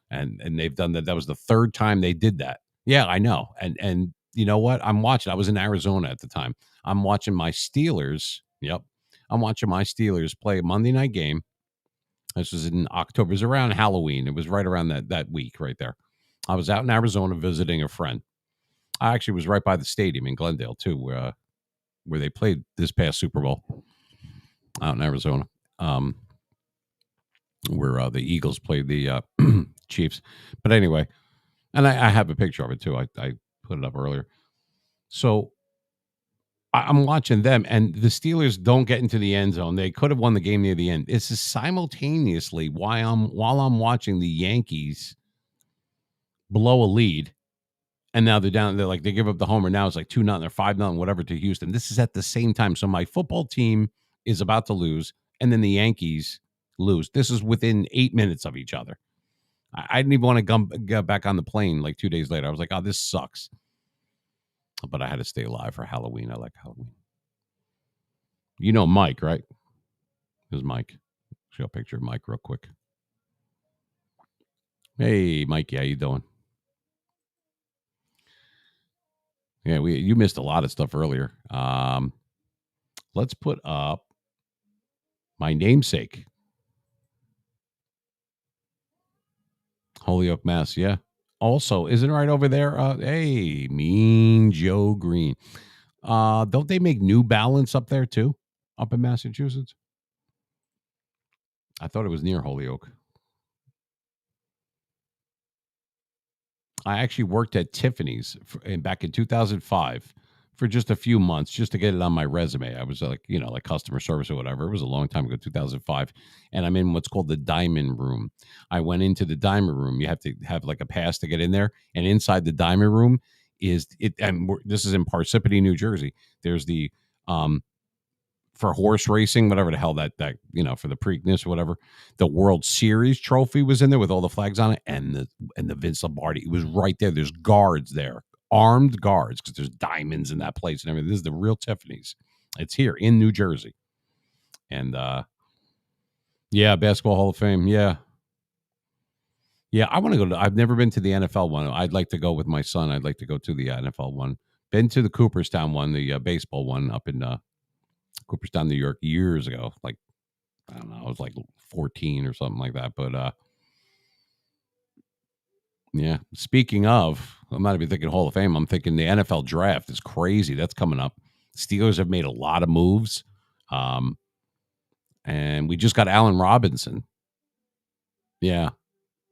and they've done that. That was the 3rd time they did that. Yeah, I know. And you know what? I'm watching. I was in Arizona at the time. I'm watching my Steelers. Yep, I'm watching my Steelers play a Monday night game. This was in October. It was around Halloween. It was right around that week right there. I was out in Arizona visiting a friend. I actually was right by the stadium in Glendale too, where they played this past Super Bowl out in Arizona, where the Eagles played the Chiefs. But anyway, and I have a picture of it too. I put it up earlier. So I'm watching them, and the Steelers don't get into the end zone. They could have won the game near the end. This is simultaneously while I'm watching the Yankees blow a lead. And now they're down. They're like they give up the homer. Now it's like 2-0 or 5-0, whatever to Houston. This is at the same time. So my football team is about to lose, and then the Yankees lose. This is within 8 minutes of each other. I didn't even want to go back on the plane like 2 days later. I was like, oh, this sucks. But I had to stay alive for Halloween. I like Halloween. You know Mike, right? There's Mike. Show a picture of Mike real quick. Hey, Mikey, how you doing? Yeah, you missed a lot of stuff earlier. Let's put up my namesake, Holyoke, Mass. Yeah. Also, isn't it right over there? Hey, Mean Joe Green. Don't they make New Balance up there too? Up in Massachusetts? I thought it was near Holyoke. I actually worked at Tiffany's back in 2005 for just a few months just to get it on my resume. I was like, like customer service or whatever. It was a long time ago, 2005. And I'm in what's called the diamond room. I went into the diamond room. You have to have like a pass to get in there. And inside the diamond room is it. And this is in Parsippany, New Jersey. There's the, for horse racing, whatever the hell that for the Preakness or whatever, the World Series trophy was in there with all the flags on it, and the Vince Lombardi. It was right there. There's guards there, armed guards, because there's diamonds in that place and everything. This is the real Tiffany's. It's here in New Jersey, and yeah, Basketball Hall of Fame. Yeah, I want to go to. I've never been to the NFL one. I'd like to go with my son. I'd like to go to the NFL one. Been to the Cooperstown one, the baseball one up in Cooperstown, New York, years ago. Like, I don't know, I was like 14 or something like that. But yeah. Speaking of, I'm not even thinking Hall of Fame. I'm thinking the NFL draft is crazy. That's coming up. Steelers have made a lot of moves. And we just got Allen Robinson. Yeah.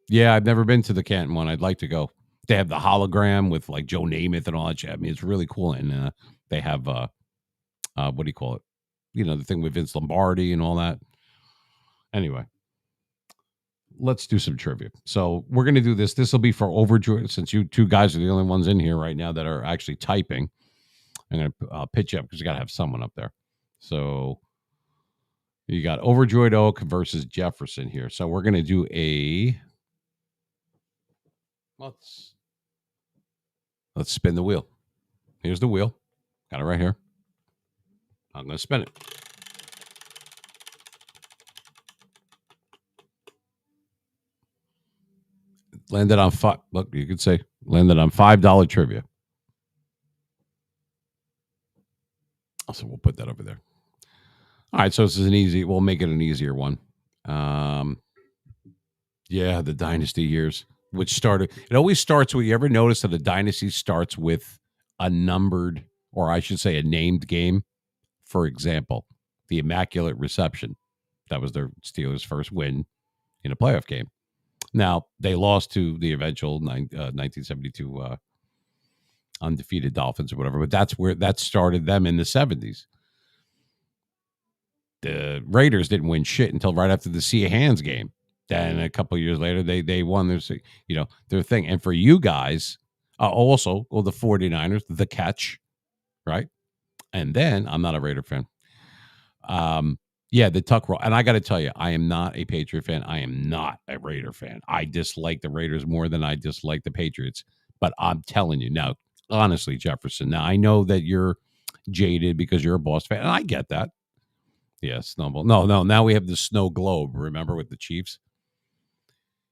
Yeah, I've never been to the Canton one. I'd like to go. They have the hologram with like Joe Namath and all that shit. I mean, it's really cool. And they have what do you call it? The thing with Vince Lombardi and all that. Anyway, let's do some trivia. So we're going to do this. This will be for Overjoyed, since you two guys are the only ones in here right now that are actually typing. I'm going to pitch you up because you got to have someone up there. So you got Overjoyed Oak versus Jefferson here. So we're going to do let's spin the wheel. Here's the wheel. Got it right here. I'm going to spin it. Landed on five. Look, you could say landed on $5 trivia. So we'll put that over there. All right, so this is an easy. We'll make it an easier one. Yeah, the dynasty years, which started. It always starts with. You ever notice that a dynasty starts with a numbered, or I should say, a named game? For example, the Immaculate Reception. That was their Steelers' first win in a playoff game. Now, they lost to the eventual 1972 undefeated Dolphins or whatever, but that's where that started them in the 70s. The Raiders didn't win shit until right after the Sea of Hands game. Then a couple of years later, they won their thing. And for you guys, also, the 49ers, the catch, right? And then, I'm not a Raider fan. Yeah, the tuck roll. And I got to tell you, I am not a Patriot fan. I am not a Raider fan. I dislike the Raiders more than I dislike the Patriots. But I'm telling you now, honestly, Jefferson, now I know that you're jaded because you're a Boss fan, and I get that. Yeah, Snowball. No. Now we have the snow globe, remember, with the Chiefs?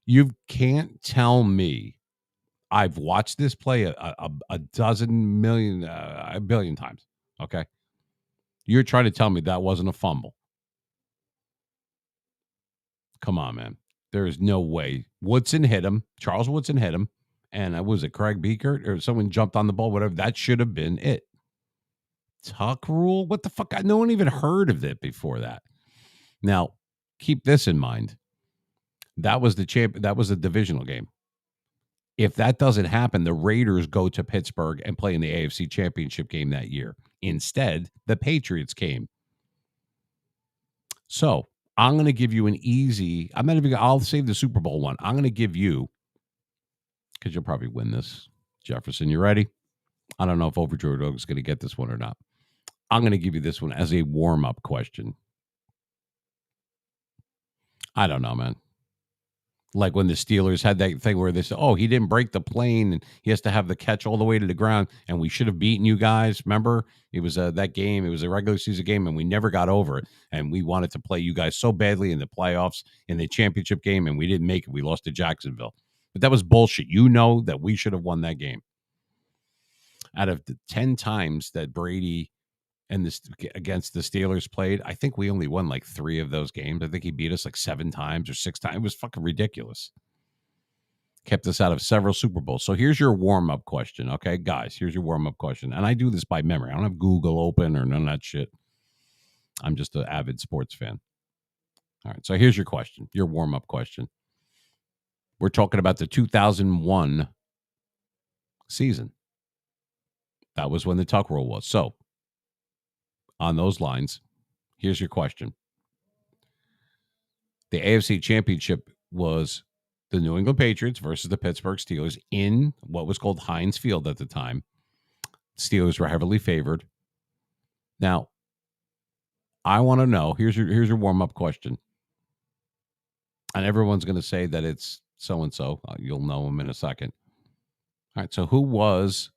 You can't tell me. I've watched this play a dozen million, a billion times. Okay. You're trying to tell me that wasn't a fumble. Come on, man. There is no way. Woodson hit him. Charles Woodson hit him. And was it Craig Beekert or someone jumped on the ball, whatever? That should have been it. Tuck rule? What the fuck? No one even heard of it before that. Now, keep this in mind. That was that was a divisional game. If that doesn't happen, the Raiders go to Pittsburgh and play in the AFC Championship game that year. Instead, the Patriots came. So I'm going to give you an easy. I'll save the Super Bowl one. I'm going to give you, because you'll probably win this, Jefferson. You ready? I don't know if Overjoyed Oak is going to get this one or not. I'm going to give you this one as a warm-up question. I don't know, man. Like when the Steelers had that thing where they said, he didn't break the plane and he has to have the catch all the way to the ground and we should have beaten you guys. Remember? It was that game. It was a regular season game and we never got over it. And we wanted to play you guys so badly in the playoffs, in the championship game, and we didn't make it. We lost to Jacksonville. But that was bullshit. You know that we should have won that game. Out of the 10 times that Brady and against the Steelers played, I think we only won like 3 of those games. I think he beat us like 7 times or 6 times. It was fucking ridiculous. Kept us out of several Super Bowls. So here's your warm-up question, okay, guys? Here's your warm-up question. And I do this by memory. I don't have Google open or none of that shit. I'm just an avid sports fan. All right, so here's your question, your warm-up question. We're talking about the 2001 season. That was when the tuck rule was. So, on those lines, here's your question. The AFC Championship was the New England Patriots versus the Pittsburgh Steelers in what was called Heinz Field at the time. Steelers were heavily favored. Now, I want to know, here's your warm-up question. And everyone's going to say that it's so-and-so. You'll know them in a second. All right, so who was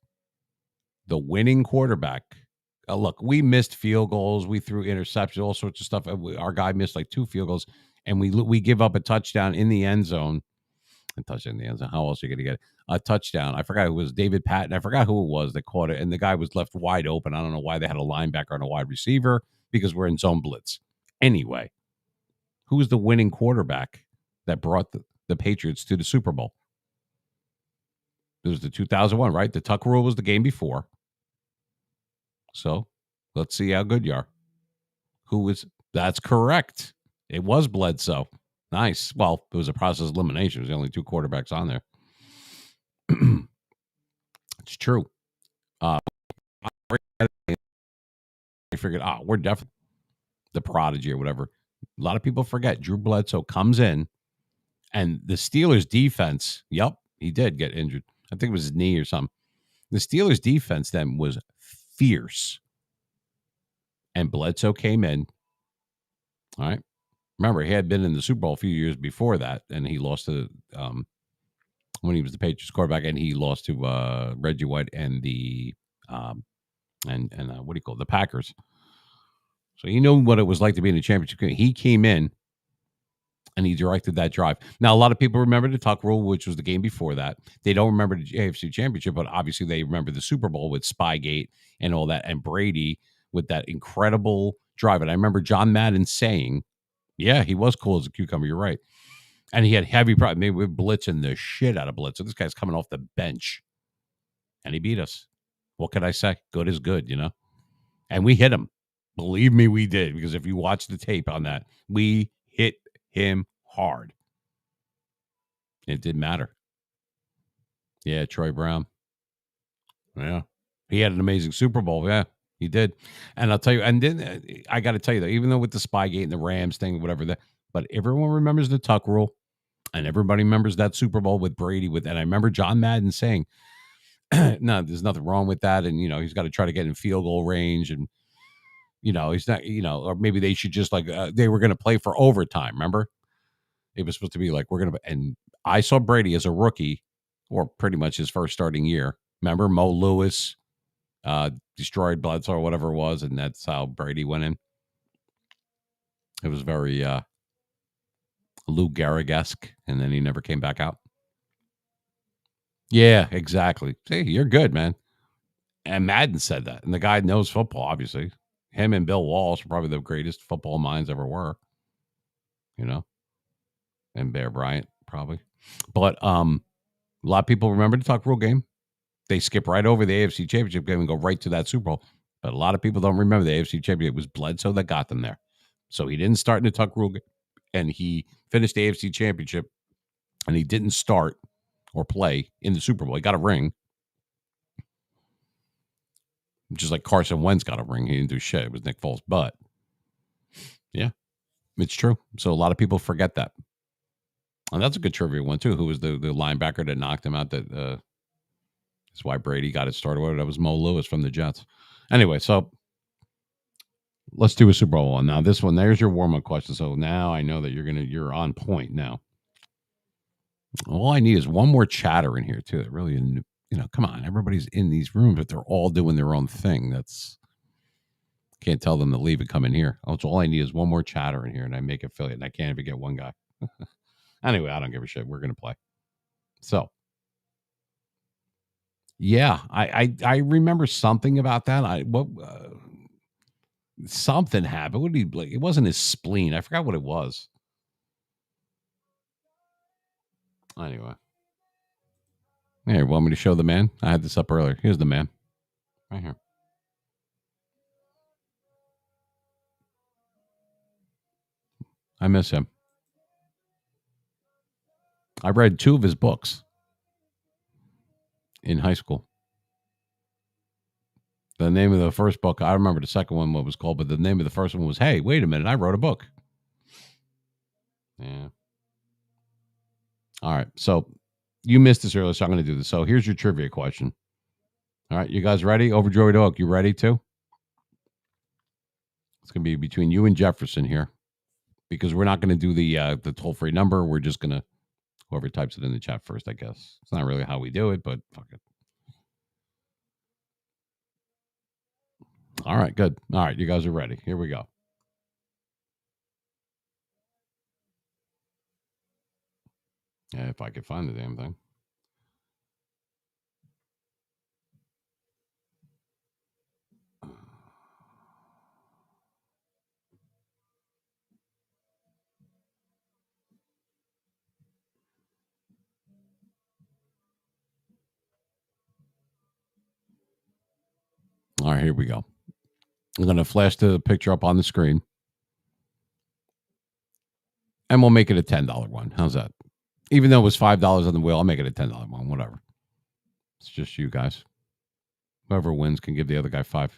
the winning quarterback? Look, we missed field goals. We threw interceptions, all sorts of stuff. Our guy missed like 2 field goals, and we give up a touchdown in the end zone. A touchdown in the end zone. How else are you going to get a touchdown? I forgot it was David Patton. I forgot who it was that caught it, and the guy was left wide open. I don't know why they had a linebacker and a wide receiver because we're in zone blitz. Anyway, who was the winning quarterback that brought the Patriots to the Super Bowl? It was the 2001, right? The tuck rule was the game before. So let's see how good you are. That's correct. It was Bledsoe. Nice. Well, it was a process of elimination. There's only 2 quarterbacks on there. It's true. I figured, we're definitely the prodigy or whatever. A lot of people forget Drew Bledsoe comes in, and the Steelers defense, he did get injured. I think it was his knee or something. The Steelers defense then was fierce. And Bledsoe came in. All right. Remember, he had been in the Super Bowl a few years before that, and he lost to when he was the Patriots quarterback, and he lost to Reggie White and the what do you call it? The Packers. So he knew what it was like to be in the championship game. He came in and he directed that drive. Now, a lot of people remember the tuck rule, which was the game before that. They don't remember the AFC Championship, but obviously they remember the Super Bowl with Spygate and all that, and Brady with that incredible drive. And I remember John Madden saying, yeah, he was cool as a cucumber. You're right. And he had heavy problem. Maybe we're blitzing the shit out of Blitz. So this guy's coming off the bench. And he beat us. What could I say? Good is good, And we hit him. Believe me, we did. Because if you watch the tape on that, we hit him hard. It didn't matter. Yeah, Troy Brown. Yeah. He had an amazing Super Bowl. Yeah, he did. And I'll tell you, and then I got to tell you, though, even though with the Spygate and the Rams thing, whatever that, but everyone remembers the tuck rule. And everybody remembers that Super Bowl with Brady. And I remember John Madden saying, no, there's nothing wrong with that. And, he's got to try to get in field goal range. And, he's not, or maybe they should just they were going to play for overtime. Remember? It was supposed to be like, and I saw Brady as a rookie or pretty much his first starting year. Remember Mo Lewis destroyed Bledsoe or whatever it was. And that's how Brady went in. It was very Lou Gehrig-esque, and then he never came back out. Yeah, exactly. See, you're good, man. And Madden said that. And the guy knows football, obviously. Him and Bill Walsh are probably the greatest football minds ever were. And Bear Bryant, probably. But a lot of people remember the tuck rule game. They skip right over the AFC Championship game and go right to that Super Bowl. But a lot of people don't remember the AFC Championship. It was Bledsoe that got them there. So he didn't start in the tuck rule game, and he finished the AFC Championship, and he didn't start or play in the Super Bowl. He got a ring. Just like Carson Wentz got a ring. He didn't do shit. It was Nick Foles. But, yeah, it's true. So a lot of people forget that. And that's a good trivia one, too. Who was the linebacker that knocked him out? That's why Brady got it started with it. That was Mo Lewis from the Jets. Anyway, so let's do a Super Bowl one. Now, this one, there's your warm-up question. So now I know that you're on point now. All I need is one more chatter in here, too. That really, come on. Everybody's in these rooms, but they're all doing their own thing. Can't tell them to leave and come in here. All I need is one more chatter in here, and I make affiliate, and I can't even get one guy. Anyway, I don't give a shit. We're going to play. So, yeah, I remember something about that. Something happened. What did he? It wasn't his spleen. I forgot what it was. Anyway. Hey, want me to show the man? I had this up earlier. Here's the man. Right here. I miss him. I read 2 of his books. in high school. The name of the first book, I remember the second one, what it was called, but the name of the first one was, Hey, wait a minute, I wrote a book. Yeah. All right. So you missed this earlier, so I'm going to do this. So here's your trivia question. All right. You guys ready? Overjoyed Oak, you ready too? It's going to be between you and Jefferson here because we're not going to do the toll-free number. We're just going to, whoever types it in the chat first, I guess. It's not really how we do it, but fuck it. All right. Good. All right. You guys are ready. Here we go. Yeah, if I could find the damn thing. All right, here we go. I'm going to flash the picture up on the screen. And we'll make it a $10 one. How's that? Even though it was $5 on the wheel, I'll make it a $10 one, whatever. It's just you guys. Whoever wins can give the other guy $5. All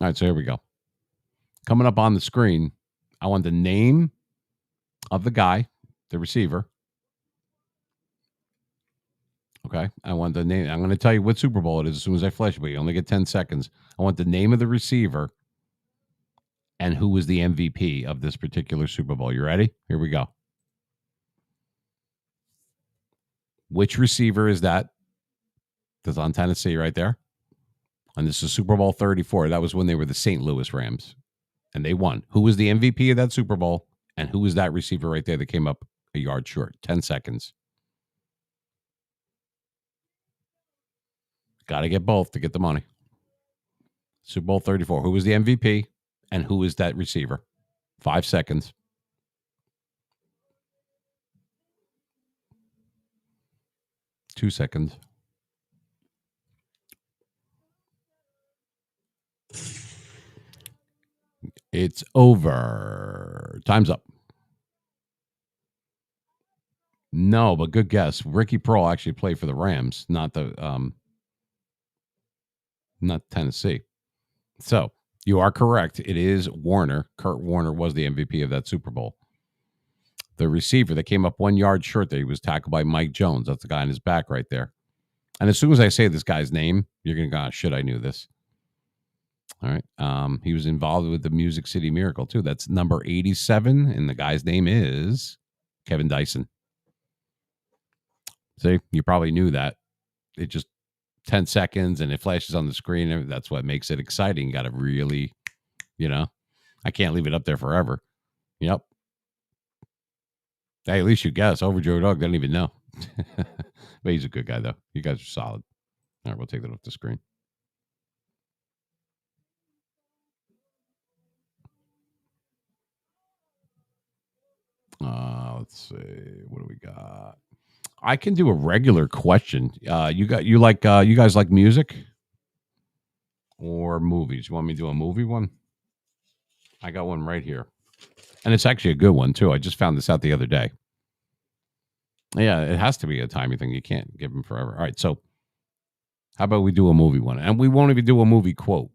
right, so here we go. Coming up on the screen, I want the name of the guy, the receiver. Okay. I want the name. I'm going to tell you what Super Bowl it is as soon as I flash it, but you only get 10 seconds. I want the name of the receiver and who was the MVP of this particular Super Bowl. You ready? Here we go. Which receiver is that? That's on Tennessee right there. And this is Super Bowl 34. That was when they were the St. Louis Rams. And they won. Who was the MVP of that Super Bowl? And who was that receiver right there that came up a yard short? 10 seconds. Got to get both to get the money. Super Bowl 34. Who was the MVP? And who is that receiver? 5 seconds. 2 seconds. It's over. Time's up. No, but good guess. Ricky Pearl actually played for the Rams, not Tennessee. So you are correct. It is Warner. Kurt Warner was the MVP of that Super Bowl. The receiver that came up 1 yard short there, he was tackled by Mike Jones. That's the guy on his back right there. And as soon as I say this guy's name, you're going to go, oh, shit, I knew this. All right. He was involved with the Music City Miracle, too. That's number 87, and the guy's name is Kevin Dyson. See, you probably knew that. It just 10 seconds, and it flashes on the screen. That's what makes it exciting. Got to really, I can't leave it up there forever. Yep. Hey, at least you guess. Overjoyed Dog doesn't even know. But he's a good guy, though. You guys are solid. All right, we'll take that off the screen. Let's see. What do we got? I can do a regular question. You guys like music or movies? You want me to do a movie one? I got one right here. And it's actually a good one, too. I just found this out the other day. Yeah, it has to be a timing thing. You can't give them forever. All right, so how about we do a movie one? And we won't even do a movie quote.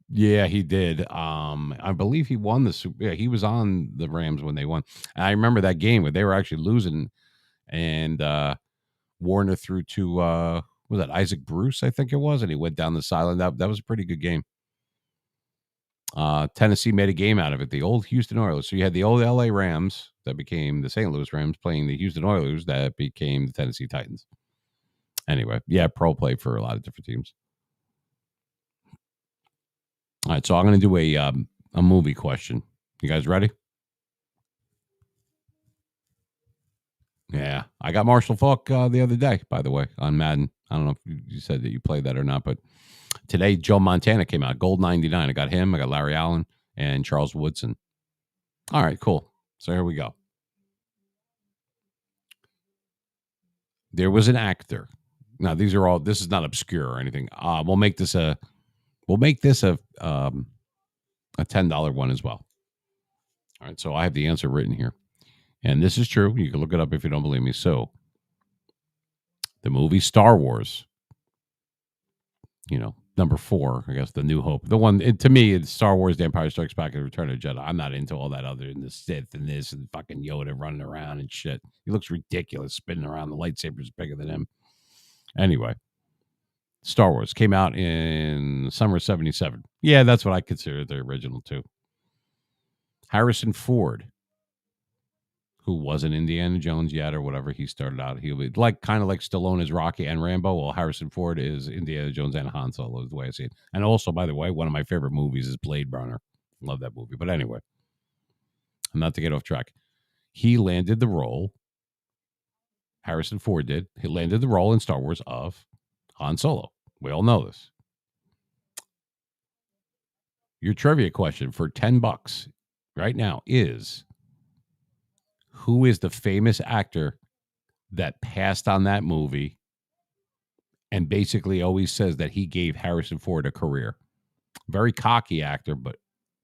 Yeah, he did. I believe he won the Super. Yeah, he was on the Rams when they won. And I remember that game where they were actually losing, and Warner threw to was that Isaac Bruce? I think it was, and he went down the sideline. That was a pretty good game. Tennessee made a game out of it. The old Houston Oilers. So you had the old LA Rams that became the St. Louis Rams playing the Houston Oilers that became the Tennessee Titans. Anyway, yeah, pro played for a lot of different teams. All right, so I'm going to do a movie question. You guys ready? Yeah, I got Marshall Faulk the other day, by the way, on Madden. I don't know if you said that you played that or not, but today Joe Montana came out, Gold 99. I got him, I got Larry Allen, and Charles Woodson. All right, cool. So here we go. There was an actor. Now this is not obscure or anything. We'll make this a $10 one as well. All right, so I have the answer written here. And this is true. You can look it up if you don't believe me. So The movie Star Wars. Number 4, I guess, The New Hope. The one, to me, it's Star Wars, The Empire Strikes Back, and Return of the Jedi. I'm not into all that other than the Sith and this and fucking Yoda running around and shit. He looks ridiculous spinning around. The lightsaber's bigger than him. Anyway, Star Wars came out in summer of 77. Yeah, that's what I consider the original, too. Harrison Ford, who wasn't Indiana Jones yet or whatever he started out. He was kind of like Stallone is Rocky and Rambo. Well, Harrison Ford is Indiana Jones and Han Solo is the way I see it. And also, by the way, one of my favorite movies is Blade Runner. Love that movie. But anyway, not to get off track. He landed the role, Harrison Ford did. He landed the role in Star Wars of Han Solo. We all know this. Your trivia question for $10 right now is, who is the famous actor that passed on that movie and basically always says that he gave Harrison Ford a career? Very cocky actor, but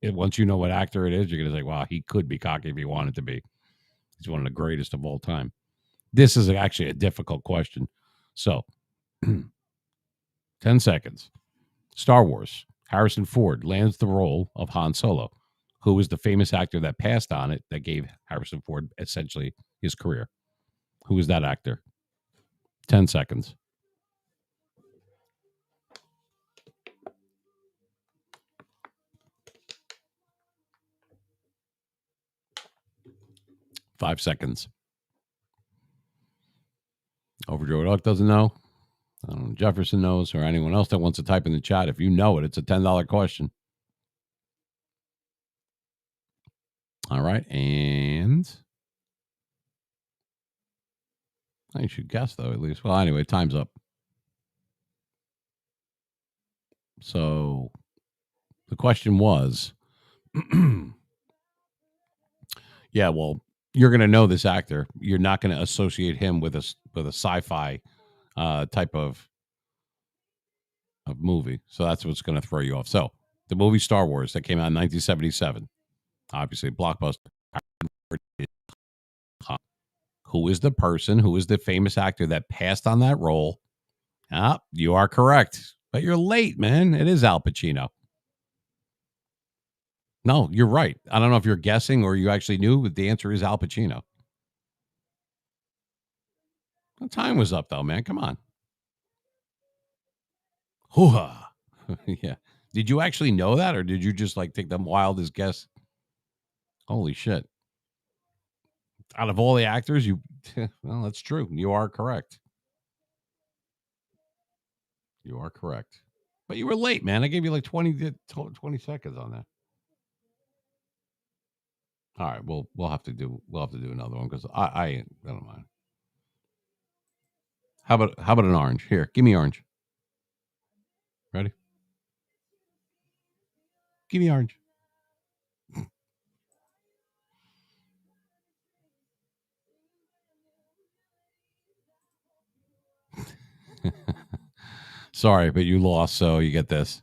once you know what actor it is, you're going to say, wow, he could be cocky if he wanted to be. He's one of the greatest of all time. This is actually a difficult question. So, 10 seconds. Star Wars. Harrison Ford lands the role of Han Solo. Who is the famous actor that passed on it that gave Harrison Ford essentially his career? Who is that actor? 10 seconds. 5 seconds. Overjoyed Duck doesn't know. Jefferson knows, or anyone else that wants to type in the chat. If you know it, it's a $10 question. All right, and I should guess, though, at least. Well, anyway, time's up. So the question was, yeah, well, you're going to know this actor. You're not going to associate him with a sci-fi type of movie. So that's what's going to throw you off. So the movie Star Wars that came out in 1977, obviously blockbuster. Who is the person, who is the famous actor that passed on that role? You are correct. But you're late, man. It is Al Pacino. No, you're right. I don't know if you're guessing or you actually knew, but the answer is Al Pacino. The time was up, though, man. Come on. Hoo-ha. Yeah. Did you actually know that, or did you just take the wildest guess? Holy shit. Out of all the actors, well, that's true. You are correct. You are correct. But you were late, man. I gave you 20 seconds on that. All right, we'll have to do another one because I don't mind. How about an orange? Here, give me orange. Ready? Give me orange. Sorry, but you lost, so you get this.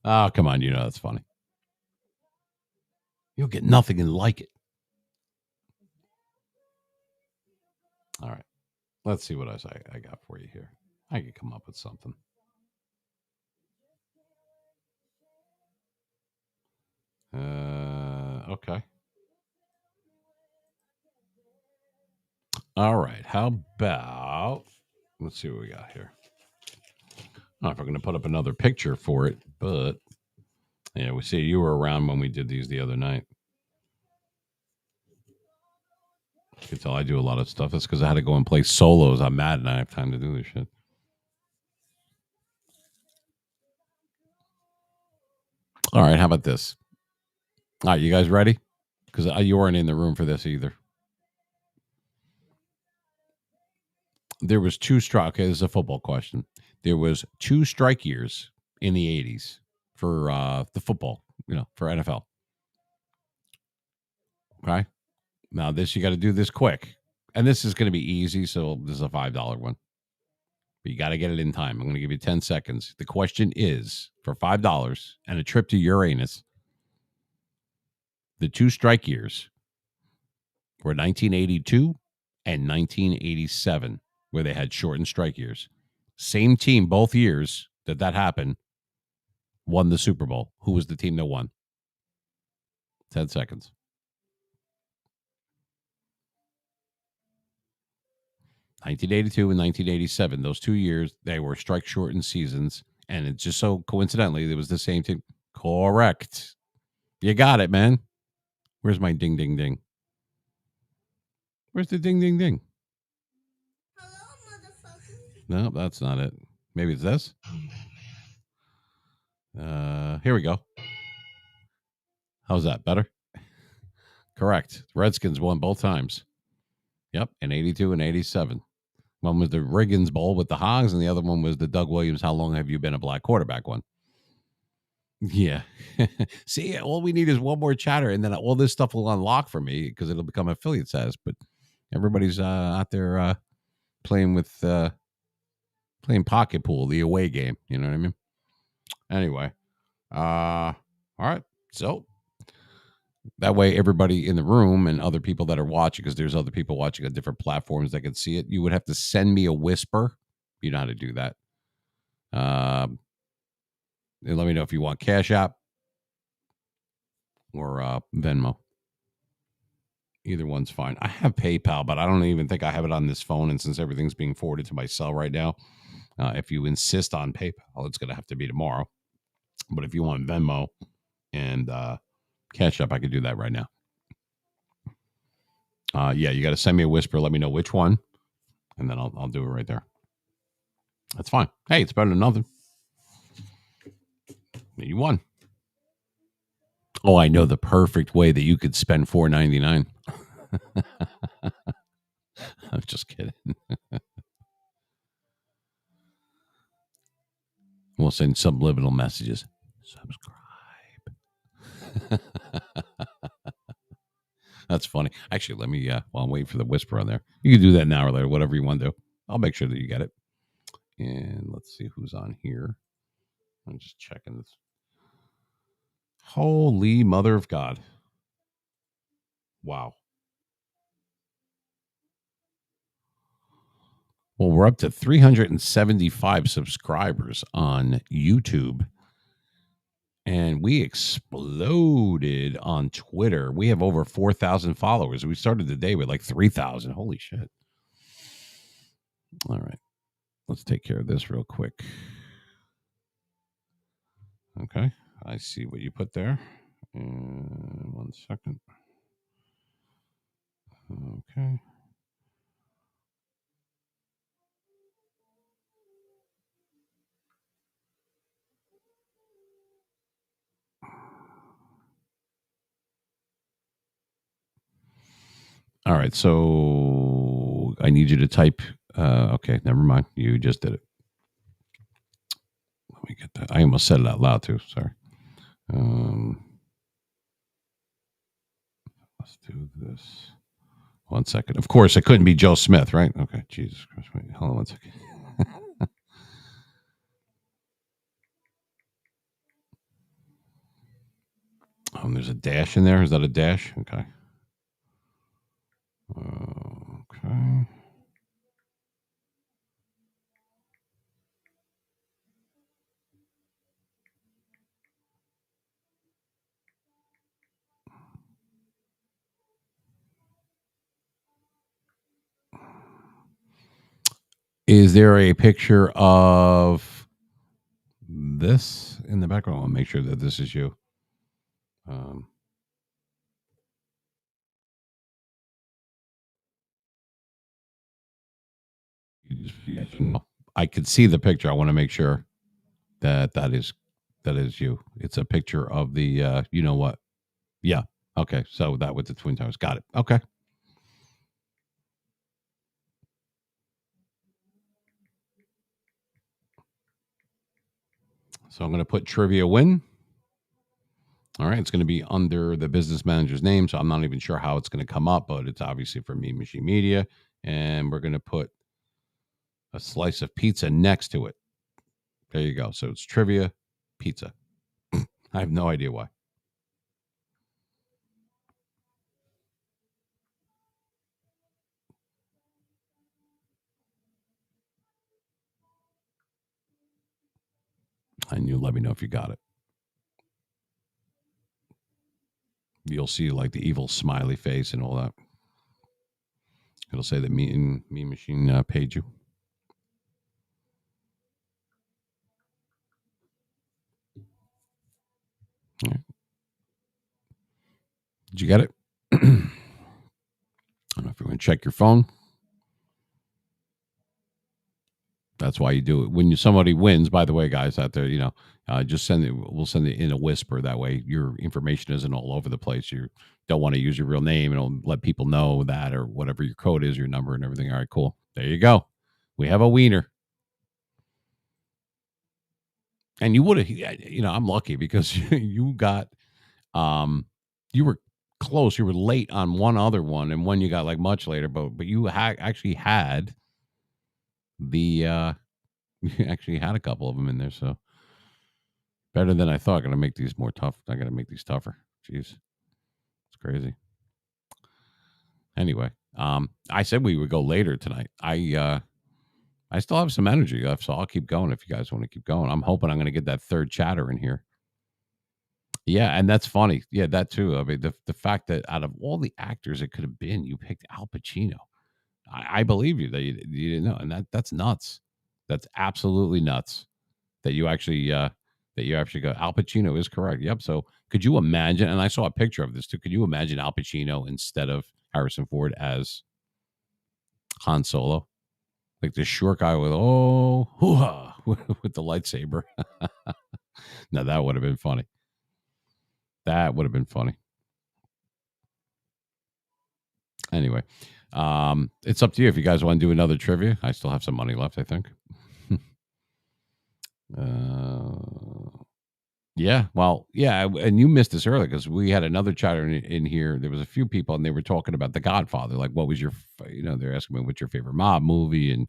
Oh, come on, that's funny. You'll get nothing and like it. All right. Let's see what I got for you here. I could come up with something. Okay. All right. How about, let's see what we got here. I don't know if I'm going to put up another picture for it, but yeah, we see you were around when we did these the other night. You can tell I do a lot of stuff. That's because I had to go and play solos. I'm mad and I have time to do this shit. All right, how about this? All right, you guys ready? Because you weren't in the room for this either. There was two strike. Okay, this is a football question. There was 2 strike years in the 80s for the football, for NFL. Okay. Now this, you got to do this quick. And this is going to be easy, so this is a $5 one. But you got to get it in time. I'm going to give you 10 seconds. The question is, for $5 and a trip to Uranus, The two strike years were 1982 and 1987, where they had shortened strike years. Same team both years that happened won the Super Bowl. Who was the team that won? 10 seconds. 1982 and 1987. Those 2 years, they were strike shortened seasons. And it just so coincidentally, it was the same team. Correct. You got it, man. Where's my ding, ding, ding? Where's the ding, ding, ding? Hello, motherfucker. No, that's not it. Maybe it's this. Here we go. How's that? Better? Correct. The Redskins won both times. Yep, in 82 and 87. One was the Riggins Bowl with the Hogs, and the other one was the Doug Williams, How Long Have You Been a Black Quarterback one. Yeah. See, all we need is one more chatter, and then all this stuff will unlock for me because it'll become affiliate status. But everybody's out there playing with playing pocket pool, the away game. You know what I mean? Anyway, all right. So that way, everybody in the room and other people that are watching, because there's other people watching on different platforms that can see it, you would have to send me a whisper. You know how to do that. And let me know if you want Cash App or Venmo. Either one's fine. I have PayPal, but I don't even think I have it on this phone. And since everything's being forwarded to my cell right now, if you insist on PayPal, it's going to have to be tomorrow. But if you want Venmo and Cash App, I could do that right now. Yeah, you got to send me a whisper. Let me know which one, and then I'll do it right there. That's fine. Hey, it's better than nothing. You won. Oh, I know the perfect way that you could spend $4.99. I'm just kidding. We'll send subliminal messages. Subscribe. That's funny. Actually, let me, while I'm waiting for the whisper on there, you can do that now or later, whatever you want to do. I'll make sure that you get it. And let's see who's on here. I'm just checking this. Holy mother of God. Wow. Well, we're up to 375 subscribers on YouTube. And we exploded on Twitter. We have over 4,000 followers. We started the day with like 3,000. Holy shit. All right. Let's take care of this real quick. Okay. I see what you put there. And 1 second. Okay. All right. So I need you to type. Okay. Never mind. You just did it. Let me get that. I almost said it out loud too. Sorry. Let's do this. 1 second. Of course, it couldn't be Joe Smith, right? Okay. Jesus Christ. Wait, hold on 1 second. There's a dash in there. Is that a dash? Okay. Okay. Is there a picture of this in the background? I'll make sure that this is you. I could see the picture. I want to make sure that is you. It's a picture of the you know what? Yeah. Okay. So that with the Twin Towers. Got it. Okay. So I'm going to put trivia win. All right. It's going to be under the business manager's name. So I'm not even sure how it's going to come up, but it's obviously from Mean Machine Media. And we're going to put a slice of pizza next to it. There you go. So it's trivia pizza. I have no idea why. And you let me know if you got it. You'll see like the evil smiley face and all that. It'll say that me machine paid you. All right. Did you get it? I don't know if you want to check your phone. That's why you do it. When somebody wins, by the way, guys out there, just send it. We'll send it in a whisper. That way, your information isn't all over the place. You don't want to use your real name and let people know that or whatever your code is, your number and everything. All right, cool. There you go. We have a wiener. And you would have, I'm lucky because you got, you were close. You were late on one other one, and one you got like much later. But you actually had the. You actually had a couple of them in there, so better than I thought. Got to make these more tough. I got to make these tougher. Jeez, it's crazy. Anyway, I said we would go later tonight. I still have some energy left, so I'll keep going if you guys want to keep going. I'm hoping I'm going to get that third chatter in here. Yeah, and that's funny. Yeah, that too. I mean, the fact that out of all the actors it could have been, you picked Al Pacino. I believe you that you didn't know, and that's nuts. That's absolutely nuts. That you actually go. Al Pacino is correct. Yep. So could you imagine? And I saw a picture of this too. Could you imagine Al Pacino instead of Harrison Ford as Han Solo, like the short guy with hoo-ha, with the lightsaber? Now that would have been funny. That would have been funny. Anyway, it's up to you if you guys want to do another trivia. I still have some money left, I think. Yeah, well, yeah, and you missed this earlier because we had another chatter in here. There was a few people, and they were talking about The Godfather. Like, what was your, they're asking me what's your favorite mob movie and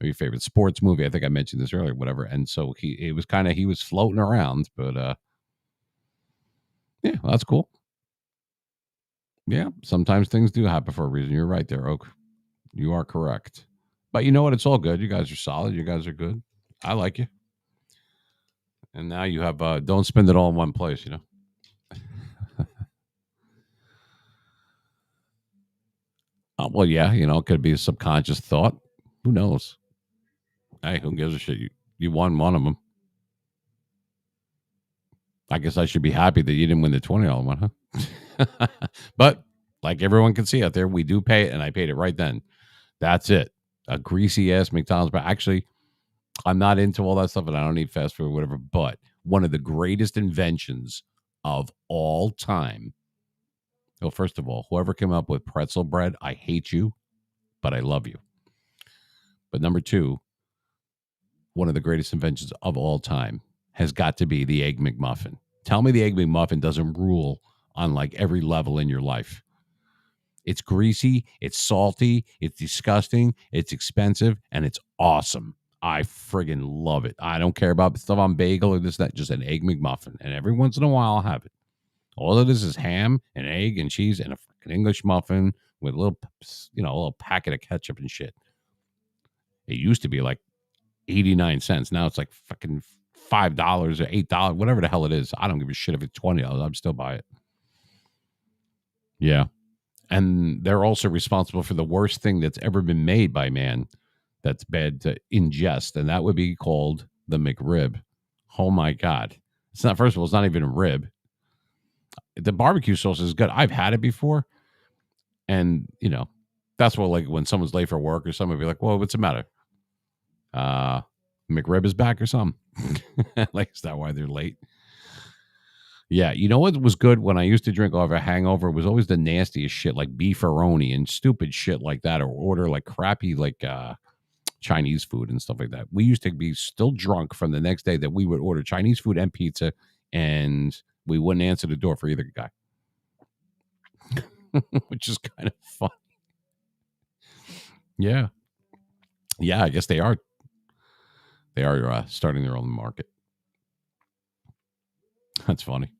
or your favorite sports movie. I think I mentioned this earlier, whatever. And so he was floating around, but yeah, well, that's cool. Yeah, sometimes things do happen for a reason. You're right there, Oak. You are correct. But you know what? It's all good. You guys are solid. You guys are good. I like you. And now you have don't spend it all in one place, well, yeah, it could be a subconscious thought. Who knows? Hey, who gives a shit? You won one of them. I guess I should be happy that you didn't win the $20 one, huh? But like everyone can see out there, we do pay it, and I paid it right then. That's it. A greasy ass McDonald's. But actually, I'm not into all that stuff, and I don't eat fast food or whatever. But one of the greatest inventions of all time. Well, first of all, whoever came up with pretzel bread, I hate you, but I love you. But number two, one of the greatest inventions of all time has got to be the Egg McMuffin. Tell me the Egg McMuffin doesn't rule on like every level in your life. It's greasy, it's salty, it's disgusting, it's expensive, and it's awesome. I friggin' love it. I don't care about stuff on bagel or this, that, just an Egg McMuffin. And every once in a while, I'll have it. All it is ham and egg and cheese and a freaking English muffin with a little packet of ketchup and shit. It used to be like 89 cents. Now it's like fucking $5 or $8, whatever the hell it is. I don't give a shit if it's $20. I'm still buy it. Yeah. And they're also responsible for the worst thing that's ever been made by man that's bad to ingest, and that would be called the McRib. Oh my God. It's not, first of all, it's not even a rib. The barbecue sauce is good. I've had it before. And, that's what, like, when someone's late for work or something, be like, well, what's the matter? McRib is back or something. Like, is that why they're late? Yeah, you know what was good when I used to drink over a hangover? It was always the nastiest shit, like beefaroni and stupid shit like that, or order like crappy like Chinese food and stuff like that. We used to be still drunk from the next day that we would order Chinese food and pizza, and we wouldn't answer the door for either guy, which is kind of fun. Yeah, yeah, I guess they are. They are starting their own market. That's funny.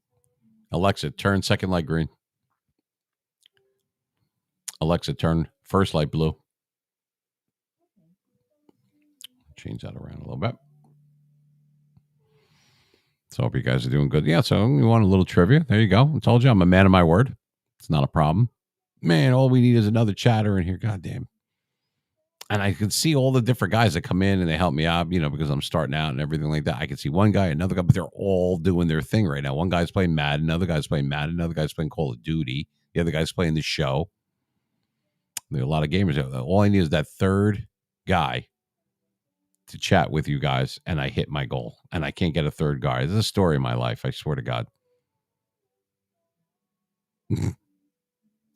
Alexa, turn second light green. Alexa, turn first light blue. Change that around a little bit. So hope you guys are doing good. Yeah, so you want a little trivia? There you go. I told you I'm a man of my word. It's not a problem. Man, all we need is another chatter in here. God damn. And I can see all the different guys that come in and they help me out, because I'm starting out and everything like that. I can see one guy, another guy, but they're all doing their thing right now. One guy's playing Madden, another guy's playing Madden, another guy's playing Call of Duty, the other guy's playing the show. There are a lot of gamers out there. All I need is that third guy to chat with you guys, and I hit my goal. And I can't get a third guy. This is a story of my life, I swear to God.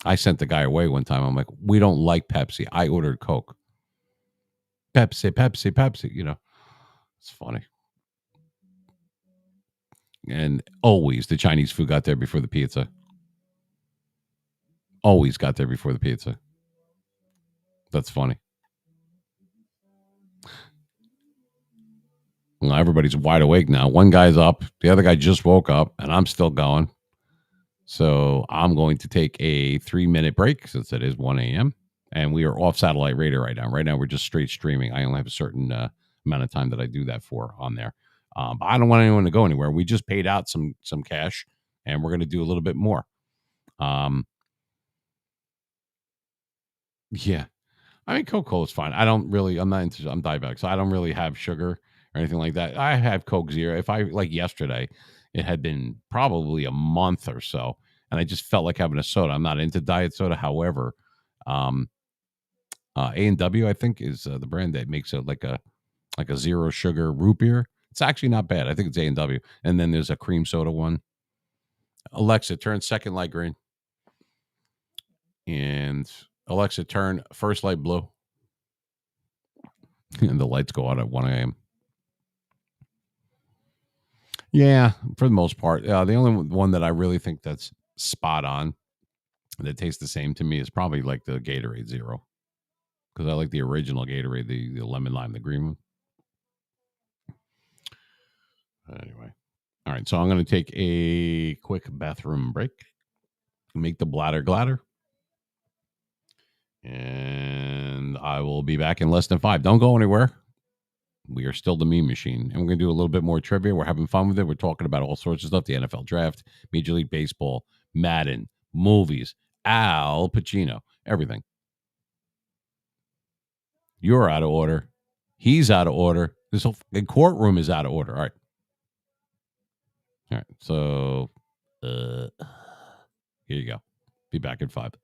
I sent the guy away one time. I'm like, we don't like Pepsi. I ordered Coke. Pepsi, Pepsi, Pepsi. It's funny. And always the Chinese food got there before the pizza. Always got there before the pizza. That's funny. Well, everybody's wide awake now. One guy's up. The other guy just woke up, and I'm still going. So I'm going to take a 3-minute break since it is 1 a.m. And we are off satellite radio right now. Right now, we're just straight streaming. I only have a certain amount of time that I do that for on there. But I don't want anyone to go anywhere. We just paid out some cash, and we're going to do a little bit more. Yeah. I mean, Coca-Cola is fine. I'm diabetic, so I don't really have sugar or anything like that. I have Coke Zero. If I, like yesterday, it had been probably a month or so, and I just felt like having a soda. I'm not into diet soda. However, A&W, I think, is the brand that makes it like a zero sugar root beer. It's actually not bad. I think it's A&W. And then there's a cream soda one. Alexa, turn second light green. And Alexa, turn first light blue. And the lights go out at 1 a.m. Yeah, for the most part. The only one that I really think that's spot on that tastes the same to me is probably like the Gatorade Zero, because I like the original Gatorade, the lemon lime, the green one. Anyway, all right. So I'm going to take a quick bathroom break, make the bladder gladder, and I will be back in less than 5. Don't go anywhere. We are still the meme machine, and we're going to do a little bit more trivia. We're having fun with it. We're talking about all sorts of stuff: the NFL draft, Major League Baseball, Madden, movies, Al Pacino, everything. You're out of order. He's out of order. This whole courtroom is out of order. All right. All right. So here you go. Be back in 5.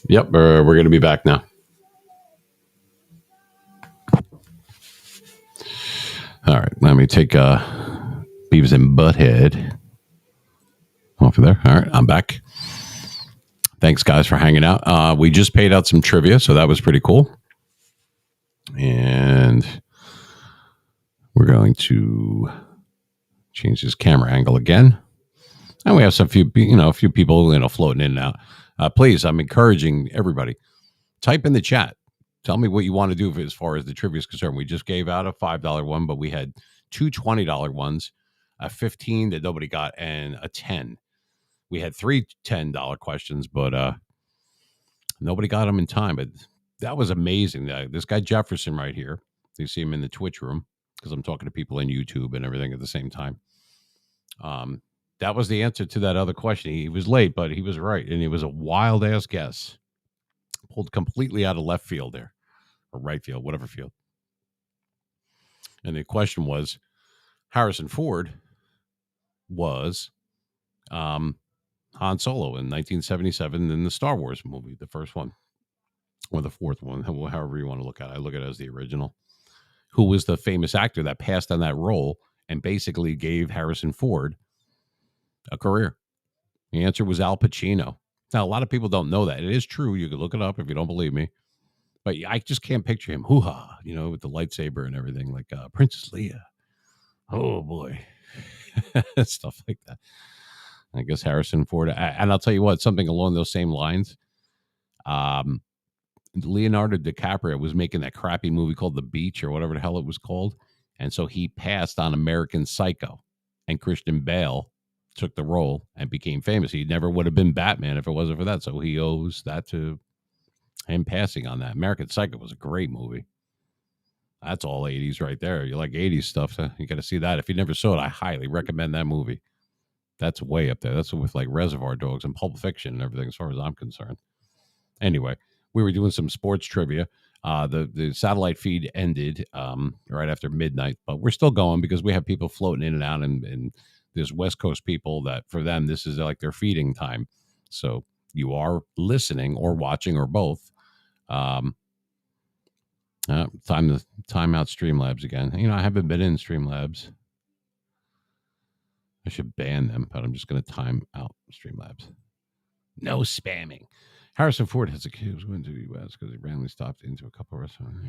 Yep, we're going to be back now. All right, let me take Beavis and Butthead off of there. All right, I'm back. Thanks, guys, for hanging out. We just paid out some trivia, so that was pretty cool. And we're going to change this camera angle again. And we have some few, a few people, floating in and out. Please, I'm encouraging everybody. Type in the chat. Tell me what you want to do as far as the trivia is concerned. We just gave out a $5 one, but we had two $20 ones, a 15 that nobody got, and a 10. We had three $10 questions, but nobody got them in time. But that was amazing. This guy Jefferson right here, you see him in the Twitch room because I'm talking to people in YouTube and everything at the same time. That was the answer to that other question. He was late, but he was right, and it was a wild ass guess, pulled completely out of left field there, or right field, whatever field. And the question was, Harrison Ford was Han Solo in 1977 in the Star Wars movie, the first one, or the fourth one, however you want to look at it. I look at it as the original. Who was the famous actor that passed on that role and basically gave Harrison Ford a career? The answer was Al Pacino. Now, a lot of people don't know that. It is true. You can look it up if you don't believe me. But I just can't picture him, hoo-ha, with the lightsaber and everything, like Princess Leia. Oh, boy. Stuff like that. I guess Harrison Ford. And I'll tell you what, something along those same lines. Leonardo DiCaprio was making that crappy movie called The Beach or whatever the hell it was called. And so he passed on American Psycho. And Christian Bale took the role and became famous. He never would have been Batman if it wasn't for that. So he owes that to him passing on that. American Psycho was a great movie. That's all 80s right there. You like 80s stuff, you got to see that. If you never saw it, I highly recommend that movie. That's way up there. That's with like Reservoir Dogs and Pulp Fiction and everything, as far as I'm concerned. Anyway, we were doing some sports trivia. The satellite feed ended right after midnight, but we're still going because we have people floating in and out, and there's West Coast people that for them this is like their feeding time. So you are listening or watching or both. Time to time out Streamlabs again. I haven't been in Streamlabs. I should ban them, but I'm just going to time out Streamlabs. No spamming. Harrison Ford has a kid who's going to the U.S. because he randomly stopped into a couple of restaurants.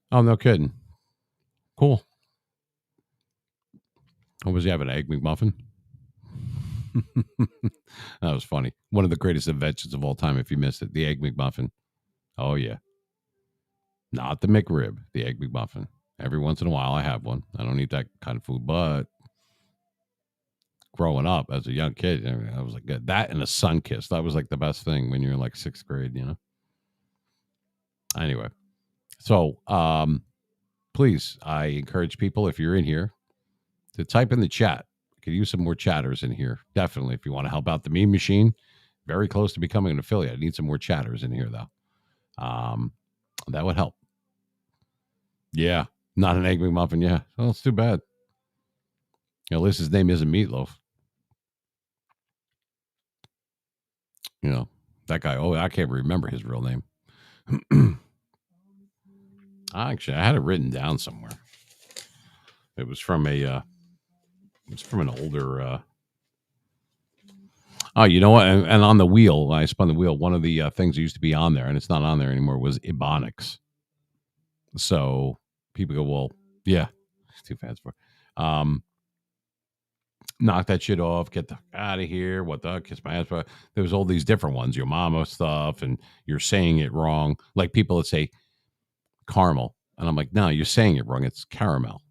Oh, no kidding. Cool. Oh, was he having an egg McMuffin? That was funny. One of the greatest inventions of all time, if you missed it. The egg McMuffin. Oh, yeah. Not the McRib, the egg McMuffin. Every once in a while, I have one. I don't eat that kind of food, but growing up as a young kid, I was like that and a sun kiss. That was like the best thing when you're like sixth grade, Anyway, so please, I encourage people, if you're in here, to type in the chat. Could use some more chatters in here. Definitely, if you want to help out the meme machine, very close to becoming an affiliate. I need some more chatters in here, though. That would help. Yeah, not an egg McMuffin. Yeah, well, it's too bad. At least his name isn't Meatloaf. That guy. Oh, I can't remember his real name. Actually, I had it written down somewhere. It was from an older. Oh, you know what? And on the wheel, I spun the wheel. One of the things that used to be on there, and it's not on there anymore, was Ebonics. So people go, well, yeah, it's too fast for. Knock that shit off, get the out of here. What the kiss my ass? There was all these different ones, your mama stuff, and you're saying it wrong. Like people that say caramel, and I'm like, no, you're saying it wrong. It's caramel,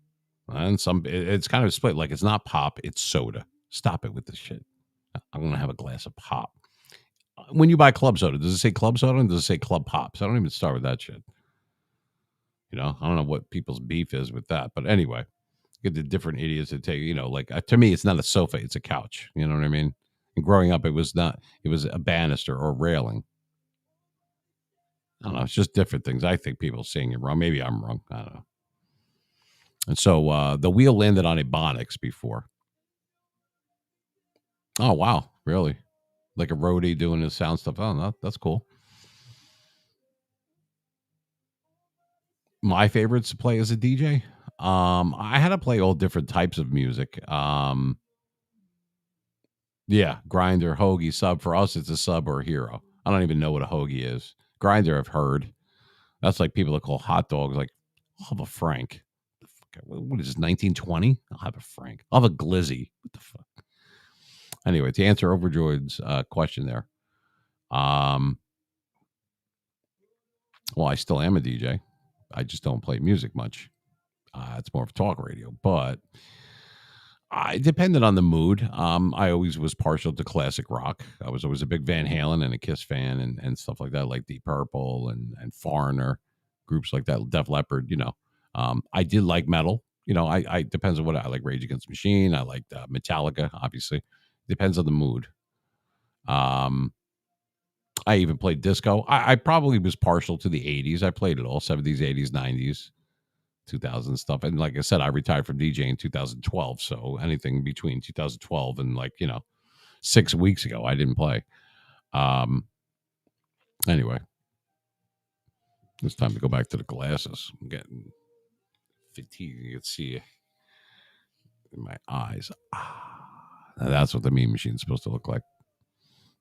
and it's kind of split. Like it's not pop, it's soda. Stop it with this shit. I'm gonna have a glass of pop. When you buy club soda, does it say club soda? And does it say club pops? I don't even start with that shit. I don't know what people's beef is with that, but anyway. Get the different idiots that take, like to me, it's not a sofa, it's a couch. You know what I mean? And growing up, it was not, it was a banister or railing. I don't know. It's just different things. I think people are saying it wrong. Maybe I'm wrong. I don't know. And so the wheel landed on Ebonics before. Oh, wow. Really? like a roadie doing his sound stuff. Oh, no, that's cool. My favorites to play as a DJ. I had to play all different types of music. Yeah, grinder, hoagie, sub. For us, it's a sub or a hero. I don't even know what a hoagie is. Grinder, I've heard. That's like people that call hot dogs. Like, I'll have a Frank. What is this? 1920? I'll have a Frank. I'll have a Glizzy. What the fuck? Anyway, to answer Overjoyed's question there. Well, I still am a DJ. I just don't play music much. It's more of talk radio, but I depended on the mood. I always was partial to classic rock. I was always a big Van Halen and a Kiss fan and stuff like that, like Deep Purple and Foreigner, groups like that, Def Leppard. I did like metal. I depends on what I like. Rage Against the Machine. I liked Metallica. Obviously, depends on the mood. I even played disco. I probably was partial to the '80s. I played it all: '70s, '80s, '90s. 2000 stuff. And like I said, I retired from DJing in 2012. So anything between 2012 and 6 weeks ago, I didn't play. Anyway, it's time to go back to the glasses. I'm getting fatigue. You can see in my eyes. Now that's what the Mean Machine's supposed to look like.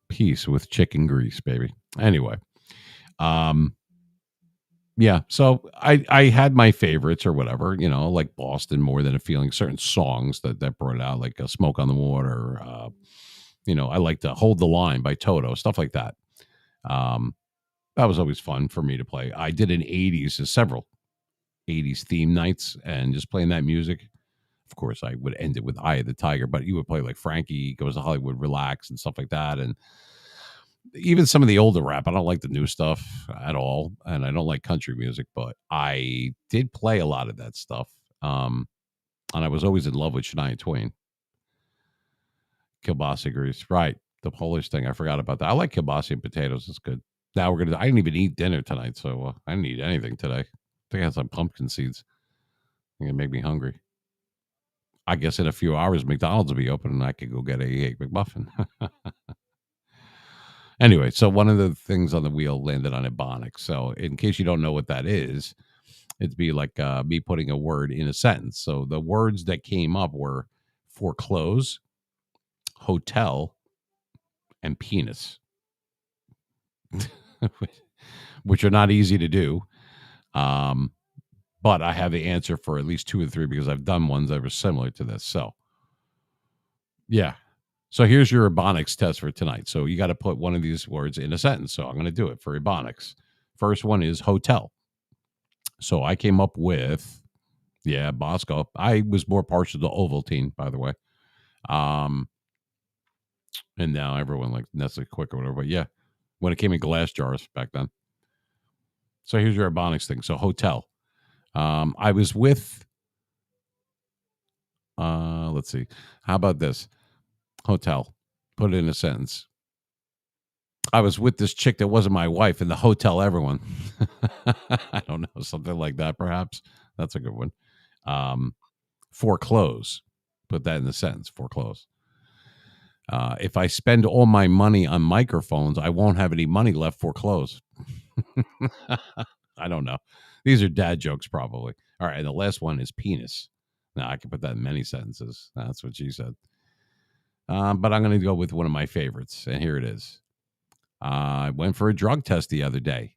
Peace with chicken grease, baby. Anyway, yeah, so I had my favorites or whatever, like Boston, More Than a Feeling, certain songs that brought out, like Smoke on the Water. I like to Hold the Line by Toto, stuff like that. That was always fun for me to play. I did an several 80s theme nights and just playing that music. Of course, I would end it with Eye of the Tiger, but you would play like Frankie Goes to Hollywood, Relax, and stuff like that. And even some of the older rap. I don't like the new stuff at all, and I don't like country music, but I did play a lot of that stuff. And I was always in love with Shania Twain. Kielbasa grease, right? The Polish thing. I forgot about that. I like kielbasa and potatoes. It's good. Now we're gonna. I didn't even eat dinner tonight, so I didn't eat anything today. I think I had some pumpkin seeds. It make me hungry. I guess in a few hours, McDonald's will be open, and I could go get a egg McMuffin. Anyway, so one of the things on the wheel landed on Ebonics. So in case you don't know what that is, it'd be like me putting a word in a sentence. So the words that came up were foreclose, hotel, and penis, which are not easy to do. But I have the answer for at least 2 or 3 because I've done ones that were similar to this. So, yeah. So here's your Ebonics test for tonight. So you got to put one of these words in a sentence. So I'm going to do it for Ebonics. First one is hotel. So I came up with, Bosco. I was more partial to Ovaltine, by the way. And now everyone like Nestle Quick or whatever. But yeah, when it came in glass jars back then. So here's your Ebonics thing. So hotel. I was with, let's see. How about this? Hotel. Put it in a sentence. I was with this chick that wasn't my wife in the hotel, everyone. I don't know, something like that, perhaps. That's a good one. Foreclose. Put that in the sentence. Foreclose. If I spend all my money on microphones, I won't have any money left. Foreclose. I don't know. These are dad jokes, probably. All right. And the last one is penis. Now, I can put that in many sentences. That's what she said. But I'm going to go with one of my favorites. And here it is. I went for a drug test the other day,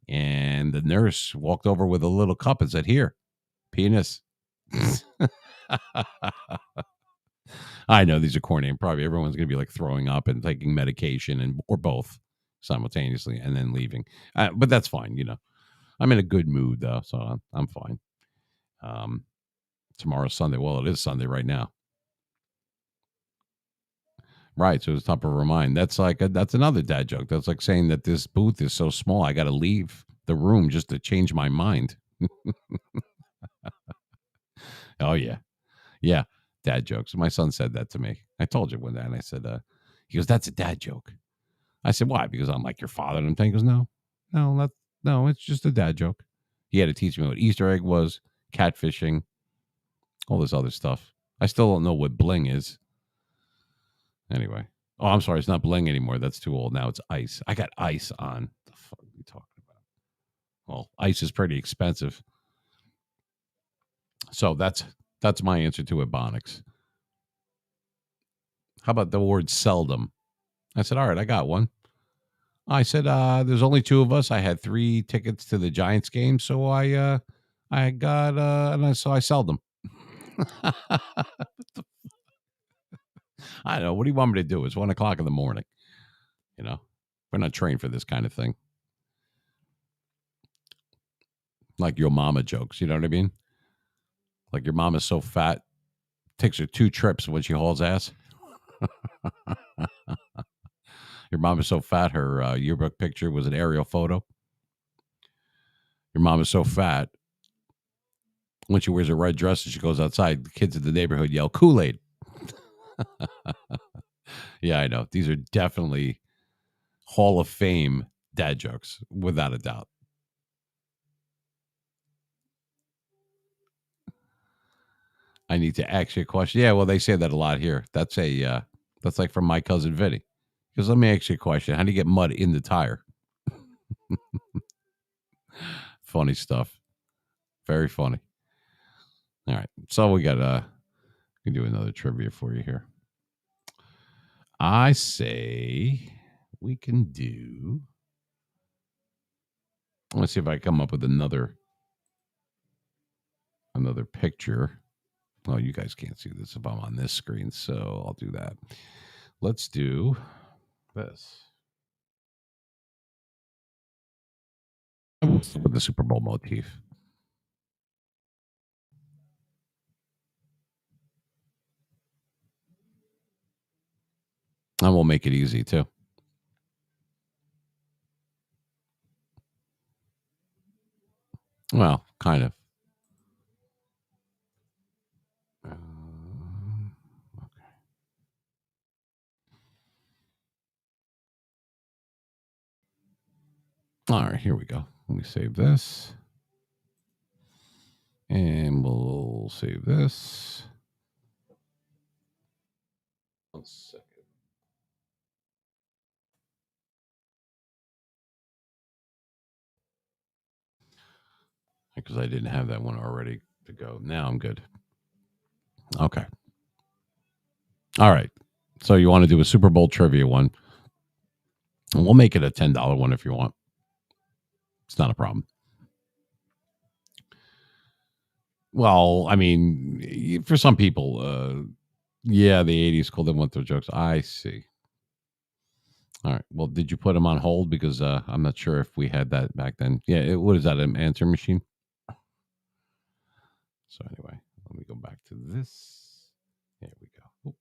and the nurse walked over with a little cup and said, "Here, penis." I know these are corny, and probably everyone's going to be like throwing up and taking medication or both simultaneously and then leaving. But that's fine. I'm in a good mood though, so I'm fine. Tomorrow's Sunday. Well, it is Sunday right now. Right, so it's top of her mind. That's that's another dad joke. That's like saying that this booth is so small, I got to leave the room just to change my mind. Oh yeah, yeah, dad jokes. My son said that to me. I told you one day, and I said, he goes, "That's a dad joke." I said, "Why?" Because I'm like your father. And he goes, "No, it's just a dad joke." He had to teach me what Easter egg was, catfishing, all this other stuff. I still don't know what bling is. Anyway. Oh, I'm sorry. It's not bling anymore. That's too old. Now it's ice. I got ice on. The fuck are you talking about? Well, ice is pretty expensive. So that's my answer to Ebonics. How about the word seldom? I said, all right, I got one. I said, there's only two of us. I had 3 tickets to the Giants game, so I got so I sold them. I don't know. What do you want me to do? It's 1:00 in the morning. You know, we're not trained for this kind of thing. Like your mama jokes. You know what I mean? Like your mama's so fat, takes her 2 trips when she hauls ass. Your mom is so fat, her yearbook picture was an aerial photo. Your mom is so fat, when she wears a red dress and she goes outside, the kids in the neighborhood yell Kool-Aid. Yeah, I know. These are definitely Hall of Fame dad jokes, without a doubt. I need to ask you a question. Yeah, well, they say that a lot here. That's that's like from my cousin Vinny. Because let me ask you a question. How do you get mud in the tire? Funny stuff. Very funny. All right. So we got we can do another trivia for you here. I say we can do. Let's see if I come up with another picture. Oh, you guys can't see this if I'm on this screen, so I'll do that. Let's do this. With the Super Bowl motif. And we'll make it easy too. Well, kind of. Okay. All right, here we go. Let me save this. And we'll save this. 1 second. Because I didn't have that one already to go. Now I'm good. Okay. All right. So you want to do a Super Bowl trivia one. And we'll make it a $10 one if you want. It's not a problem. Well, I mean, for some people, yeah, the 80s cool. They want their jokes. I see. All right. Well, did you put them on hold? Because I'm not sure if we had that back then. Yeah. What is that? An answer machine? So anyway, let me go back to this. There we go.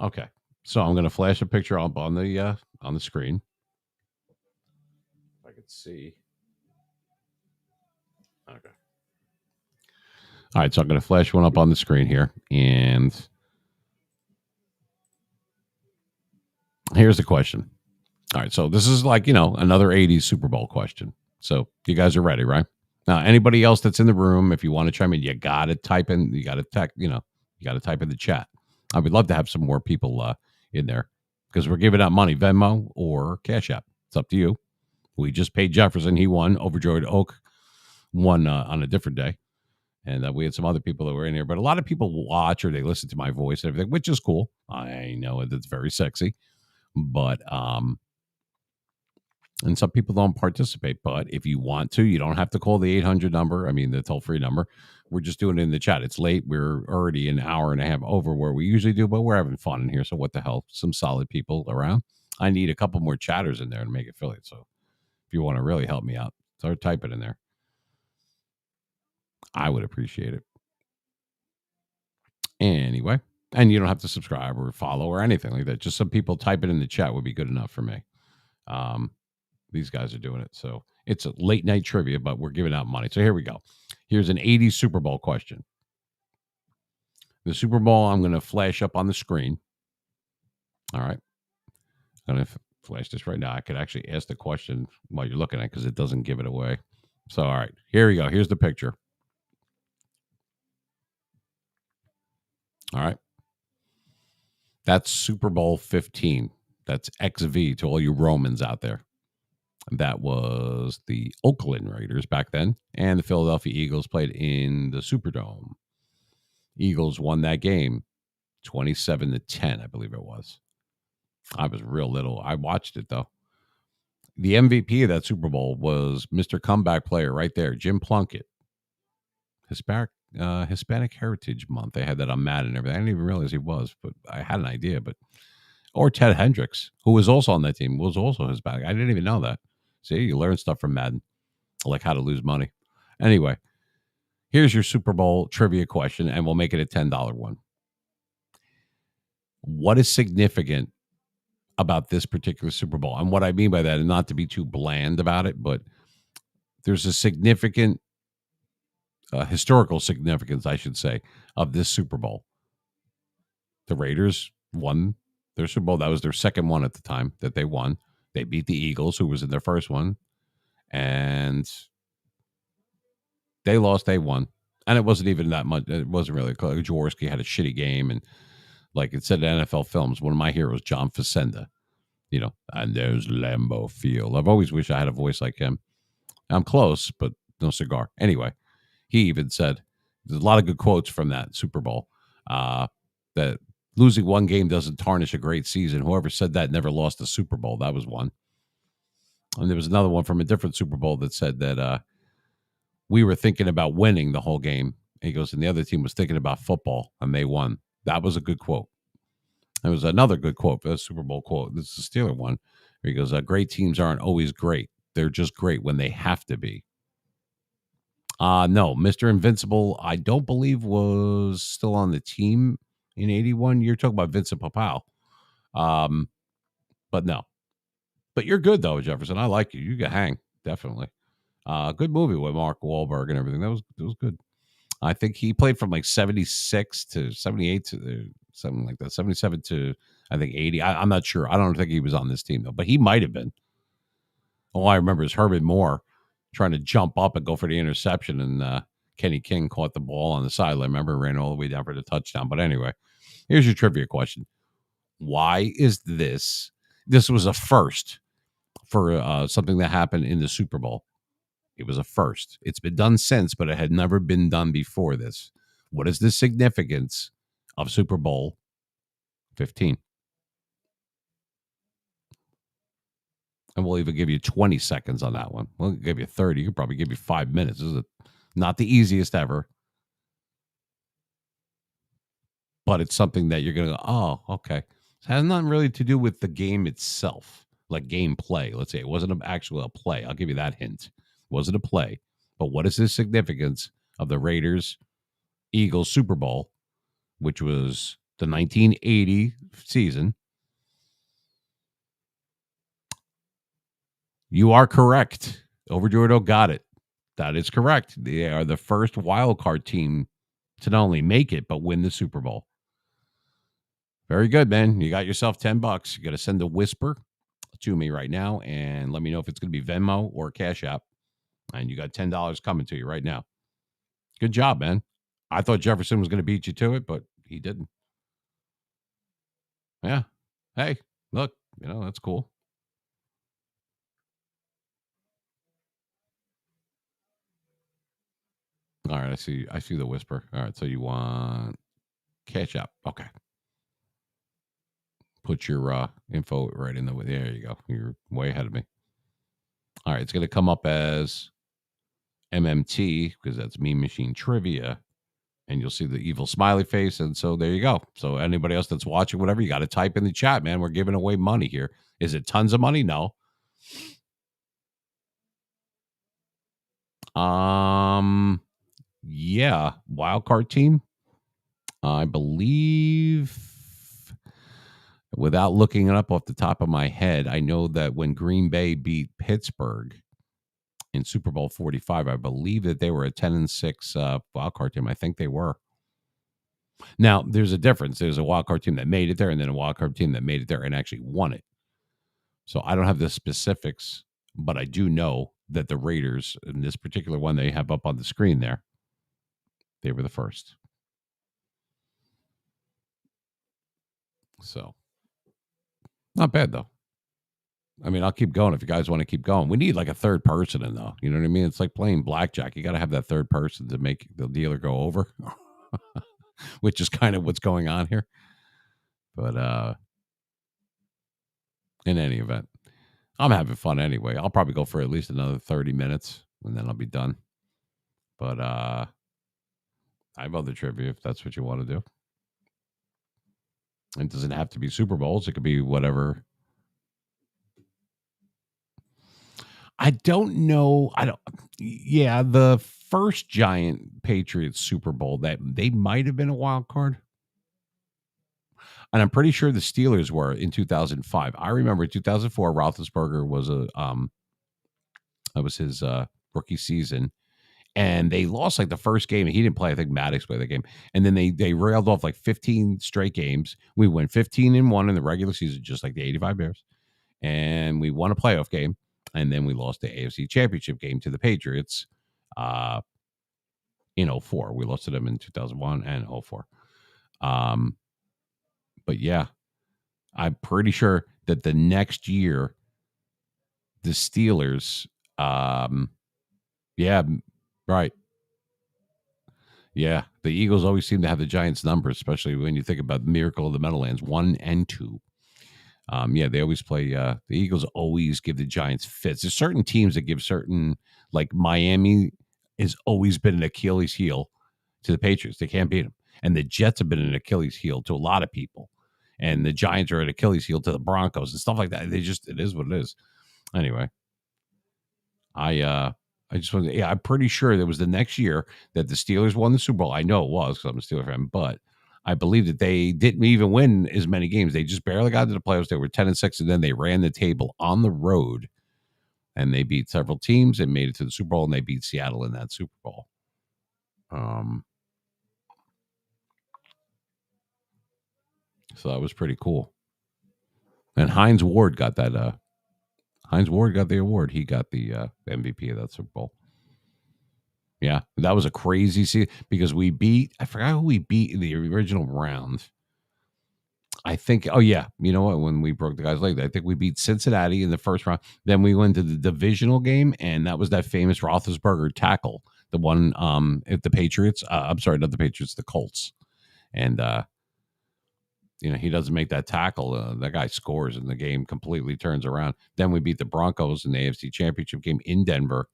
Okay. So I'm going to flash a picture up on the screen. If I could see. Okay. All right. So I'm going to flash one up on the screen here, and here's the question. All right. So this is like, another 80s Super Bowl question. So you guys are ready, right? Now, anybody else that's in the room, if you want to chime in, you got to type in, you got to you got to type in the chat. I would love to have some more people in there because we're giving out money, Venmo or Cash App. It's up to you. We just paid Jefferson. He won. Overjoyed Oak won on a different day. And we had some other people that were in here. But a lot of people watch or they listen to my voice and everything, which is cool. I know it's very sexy. But and some people don't participate. But if you want to, you don't have to call the 800 number. I mean, the toll free number. We're just doing it in the chat. It's late. We're already an hour and a half over where we usually do, but we're having fun in here. So what the hell? Some solid people around. I need a couple more chatters in there to make it fill it. So if you want to really help me out, start typing in there. I would appreciate it. Anyway, and you don't have to subscribe or follow or anything like that. Just some people type it in the chat would be good enough for me. These guys are doing it. So it's a late night trivia, but we're giving out money. So here we go. Here's an 80s Super Bowl question. The Super Bowl, I'm going to flash up on the screen. All right. I'm going to flash this right now. I could actually ask the question while you're looking at it because it doesn't give it away. So, all right. Here we go. Here's the picture. All right. That's Super Bowl 15. That's XV to all you Romans out there. That was the Oakland Raiders back then, and the Philadelphia Eagles played in the Superdome. Eagles won that game 27-10, I believe it was. I was real little. I watched it though. The MVP of that Super Bowl was Mr. Comeback Player right there, Jim Plunkett. Hispanic Heritage Month. They had that on Madden and everything. I didn't even realize he was, but I had an idea. Or Ted Hendricks, who was also on that team, was also Hispanic. I didn't even know that. See, you learn stuff from Madden, like how to lose money. Anyway, here's your Super Bowl trivia question, and we'll make it a $10 one. What is significant about this particular Super Bowl? And what I mean by that, and not to be too bland about it, but there's a significant historical significance, I should say, of this Super Bowl. The Raiders won their Super Bowl. That was their second one at the time that they won. They beat the Eagles, who was in their first one, and they lost. They won, and it wasn't even that much. It wasn't really close. Jaworski had a shitty game, and like it said in NFL Films, one of my heroes, John Facenda. And there's Lambeau Field. I've always wished I had a voice like him. I'm close, but no cigar. Anyway, he even said there's a lot of good quotes from that Super Bowl. That losing one game doesn't tarnish a great season. Whoever said that never lost a Super Bowl. That was one. And there was another one from a different Super Bowl that said that we were thinking about winning the whole game. And he goes, and the other team was thinking about football, and they won. That was a good quote. There was another good quote, a Super Bowl quote. This is a Steeler one. Where he goes, great teams aren't always great. They're just great when they have to be. No, Mr. Invincible, I don't believe was still on the team in 81. You're talking about Vincent Papal. But no. But you're good, though, Jefferson. I like you. You can hang, definitely. Good movie with Mark Wahlberg and everything. That was good. I think he played from like 76 to 78 to something like that. 77 to, I think, 80. I'm not sure. I don't think he was on this team, though. But he might have been. All I remember is Herbert Moore trying to jump up and go for the interception, and Kenny King caught the ball on the sideline. Remember, ran all the way down for the touchdown. But anyway, here's your trivia question. Why is this? This was a first for something that happened in the Super Bowl. It was a first. It's been done since, but it had never been done before this. What is the significance of Super Bowl 15? And we'll even give you 20 seconds on that one. We'll give you 30. You could probably give you 5 minutes. This is not the easiest ever. But it's something that you're going to go, oh, okay. It has nothing really to do with the game itself, like gameplay. Let's say it wasn't actually a play. I'll give you that hint. It wasn't a play. But what is the significance of the Raiders Eagles Super Bowl, which was the 1980 season? You are correct. Overjoyed got it. That is correct. They are the first wild card team to not only make it, but win the Super Bowl. Very good, man. You got yourself $10. You got to send a whisper to me right now and let me know if it's going to be Venmo or Cash App. And you got $10 coming to you right now. Good job, man. I thought Jefferson was going to beat you to it, but he didn't. Yeah. Hey, look, that's cool. All right, I see the whisper. All right, so you want Cash App. Okay. Put your info right in there you go. You're way ahead of me. All right, it's going to come up as MMT because that's Mean Machine Trivia. And you'll see the evil smiley face. And so there you go. So anybody else that's watching, whatever, you got to type in the chat, man. We're giving away money here. Is it tons of money? No. Yeah. Wildcard team. I believe, without looking it up off the top of my head, I know that when Green Bay beat Pittsburgh in Super Bowl 45, I believe that they were a 10-6 wildcard team. I think they were. Now, there's a difference. There's a wildcard team that made it there and then a wildcard team that made it there and actually won it. So I don't have the specifics, but I do know that the Raiders, in this particular one they have up on the screen there, they were the first. So not bad though. I mean, I'll keep going if you guys want to keep going. We need like a third person in though. You know what I mean? It's like playing blackjack. You got to have that third person to make the dealer go over, which is kind of what's going on here. But in any event, I'm having fun anyway. I'll probably go for at least another 30 minutes and then I'll be done. But I have other trivia if that's what you want to do. It doesn't have to be Super Bowls. It could be whatever. I don't know. I don't. Yeah, the first giant Patriots Super Bowl that they might have been a wild card, and I'm pretty sure the Steelers were in 2005. I remember 2004. Roethlisberger was that was his rookie season, and they lost like the first game. He didn't play. I think Maddox played the game, and then they railed off like 15 straight games. We went 15-1 in the regular season, just like the '85 Bears, and we won a playoff game. And then we lost the AFC Championship game to the Patriots in 04. We lost to them in 2001 and 04. But yeah, I'm pretty sure that the next year, the Steelers, yeah, right. Yeah, the Eagles always seem to have the Giants' numbers, especially when you think about the Miracle of the Meadowlands 1 and 2. Yeah, they always play. The Eagles always give the Giants fits. There's certain teams that give certain, like Miami has always been an Achilles heel to the Patriots. They can't beat them, and the Jets have been an Achilles heel to a lot of people, and the Giants are an Achilles heel to the Broncos and stuff like that. It is what it is. Anyway, I just wanted. Yeah, I'm pretty sure that was the next year that the Steelers won the Super Bowl. I know it was because I'm a Steelers fan, but I believe that they didn't even win as many games. They just barely got to the playoffs. They were 10-6, and then they ran the table on the road, and they beat several teams and made it to the Super Bowl, and they beat Seattle in that Super Bowl. So that was pretty cool. And Hines Ward got that. Hines Ward got the award. He got the MVP of that Super Bowl. Yeah, that was a crazy season because we beat. I forgot who we beat in the original round. I think, oh yeah, you know what? When we broke the guy's leg, I think we beat Cincinnati in the first round. Then we went to the divisional game, and that was that famous Roethlisberger tackle, the one at the Patriots. I'm sorry, not the Patriots, the Colts. And he doesn't make that tackle. That guy scores, and the game completely turns around. Then we beat the Broncos in the AFC Championship game in Denver.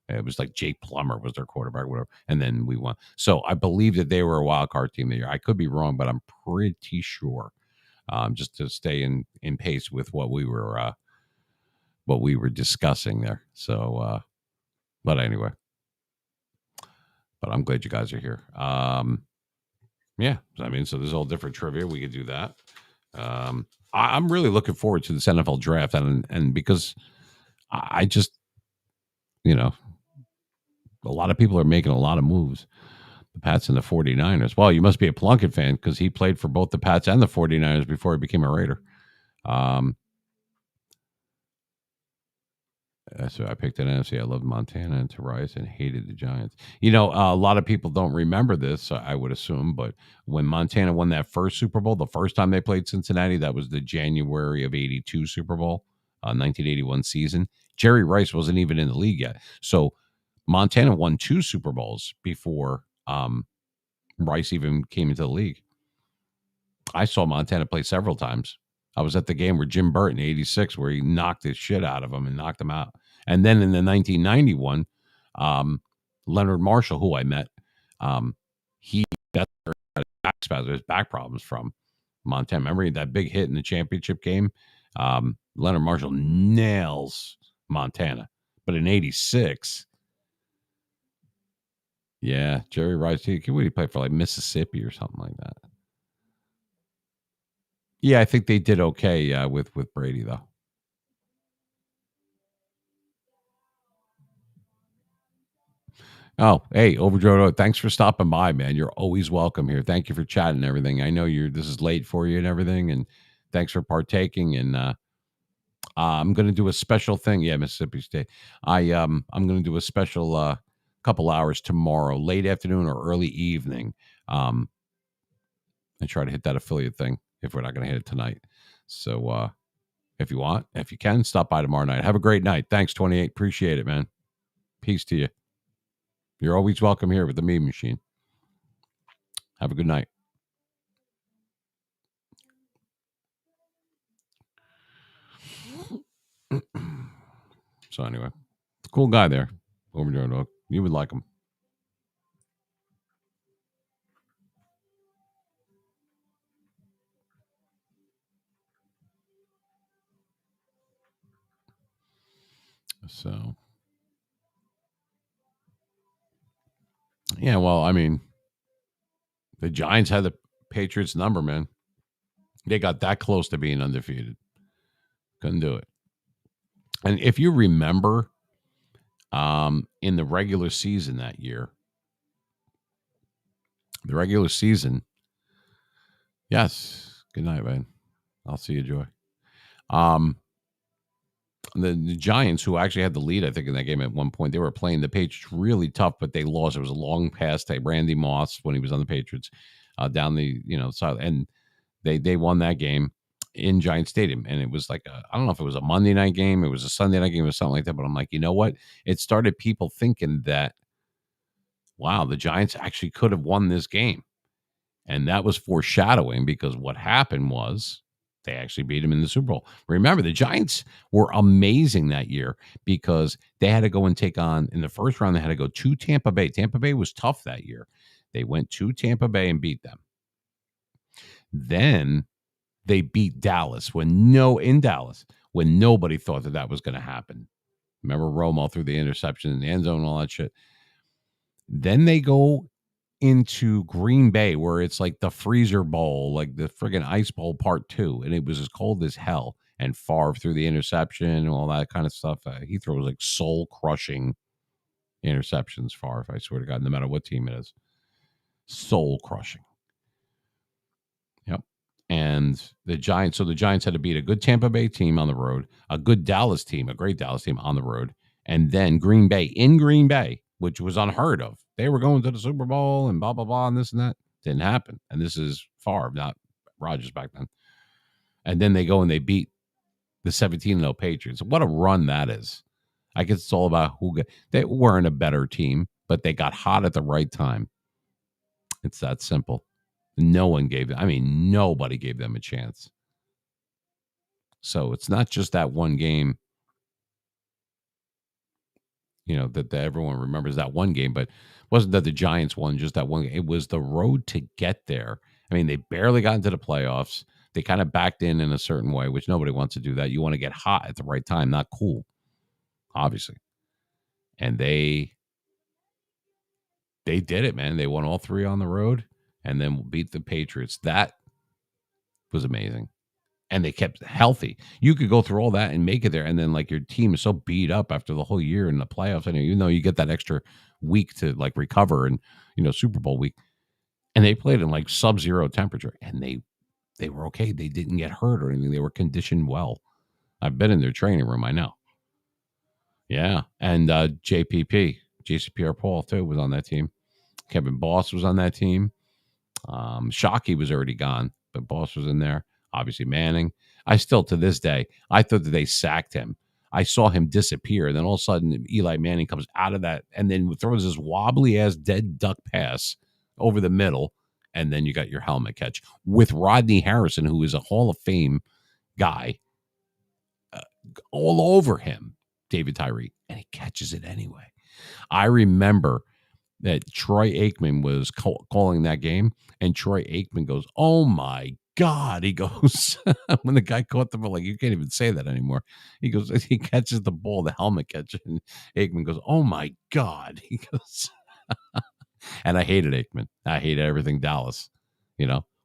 It was like Jake Plummer was their quarterback, whatever. And then we won. So I believe that they were a wild card team that year. I could be wrong, but I'm pretty sure. Just to stay in pace with what we were discussing there. So, but anyway, but I'm glad you guys are here. Yeah, I mean, so there's all different trivia. We could do that. I'm really looking forward to this NFL draft, and because I just, a lot of people are making a lot of moves. The Pats and the 49ers. Well, you must be a Plunkett fan because he played for both the Pats and the 49ers before he became a Raider. So I picked an NFC. I loved Montana and Rice and hated the Giants. A lot of people don't remember this, I would assume, but when Montana won that first Super Bowl, the first time they played Cincinnati, that was the January of '82 Super Bowl, 1981 season. Jerry Rice wasn't even in the league yet. So Montana won 2 Super Bowls before Rice even came into the league. I saw Montana play several times. I was at the game where Jim Burton, '86, where he knocked his shit out of him and knocked him out. And then in the 1991, Leonard Marshall, who I met, that's where back spasms, back problems from Montana. Remember that big hit in the championship game? Leonard Marshall nails Montana. But in '86, yeah, Jerry Rice, he played for like Mississippi or something like that. Yeah, I think they did okay with Brady, though. Oh, hey, Overdrodo, thanks for stopping by, man. You're always welcome here. Thank you for chatting and everything. I know this is late for you and everything, and thanks for partaking. And I'm going to do a special thing. Yeah, Mississippi State. I'm going to do a special couple hours tomorrow, late afternoon or early evening. And try to hit that affiliate thing if we're not going to hit it tonight. So if you want, if you can, stop by tomorrow night. Have a great night. Thanks, 28. Appreciate it, man. Peace to you. You're always welcome here with the Meme Machine. Have a good night. So anyway, cool guy there. Overdrive Dog. You would like him. So yeah, well, I mean, the Giants had the Patriots number, man. They got that close to being undefeated. Couldn't do it. And if you remember, in the regular season that year, the regular season, yes. Good night, man. I'll see you, Joy. The Giants, who actually had the lead, I think, in that game at one point, they were playing the Patriots really tough, but they lost. It was a long pass to Randy Moss when he was on the Patriots down the side, and they won that game in Giant Stadium. And it was like I don't know if it was a Monday night game, it was a Sunday night game, or something like that. But I'm like, you know what? It started people thinking that, wow, the Giants actually could have won this game. And that was foreshadowing, because what happened was they actually beat him in the Super Bowl. Remember, the Giants were amazing that year because they had to go and take on, in the first round, they had to go to Tampa Bay. Tampa Bay was tough that year. They went to Tampa Bay and beat them. Then they beat Dallas in Dallas when nobody thought that was going to happen. Remember Romo threw the interception in the end zone and all that shit. Then they go into Green Bay, where it's like the freezer bowl, like the friggin' ice bowl part 2, and it was as cold as hell. And Favre threw the interception and all that kind of stuff. He throws like soul crushing interceptions. Favre, I swear to God, no matter what team it is, soul crushing. Yep. And the Giants, so the Giants had to beat a good Tampa Bay team on the road, a good Dallas team, a great Dallas team on the road, and then Green Bay in Green Bay, which was unheard of. They were going to the Super Bowl and blah, blah, blah, and this and that. Didn't happen. And this is Favre, not Rodgers back then. And then they go and they beat the 17-0 Patriots. What a run that is. I guess it's all about they weren't a better team, but they got hot at the right time. It's that simple. Nobody gave them a chance. So it's not just that one game, that everyone remembers that one game, but it wasn't that the Giants won just that one game. It was the road to get there. I mean, they barely got into the playoffs. They kind of backed in a certain way, which nobody wants to do that. You want to get hot at the right time, not cool, obviously. And they did it, man. They won all 3 on the road and then beat the Patriots. That was amazing. And they kept healthy. You could go through all that and make it there. And then like your team is so beat up after the whole year in the playoffs. And even though you get that extra week to like recover and, Super Bowl week. And they played in like sub-zero temperature and they were okay. They didn't get hurt or anything. They were conditioned well. I've been in their training room. I know. Yeah. And JPP, JC Pierre-Paul too, was on that team. Kevin Boss was on that team. Shockey was already gone, but Boss was in there. Obviously Manning. I still, to this day, I thought that they sacked him. I saw him disappear. Then all of a sudden, Eli Manning comes out of that and then throws this wobbly ass dead duck pass over the middle. And then you got your helmet catch with Rodney Harrison, who is a Hall of Fame guy, all over him, David Tyree, and he catches it anyway. I remember that Troy Aikman was calling that game, and Troy Aikman goes, "Oh my God." He goes, when the guy caught the ball, like, you can't even say that anymore. He goes, he catches the ball, the helmet catch, and Aikman goes, "Oh my God." He goes, and I hated Aikman. I hated everything Dallas,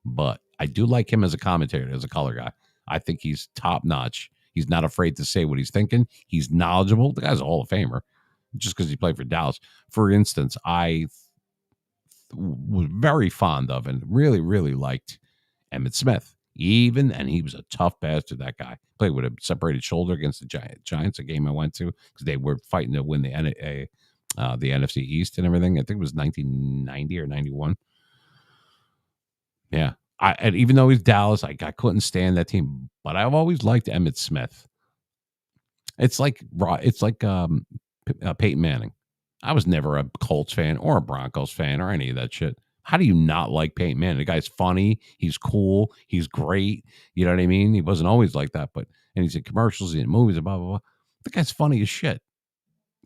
but I do like him as a commentator, as a color guy. I think he's top notch. He's not afraid to say what he's thinking. He's knowledgeable. The guy's a Hall of Famer just because he played for Dallas. For instance, I was very fond of and really, really liked Emmitt Smith. And he was a tough bastard, that guy. Played with a separated shoulder against the Giants, a game I went to, because they were fighting to win the NFC East and everything. I think it was 1990 or 91. Yeah. And even though he's Dallas, I couldn't stand that team, but I've always liked Emmitt Smith. It's like Peyton Manning. I was never a Colts fan or a Broncos fan or any of that shit. How do you not like Peyton Manning? The guy's funny. He's cool. He's great. You know what I mean? He wasn't always like that, but and he's in commercials, he's in movies, and blah blah blah. The guy's funny as shit.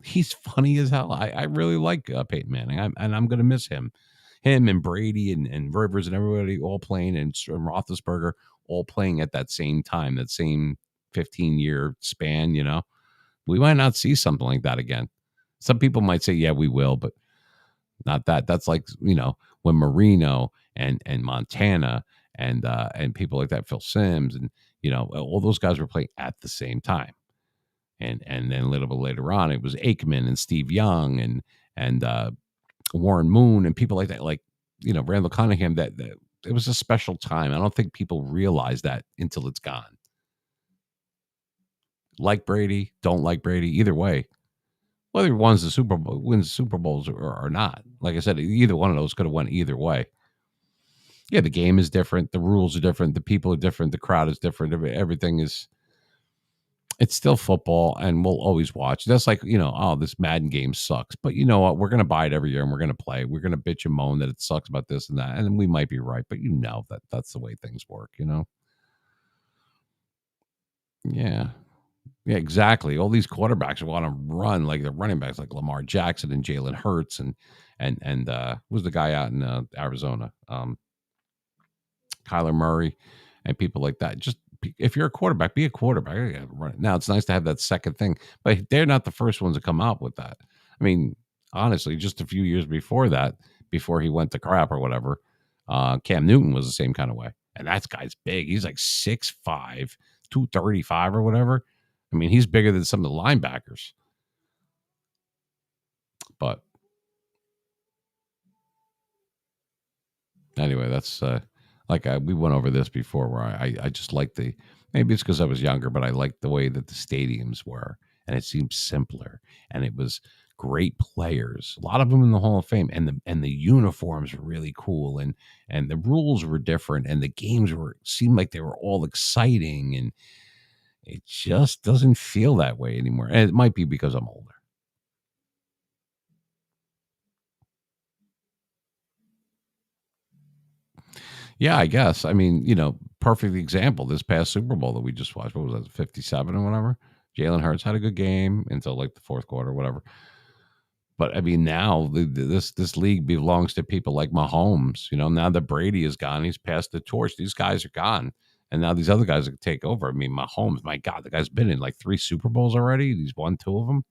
He's funny as hell. I really like Peyton Manning, and I'm gonna miss him. Him and Brady and Rivers and everybody all playing, and Roethlisberger all playing at that same time, that same 15-year span. You know, we might not see something like that again. Some people might say, yeah, we will, but not that. That's like, when Marino and Montana and people like that, Phil Simms, and all those guys were playing at the same time. And then a little bit later on, it was Aikman and Steve Young and Warren Moon and people like that, like Randall Cunningham. That it was a special time. I don't think people realize that until it's gone. Like Brady, don't like Brady, either way. Whether he wins the Super Bowls or not, like I said, either one of those could have went either way. Yeah, the game is different, the rules are different, the people are different, the crowd is different, everything is. It's still football, and we'll always watch. That's like, oh, this Madden game sucks, but you know what? We're going to buy it every year, and we're going to play. We're going to bitch and moan that it sucks about this and that, and we might be right, but that's the way things work. Yeah. Yeah, exactly. All these quarterbacks want to run like the running backs, like Lamar Jackson and Jalen Hurts, and who's the guy out in Arizona, Kyler Murray, and people like that. Just if you're a quarterback, be a quarterback. You gotta run it. Now it's nice to have that second thing, but they're not the first ones to come out with that. I mean, honestly, just a few years before that, before he went to crap or whatever, Cam Newton was the same kind of way, and that guy's big. He's like 6'5", 235 or whatever. I mean, he's bigger than some of the linebackers. But anyway, that's we went over this before, where I just like maybe it's because I was younger, but I liked the way that the stadiums were, and it seemed simpler, and it was great players, a lot of them in the Hall of Fame, and the uniforms were really cool, and the rules were different, and the games seemed like they were all exciting, and it just doesn't feel that way anymore. And it might be because I'm older. Yeah, I guess. I mean, perfect example. This past Super Bowl that we just watched, what was that, 57 or whatever? Jalen Hurts had a good game until like the fourth quarter, whatever. But I mean, now this league belongs to people like Mahomes. Now that Brady is gone, he's passed the torch. These guys are gone, and now these other guys can take over. I mean, Mahomes, my God, the guy's been in like 3 Super Bowls already. He's won 2 of them.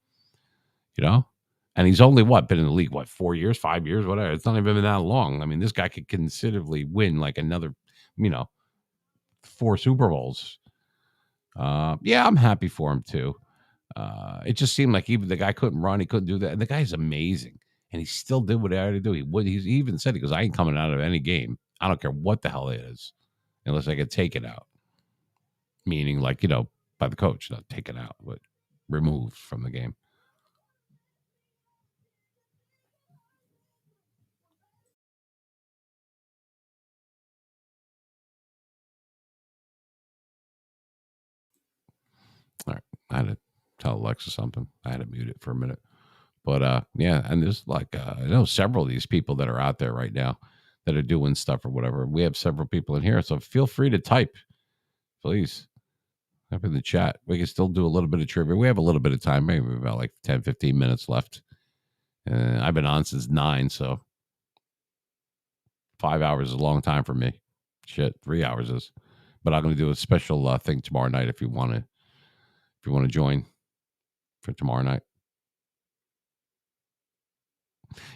And he's only been in the league 4 years, 5 years, whatever. It's not even been that long. I mean, this guy could considerably win like another, 4 Super Bowls. Yeah, I'm happy for him too. It just seemed like even the guy couldn't run, he couldn't do that. And the guy's amazing, and he still did what he had to do. He even said, he goes, "I ain't coming out of any game. I don't care what the hell it is, unless I get taken out." Meaning, like, by the coach, not taken out, but removed from the game. All right, I had to tell Alexa something. I had to mute it for a minute. But yeah, and there's like I know several of these people that are out there right now that are doing stuff or whatever. We have several people in here, so feel free to type, please. Type in the chat. We can still do a little bit of trivia. We have a little bit of time, maybe about like 10, 15 minutes left. I've been on since 9, so 5 hours is a long time for me. Shit, 3 hours is. But I'm going to do a special thing tomorrow night if you want to join for tomorrow night.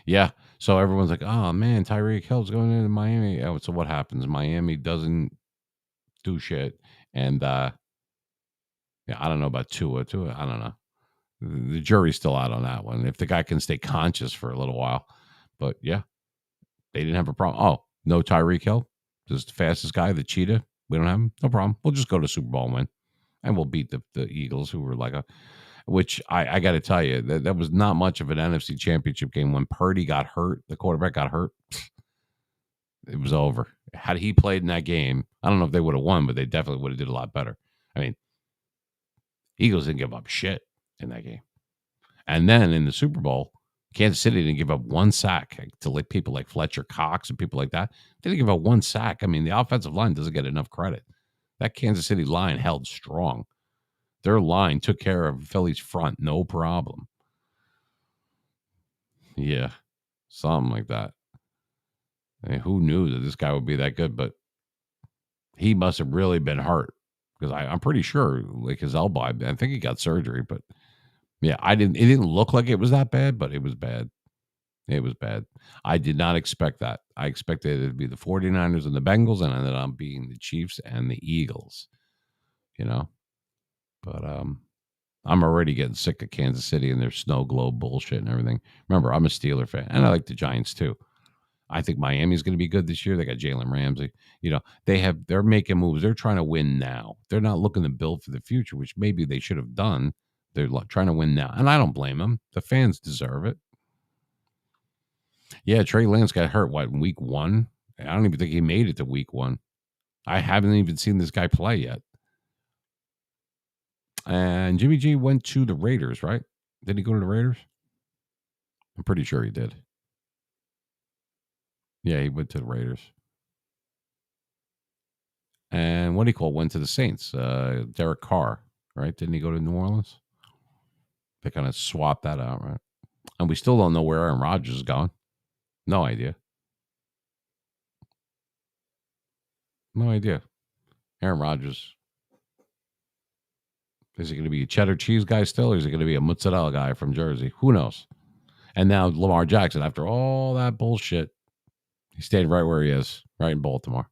Yeah. So everyone's like, "Oh man, Tyreek Hill's going into Miami." Oh, so what happens? Miami doesn't do shit, and yeah, I don't know about Tua. I don't know. The jury's still out on that one. If the guy can stay conscious for a little while, but yeah, they didn't have a problem. Oh, no Tyreek Hill, just the fastest guy, the cheetah. We don't have him. No problem. We'll just go to Super Bowl and win, and we'll beat the Eagles, who were like which I got to tell you, that was not much of an NFC Championship game. When Purdy got hurt, the quarterback got hurt, it was over. Had he played in that game, I don't know if they would have won, but they definitely would have did a lot better. I mean, Eagles didn't give up shit in that game. And then in the Super Bowl, Kansas City didn't give up one sack to like people like Fletcher Cox and people like that. They didn't give up one sack. I mean, the offensive line doesn't get enough credit. That Kansas City line held strong. Their line took care of Philly's front, no problem. Yeah, something like that. I mean, who knew that this guy would be that good? But he must have really been hurt because I'm pretty sure, like his elbow, I think he got surgery. But yeah, it didn't look like it was that bad, but it was bad. It was bad. I did not expect that. I expected it to be the 49ers and the Bengals, and ended up being the Chiefs and the Eagles, you know? But I'm already getting sick of Kansas City and their snow globe bullshit and everything. Remember, I'm a Steeler fan, and I like the Giants too. I think Miami's going to be good this year. They got Jalen Ramsey. You know, they're making moves. They're trying to win now. They're not looking to build for the future, which maybe they should have done. They're trying to win now, and I don't blame them. The fans deserve it. Yeah, Trey Lance got hurt, in week 1? I don't even think he made it to week 1. I haven't even seen this guy play yet. And Jimmy G went to the Raiders, right? Did he go to the Raiders? I'm pretty sure he did. Yeah, he went to the Raiders. And what do you call went to the Saints? Derek Carr, right? Didn't he go to New Orleans? They kind of swapped that out, right? And we still don't know where Aaron Rodgers is gone. No idea. No idea. Aaron Rodgers. Is he going to be a cheddar cheese guy still, or is he going to be a mozzarella guy from Jersey? Who knows? And now Lamar Jackson, after all that bullshit, he stayed right where he is, right in Baltimore.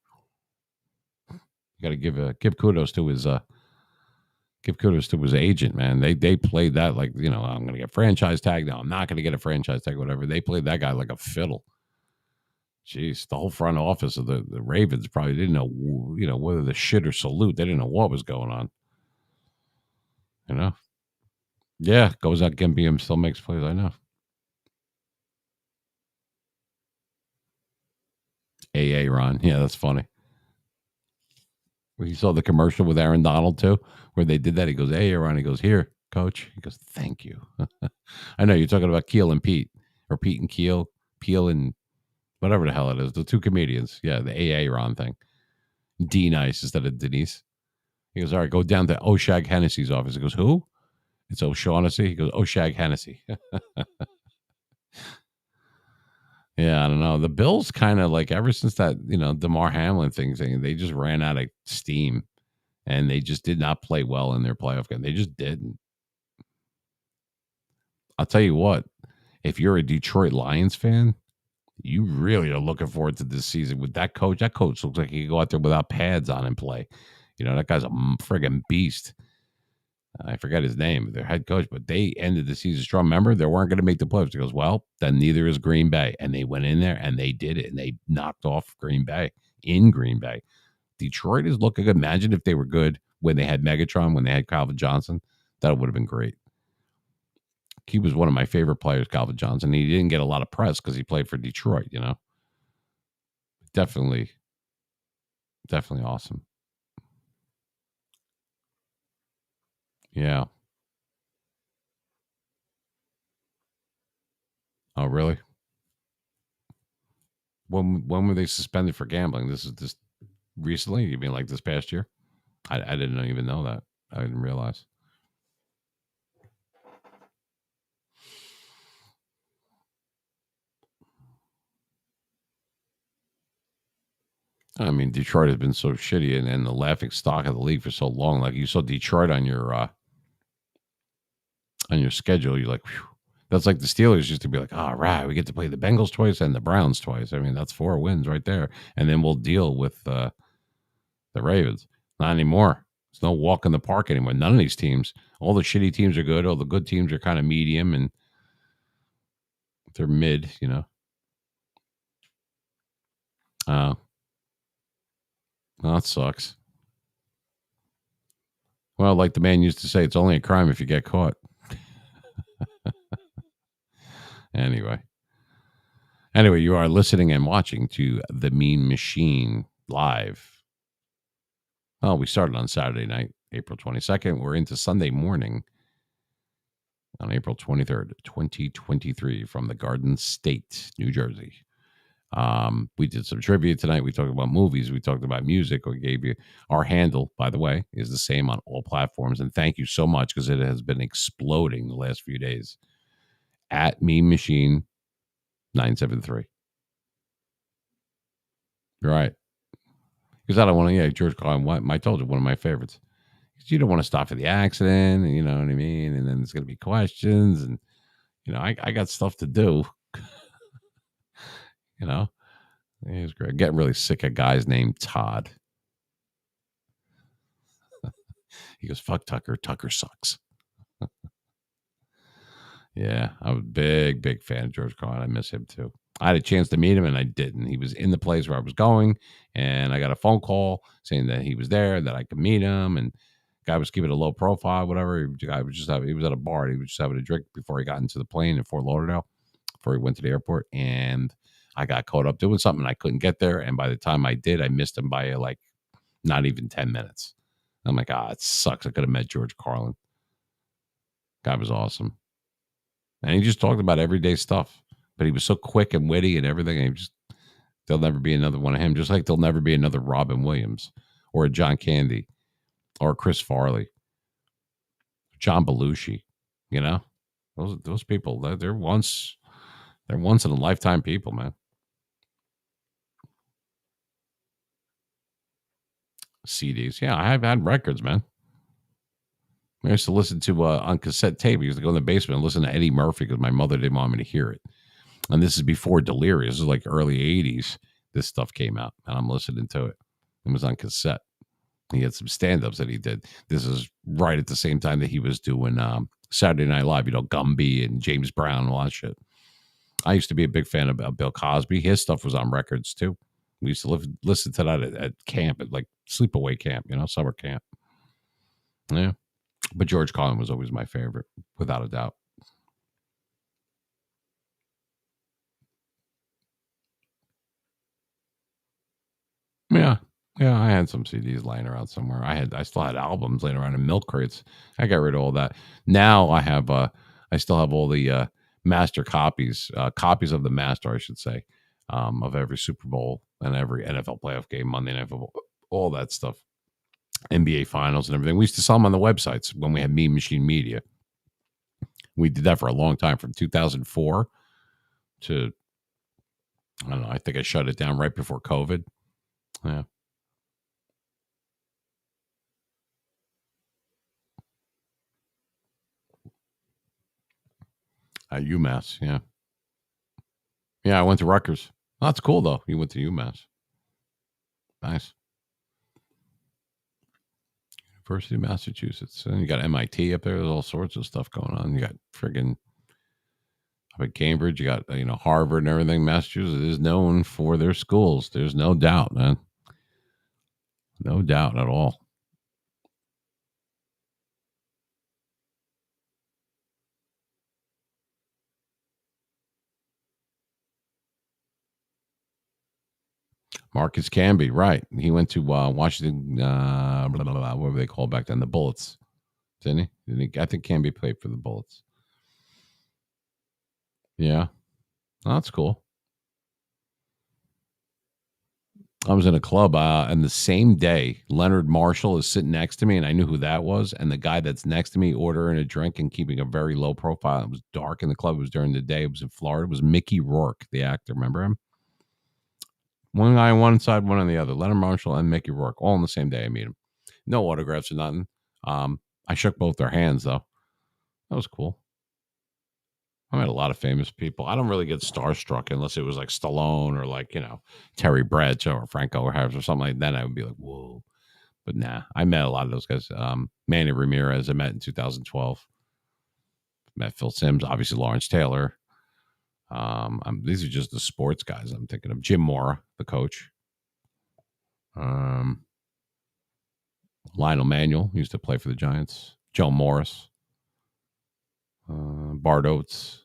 You got to give kudos to his agent, man. They played that like, I'm going to get franchise tag. No, I'm not going to get a franchise tag, whatever. They played that guy like a fiddle. Jeez, the whole front office of the Ravens probably didn't know, whether the shit or salute. They didn't know what was going on. Yeah, goes out again. BM still makes plays. I know. AA Ron. Yeah, that's funny. You saw the commercial with Aaron Donald too, where they did that. He goes, "Hey, Aaron." He goes, "Here, coach." He goes, "Thank you." I know you're talking about Keel and Pete, or Pete and Keel, Peel and whatever the hell it is. The two comedians. Yeah, the AA Ron thing. D nice instead of Denise. He goes, "All right, go down to Oshag Hennessy's office." He goes, "Who?" It's O'Shaughnessy. He goes, "Oshag Hennessy." Yeah, I don't know. The Bills kind of like ever since that, DeMar Hamlin thing, they just ran out of steam, and they just did not play well in their playoff game. They just didn't. I'll tell you what, if you're a Detroit Lions fan, you really are looking forward to this season with that coach. That coach looks like he could go out there without pads on and play. That guy's a friggin' beast. I forget his name, their head coach, but they ended the season strong. Remember, they weren't going to make the playoffs. He goes, well, then neither is Green Bay. And they went in there and they did it. And they knocked off Green Bay in Green Bay. Detroit is looking good. Imagine if they were good when they had Megatron, when they had Calvin Johnson. That would have been great. He was one of my favorite players, Calvin Johnson. He didn't get a lot of press because he played for Detroit, Definitely awesome. Yeah. Oh, really? When were they suspended for gambling? This is just recently? You mean like this past year? I didn't even know that. I didn't realize. I mean, Detroit has been so shitty and the laughing stock of the league for so long. Like you saw Detroit on your schedule, you're like, whew. That's like the Steelers used to be like, all right, we get to play the Bengals twice and the Browns twice. I mean, that's 4 wins right there, and then we'll deal with the Ravens. Not anymore. It's no walk in the park anymore. None of these teams. All the shitty teams are good. All the good teams are kind of medium, and they're mid. Well, that sucks. Well, like the man used to say, it's only a crime if you get caught. Anyway, Anyway, you are listening and watching to The Mean Machine live. Oh, we started on Saturday night, April 22nd. We're into Sunday morning on April 23rd, 2023 from the Garden State, New Jersey. We did some trivia tonight. We talked about movies. We talked about music. We gave you our handle, by the way, is the same on all platforms. And thank you so much because it has been exploding the last few days. At Mean Machine 973. You're right. Because I don't want to, George Carlin, I told you, one of my favorites. Because you don't want to stop for the accident, and you know what I mean? And then there's going to be questions, and, I got stuff to do, you know? It was great. Getting really sick of guys named Todd. He goes, fuck Tucker. Tucker sucks. Yeah, I'm a big fan of George Carlin. I miss him too. I had a chance to meet him and I didn't. He was in the place where I was going, and I got a phone call saying that he was there, that I could meet him, and guy was keeping a low profile, whatever. He was at a bar. He was just having a drink before he got into the plane in Fort Lauderdale, before he went to the airport, and I got caught up doing something. I couldn't get there, and by the time I did, I missed him by like not even 10 minutes. I'm like, it sucks. I could have met George Carlin. Guy was awesome. And he just talked about everyday stuff, but he was so quick and witty and everything. And there'll never be another one of him, just like there'll never be another Robin Williams or a John Candy or Chris Farley, John Belushi. Those people, they're once in a lifetime people, man. CDs, yeah, I have had records, man. I used to listen to on cassette tape. I used to go in the basement and listen to Eddie Murphy because my mother didn't want me to hear it. And this is before Delirious. This is like early 80s. This stuff came out, and I'm listening to it. It was on cassette. He had some stand-ups that he did. This is right at the same time that he was doing Saturday Night Live, Gumby and James Brown and all that shit. I used to be a big fan of Bill Cosby. His stuff was on records, too. We used to listen to that at camp, at like sleepaway camp, summer camp. Yeah. But George Carlin was always my favorite, without a doubt. Yeah. Yeah, I had some CDs lying around somewhere. I still had albums laying around in milk crates. I got rid of all that. Now I still have all the master copies of the master, I should say, of every Super Bowl and every NFL playoff game, Monday Night Football, all that stuff. NBA Finals and everything. We used to sell them on the websites when we had Mean Machine Media. We did that for a long time, from 2004 to, I don't know, I think I shut it down right before COVID. Yeah. At UMass, yeah. Yeah, I went to Rutgers. Oh, that's cool, though. You went to UMass. Nice. University of Massachusetts. And you got MIT up there. There's all sorts of stuff going on. You got friggin' up at Cambridge. You got, Harvard and everything. Massachusetts is known for their schools. There's no doubt, man. No doubt at all. Marcus Camby, right. He went to Washington, what were they called back then? The Bullets. Didn't he? I think Camby played for the Bullets. Yeah. Oh, that's cool. I was in a club, and the same day, Leonard Marshall is sitting next to me, and I knew who that was. And the guy that's next to me ordering a drink and keeping a very low profile. It was dark in the club. It was during the day. It was in Florida. It was Mickey Rourke, the actor. Remember him? One guy on one side, one on the other. Leonard Marshall and Mickey Rourke, all on the same day. I meet him. No autographs or nothing. I shook both their hands, though. That was cool. I met a lot of famous people. I don't really get starstruck unless it was like Stallone or like, Terry Bradshaw or Franco Harris or something like that. I would be like, whoa. But nah, I met a lot of those guys. Manny Ramirez, I met in 2012. Met Phil Simms, obviously Lawrence Taylor. These are just the sports guys I'm thinking of. Jim Mora, the coach. Lionel Manuel used to play for the Giants. Joe Morris. Bart Oates.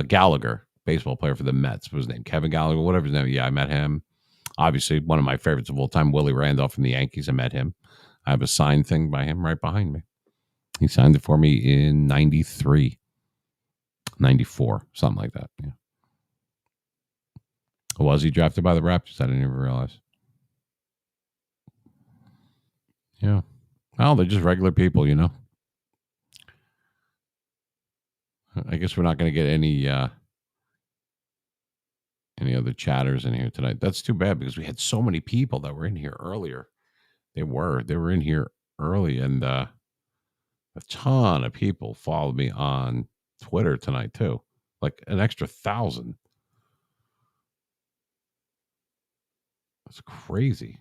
Gallagher. baseball player for the Mets. What was his name? Kevin Gallagher, whatever his name. Yeah, I met him. Obviously, one of my favorites of all time, Willie Randolph from the Yankees. I met him. I have a signed thing by him right behind me. He signed it for me in 93, 94, something like that. Yeah. Was he drafted by the Raptors? I didn't even realize. Yeah. Well, they're just regular people, you know. I guess we're not going to get any other chatters in here tonight. That's too bad because we had so many people that were in here earlier. They were in here early, and a ton of people followed me on Twitter tonight too, like an extra 1,000. That's crazy.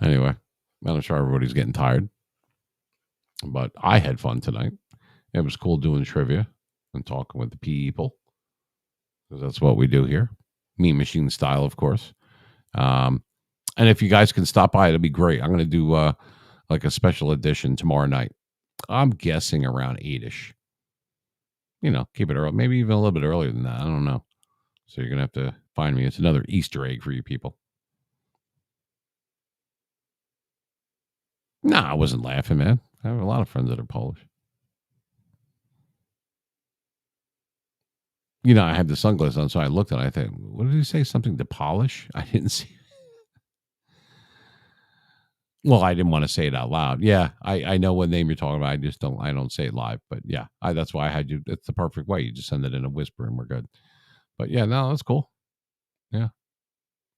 Anyway, I'm sure everybody's getting tired, but I had fun tonight. It was cool doing trivia and talking with the people, because that's what we do here, Mean Machine style, of course. And if you guys can stop by, it'll be great. I'm going to do like a special edition tomorrow night. I'm guessing around 8ish. You know, keep it early, maybe even a little bit earlier than that. I don't know. So you're going to have to find me. It's another Easter egg for you people. Nah, I wasn't laughing, man. I have a lot of friends that are Polish. You know, I had the sunglasses on, so I looked at it. I think, what did he say? Something to polish? I didn't see. Well, I didn't want to say it out loud. Yeah, I know what name you're talking about. I don't say it live. But yeah, that's why I had you. It's the perfect way. You just send it in a whisper and we're good. But yeah, no, that's cool. Yeah.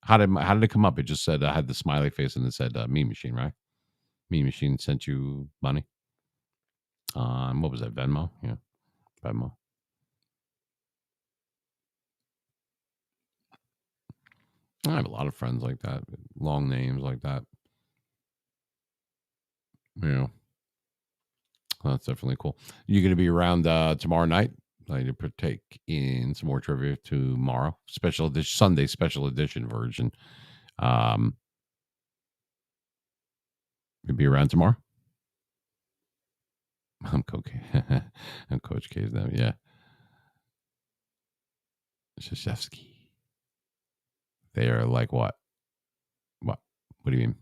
How did it come up? It just said I had the smiley face and it said Mean Machine, right? Mean Machine sent you money. What was that? Venmo? Yeah, Venmo. I have a lot of friends like that, long names like that. Yeah, that's definitely cool. You going to be around tomorrow night? I need to partake in some more trivia tomorrow. Special edition, Sunday special edition version. You'll be around tomorrow? I'm Coach. I'm Coach K's now. Yeah. Shashevsky. They are like what? What? What do you mean?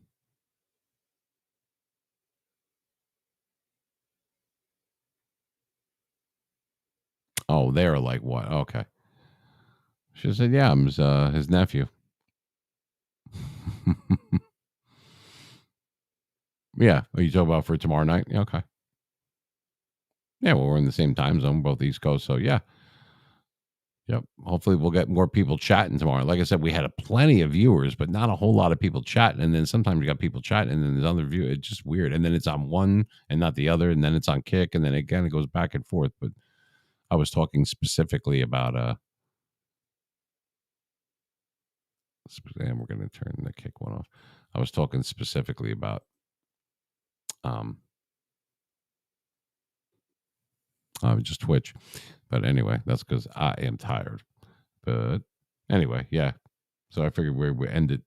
Oh, they're like what? Okay. She said, yeah, I'm his nephew. Yeah. Are you talking about for tomorrow night? Yeah, okay. Yeah, well, we're in the same time zone, both East Coast. So, yeah. Yep. Hopefully, we'll get more people chatting tomorrow. Like I said, we had plenty of viewers, but not a whole lot of people chatting. And then sometimes you got people chatting, and then there's other view. It's just weird. And then it's on one and not the other, and then it's on Kick, and then again it goes back and forth. But I was talking specifically about and we're going to turn the Kick one off. I was talking specifically about just Twitch. But anyway, that's because I am tired. But anyway, yeah. So I figured we end it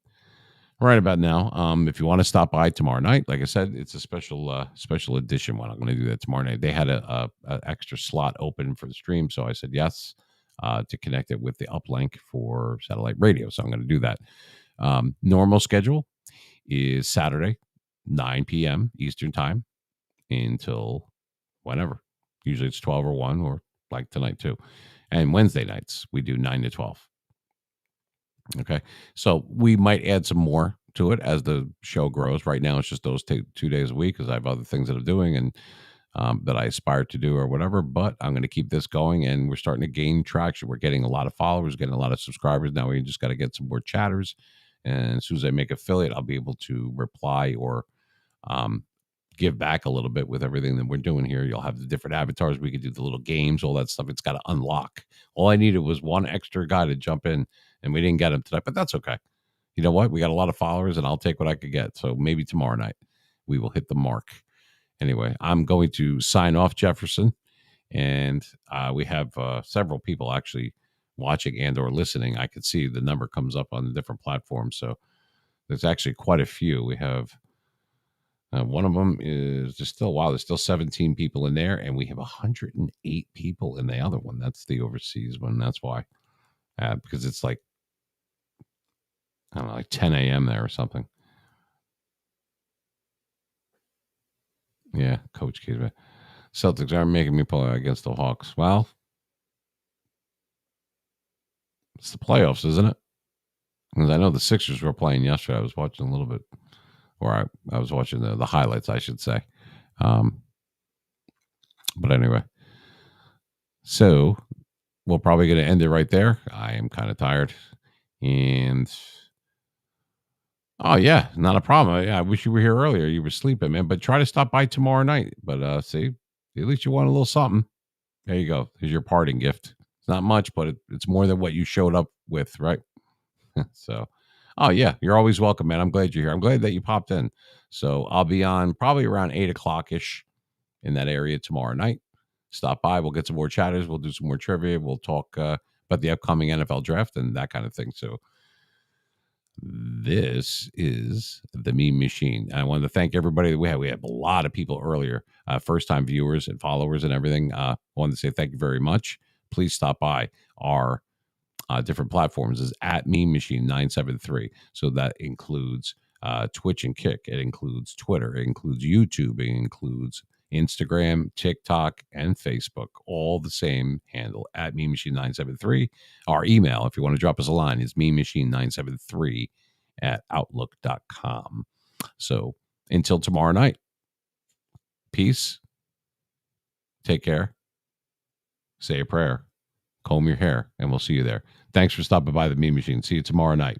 right about now. If you want to stop by tomorrow night, like I said, it's a special edition one. I'm going to do that tomorrow night. They had a extra slot open for the stream, so I said yes to connect it with the uplink for satellite radio. So I'm going to do that. Normal schedule is Saturday, 9 p.m. Eastern time until whenever. Usually it's 12 or 1, or like tonight too. And Wednesday nights we do 9 to 12. Okay. So we might add some more to it as the show grows. Right now it's just those 2 days a week because I have other things that I'm doing and that I aspire to do or whatever. But I'm going to keep this going, and we're starting to gain traction. We're getting a lot of followers, getting a lot of subscribers. Now we just got to get some more chatters. And as soon as I make affiliate, I'll be able to reply or give back a little bit with everything that we're doing here. You'll have the different avatars. We could do the little games, all that stuff. It's got to unlock. All I needed was one extra guy to jump in, and we didn't get him tonight, but that's okay. You know what? We got a lot of followers, and I'll take what I could get. So maybe tomorrow night we will hit the mark. Anyway, I'm going to sign off, Jefferson, and we have several people actually watching and or listening. I could see the number comes up on the different platforms. So there's actually quite a few. We have One of them is there's still 17 people in there, and we have 108 people in the other one. That's the overseas one. That's why, because it's like, I don't know, like 10 a.m. there or something. Yeah, Coach Kid. Celtics are making me play against the Hawks. Well, it's the playoffs, isn't it? Because I know the Sixers were playing yesterday. I was watching a little bit, or I was watching the highlights, I should say. But anyway, so we're probably going to end it right there. I am kind of tired. And, oh, yeah, not a problem. Yeah, I wish you were here earlier. You were sleeping, man. But try to stop by tomorrow night. But see, at least you want a little something. There you go. Here's your parting gift. It's not much, but it's more than what you showed up with, right? So, oh, yeah, you're always welcome, man. I'm glad you're here. I'm glad that you popped in. So I'll be on probably around 8 o'clock ish in that area tomorrow night. Stop by. We'll get some more chatters. We'll do some more trivia. We'll talk about the upcoming NFL draft and that kind of thing. So this is the Meme Machine. I wanted to thank everybody that we had. We had a lot of people earlier, first-time viewers and followers and everything. I wanted to say thank you very much. Please stop by our different platforms is at Meme Machine 973. So that includes Twitch and Kick. It includes Twitter. It includes YouTube. It includes Instagram, TikTok, and Facebook. All the same handle at Meme Machine 973. Our email, if you want to drop us a line, is mememachine973 at outlook.com. So until tomorrow night, peace. Take care. Say a prayer. Comb your hair, and we'll see you there. Thanks for stopping by the Meme Machine. See you tomorrow night.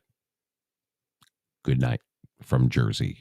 Good night from Jersey.